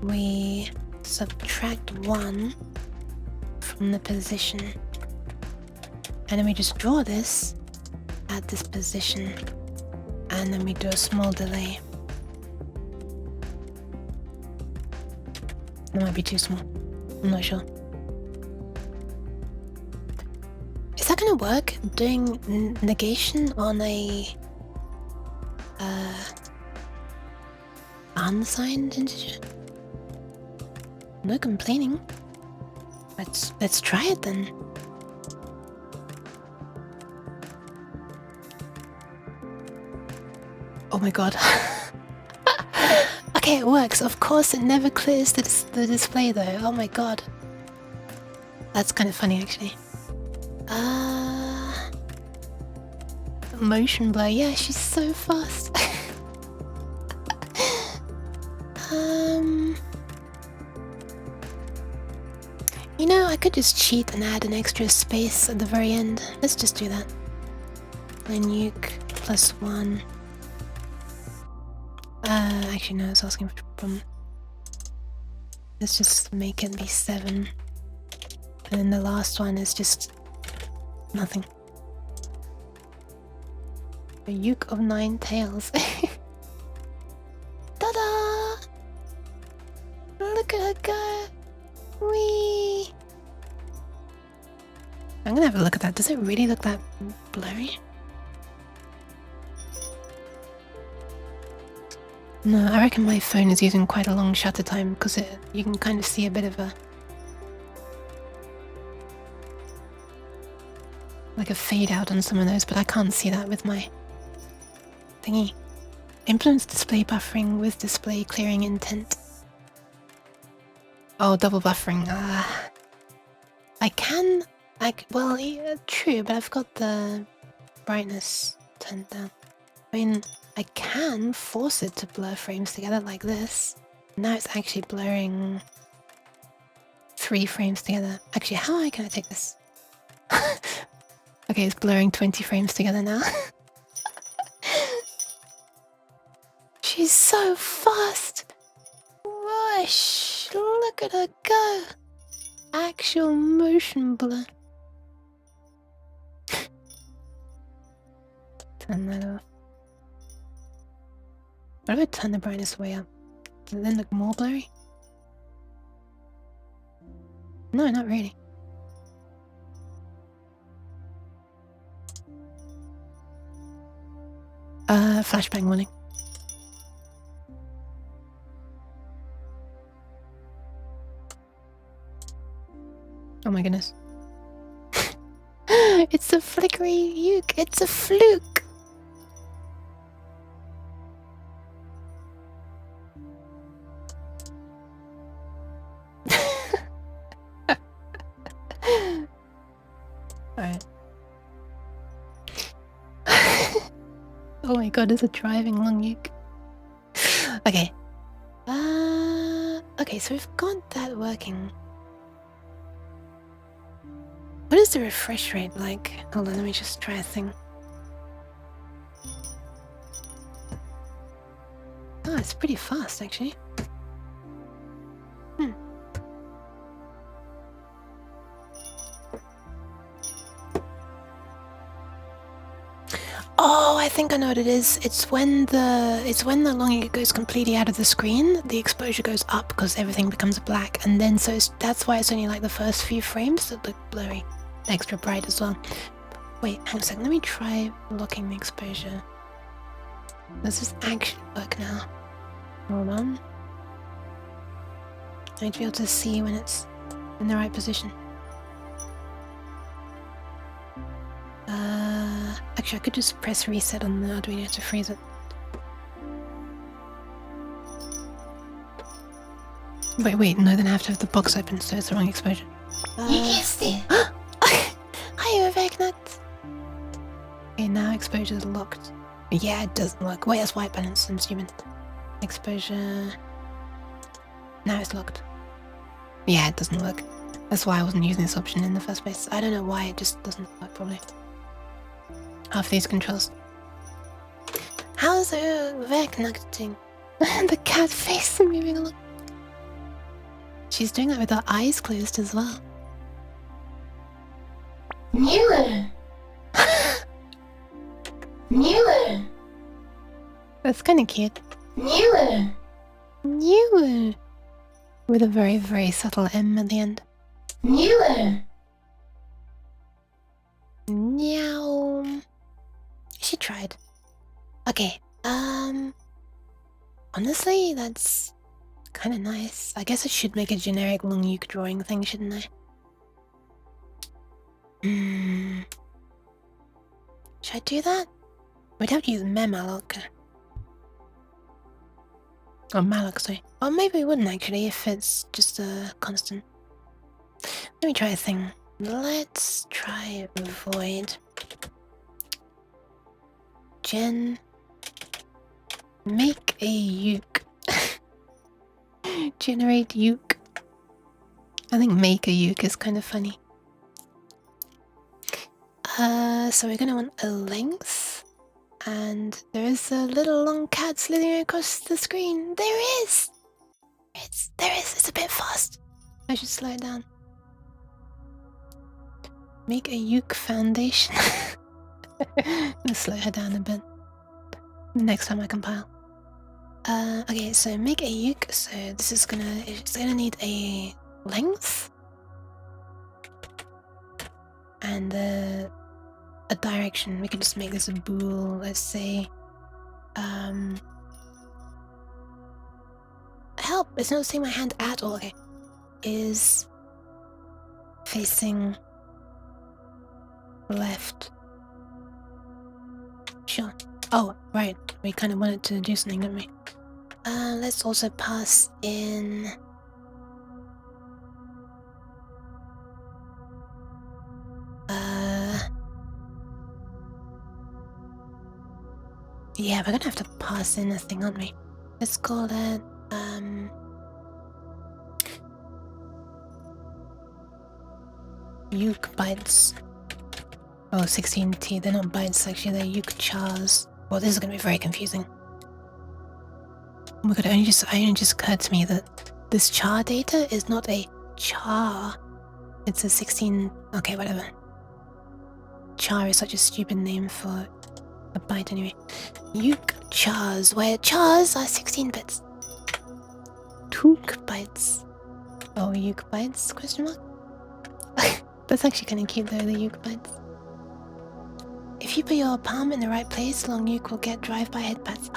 we subtract 1 from the position. And then we just draw this at this position. And then we do a small delay. It might be too small. I'm not sure. Is that gonna work? Doing negation on a unsigned integer? No complaining. Let's try it then. Oh my god. Okay, it works. Of course, it never clears the display though. Oh my god. That's kind of funny actually. Motion blur. Yeah, she's so fast. You know, I could just cheat and add an extra space at the very end. Let's just do that. Nuke +1. Actually no, it's asking from. Let's just make it be 7. And then the last one is just nothing. A uke of 9 tails. Ta-da! Look at her go! Whee! I'm gonna have a look at that. Does it really look that blurry? No, I reckon my phone is using quite a long shutter time because you can kind of see a bit of a like a fade out on some of those, but I can't see that with my thingy. Implements display buffering with display clearing intent. Oh, double buffering. Well, yeah, true, but I've got the brightness turned down. I mean, I can force it to blur frames together like this. Now it's actually blurring 3 frames together. Actually, how high can I take this? Okay, it's blurring 20 frames together now. She's so fast! Whoosh! Look at her go! Actual motion blur. Turn that off. What if I turn the brightness way up? Does it then look more blurry? No, not really. Flashbang warning. Oh my goodness. It's a flickery uke. It's a fluke. Alright. Oh my god, it's a driving long uke. Okay. Okay, so we've got that working. What is the refresh rate like? Hold on, let me just try a thing. Oh, it's pretty fast actually. Oh, I think I know what it is. It's when the long uke goes completely out of the screen, the exposure goes up because everything becomes black, and then that's why it's only like the first few frames that look blurry, extra bright as well. Wait, hang on a second. Let me try locking the exposure. Does this actually work now? Hold on. I need to be able to see when it's in the right position. Actually, I could just press reset on the Arduino to freeze it. Wait, no, then I have to have the box open, so it's the wrong exposure. You guessed it. Hi, Overknacked! Okay, now exposure is locked. Yeah, it doesn't work. Wait, that's white balance, I'm assuming. Exposure... Now it's locked. Yeah, it doesn't work. That's why I wasn't using this option in the first place. I don't know why, it just doesn't work probably. Half these controls. How's Overknackting? The cat face moving along. She's doing that with her eyes closed as well. Newer. Newer. That's kind of cute. Newer. Newer. With a very, very subtle M at the end. Newer. Meow. She tried. Okay, honestly, that's kind of nice. I guess I should make a generic long uke drawing thing, shouldn't I? Should I do that? We'd have to use memalloc. Or malloc, sorry. Or maybe we wouldn't actually if it's just a constant. Let me try a thing. Let's try void. Gen. Make a uke. Generate uke. I think make a uke is kind of funny. So we're gonna want a length. And there is a little long cat slithering across the screen. There is! There is. It's a bit fast. I should slow it down. Make a uke foundation. Let's slow her down a bit. Next time I compile. Okay, so make a uke. So this is it's gonna need a length. And a direction. We can just make this a bool. Let's say help, it's not seeing my hand at all. Okay. Is facing left. Sure. Oh, right. We kind of wanted to do something, didn't we? Let's also pass in yeah, we're gonna have to pass in a thing, aren't we? Let's call it uke bytes. Oh, 16T, they're not bytes actually, they're uke chars. Well, this is gonna be very confusing. Oh my god, it only just occurred to me that this char data is not a char. It's a 16... okay, whatever. Char is such a stupid name for a byte anyway. Uke chars, where chars are 16 bits. Took bytes. Oh, uke bytes? Question mark? That's actually kind of cute though, the uke bytes. If you put your palm in the right place, long uke will get drive-by head pats.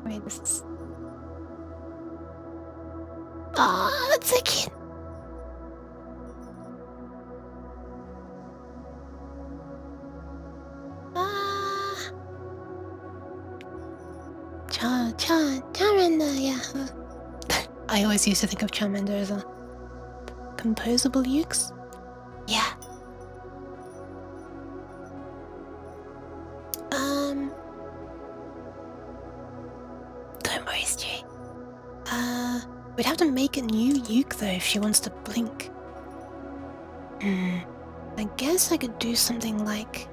Wait, this is... oh, that's so cute! Charmander, yeah. I always used to think of Charmander as a composable ukes. Yeah. Don't worry, Stu. We'd have to make a new uke though if she wants to blink. I guess I could do something like...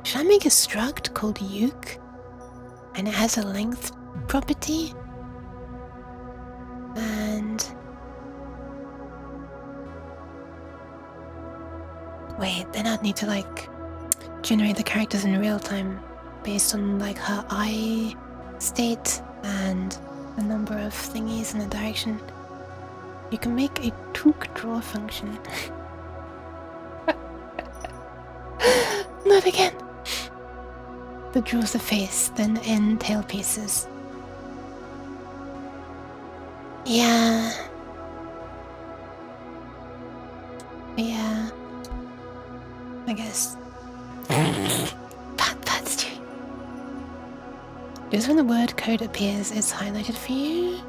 should I make a struct called uke? And it has a length property. And... wait, then I'd need to like generate the characters in real time based on like her eye state and the number of thingies in the direction. You can make a took draw function. Not again! That draws the face, then end tail pieces. Yeah. Yeah. I guess. That's true. Just when the word code appears, it's highlighted for you?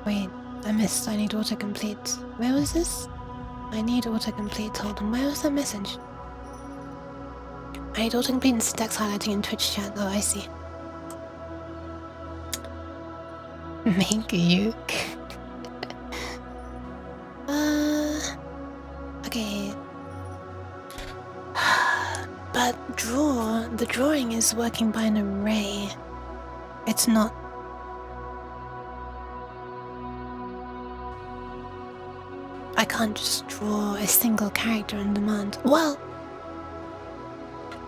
Wait, I missed. I need autocomplete. Where was this? I need autocomplete. Hold on, where was that message? I need autocomplete and syntax highlighting in Twitch chat. Oh, I see. Make a uke. Okay. But the drawing is working by an array. It's not... I can't just draw a single character on demand. Well,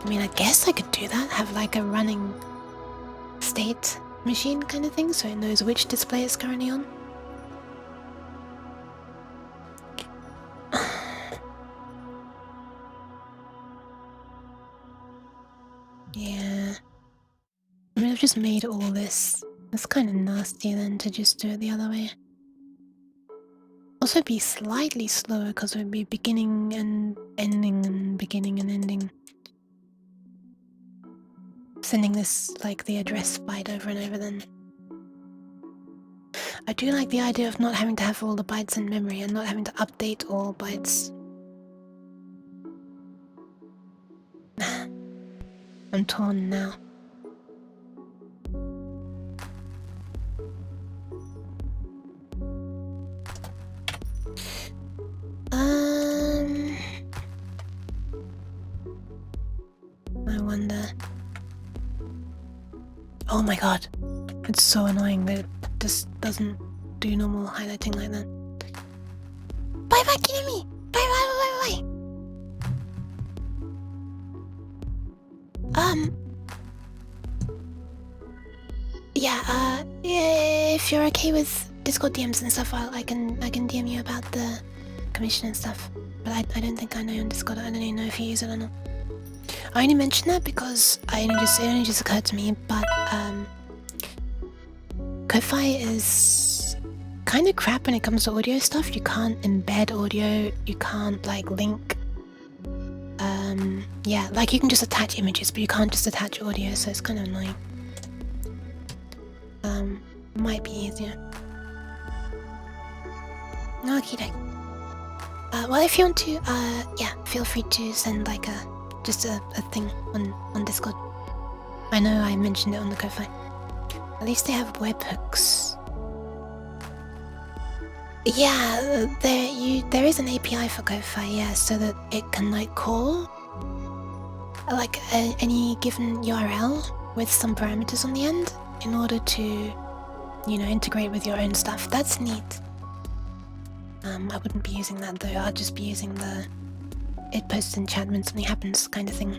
I mean, I guess I could do that, have like a running state machine kind of thing, so it knows which display it's currently on. Yeah. I mean, I've just made all this. It's kind of nasty then to just do it the other way. Also be slightly slower because it would be beginning and ending and beginning and ending. Sending this like the address byte over and over then. I do like the idea of not having to have all the bytes in memory and not having to update all bytes. I'm torn now. I wonder. Oh my god. It's so annoying that it just doesn't do normal highlighting like that. Bye bye, Kinemi! Bye bye bye bye bye! Yeah, if you're okay with Discord DMs and stuff, I can DM you about the commission and stuff. But I don't think I know on Discord. I don't even know if you use it or not. I only mention that because it only just occurred to me, but Ko-Fi is kind of crap when it comes to audio stuff. You can't embed audio, you can't like link. Yeah, like you can just attach images, but you can't just attach audio, so it's kind of annoying. Might be easier. Okie doke. Well, if you want to, yeah, feel free to send like just a thing on Discord. I know I mentioned it on the Ko-Fi. At least they have webhooks. Yeah, there is an API for Ko-Fi, yeah, so that it can like call like any given URL with some parameters on the end in order to, you know, integrate with your own stuff. That's neat. I wouldn't be using that though. I'd just be using the it posts in chat when something happens kind of thing.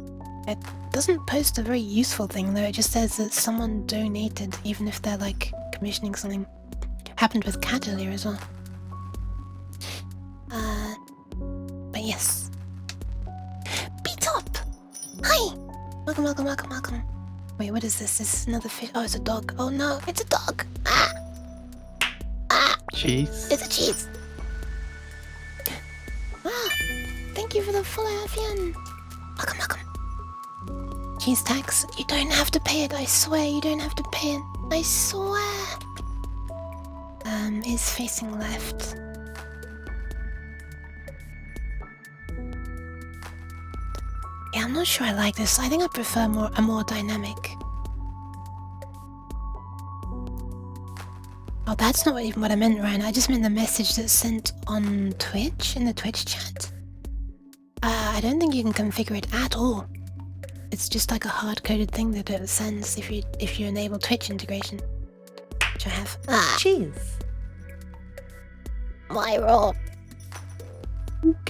It doesn't post a very useful thing though. It just says that someone donated, even if they're like commissioning something. Happened with Cat earlier as well. But yes. Beat-up! Hi! Welcome, welcome, welcome, welcome. Wait, what is this? This is another fish. Oh, it's a dog. Oh no, it's a dog! Ah! Ah! Cheese. It's a cheese! Ah! Thank you for the follow, Afian! Welcome, welcome. Cheese tax. You don't have to pay it, I swear you don't have to pay it. I swear! Is facing left. Yeah, I'm not sure I like this. I think I prefer a more dynamic. Oh, that's not even what I meant, Ryan. I just meant the message that's sent on Twitch, in the Twitch chat. I don't think you can configure it at all. It's just like a hard-coded thing that it sends if you enable Twitch integration. Which I have. Ah! Cheese. My roll.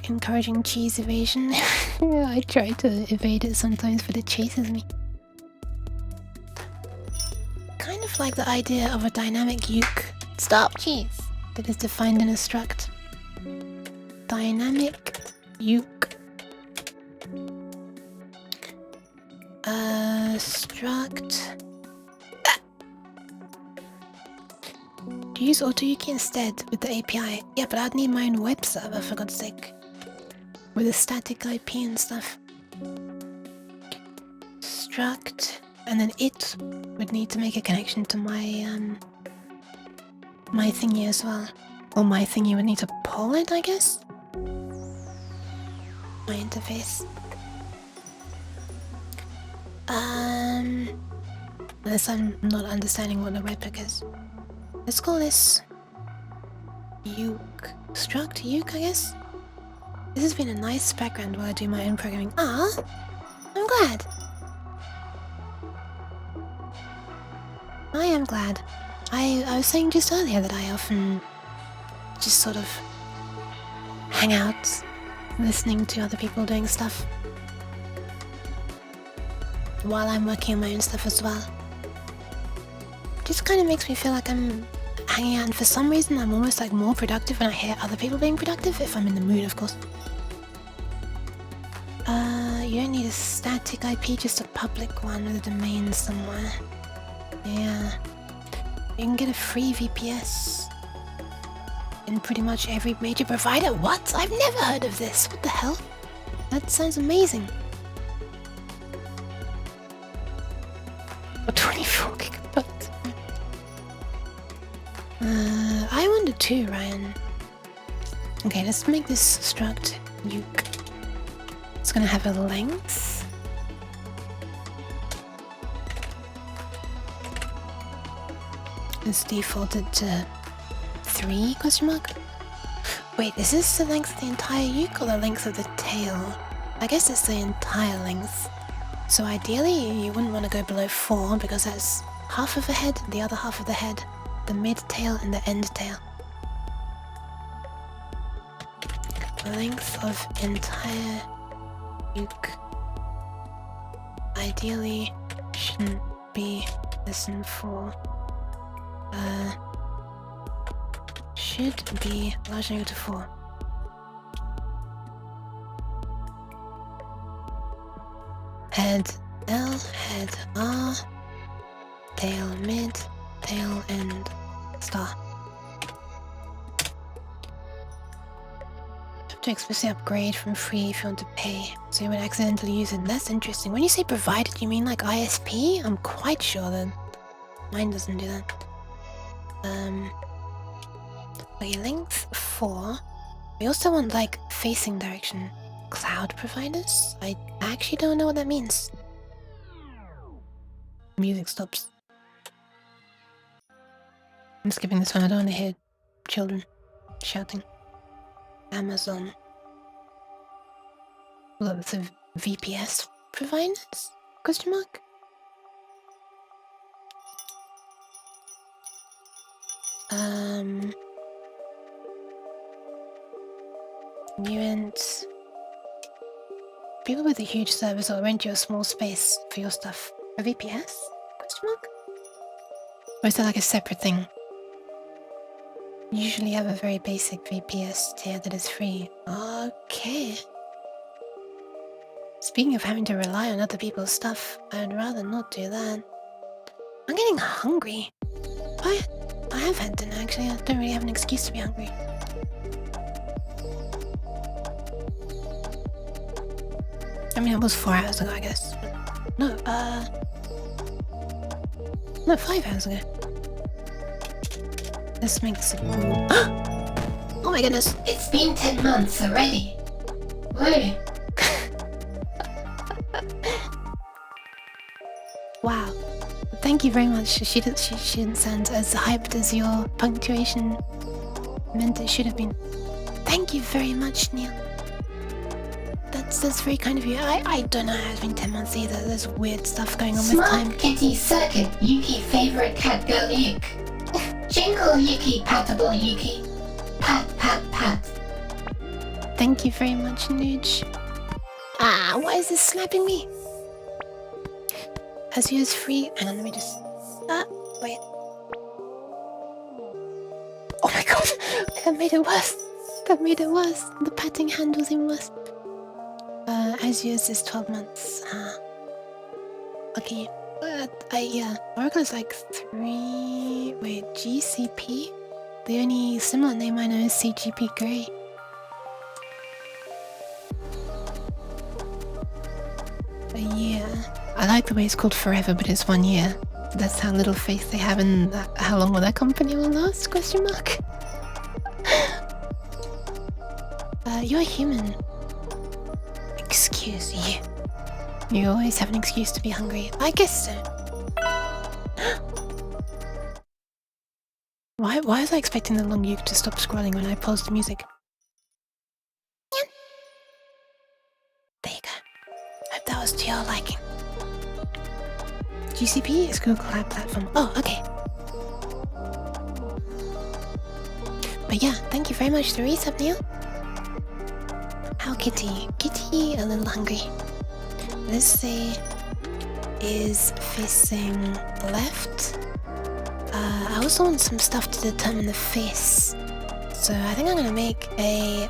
Encouraging cheese evasion. I try to evade it sometimes, but it chases me. Kind of like the idea of a dynamic uke. Stop, cheese. That is defined in a struct. Dynamic uke. Struct. Do you use AutoUki instead with the API? Yeah, but I'd need my own web server for God's sake. With a static IP and stuff. Struct, and then it would need to make a connection to my my thingy as well. Or my thingy would need to pull it, I guess? My interface. Unless I'm not understanding what the webhook is. Let's call this uke. Struct uke, I guess? This has been a nice background while I do my own programming. Ah, I'm glad. I am glad. I was saying just earlier that I often just sort of hang out, listening to other people doing stuff, while I'm working on my own stuff as well. just kind of makes me feel like I'm hanging out, and for some reason I'm almost like more productive when I hear other people being productive, if I'm in the mood, of course. You don't need a static IP, just a public one with a domain somewhere. Yeah. You can get a free VPS in pretty much every major provider. What? I've never heard of this. What the hell? That sounds amazing. For 24 gigabytes. I wonder too, Ryan. Okay, let's make this struct uke. It's gonna have a length. It's defaulted to 3 question mark. Wait, is this the length of the entire uke or the length of the tail? I guess it's the entire length. So ideally you wouldn't want to go below 4 because that's half of a head, the other half of the head, the mid tail and the end tail. The length of entire uke ideally shouldn't be less than 4. Should be large equal to 4. Head L, head R, tail mid, tail end, star. You have to explicitly upgrade from free if you want to pay, so you would accidentally use it. That's interesting. When you say provided, you mean like ISP? I'm quite sure that mine doesn't do that. Okay, length 4. We also want like facing direction. Cloud providers? I actually don't know what that means. Music stops. I'm skipping this one, I don't want to hear children shouting. Amazon. Lots of VPS providers? Question mark? Nuance. People with a huge service will rent you a small space for your stuff. A VPS? Question mark? Or is that like a separate thing? You usually have a very basic VPS tier that is free. Okay. Speaking of having to rely on other people's stuff, I'd rather not do that. I'm getting hungry. I have had dinner actually, I don't really have an excuse to be hungry. I mean, it was 4 hours ago, I guess. No, 5 hours ago. Let's make this. Oh my goodness! It's been 10 months already. Woo. Wow. Thank you very much. She didn't sound as hyped as your punctuation meant it should have been. Thank you very much, Neil. That's very kind of you. I don't know how it's been 10 months either. There's weird stuff going on with time. Smart kitty circuit, Yuki favorite cat girl Yuke. Jingle Yuki patable Yuki. Pat pat pat. Thank you very much, Nuge. Ah, why is this slapping me? As you is free. Hang on, let me just. Wait. Oh my god! That made it worse. That made it worse. The patting hand was even worse. As yours is 12 months. Okay. Yeah. Oracle is like 3. Wait, GCP? The only similar name I know is CGP Grey. A year. I like the way it's called forever, but it's 1 year. That's how little faith they have in how long will that company will last? Question mark. You're human. Excuse you. You always have an excuse to be hungry. I guess so. Why was I expecting the long uke to stop scrolling when I paused the music? There you go. Hope that was to your liking. GCP is Google Cloud Platform. Oh, okay. But yeah, thank you very much for the resub, Neil. How Kitty? Kitty a little hungry. Let's say is facing left. I also want some stuff to determine the face. So I think I'm gonna make a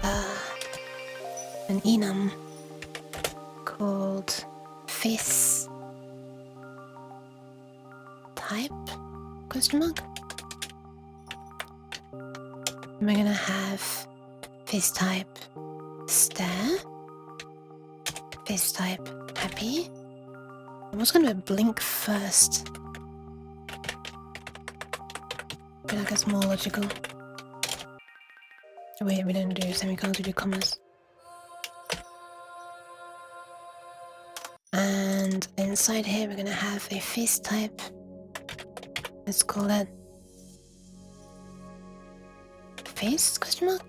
an enum called face type question mark. And we're gonna have face type stare, face type happy. I was gonna blink first. I feel like it's more logical. Wait, we don't do semicolons, we do commas. And inside here we're gonna have a face type. Let's call that face question mark.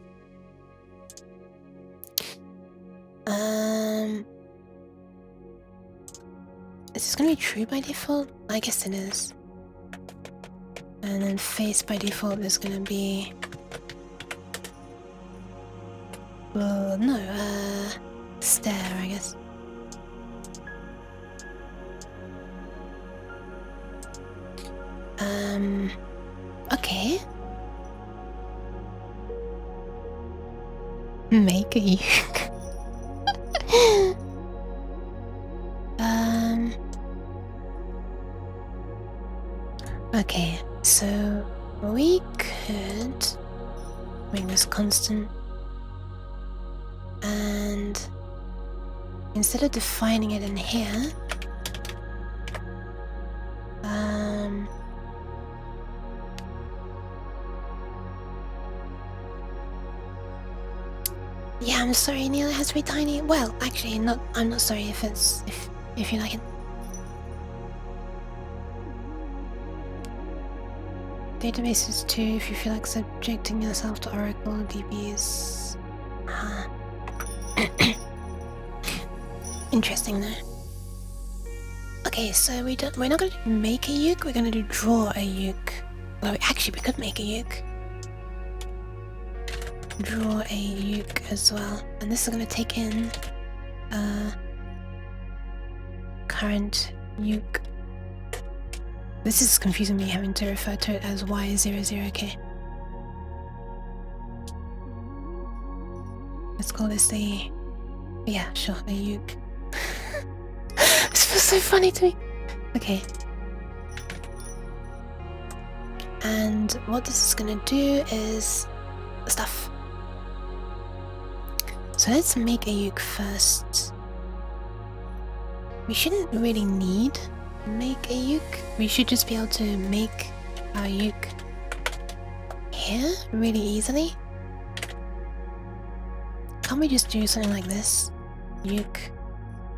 Is this gonna be true by default? I guess it is. And then face by default is gonna be stare, I guess. Okay. Make a uke. Okay, so we could make this constant, and instead of defining it in here, yeah, I'm sorry, Neil, it has to be tiny. Well, actually, I'm not sorry if you like it. Databases too, if you feel like subjecting yourself to Oracle DBs. Interesting though. Okay, so we're not gonna make a uke, we're gonna do draw a uke. Well, actually we could make a uke. Draw a uke as well. And this is gonna take in current uke. This is confusing me having to refer to it as Y00K. Let's call this a... yeah, sure, a uke. This feels so funny to me. Okay. And what this is gonna do is... stuff. So let's make a uke first. We shouldn't really need make a uke. We should just be able to make our uke here really easily. Can't we just do something like this? Uke,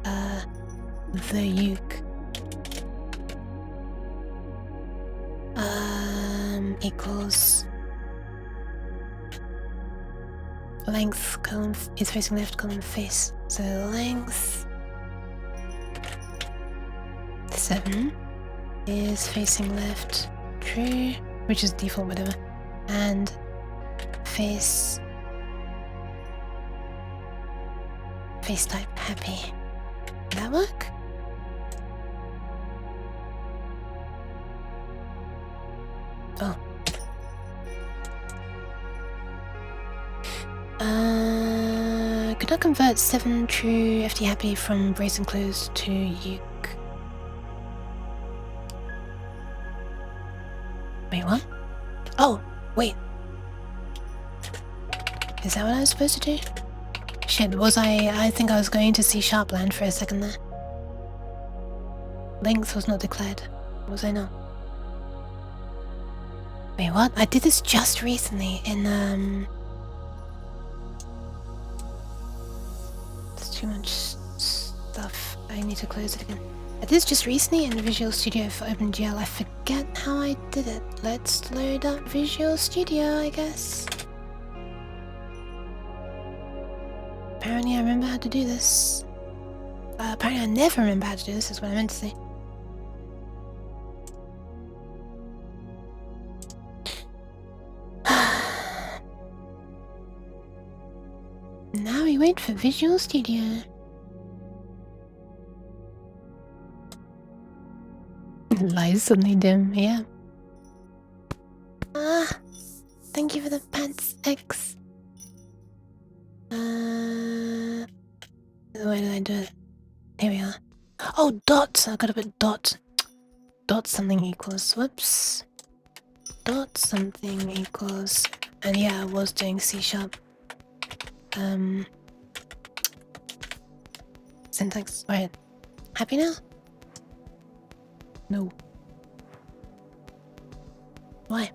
the uke, equals length column is facing left column face. So length 7 is facing left, true, which is default, whatever, and face type happy. Did that work? Oh. Could I convert 7 true FT happy from brace and close to uke? Wait, what? Oh, wait. Is that what I was supposed to do? Shit, was I think I was going to C# land for a second there. Length was not declared. Was I not? Wait, what? I did this just recently in, There's too much stuff. I need to close it again. I did this just recently in Visual Studio for OpenGL. I forget how I did it. Let's load up Visual Studio, I guess. Apparently I remember how to do this. Apparently I never remember how to do this, is what I meant to say. Now we wait for Visual Studio. Lights suddenly dim, yeah. Where did I do it? Here we are. Oh, dot! I gotta put dot. Dot something equals. Whoops. Dot something equals. And yeah, I was doing C#. Syntax. Right. Happy now? No. Why?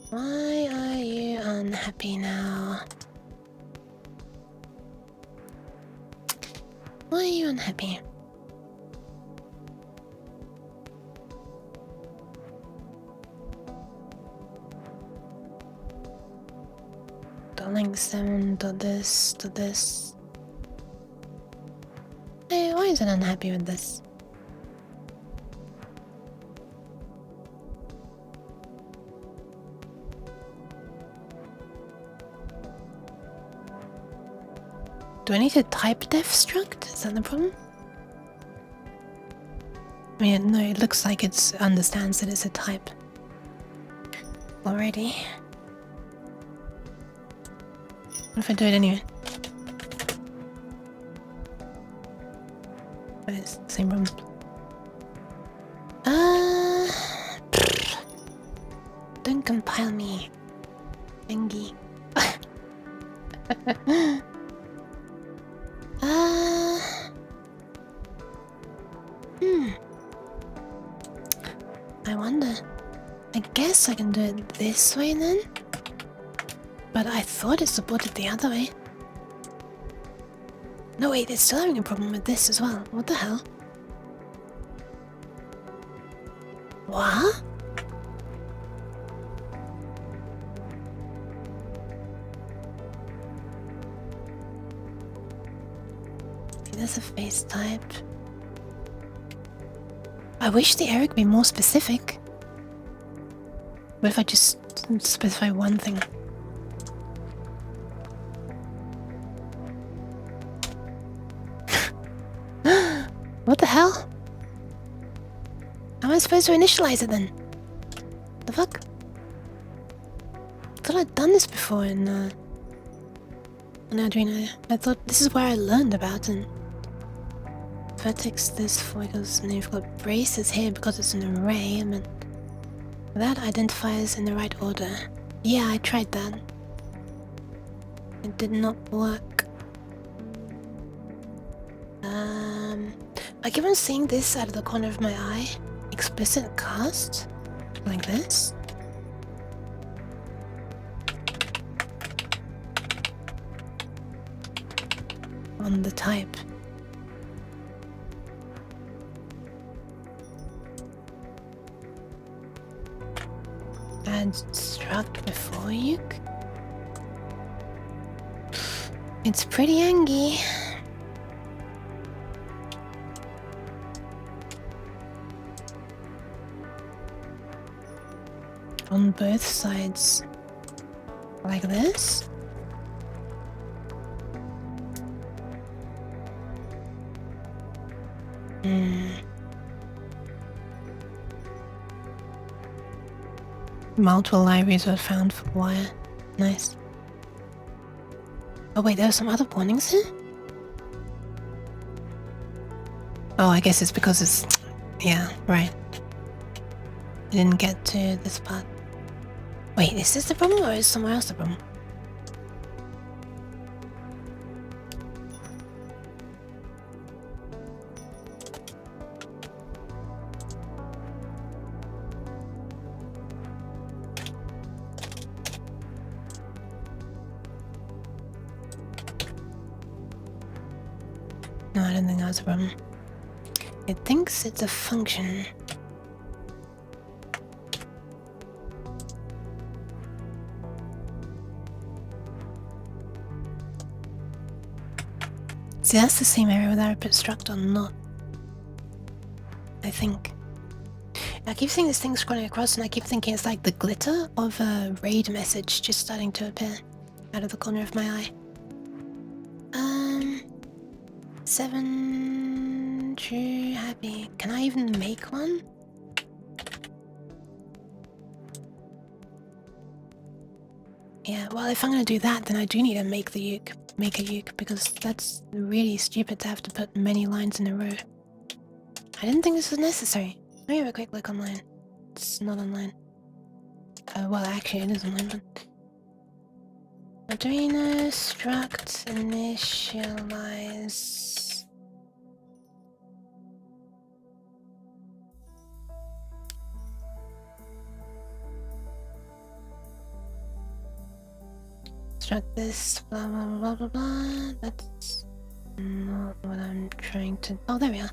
Why are you unhappy now? Why are you unhappy? Link 7, this. Hey, why is it unhappy with this? Do I need to type def struct? Is that the problem? I mean, no, it looks like it understands that it's a type already. What if I do it anyway? But it's the same problem. Don't compile me. Engie. I wonder. I guess I can do it this way then? But I thought it supported the other way. No wait, it's still having a problem with this as well. What the hell? What? There's a face type. I wish the error could be more specific. What if I just specify one thing? What the hell? How am I supposed to initialize it then? The fuck? I thought I'd done this before in on Arduino. I thought this is where I learned about it. Vertex this 4 equals, and then you've got braces here because it's an array, and then that identifies in the right order. Yeah, I tried that. It did not work. I keep on seeing this out of the corner of my eye. Explicit cast? Like this? On the type. Add struct before you. It's pretty angy. On both sides. Like this? Multiple libraries were found for wire. Nice. Oh wait, there are some other warnings here? Oh, I guess it's because it's... yeah, right. I didn't get to this part. Wait, is this the problem or is somewhere else the problem? No, I don't think that's a problem. It thinks it's a function. See, that's the same error whether I put struct or not. I think. I keep seeing this thing scrolling across and I keep thinking it's like the glitter of a raid message just starting to appear out of the corner of my eye. 7 true happy. Can I even make one? Yeah, well, if I'm gonna do that, then I do need to make a uke, because that's really stupid to have to put many lines in a row. I didn't think this was necessary. Let me have a quick look online. It's not online. Well, actually, it is online, but... Arduino struct initialize... Struct this, blah blah blah blah blah. That's not what I'm trying to... Oh, there we are.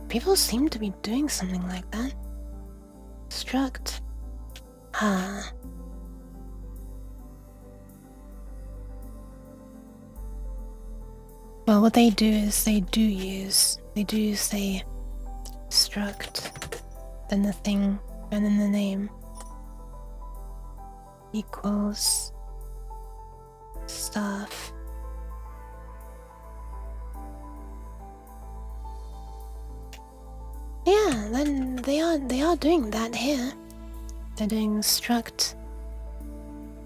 People seem to be doing something like that. Struct. Well, what they do is they do say struct, then the thing, and then the name equals stuff. Yeah, then they are doing that here. They're doing struct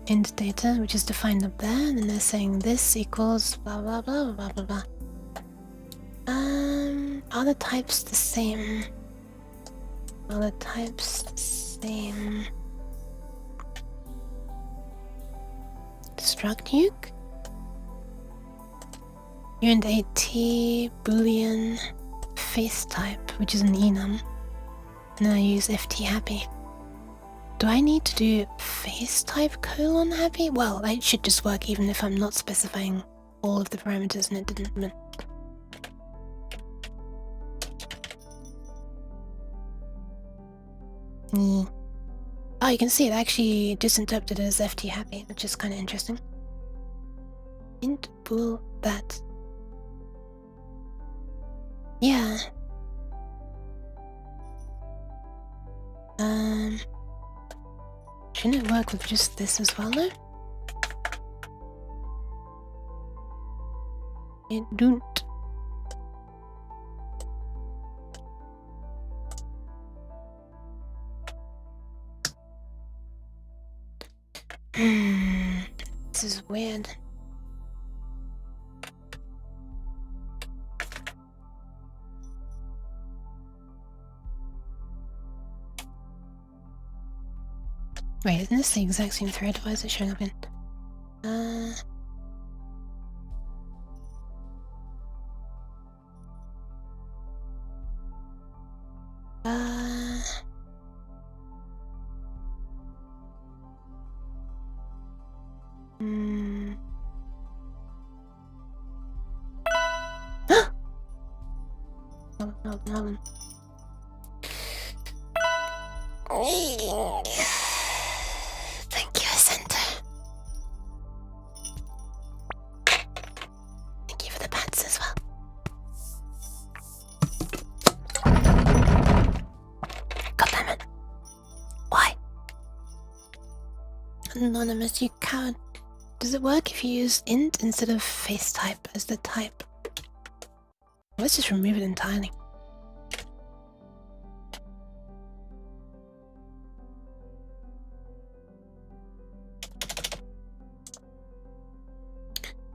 int data, which is defined up there, and then they're saying this equals blah blah blah blah blah blah. Are the types the same? Are the types the same? Struct uke? Uint AT boolean face type, which is an enum, and then I use fthappy. Do I need to do face type colon happy? Well, that should just work even if I'm not specifying all of the parameters and it didn't. Oh, you can see it actually disinterpreted as fthappy, which is kind of interesting. Int bool that. Yeah. Shouldn't it work with just this as well, though? It don't. This is weird. Wait, isn't this the exact same thread? Why is it showing up in? No. Thank you, Center. Thank you for the pants as well. God damn it. Why? Anonymous, you coward. Does it work if you use int instead of face type as the type? Let's just remove it entirely.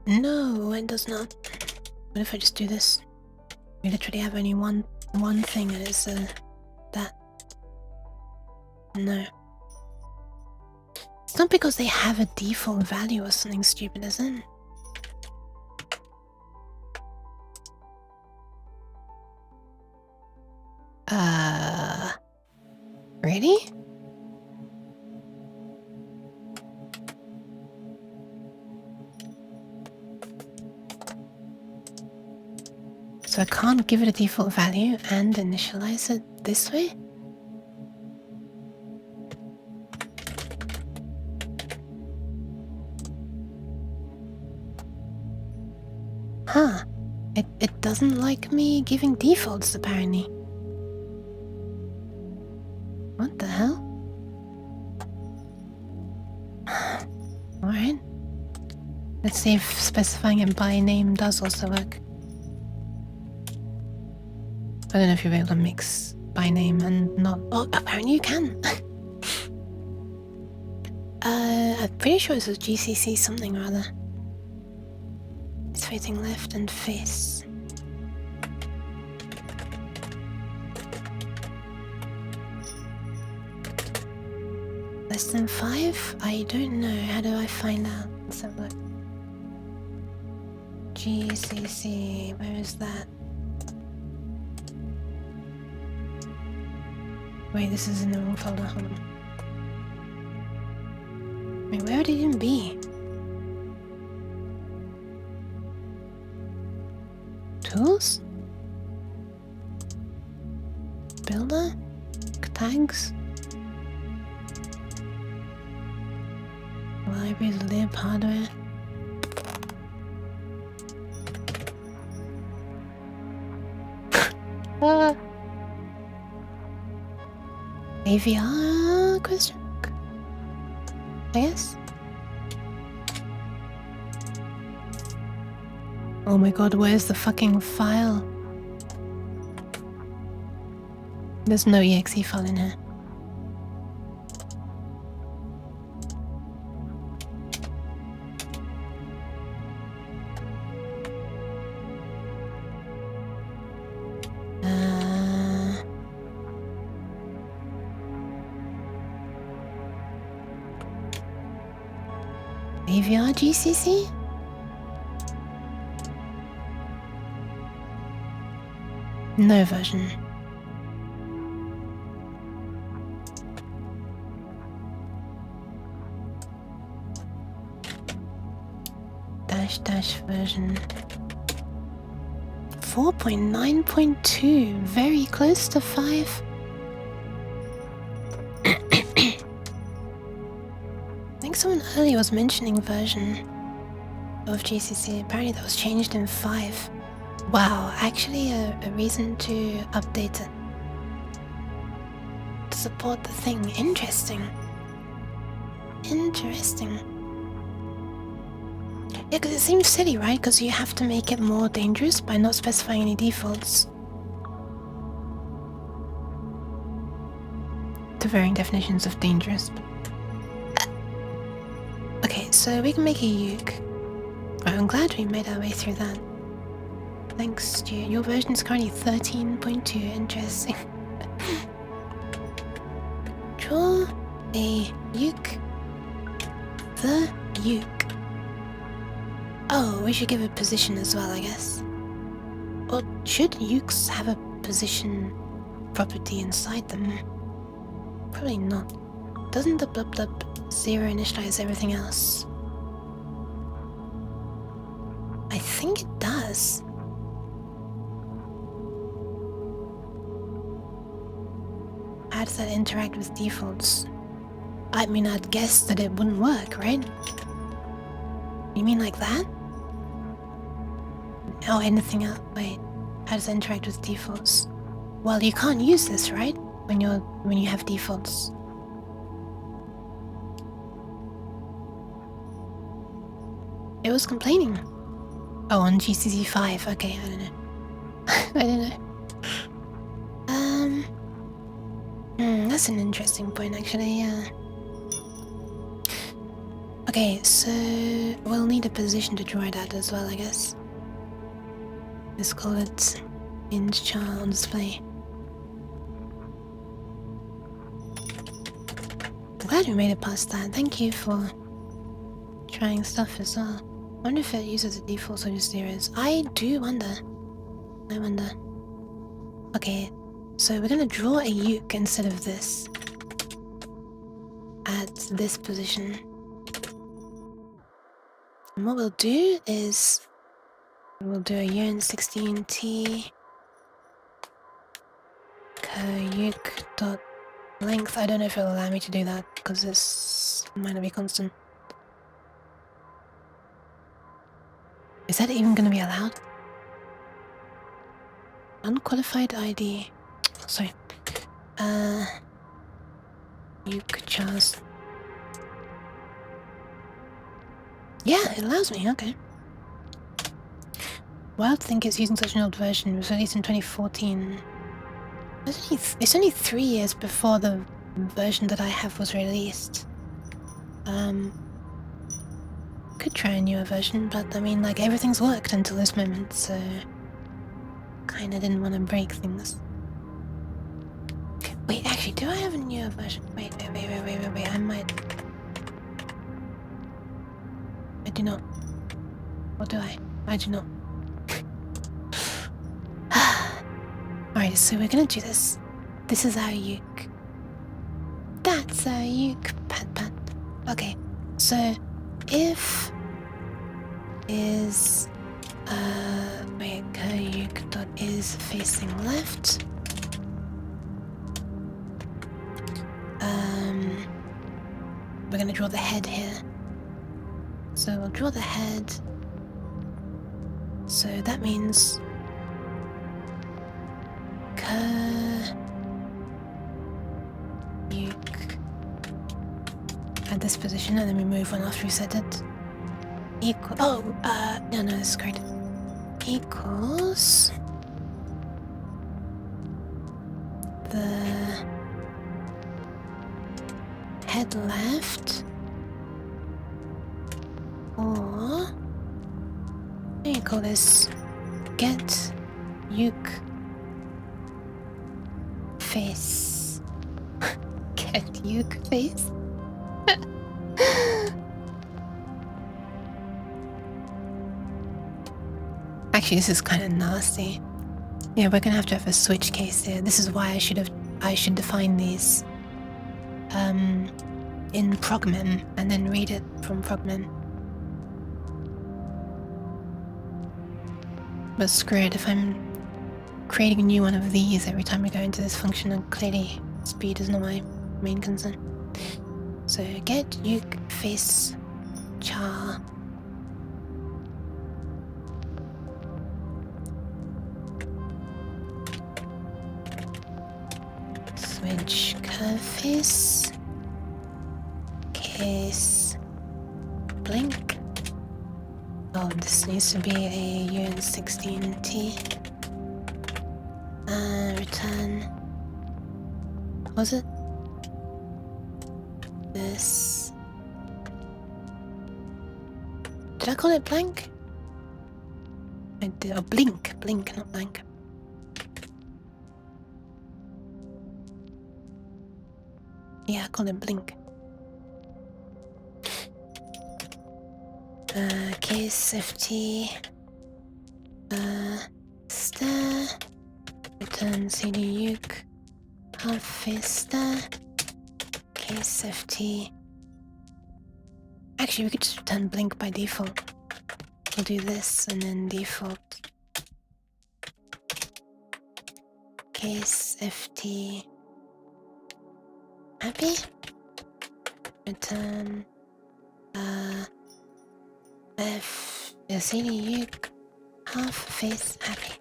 No, it does not. What if I just do this? We literally have only one thing, and it's that. No. It's not because they have a default value or something stupid, is it? Really? So I can't give it a default value and initialize it this way? Huh. Huh. It doesn't like me giving defaults, apparently. What the hell? Alright. Let's see if specifying it by name does also work. I don't know if you'll be able to mix by name and not... Oh, apparently you can! I'm pretty sure this was GCC something or other. It's facing left and face. Less than 5? I don't know. How do I find out? Let's have a look. GCC, where is that? Wait, this is in the wrong folder. Hold on. Wait, where would it even be? Tools? Builder? Tags? Library, lib, hardware. AVR question? I guess. Oh my god, where's the fucking file? There's no exe file in here. AVR GCC? No version. Dash version. 4.9.2, very close to 5. I think someone earlier was mentioning version of GCC. Apparently that was changed in 5. Wow, actually a reason to update it. To support the thing. Interesting. Interesting. Yeah, because it seems silly, right? Because you have to make it more dangerous by not specifying any defaults. To varying definitions of dangerous. Okay, so we can make a uke. Right, I'm glad we made our way through that. Thanks, Stuart. Your version is currently 13.2. Interesting. Draw a uke. The uke. Oh, we should give a position as well, I guess. Or should ukes have a position property inside them? Probably not. Doesn't the blub blub 0 initialize everything else? I think it does. How does that interact with defaults? I mean, I'd guess that it wouldn't work, right? You mean like that? Oh, anything else? Wait, how does it interact with defaults? Well, you can't use this, right? When you have defaults. It was complaining. Oh, on GCC 5. Okay, I don't know. I don't know. That's an interesting point, actually. Yeah. Okay, so we'll need a position to draw it at as well, I guess. Let's call it int char on display. Glad we made it past that. Thank you for trying stuff as well. I wonder if it uses the defaults or just zeros. I do wonder. I wonder. Okay, so we're gonna draw a uke instead of this. At this position. And what we'll do is we'll do a un16t co-uke.length. I don't know if it'll allow me to do that because this might not be constant. Is that even going to be allowed? Unqualified ID. Sorry. Uke Chars. Yeah, it allows me, okay. Wild Think is using such an old version. It was released in 2014. It's only 3 years before the version that I have was released. Could try a newer version, but I mean, like, everything's worked until this moment, so kinda didn't want to break things. Wait, actually, do I have a newer version? Wait, I might. I do not. Or do I? I do not. Alright, so we're gonna do this. This is our uke. That's our uke. Pat pat. Okay, so if is wait, uke dot is facing left. We're gonna draw the head here. So we'll draw the head. So that means uke at this position, and then we move one after we set it. Equal. Oh, no, this is great. Equals the head left, or you call this get uke face. Get uke face. Actually, this is kind of nasty. Yeah, we're gonna have to have a switch case here. This is why I should define these in progmen and then read it from progmen. But screw it, if I'm creating a new one of these every time we go into this function, and clearly speed is not my main concern. So get uke face char. Switch curve face case blink. Oh, this needs to be a UN16T. Return. What was it? This. Did I call it blank? I did. Oh, blink. Blink, not blank. Yeah, I call it blink. Case ft star return cd uke half face star case ft. Actually, we could just return blink by default. We'll do this and then default case ft happy return cd uke half face happy.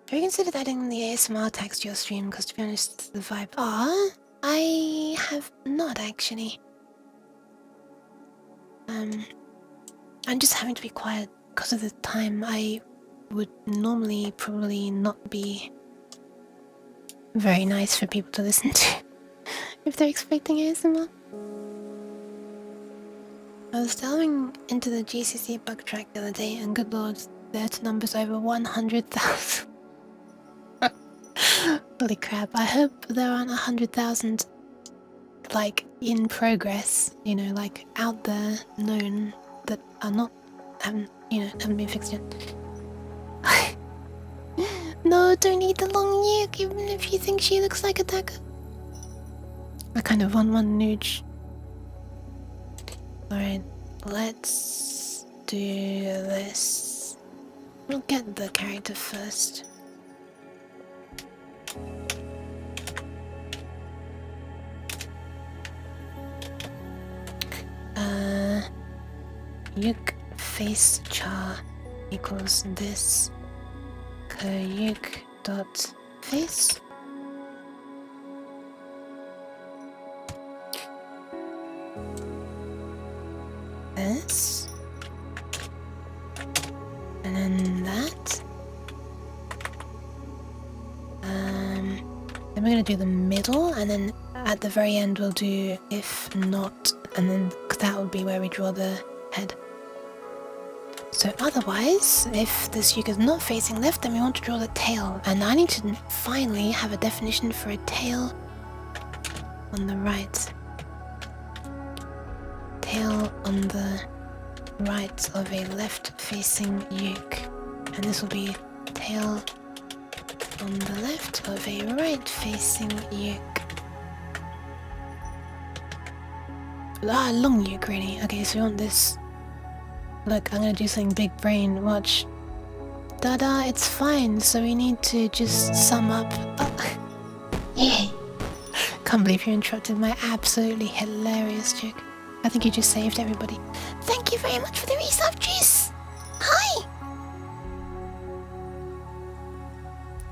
Have you considered adding the ASMR tags to your stream? Because to be honest, it's the vibe. I have not actually. I'm just having to be quiet because of the time. I would normally probably not be very nice for people to listen to if they're expecting ASMR. I was delving into the GCC bug track the other day, and good lord, there's numbers over 100,000. Holy crap, I hope there aren't 100,000, like, in progress, you know, like, out there, known, that are not, haven't been fixed yet. No, don't eat the long uke, even if you think she looks like a dagger. I kind of want one nooch. Alright, let's do this. We'll get the character first. Uke face char equals this uke dot face. This. And then that. Then we're gonna do the middle, and then at the very end we'll do if not, and then that will be where we draw the head. So otherwise, if this uke is not facing left, then we want to draw the tail, and I need to finally have a definition for a tail on the right. Tail on the right of a left-facing uke, and this will be tail on the left of a right-facing uke. Long uke, really. Okay, so we want this. Look, I'm gonna do something big brain. Watch. Dada, it's fine. So we need to just sum up. Yeah. Can't believe you interrupted my absolutely hilarious joke. I think you just saved everybody. Thank you very much for the resub juice. Hi.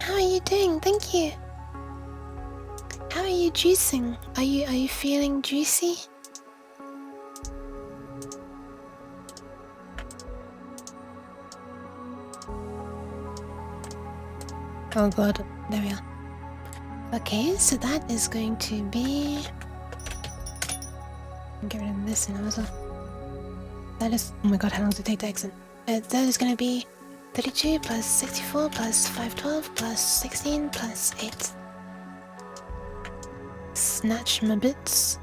How are you doing? Thank you. How are you juicing? Are you feeling juicy? Oh god, there we are. Okay, so that is going to be... Get rid of this now as well. That is... Oh my god, how long does it take to exit? That is going to be 32 plus 64 plus 512 plus 16 plus 8. Snatch my bits.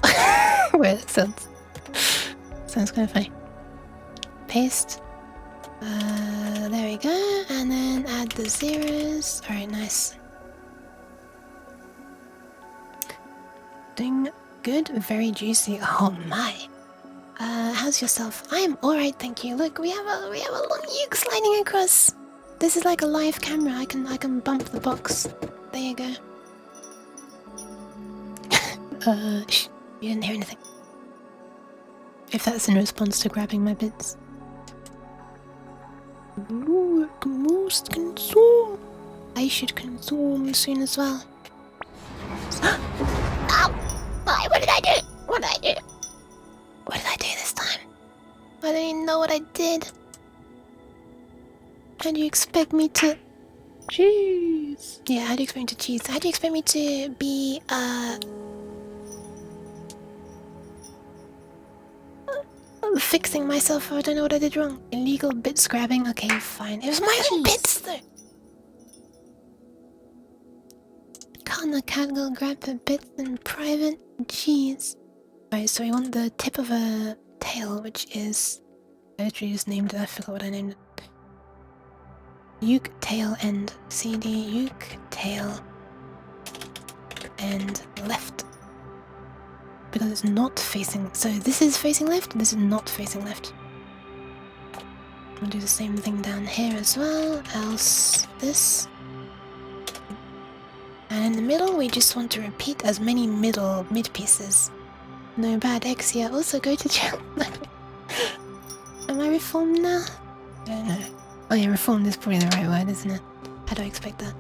Weird, it sounds kind of funny. Paste. There we go, and then add the zeros. Alright, nice. Doing good, very juicy. Oh my. How's yourself? I'm alright, thank you. Look, we have a long uke sliding across. This is like a live camera. I can bump the box. There you go. Shh, you didn't hear anything. If that's in response to grabbing my bits. Ooh, I must consume. I should consume soon as well. Ow! Why? What did I do? What did I do? What did I do this time? I don't even know what I did. How do you expect me to... Cheese! Yeah, how do you expect me to cheese? How do you expect me to be, fixing myself if I don't know what I did wrong? Illegal bits grabbing? Okay, fine. It was my own bits, though! Can't a cat go grab the bits in private? Jeez. Alright, so we want the tip of a tail, which is... I literally just named it, I forgot what I named it. Uke tail end. CD uke tail end left. Because it's not facing... So this is facing left, this is not facing left. We'll do the same thing down here as well, else this. And in the middle, we just want to repeat as many mid pieces. No bad Exia, also go to jail. Am I reformed now? I don't know. Oh yeah, reformed is probably the right word, isn't it? How do I expect that?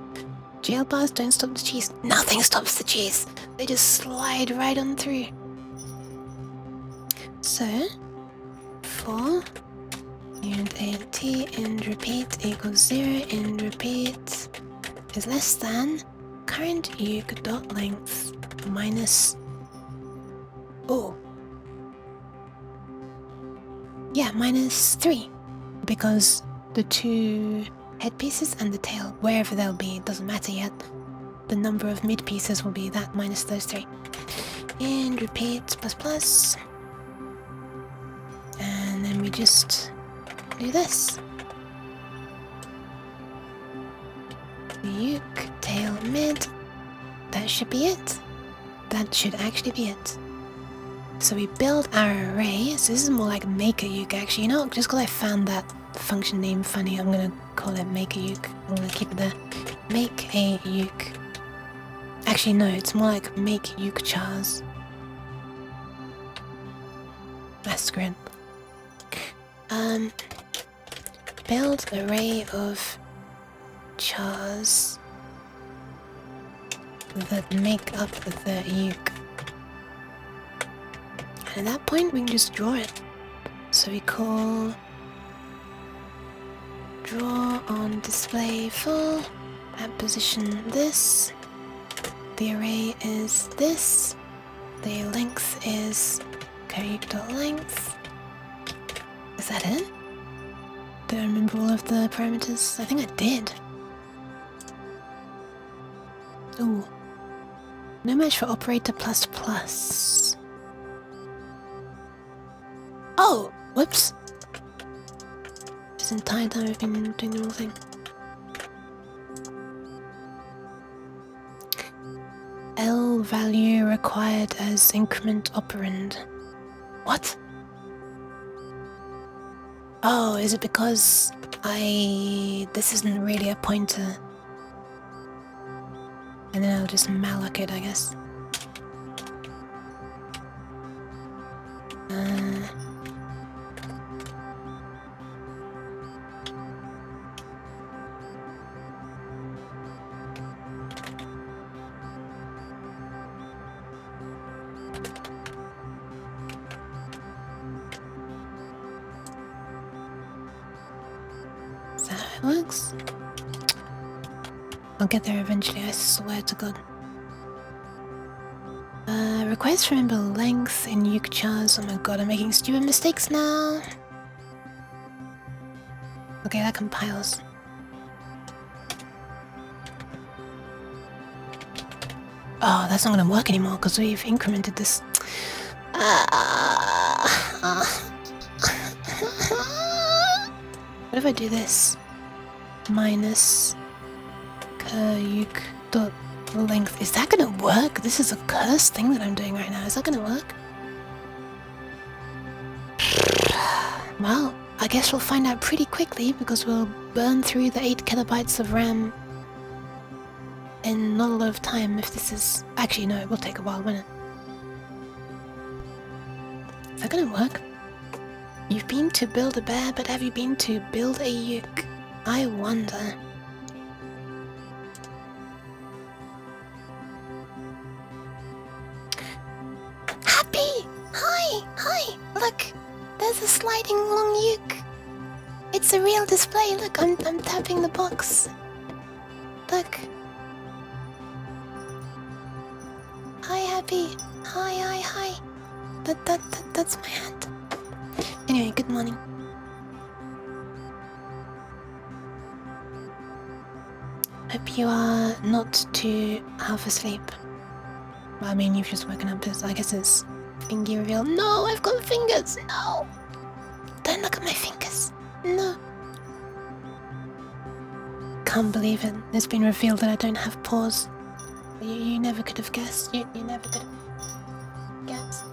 Jail bars don't stop the cheese. Nothing stops the cheese. They just slide right on through. So, for and a t and repeat equals 0 and repeat is less than current uke dot length minus... Oh. Yeah, minus 3. Because the two head pieces and the tail, wherever they'll be, it doesn't matter yet. The number of mid pieces will be that minus those 3. And repeat plus plus. And then we just do this. Uke, tail, mid. That should be it. That should actually be it. So we build our array. So this is more like make a uke actually. You know, just because I found that function name funny, I'm gonna call it make a uke. I'm gonna keep it there. Make a uke. Actually no, it's more like make uke chars. That's great. Build array of chars that make up the uke. And at that point, we can just draw it. So we call draw on display full, at position this, the array is this, the length is co-uke.length. Is that it? Did I remember all of the parameters? I think I did. Ooh. No match for operator plus plus. Oh! Whoops! This entire time I've been doing the wrong thing. L value required as increment operand. What? Oh, is it because this isn't really a pointer? And then I'll just malloc it, I guess. Is that how it works? I'll get there eventually, I swear to God. Requires to remember length in uke chars. Oh my god, I'm making stupid mistakes now. Okay, that compiles. Oh, that's not gonna work anymore because we've incremented this. What if I do this? Minus uke dot length. Is that gonna work? This is a cursed thing that I'm doing right now. Is that gonna work? Well, I guess we'll find out pretty quickly because we'll burn through the 8 kilobytes of RAM in not a lot of time if this is... Actually, no, it will take a while, won't it? Is that gonna work? You've been to build a bear, but have you been to build a uke? I wonder. Hi! Look! There's a sliding long uke! It's a real display, look, I'm tapping the box. Look. Hi, Happy. Hi. That's my hand. Anyway, good morning. Hope you are not too half asleep. Well, I mean, you've just woken up, I guess it's finger reveal. No, I've got fingers! No! Don't look at my fingers. No. Can't believe it. It's been revealed that I don't have paws. You never could have guessed. You never could have guessed.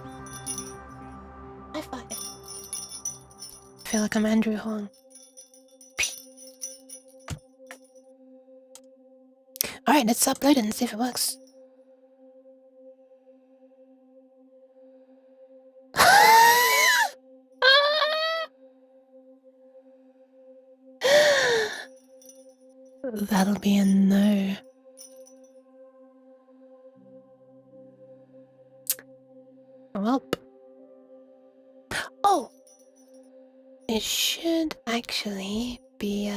High five. I feel like I'm Andrew Huang. Alright, let's upload it and see if it works. That'll be a no. Welp. Oh! It should actually be,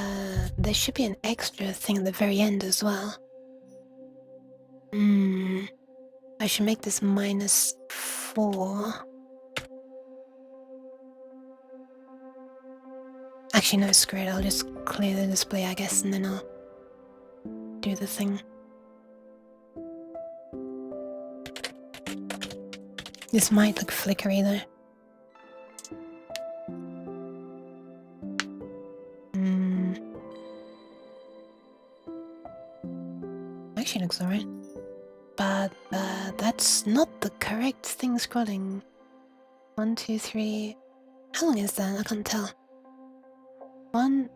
there should be an extra thing at the very end as well. I should make this -4. Actually, no, screw it. I'll just clear the display, I guess, and then I'll do the thing. This might look flickery, though. Actually looks alright. But that's not the correct thing scrolling. 1, 2, 3... How long is that? I can't tell. 1...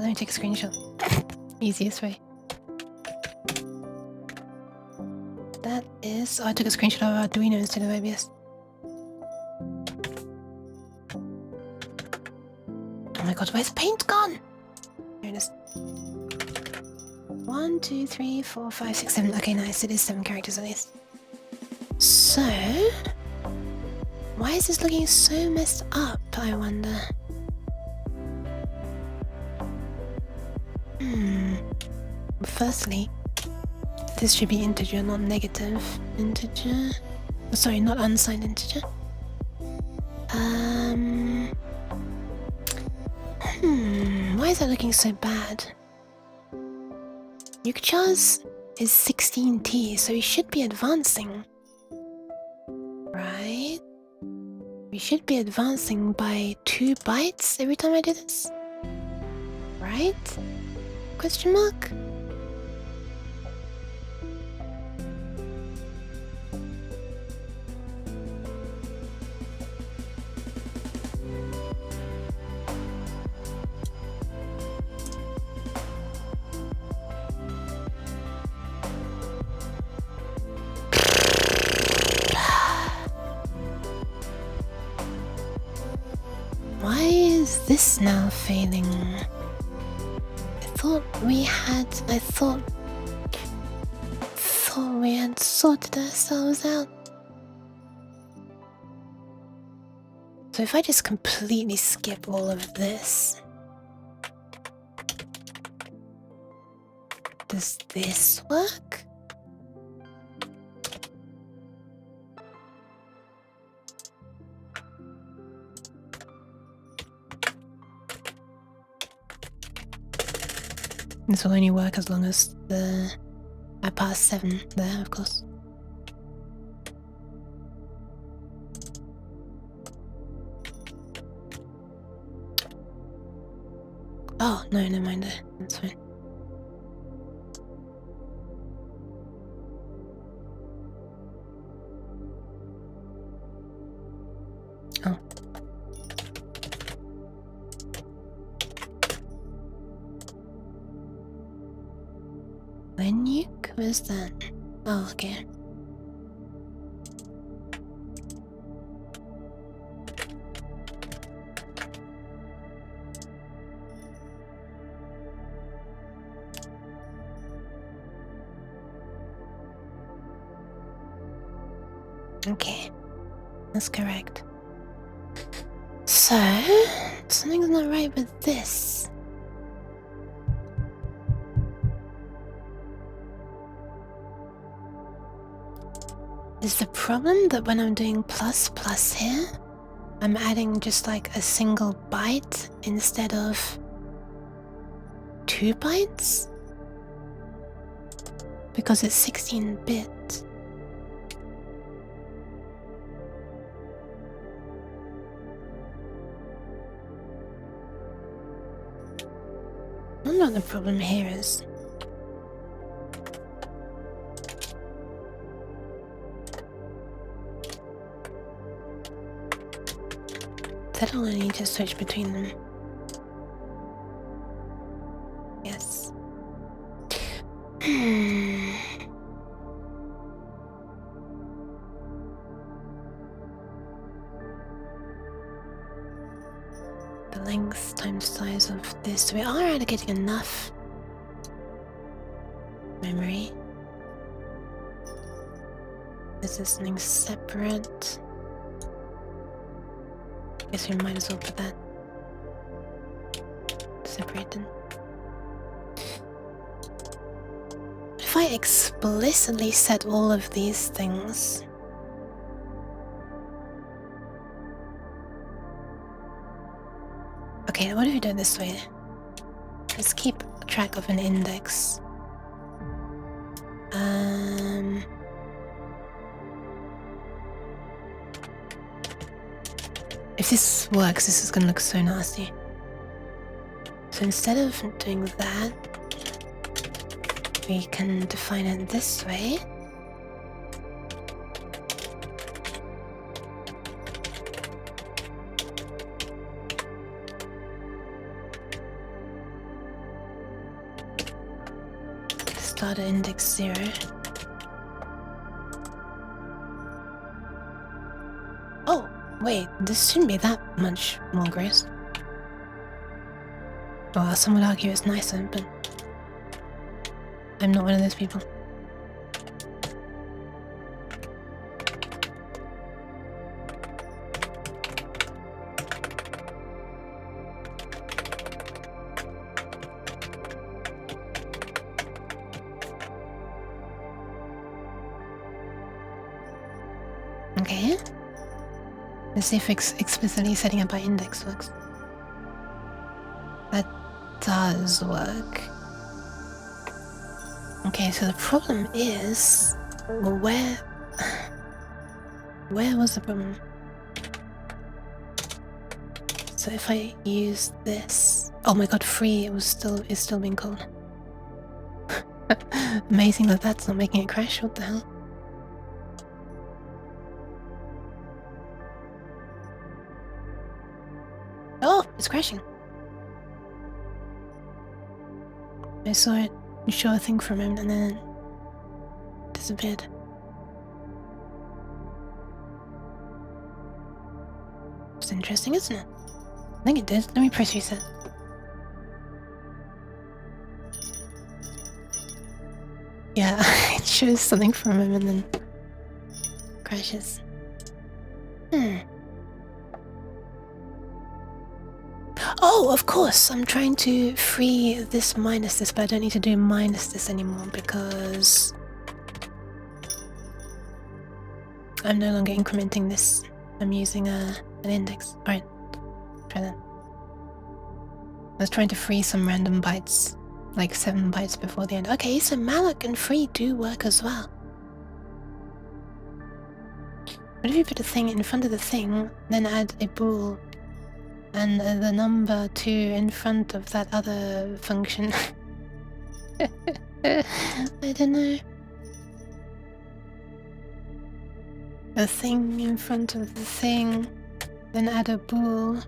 let me take a screenshot. Easiest way. That is... Oh, I took a screenshot of Arduino instead of OBS. Oh my god, god, where's paint gone? Here it is. 1, 2, 3, 4, 5, 6, 7. Okay, nice. It is 7 characters at least. So, why is this looking so messed up, I wonder? Firstly, this should be integer, not negative integer. Sorry, not unsigned integer. Why is that looking so bad? Yukcha's is 16t, so we should be advancing. Right? We should be advancing by 2 bytes every time I do this. Right? Question mark? Why is this now failing? I thought we had sorted ourselves out. So if I just completely skip all of this, does this work? This will only work as long as I pass 7 there, of course. Oh, no, never mind there. That's fine. Oh. Nuke? Where's that? Oh, okay. Okay, that's correct. So, something's not right with this. Is the problem that when I'm doing plus plus here, I'm adding just like a single byte instead of 2 bytes? Because it's 16-bit. I don't know what the problem here is. That'll only need to switch between them. Yes. The length times size of this. We are allocating enough memory. This is something separate. Guess we might as well put that separated. If I explicitly set all of these things, okay, what if we do it this way? Let's keep track of an index. If this works, this is gonna look so nasty. So instead of doing that, we can define it this way. Start at index 0. Oh, wait, this shouldn't be that much more gross. Well, some would argue it's nicer, but I'm not one of those people. Okay. Let's see if explicitly setting up by index works. That does work. Okay, so the problem is... Well, where was the problem? So if I use this... Oh my god, free, it's still being called. Amazing that that's not making it crash, what the hell? Oh, it's crashing. I saw it show a thing from him and then it disappeared. It's interesting, isn't it? I think it did. Let me press reset. Yeah, it shows something from him and then crashes. Oh, of course! I'm trying to free this minus this, but I don't need to do minus this anymore because I'm no longer incrementing this. I'm using an index. Alright, try that. I was trying to free some random bytes, like 7 bytes before the end. Okay, so malloc and free do work as well. What if you put a thing in front of the thing, then add a bool and the number 2 in front of that other function? I don't know. A thing in front of the thing, then add a bool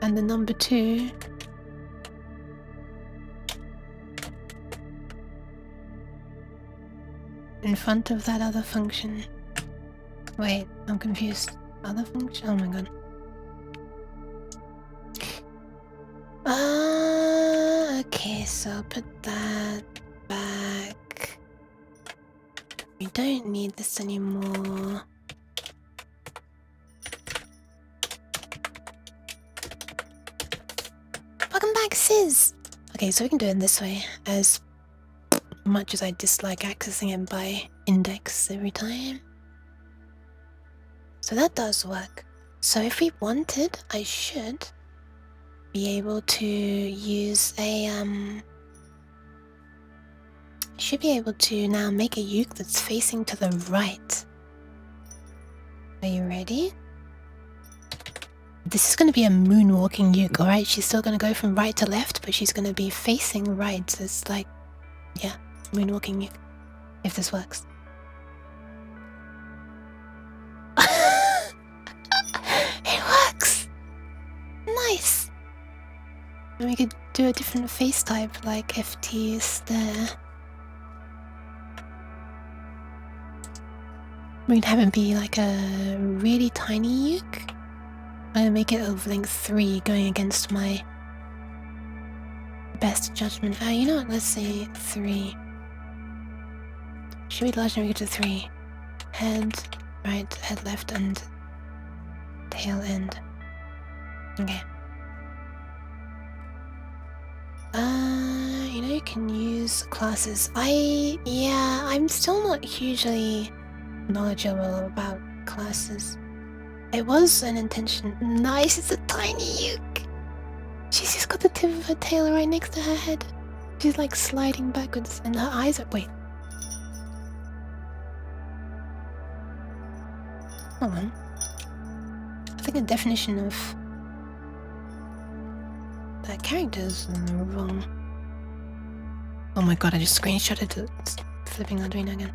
and the number 2. In front of that other function. Wait, I'm confused. Other function? Oh my god. Okay, so I'll put that back. We don't need this anymore. Welcome back, Sis! Okay, so we can do it this way, as much as I dislike accessing it by index every time. So that does work. So if we wanted, I should be able to use a should be able to now make a uke that's facing to the right. Are you ready? This is going to be a moonwalking uke, alright? She's still going to go from right to left, but she's going to be facing right. So it's like, yeah, moonwalking uke. If this works. It works! Nice! And we could do a different face type, like FT stare. We'd have it be like a really tiny uke. I'm gonna make it of length 3, going against my best judgment. You know what? Let's say 3. Should be large enough to 3. Head right, head left, and tail end. Okay. You know, you can use classes. I'm still not hugely knowledgeable about classes. It was an intention. Nice, it's a tiny uke. She's just got the tip of her tail right next to her head. She's like sliding backwards and her eyes are... Wait. Hold on. I think the definition of that character is wrong. Oh my god, I just screenshotted it. It's flipping Arduino again.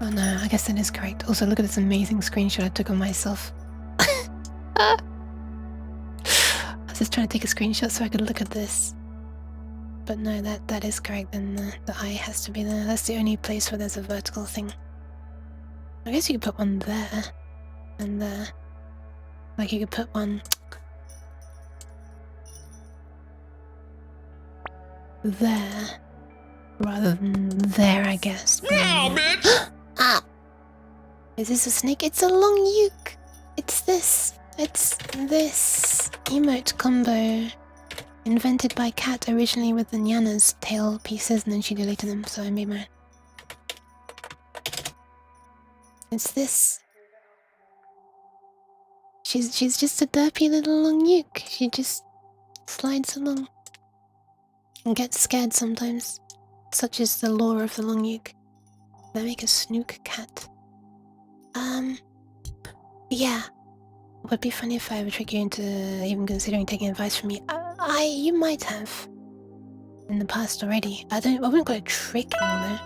Oh no, I guess that is correct. Also, look at this amazing screenshot I took of myself. I was just trying to take a screenshot so I could look at this. But no, that is correct. Then the eye has to be there. That's the only place where there's a vertical thing. I guess you could put one there. And like you could put one there rather than there, I guess. Yeah, bitch! Ah! Is this a snake? It's a long uke! It's this emote combo invented by Kat originally with the Nyana's tail pieces and then she deleted them, so I made mine. It's this. She's just a derpy little long uke. She just slides along and gets scared sometimes. Such is the lore of the long uke. Did I make a snook cat? Yeah. Would be funny if I would trick you into even considering taking advice from me. You might have in the past already. I wouldn't call it tricking though.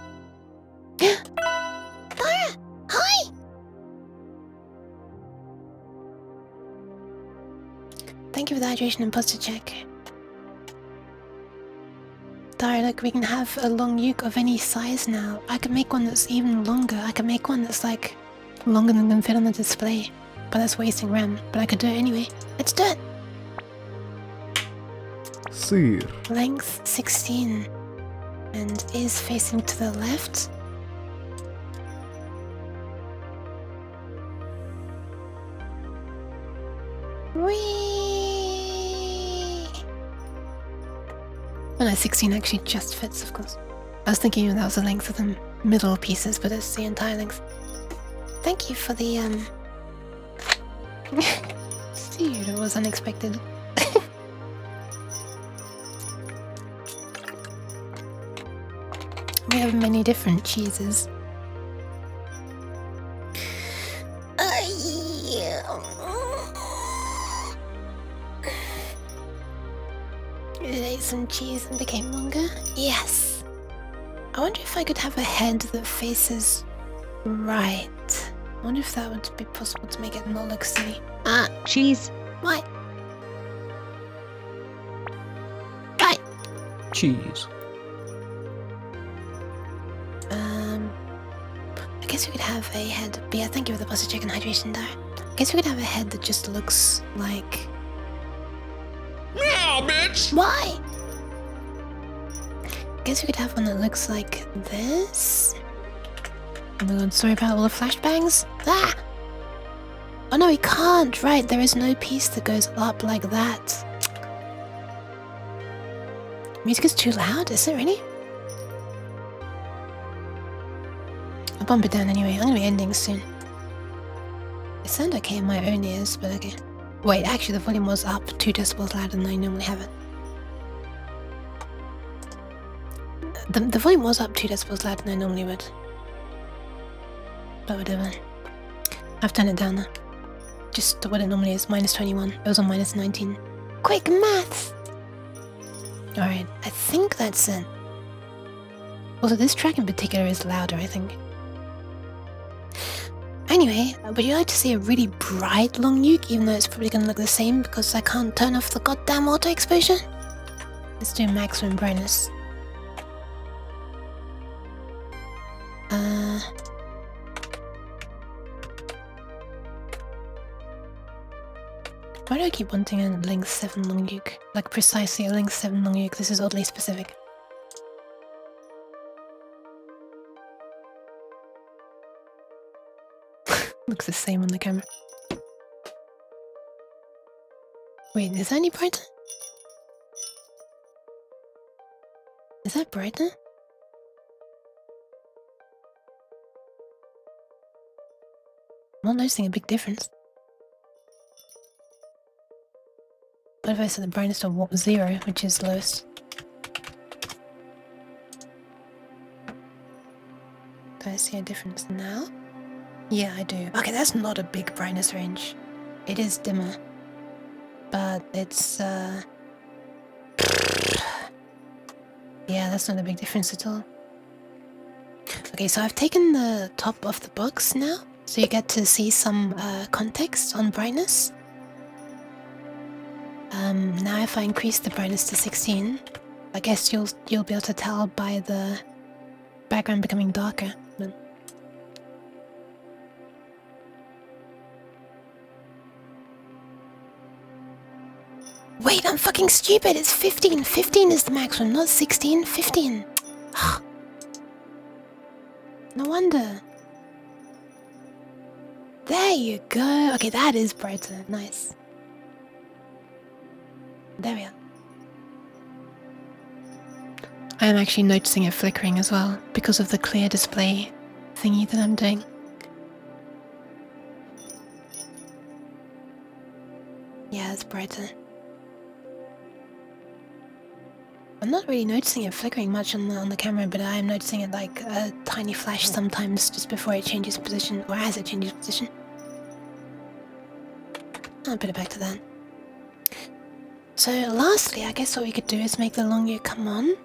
Dara! Hi! Thank you for the hydration and posture check. Dara, look, we can have a long uke of any size now. I could make one that's even longer. I could make one that's like longer than can fit on the display. But that's wasting RAM. But I could do it anyway. Let's do it! Sir. Length 16. And is facing to the left. Whee! Oh no, 16 actually just fits, of course. I was thinking that was the length of the middle pieces, but it's the entire length. Thank you for the, Dude, it was unexpected. We have many different cheeses. It ate some cheese and became longer? Yes. I wonder if I could have a head that faces right. I wonder if that would be possible to make it not look silly. Ah, Cheese. what? Right. Cheese. I guess we could have a head. But yeah, thank you for the posture check and hydration there. I guess we could have a head that just looks like. Yeah, bitch! Why? I guess we could have one that looks like this. Oh my god, sorry about all the flashbangs. Ah! Oh no, we can't! Right, there is no piece that goes up like that. Music is too loud, is it really? I'll bump it down anyway, I'm gonna be ending soon. It sounded okay in my own ears, but okay. Wait, actually the volume was up 2 decibels louder than I normally have it. The volume was up 2 decibels louder than I normally would. But whatever. I've turned it down now. Just to what it normally is, minus 21. It was on minus 19. Quick maths! Alright, I think that's it. Also, this track in particular is louder, I think. Anyway, would you like to see a really bright long nuke, even though it's probably gonna look the same because I can't turn off the goddamn auto exposure? Let's do maximum brightness. Why do I keep wanting a length 7 long nuke? Like precisely a length 7 long nuke, this is oddly specific. Looks the same on the camera. Wait, is that any brighter? Is that brighter? I'm not noticing a big difference. What if I set the brightness to 0, which is lowest? Do I see a difference now? Yeah, I do. Okay, that's not a big brightness range. It is dimmer. But it's, yeah, that's not a big difference at all. Okay, so I've taken the top of the box now, so you get to see some context on brightness. Now if I increase the brightness to 16, I guess you'll be able to tell by the background becoming darker. But Wait, I'm fucking stupid. It's 15. 15 is the maximum, not 16. 15. No wonder. There you go. Okay, that is brighter. Nice. There we are. I am actually noticing it flickering as well because of the clear display thingy that I'm doing. Yeah, it's brighter. I'm not really noticing it flickering much on the camera, but I am noticing it like a tiny flash sometimes just before it changes position, or as it changes position. I'll put it back to that. So lastly, I guess what we could do is make the long U come on,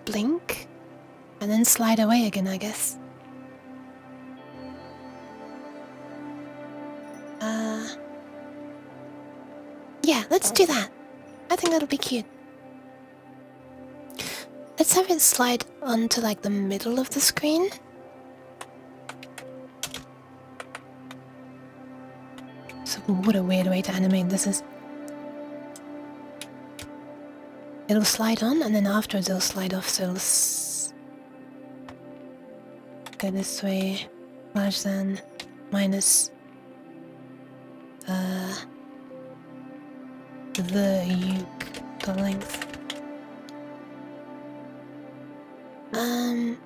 blink, and then slide away again, I guess. Yeah, let's do that. I think that'll be cute. Let's have it slide onto like the middle of the screen. So what a weird way to animate this is. It'll slide on and then afterwards it'll slide off, so it'll go this way, large than, minus the uke, the length.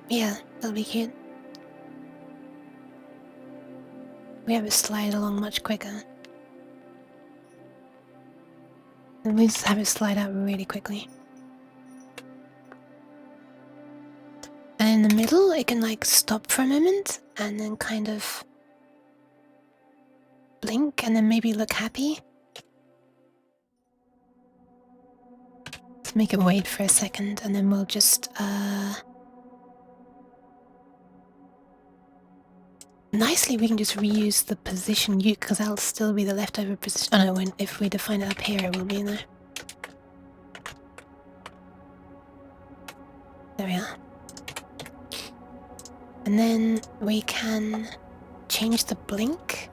Yeah, that'll be cute. We have it slide along much quicker. And we just have it slide out really quickly. And in the middle, it can like stop for a moment and then kind of blink and then maybe look happy. Let's make it wait for a second and then we'll just nicely we can just reuse the position uke because that'll still be the leftover position. Oh no, when if we define it up here it will be in there. There we are. And then we can change the blink.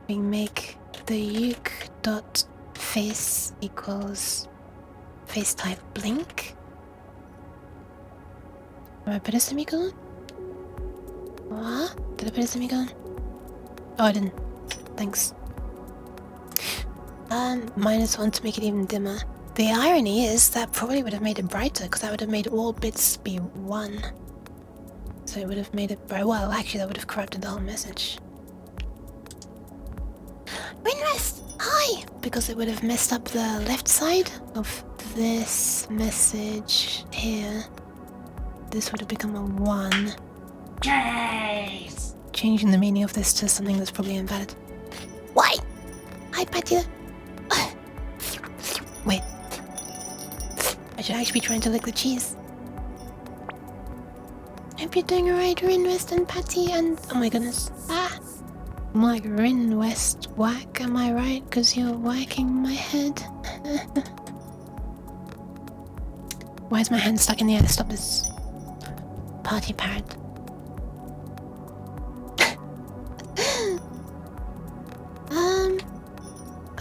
We make the uke dot face equals face type blink. Did I put a semicolon? What? Did I put a semicolon? Oh, I didn't. Thanks. -1 to make it even dimmer. The irony is that probably would have made it brighter because that would have made all bits be 1. So it would have made it bright. Well, actually, that would have corrupted the whole message. Winrest! Hi! Because it would have messed up the left side of this message here. This would have become a 1. Jeez! Changing the meaning of this to something that's probably invalid. Why? Hi, Patty. Wait. I should actually be trying to lick the cheese. Hope you're doing alright, Rin, West, and Patty, and... Oh my goodness. I'm like Rin, West, whack, am I right? Because you're whacking my head. Why is my hand stuck in the air? Stop this. Party parrot.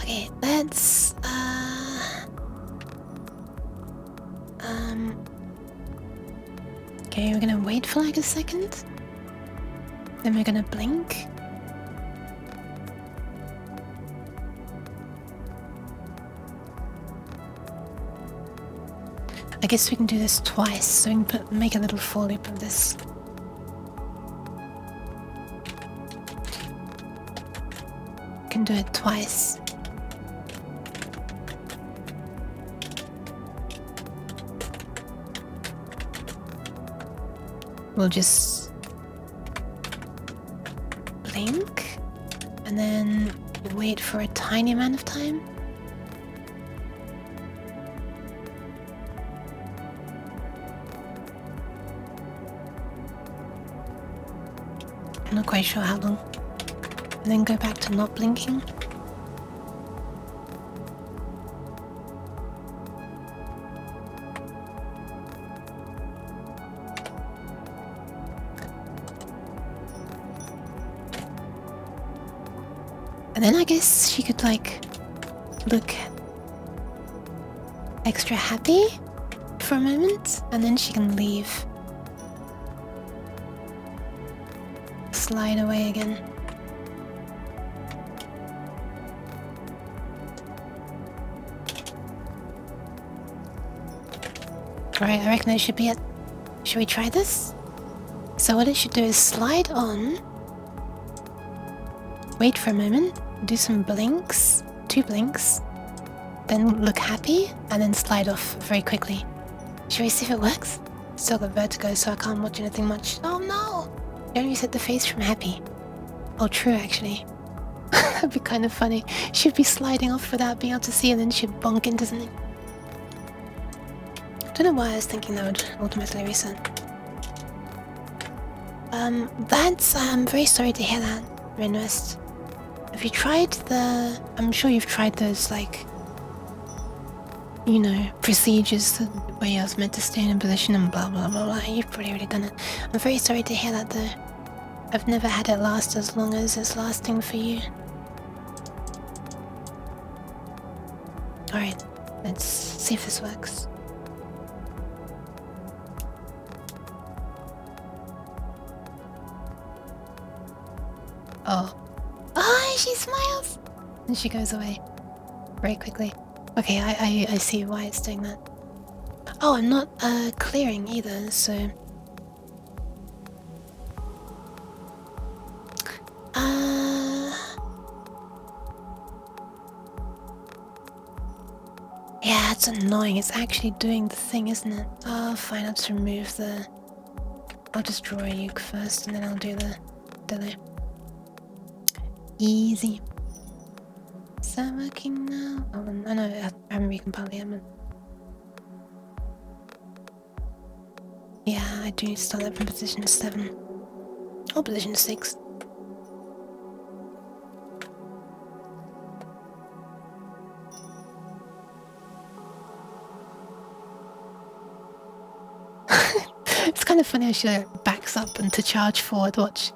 Okay, let's, okay, we're gonna wait for like a second. Then we're gonna blink. I guess we can do this twice, so we can make a little for loop of this. We can do it twice. We'll just blink and then wait for a tiny amount of time. I'm not quite sure how long. And then go back to not blinking. And then I guess she could like look extra happy for a moment, and then she can leave. Slide away again. Alright, I reckon that should be it. Should we try this? So what it should do is slide on, wait for a moment, do some blinks, 2 blinks, then look happy, and then slide off very quickly. Should we see if it works? Still got vertigo, so I can't watch anything much. Oh no! You only set the face from happy. Oh, true actually. That'd be kind of funny. She'd be sliding off without being able to see, and then she'd bonk into something. Don't know why I was thinking that would automatically reset. I'm very sorry to hear that, Renwest. Have you tried the... I'm sure you've tried those, like, you know, procedures where you're meant to stay in a position and blah blah blah blah. You've probably already done it. I'm very sorry to hear that though. I've never had it last as long as it's lasting for you. Alright, let's see if this works. Oh. Oh, she smiles! And she goes away. Very quickly. Okay, I see why it's doing that. Oh, I'm not clearing either, so... Yeah, it's annoying. It's actually doing the thing, isn't it? Oh, fine, I'll just remove the... I'll just draw a uke first, and then I'll do the delay. Easy. Is that working now? Oh no, I haven't recompiled the element. Yeah, I do start that from position 7. Or position 6. It's kind of funny how she backs up and to charge forward, watch.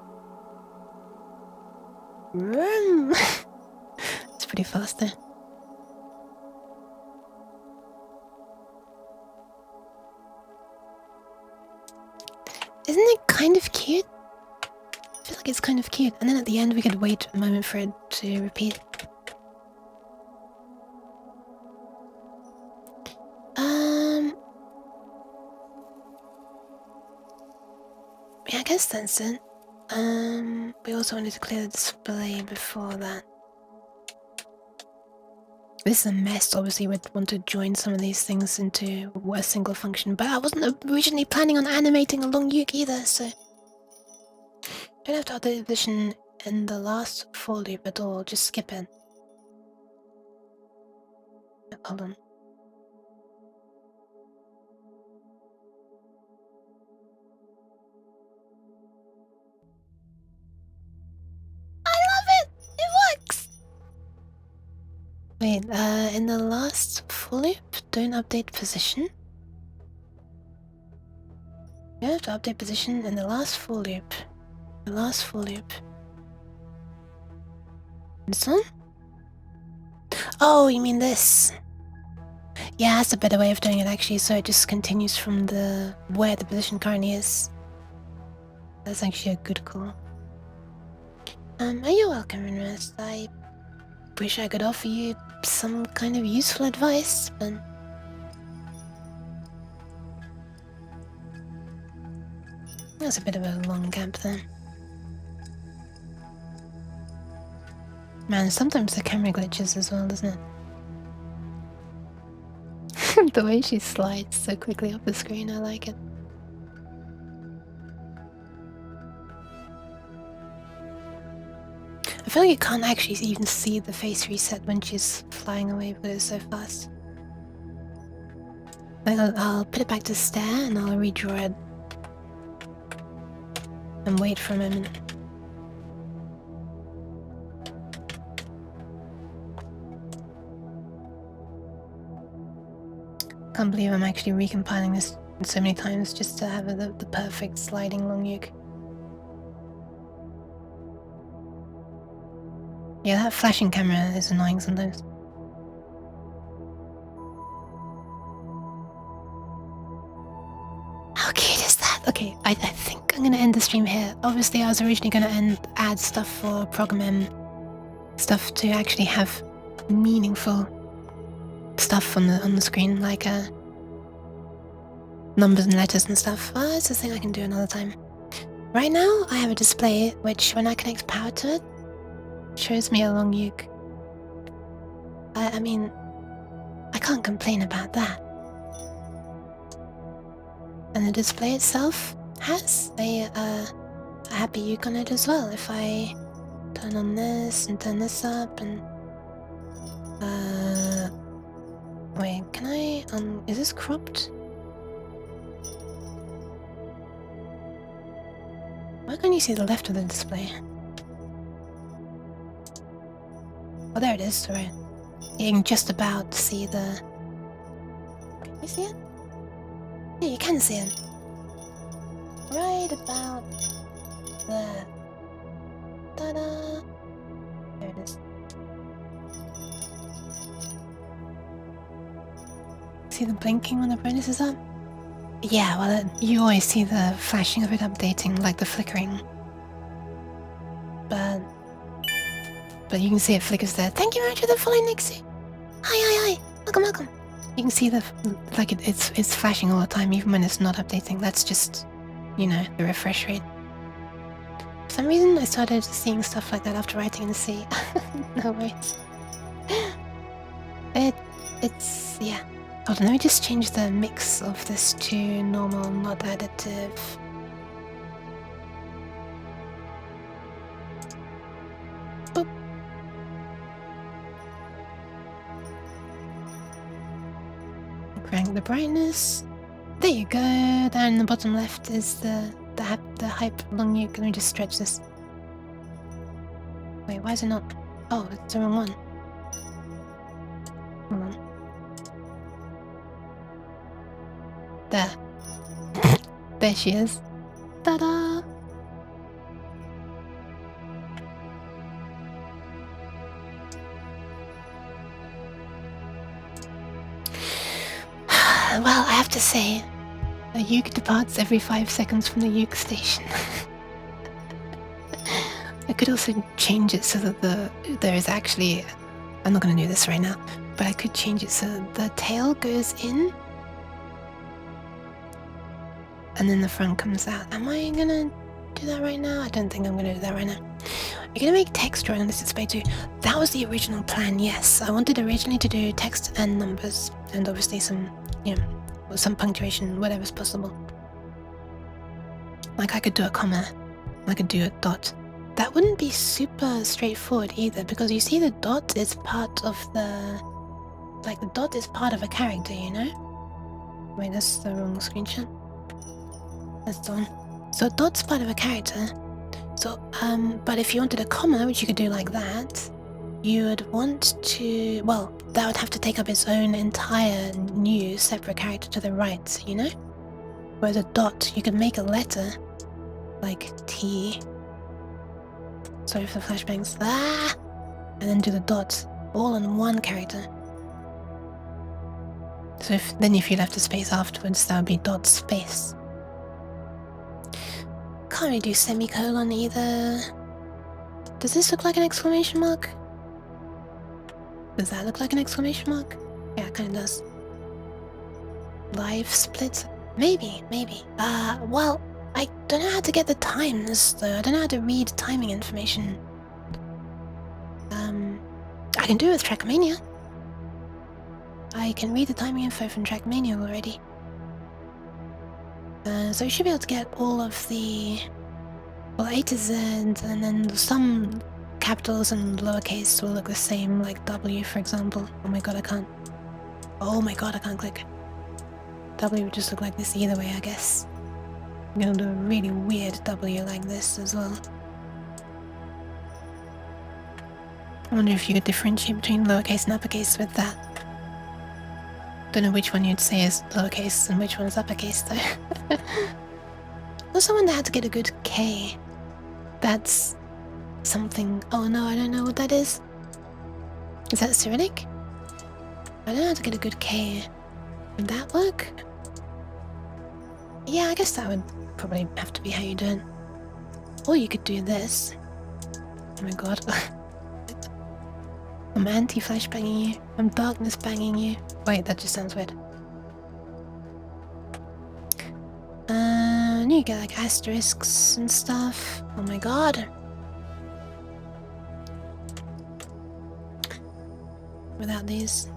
It's pretty fast there. Isn't it kind of cute? I feel like it's kind of cute. And then at the end we could wait a moment for it to repeat. Yeah, I guess that's it. We also wanted to clear the display before that. This is a mess, obviously we'd want to join some of these things into a single function, but I wasn't originally planning on animating a long uke either, so... Don't have to update the position in the last for loop at all, just skip it. Hold on. Wait, in the last for loop, don't update position. You have to update position in the last for loop. The last for loop. This one? Oh, you mean this? Yeah, that's a better way of doing it actually, so it just continues from the where the position currently is. That's actually a good call. You're welcome, Renrest. I wish I could offer you some kind of useful advice, but... That's a bit of a long gap there. Man, sometimes the camera glitches as well, doesn't it? The way she slides so quickly off the screen, I like it. I feel like you can't actually even see the face reset when she's flying away because it's so fast. I'll put it back to stare and I'll redraw it. And wait for a moment. Can't believe I'm actually recompiling this so many times just to have the perfect sliding long uke. Yeah, that flashing camera is annoying sometimes. Okay, I think I'm gonna end the stream here. Obviously, I was originally gonna add stuff for ProgMem, stuff to actually have meaningful stuff on the screen, like numbers and letters and stuff. It's a thing I can do another time. Right now, I have a display which, when I connect power to it, shows me a long uke. I mean, I can't complain about that. And the display itself has a happy uke on it as well. If I turn on this and turn this up and wait, can I is this cropped? Why can't you see the left of the display? Oh, there it is, right. You can just about see the... Can you see it? Yeah, you can see it. Right about there. Ta-da! There it is. See the blinking when the brightness is up? Yeah, well, you always see the flashing of it updating, like the flickering. But you can see it flickers there. Thank you very much for the follow, Nixie. Hi. Welcome. You can see it's flashing all the time, even when it's not updating. That's just, you know, the refresh rate. For some reason, I started seeing stuff like that after writing in the C. No worries. It's yeah. Hold on, let me just change the mix of this to normal, not additive. Boop. Crank the brightness. There you go. There in the bottom left is the hype long uke. Let me just stretch this. Wait, why is it not? Oh, it's the wrong one. Hold on. There. There she is. Ta-da! Well, I have to say, a uke departs every 5 seconds from the uke station. I could also change it so that there is actually... I'm not going to do this right now, but I could change it so that the tail goes in and then the front comes out. Am I going to do that right now? I don't think I'm going to do that right now. You're going to make text drawing on this display too. That was the original plan, yes. I wanted originally to do text and numbers, and obviously some, you know, some punctuation, whatever's possible. Like I could do a comma, I could do a dot. That wouldn't be super straightforward either, because you see the dot is part of the... Like the dot is part of a character, you know? Wait, that's the wrong screenshot. That's the one. So dot's part of a character. So, but if you wanted a comma, which you could do like that, you would want to... Well, that would have to take up its own entire new separate character to the right, you know? Whereas a dot, you could make a letter, like T. Sorry for the flashbangs. Ah! And then do the dots, all on one character. So if you left a space afterwards, that would be dot space. Can't really do semicolon either. Does this look like an exclamation mark? Does that look like an exclamation mark? Yeah, it kinda does. Live split? Maybe. Well, I don't know how to get the times though. I don't know how to read timing information. I can do it with Trackmania. I can read the timing info from Trackmania already. So you should be able to get all of the... Well, A to Z, and then some capitals and lowercase will look the same, like W for example. Oh my god, I can't. Oh my god, I can't click. W would just look like this either way, I guess. I'm gonna do a really weird W like this as well. I wonder if you could differentiate between lowercase and uppercase with that. Don't know which one you'd say is lowercase and which one is uppercase though. Also wonder how to get a good K. That's something... Oh no, I don't know what that is. Is that Cyrillic? I don't know how to get a good K. Would that work? Yeah, I guess that would probably have to be how you do it. Or you could do this. Oh my god. I'm anti-flash banging you. I'm darkness banging you. Wait, that just sounds weird. And you get like asterisks and stuff. Oh my god. Without these.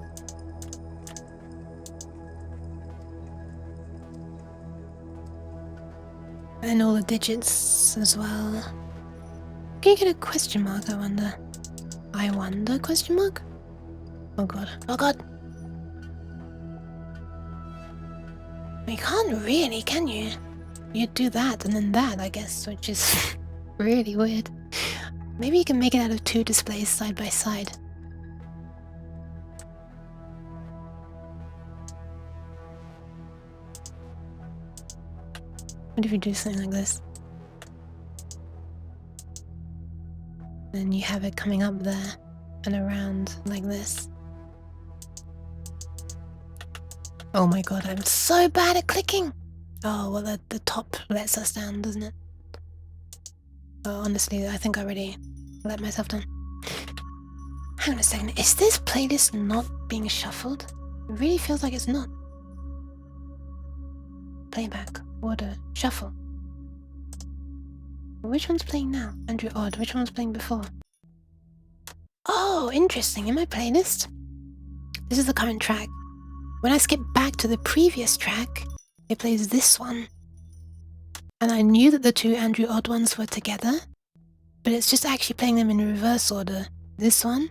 And all the digits as well. Can you get a question mark, I wonder? I wonder, question mark? Oh god. Oh god. You can't really, can you? You'd do that and then that, I guess, which is really weird. Maybe you can make it out of 2 displays side by side. What if you do something like this? Then you have it coming up there and around like this. Oh my god, I'm so bad at clicking! Oh, well the top lets us down, doesn't it? Oh, honestly, I think I already let myself down. Hang on a second, is this playlist not being shuffled? It really feels like it's not. Playback, order, shuffle. Which one's playing now? Andrew Odd, which one was playing before? Oh, interesting, in my playlist. This is the current track. When I skip back to the previous track, it plays this one. And I knew that the 2 Andrew Odd ones were together, but it's just actually playing them in reverse order. This one,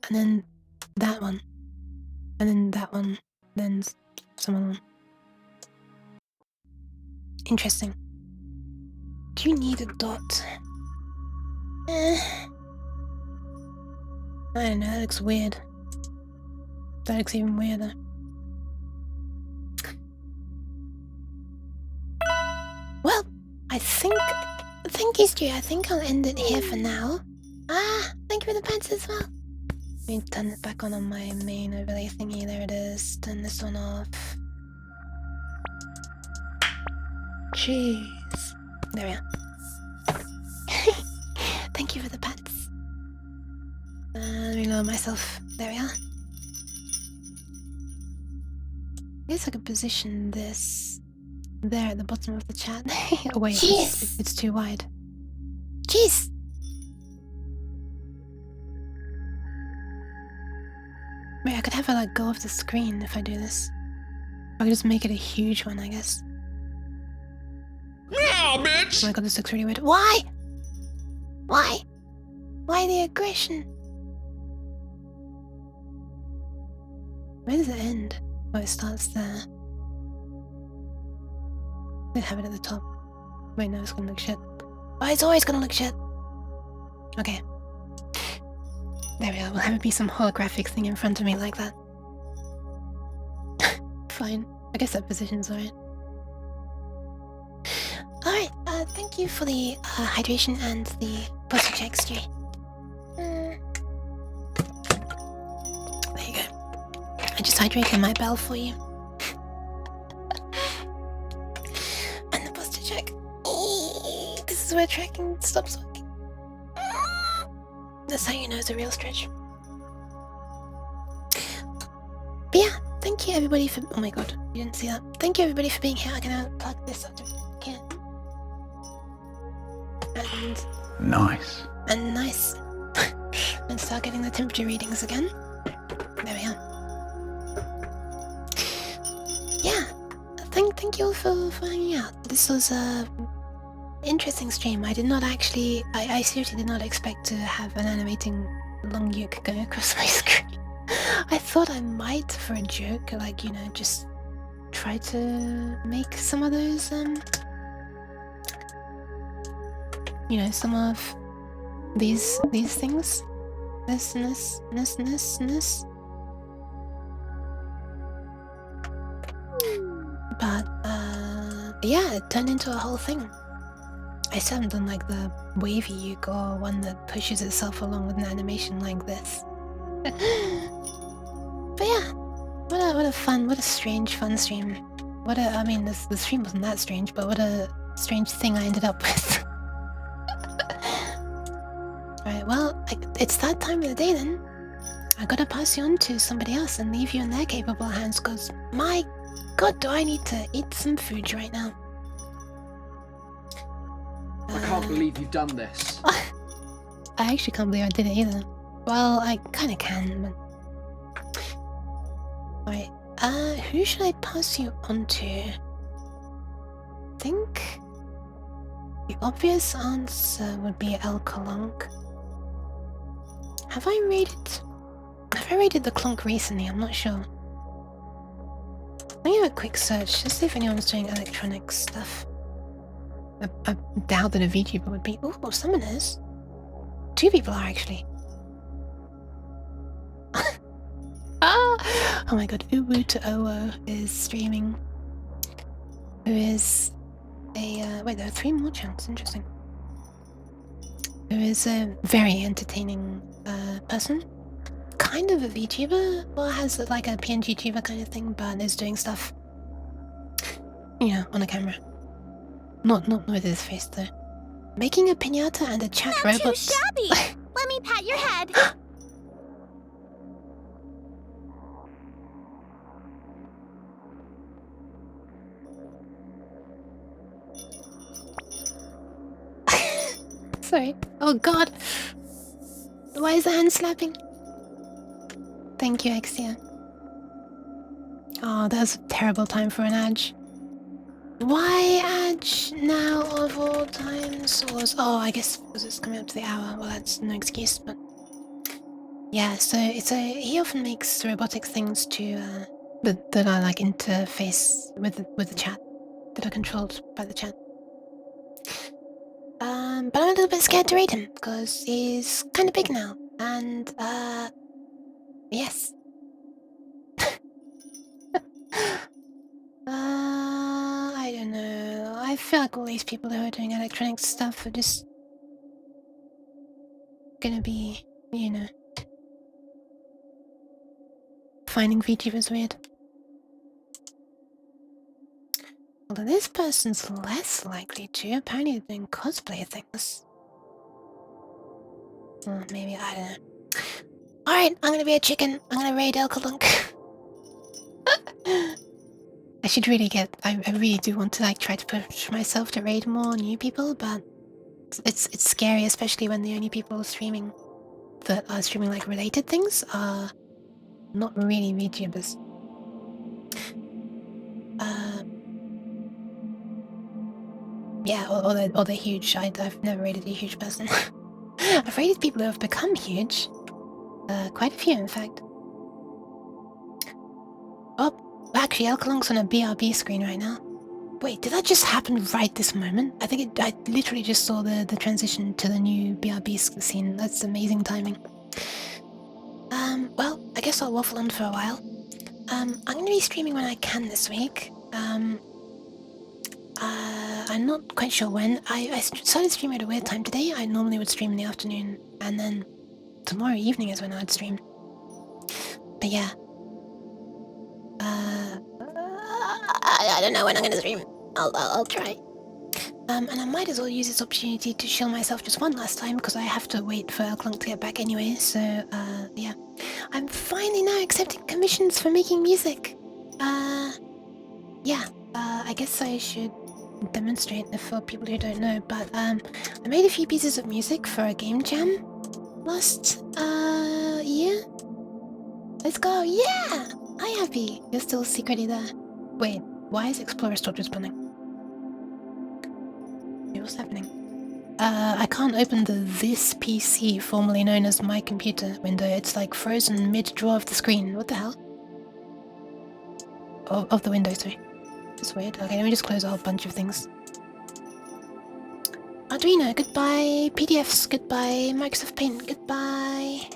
and then that one, and then that one, then some other one. Interesting. Do you need a dot? I don't know, that looks weird. That looks even weirder. Well, thank you, Stu. I think I'll end it here for now. Ah, thank you for the pants as well. Let me turn it back on my main overlay thingy. There it is. Turn this one off. Jeez. There we are. Thank you for the pants. Let me lower myself. There we are. I guess I could position this there at the bottom of the chat. Oh wait, it's too wide. Jeez! Wait, I could have it like go off the screen if I do this. I could just make it a huge one, I guess. Yeah, bitch! Oh my god, this looks really weird. Why? Why? Why the aggression? Where does it end? Oh, it starts there. Let's have it at the top. Wait, no, it's gonna look shit. Oh, it's always gonna look shit! Okay. There we are, we'll have it be some holographic thing in front of me like that. Fine. I guess that position's alright. Alright, thank you for the hydration and the posture checks, Stu. There you go. I just hydrated my bell for you. And the posture check. This is where tracking stops working. That's how you know it's a real stretch. But yeah, thank you everybody for... Oh my god, you didn't see that. Thank you everybody for being here. I'm gonna plug this up here. And... Nice. And nice. And start getting the temperature readings again. There we are. Yeah, thank you all for hanging out. This was a interesting stream. I did not actually... I seriously did not expect to have an animating long uke going across my screen. I thought I might for a joke, like, you know, just try to make some of those, you know, some of these things. This. But, yeah, it turned into a whole thing. I still haven't done like the wavy uke or one that pushes itself along with an animation like this. But yeah, what a strange, fun stream. What a, I mean, the stream wasn't that strange, but what a strange thing I ended up with. Alright, well, it's that time of the day then. I gotta pass you on to somebody else and leave you in their capable hands, cause my god, do I need to eat some food right now. I can't believe you've done this. I actually can't believe I did it either. Well, I kinda can, but... Alright, who should I pass you on to? I think... the obvious answer would be El Clonk. Have I raided the Clonk recently? I'm not sure. Let me have a quick search, just see if anyone's doing electronic stuff. I doubt that a VTuber would be. Oh, someone is. 2 people are actually. Ah! Oh my god, Uwu to Owo is streaming. Who is a wait, there are 3 more channels, interesting. Who is a very entertaining person. Kind of a VTuber, or has like a PNG tuber kind of thing, but is doing stuff, you know, on a camera. Not with his face though. Making a piñata and a chat robot. Not too shabby. Let me pat your head. Sorry. Oh god. Why is the hand slapping? Thank you, Exia. Oh, that was a terrible time for an Adge. Why Adge now of all times? Was, oh, I guess because it's coming up to the hour. Well, that's no excuse, but yeah. So he often makes robotic things to that are like interface with the chat, that are controlled by the chat. But I'm a little bit scared to raid him because he's kind of big now, and yes. I don't know. I feel like all these people who are doing electronic stuff are just gonna be, you know, finding VTubers weird. Although this person's less likely to. Apparently they're doing cosplay things. Well, maybe, I don't know. Alright, I'm gonna be a chicken. I'm gonna raid Elkalunk. I should really get... I really do want to like try to push myself to raid more new people, but it's scary, especially when the only people streaming that are streaming like related things are not really VTubers. Yeah, or they're huge. I've never raided a huge person. I've raided people who have become huge. Quite a few, in fact. Oh, actually, Elkalong's on a BRB screen right now. Wait, did that just happen right this moment? I think I literally just saw the transition to the new BRB scene. That's amazing timing. Well, I guess I'll waffle on for a while. I'm gonna be streaming when I can this week. I'm not quite sure when. I started streaming at a weird time today. I normally would stream in the afternoon, and then tomorrow evening is when I'd stream. But yeah. I don't know when I'm gonna stream. I'll try. And I might as well use this opportunity to shill myself just one last time, because I have to wait for Elklunk to get back anyway, so, yeah. I'm finally now accepting commissions for making music. Yeah, I guess I should demonstrate for people who don't know, but, I made a few pieces of music for a game jam last, year. Let's go, yeah! Hi, Happy. You're still secretly there. Wait, why is Explorer stopped responding? Wait, what's happening? I can't open this PC, formerly known as my computer window. It's like frozen mid-draw of the screen. What the hell? Of the window, sorry. That's weird. Okay, let me just close a whole bunch of things. Arduino, goodbye. PDFs, goodbye. Microsoft Paint, goodbye.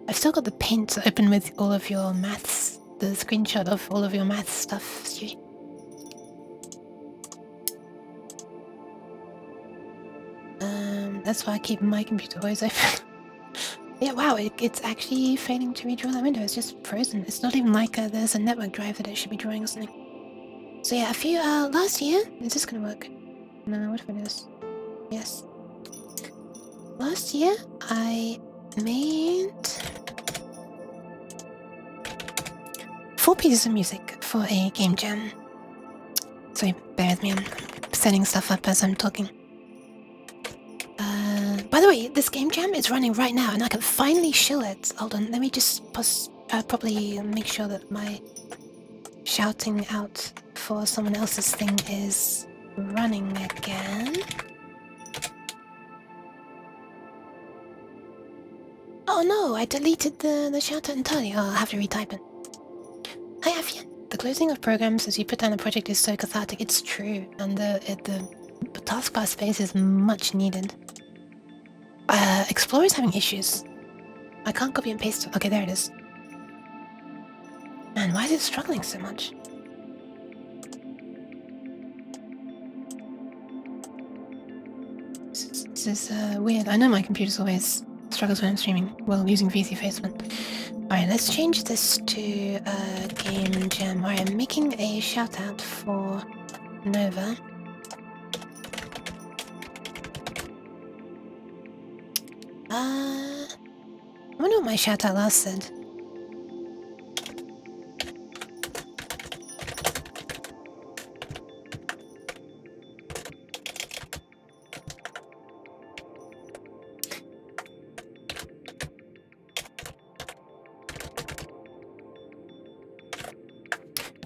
I've still got the Paint open with all of your maths. The screenshot of all of your maths stuff, Stewie. That's why I keep my computer always open. Yeah, wow, it's actually failing to redraw that window. It's just frozen. It's not even like there's a network drive that it should be drawing or something. So yeah, last year, is this gonna work? No, what if it is? Yes. Last year, I made 4 pieces of music for a game jam. Sorry, bear with me, I'm setting stuff up as I'm talking. By the way, this game jam is running right now and I can finally shill it. Hold on, let me just probably make sure that my shouting out for someone else's thing is running again. Oh no, I deleted the shout out entirely. Oh, I'll have to retype it. Hi Afia. The closing of programs as you put down a project is so cathartic. It's true, and the taskbar space is much needed. Explorer's having issues. I can't copy and paste. Okay, there it is. Man, why is it struggling so much? This is weird. I know my computer's always struggles when I'm streaming while using VC Facement. Alright, let's change this to game jam. Alright, I'm making a shout out for Nova. I wonder what my shout out last said.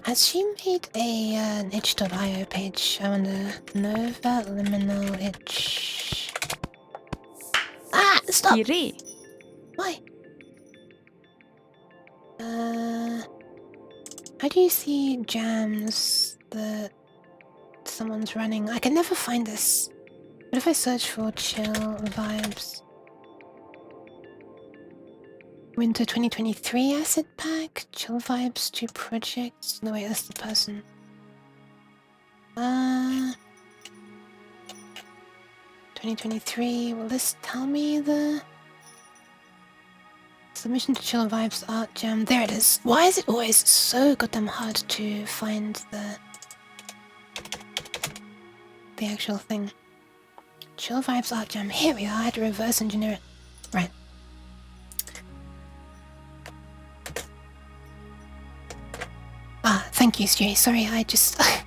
Has she made an itch.io page? I wonder. Nova liminal itch. Ah! Stop! Kiri. Why? How do you see jams that someone's running? I can never find this. What if I search for chill vibes? Winter 2023 asset pack? Chill vibes 2 projects? No wait, that's the person. 2023, will this tell me the submission to chill vibes art jam? There it is. Why is it always so goddamn hard to find the actual thing? Chill vibes art jam. Here we are. I had to reverse engineer it. Right. Ah, thank you, Stewie. Sorry, I just I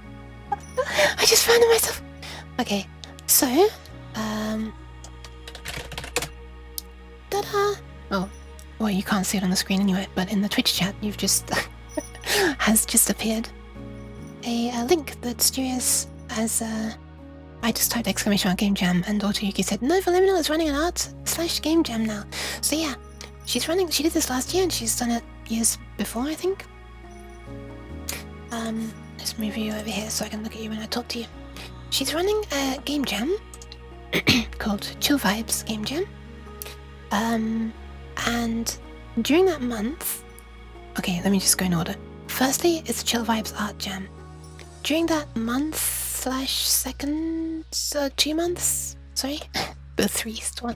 just found it myself. Okay, so ta-da! Oh, well, you can't see it on the screen anyway, but in the Twitch chat, you've just has just appeared a link that Stewie has. I just typed exclamation mark game jam, and Autoyuki said Nova Liminal is running an art/game jam now. So yeah, she's running. She did this last year, and she's done it years before, I think. Let's move you over here so I can look at you when I talk to you. She's running a game jam called Chill Vibes Game Jam. And during that month... Okay, let me just go in order. Firstly, it's Chill Vibes Art Jam. During that month/second... 2 months? Sorry? The 3rd one.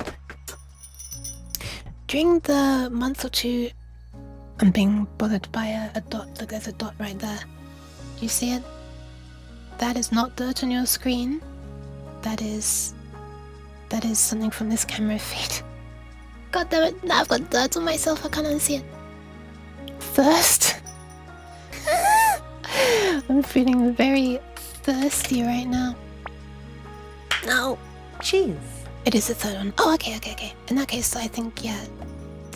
During the month or 2... I'm being bothered by a dot. Look, there's a dot right there. Do you see it? That is not dirt on your screen. That is something from this camera feed. God damn it, now I've got dirt on myself, I can't unsee it. Thirst. I'm feeling very thirsty right now. No. Cheese. It is the 3rd one. Oh, okay. In that case, I think, yeah,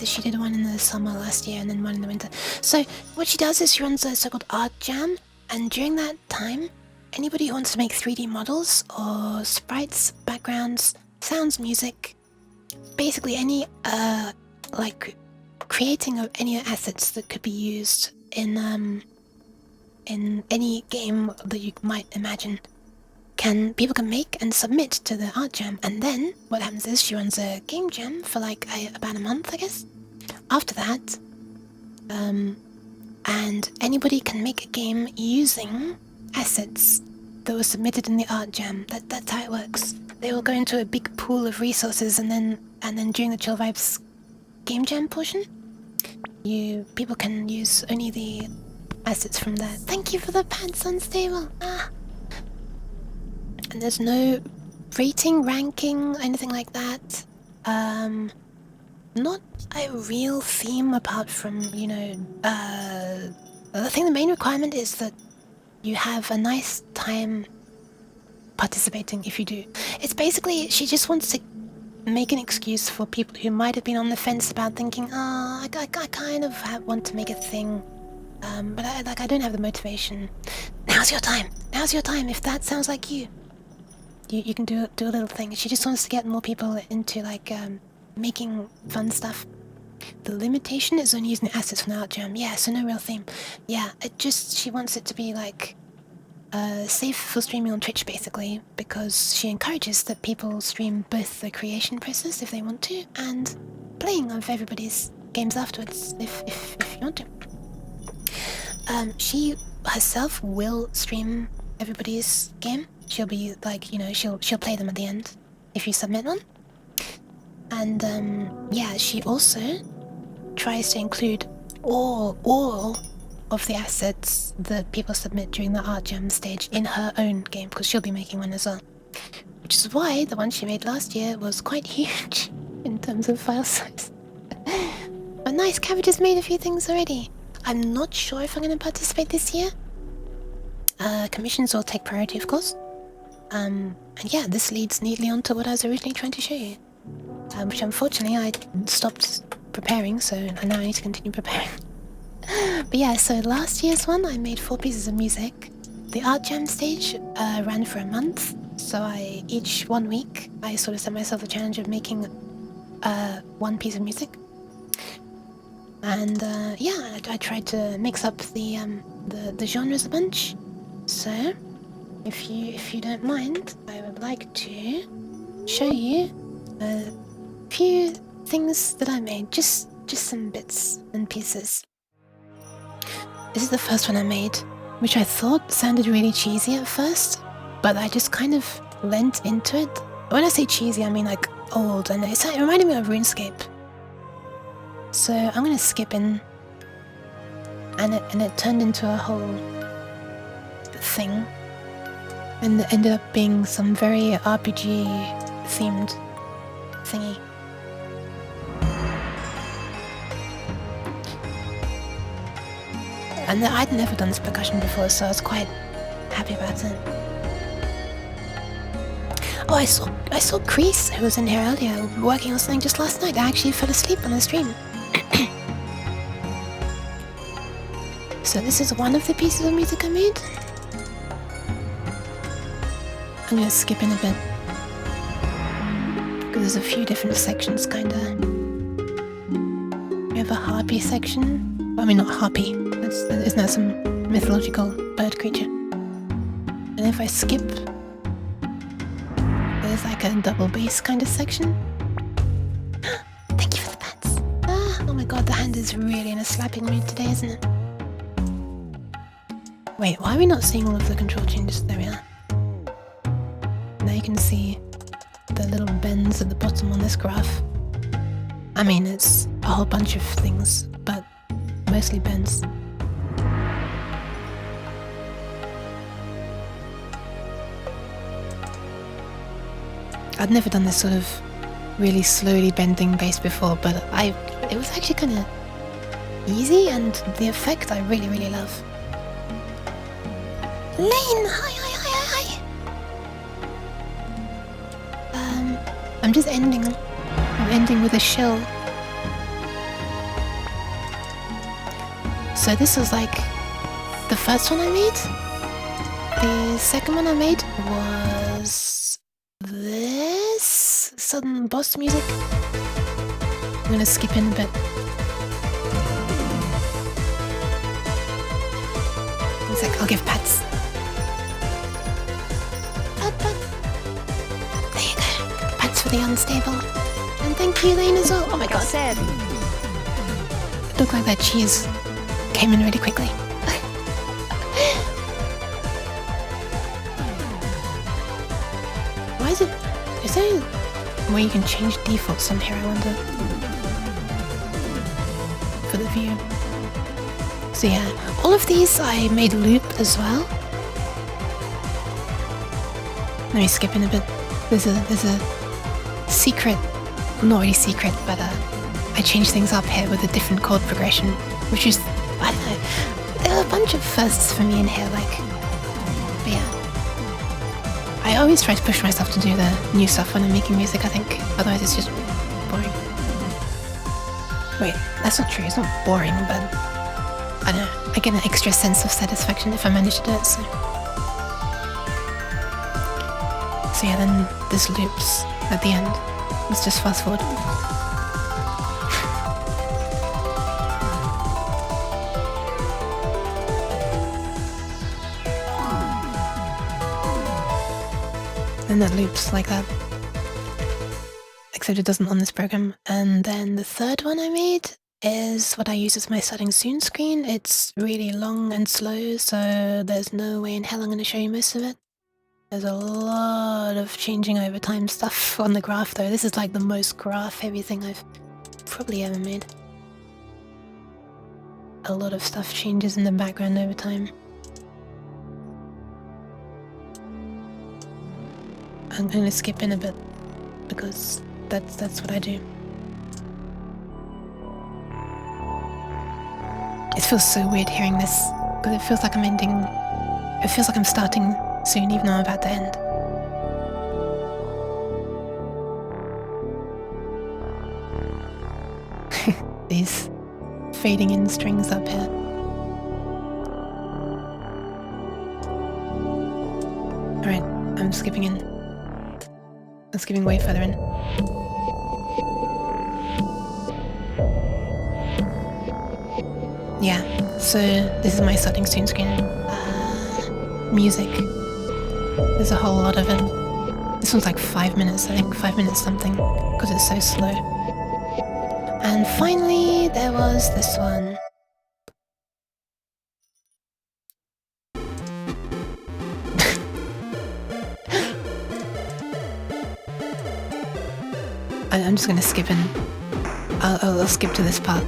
she did one in the summer last year and then one in the winter. So what she does is she runs a so-called art jam, and during that time, anybody who wants to make 3D models or sprites, backgrounds, sounds, music, basically any like creating of any assets that could be used in any game that you might imagine, people can make and submit to the art jam. And then what happens is she runs a game jam for like about a month, I guess. After that, and anybody can make a game using assets that were submitted in the art jam. That's how it works. They will go into a big pool of resources, and then during the Chill Vibes game jam portion, people can use only the assets from there. Thank you for the pants unstable. And there's no rating, ranking, anything like that. Not a real theme apart from, you know, I think the main requirement is that you have a nice time participating if you do. It's basically, she just wants to make an excuse for people who might have been on the fence about thinking, I kind of want to make a thing, but I don't have the motivation. Now's your time. Now's your time. If that sounds like you can do a little thing. She just wants to get more people into like making fun stuff. The limitation is only using assets from the art jam. Yeah, so no real theme. Yeah, she wants it to be like safe for streaming on Twitch basically, because she encourages that people stream both the creation process if they want to and playing of everybody's games afterwards if you want to. She herself will stream everybody's game. She'll be like, you know, she'll play them at the end if you submit one. And yeah, she also tries to include all of the assets that people submit during the art jam stage in her own game, because she'll be making one as well. Which is why the one she made last year was quite huge in terms of file size. But nice, Cabbage has made a few things already. I'm not sure if I'm going to participate this year. Commissions will take priority, of course. And yeah, this leads neatly onto what I was originally trying to show you. Which unfortunately I stopped preparing, so I now need to continue preparing. But yeah, so last year's one I made 4 pieces of music. The art jam stage ran for a month, so each 1 week I sort of set myself the challenge of making 1 piece of music. And yeah, I tried to mix up the genres a bunch. So if you don't mind, I would like to show you a few things that I made, just some bits and pieces. This is the first one I made, which I thought sounded really cheesy at first, but I just kind of lent into it. When I say cheesy, I mean like old, and it reminded me of RuneScape. So I'm gonna skip in, and it turned into a whole thing, and it ended up being some very RPG themed thingy. And I'd never done this percussion before, so I was quite happy about it. Oh, I saw Kreese, who was in here earlier, working on something just last night. I actually fell asleep on the stream. So this is one of the pieces of music I made. I'm gonna skip in a bit, because there's a few different sections, kinda. We have a harpy section. I mean, not harpy. Isn't that some mythological bird creature? And if I skip, there's like a double bass kind of section. Thank you for the pats. Oh my god, the hand is really in a slapping mood today, isn't it? Wait, why are we not seeing all of the control changes? There we are. Now you can see the little bends at the bottom on this graph. I mean, it's a whole bunch of things, but mostly bends. I'd never done this sort of really slowly bending bass before, but it was actually kind of easy, and the effect I really, really love. Lane! Hi! I'm just ending with a shell. So this was like the first one I made. The second one I made was this sudden boss music. I'm gonna skip in a bit. One sec, I'll give pats. There you go. Pats for the unstable. And thank you, Lane, as well. Oh my god. It looked like that cheese came in really quickly. Why is there where you can change defaults on here, I wonder? for the view. So yeah, all of these I made loop as well. Let me skip in a bit. There's a secret, not really secret, but I changed things up here with a different chord progression, which is, I don't know, there are a bunch of firsts for me in here, like, but yeah. I always try to push myself to do the new stuff when I'm making music, I think, otherwise it's just boring. Wait, that's not true, it's not boring, but I don't know, I get an extra sense of satisfaction if I manage to do it, so. So yeah, then this loops at the end. Let's just fast forward. And that loops like that. Except it doesn't on this program. And then the third one I made is what I use as my starting soon screen. It's really long and slow, so there's no way in hell I'm going to show you most of it. There's a lot of changing over time stuff on the graph though. This is like the most graph heavy thing I've probably ever made. A lot of stuff changes in the background over time. I'm going to skip in a bit because that's what I do. It feels so weird hearing this because it feels like I'm ending. It feels like I'm starting soon, even though I'm about to end. These fading in strings up here. Alright, I'm skipping in. I'm skipping way further in. Yeah, so this is my starting soon screen. Music. There's a whole lot of it. This one's like 5 minutes, I think, 5 minutes something, because it's so slow. And finally, there was this one. I'm just gonna skip in. I'll skip to this part.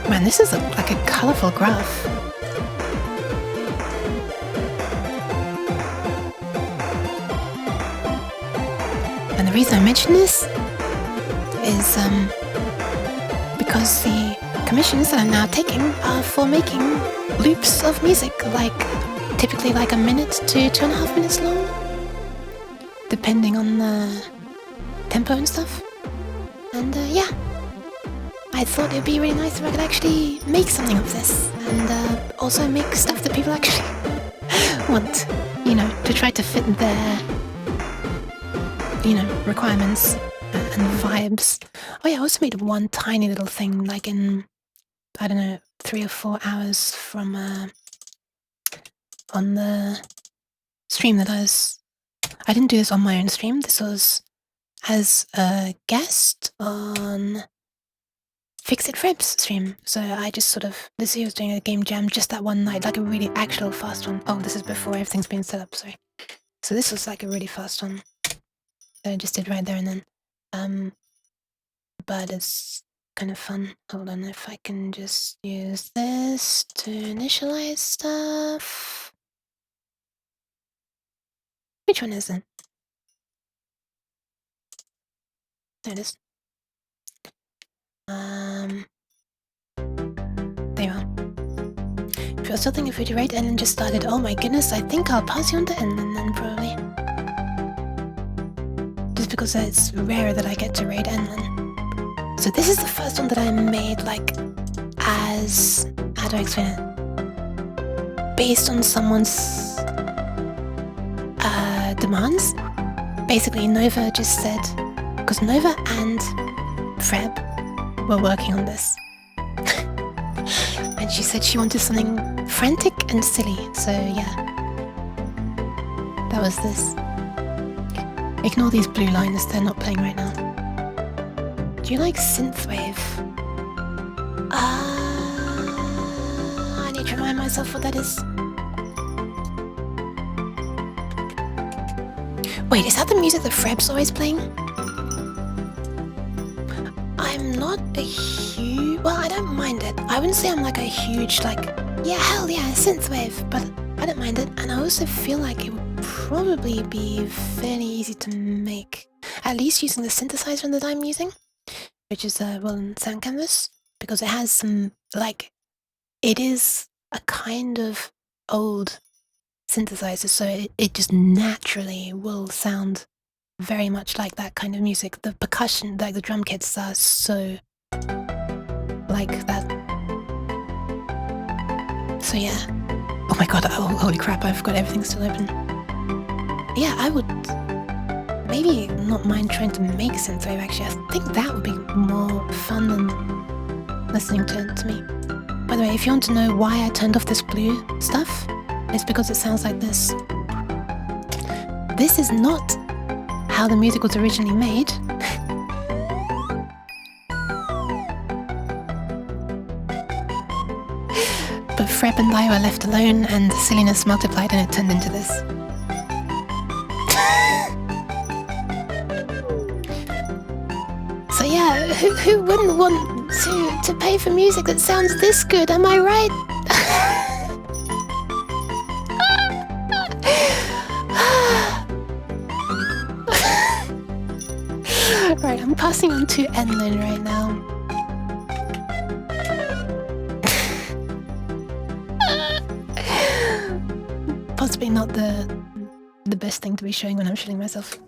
Man, this is like a colourful graph. And the reason I mention this is because the commissions that I'm now taking are for making loops of music, like typically like 1 minute to 2.5 minutes long, depending on the tempo and stuff. And yeah. I thought it'd be really nice if I could actually make something of this, and also make stuff that people actually want, you know, to try to fit their, you know, requirements and vibes. Oh yeah, I also made one tiny little thing, like in, I don't know, 3 or 4 hours from, on the stream that I didn't do this on my own stream, this was as a guest on Fix It Freb's stream. So I just sort of, this year I was doing a game jam just that one night, like a really actual fast one. Oh, this is before everything's been set up, sorry. So this was like a really fast one that I just did right there and then. But it's kind of fun. Hold on, if I can just use this to initialize stuff. Which one is it? There it is. There you are. If you're still thinking of rate and then just started, oh my goodness, I think I'll pass you on to Ellen then probably. Just because it's rare that I get to raid Ellen. So this is the first one that I made, like, as, how do I explain it? Based on someone's demands. Basically, Nova just said, because Nova and Freb were working on this. And she said she wanted something frantic and silly, so yeah. That was this. Ignore these blue lines, they're not playing right now. Do you like synthwave? I need need to remind myself what that is. Wait, is that the music that Freb's always playing? I'm not a huge... Well, I don't mind it. I wouldn't say I'm like a huge, like... Yeah, hell yeah, synthwave, but I don't mind it. And I also feel like it would probably be fairly easy to make. At least using the synthesizer that I'm using, which is Sound Canvas, because it has some, like... It is a kind of old synthesizer, so it just naturally will sound very much like that kind of music. The percussion, like the drum kits, are so like that. So yeah. Oh my god, oh, holy crap, I've got everything still open. Yeah, I would maybe not mind trying to make synthwave, actually. I think that would be more fun than listening to it to me. By the way, if you want to know why I turned off this blue stuff, it's because it sounds like this. This is not how the music was originally made. But Freb and I were left alone and the silliness multiplied and it turned into this. So yeah, who wouldn't want to pay for music that sounds this good, am I right? Right, I'm passing on to Enlin right now. Possibly not the best thing to be showing when I'm showing myself.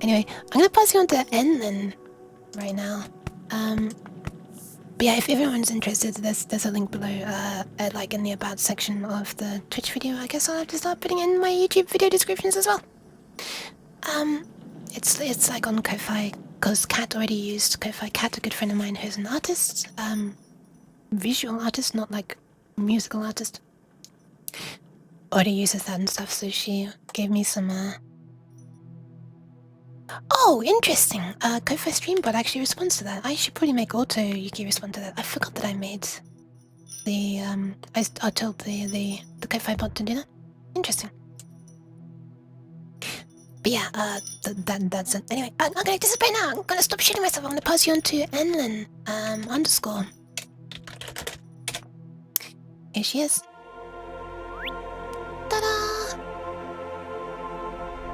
Anyway, I'm gonna pass you on to Enlin right now. But yeah, if everyone's interested, there's a link below, like in the about section of the Twitch video. I guess I'll have to start putting in my YouTube video descriptions as well. It's like on Ko-Fi, because Kat already used Ko-Fi. Kat, a good friend of mine who's an artist, visual artist, not like musical artist, already uses that and stuff, so she gave me some, Oh, interesting! Ko-Fi Streambot actually responds to that. I should probably make Auto Yuki respond to that. I forgot that I made the, I told the Ko-Fi bot to do that. Interesting. But yeah, that's it. Anyway, I'm gonna disappear now. I'm gonna stop shooting myself. I'm gonna pass you on to Enlin, underscore. Here she is. Ta-da!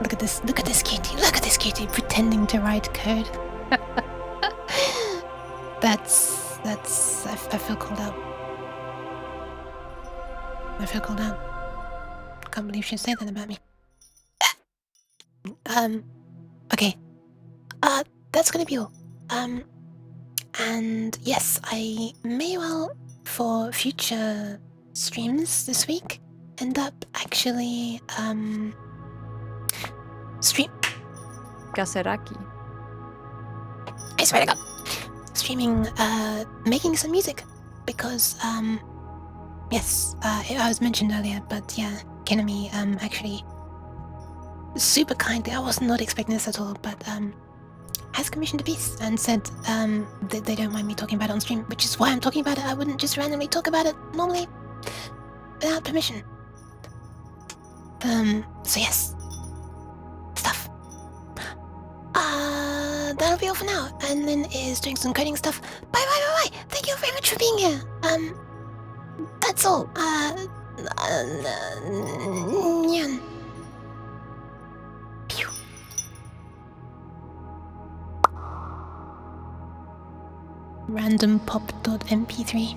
Look at this cutie, look at this cutie pretending to write code. I feel called out. I feel called out. Can't believe she'd say that about me. Okay. That's gonna be all. And yes, I may well, for future streams this week, end up actually, Kaseraki. I swear to God. Streaming, making some music. Because, yes, I was mentioned earlier, but yeah, Kenami, actually, super kindly, I was not expecting this at all, but, has commissioned a piece and said, that they don't mind me talking about it on stream, which is why I'm talking about it. I wouldn't just randomly talk about it normally, without permission. So yes. Stuff. That'll be all for now. And then is doing some coding stuff. Bye. Thank you very much for being here. That's all. Nyan. Pew. Random pop.mp3.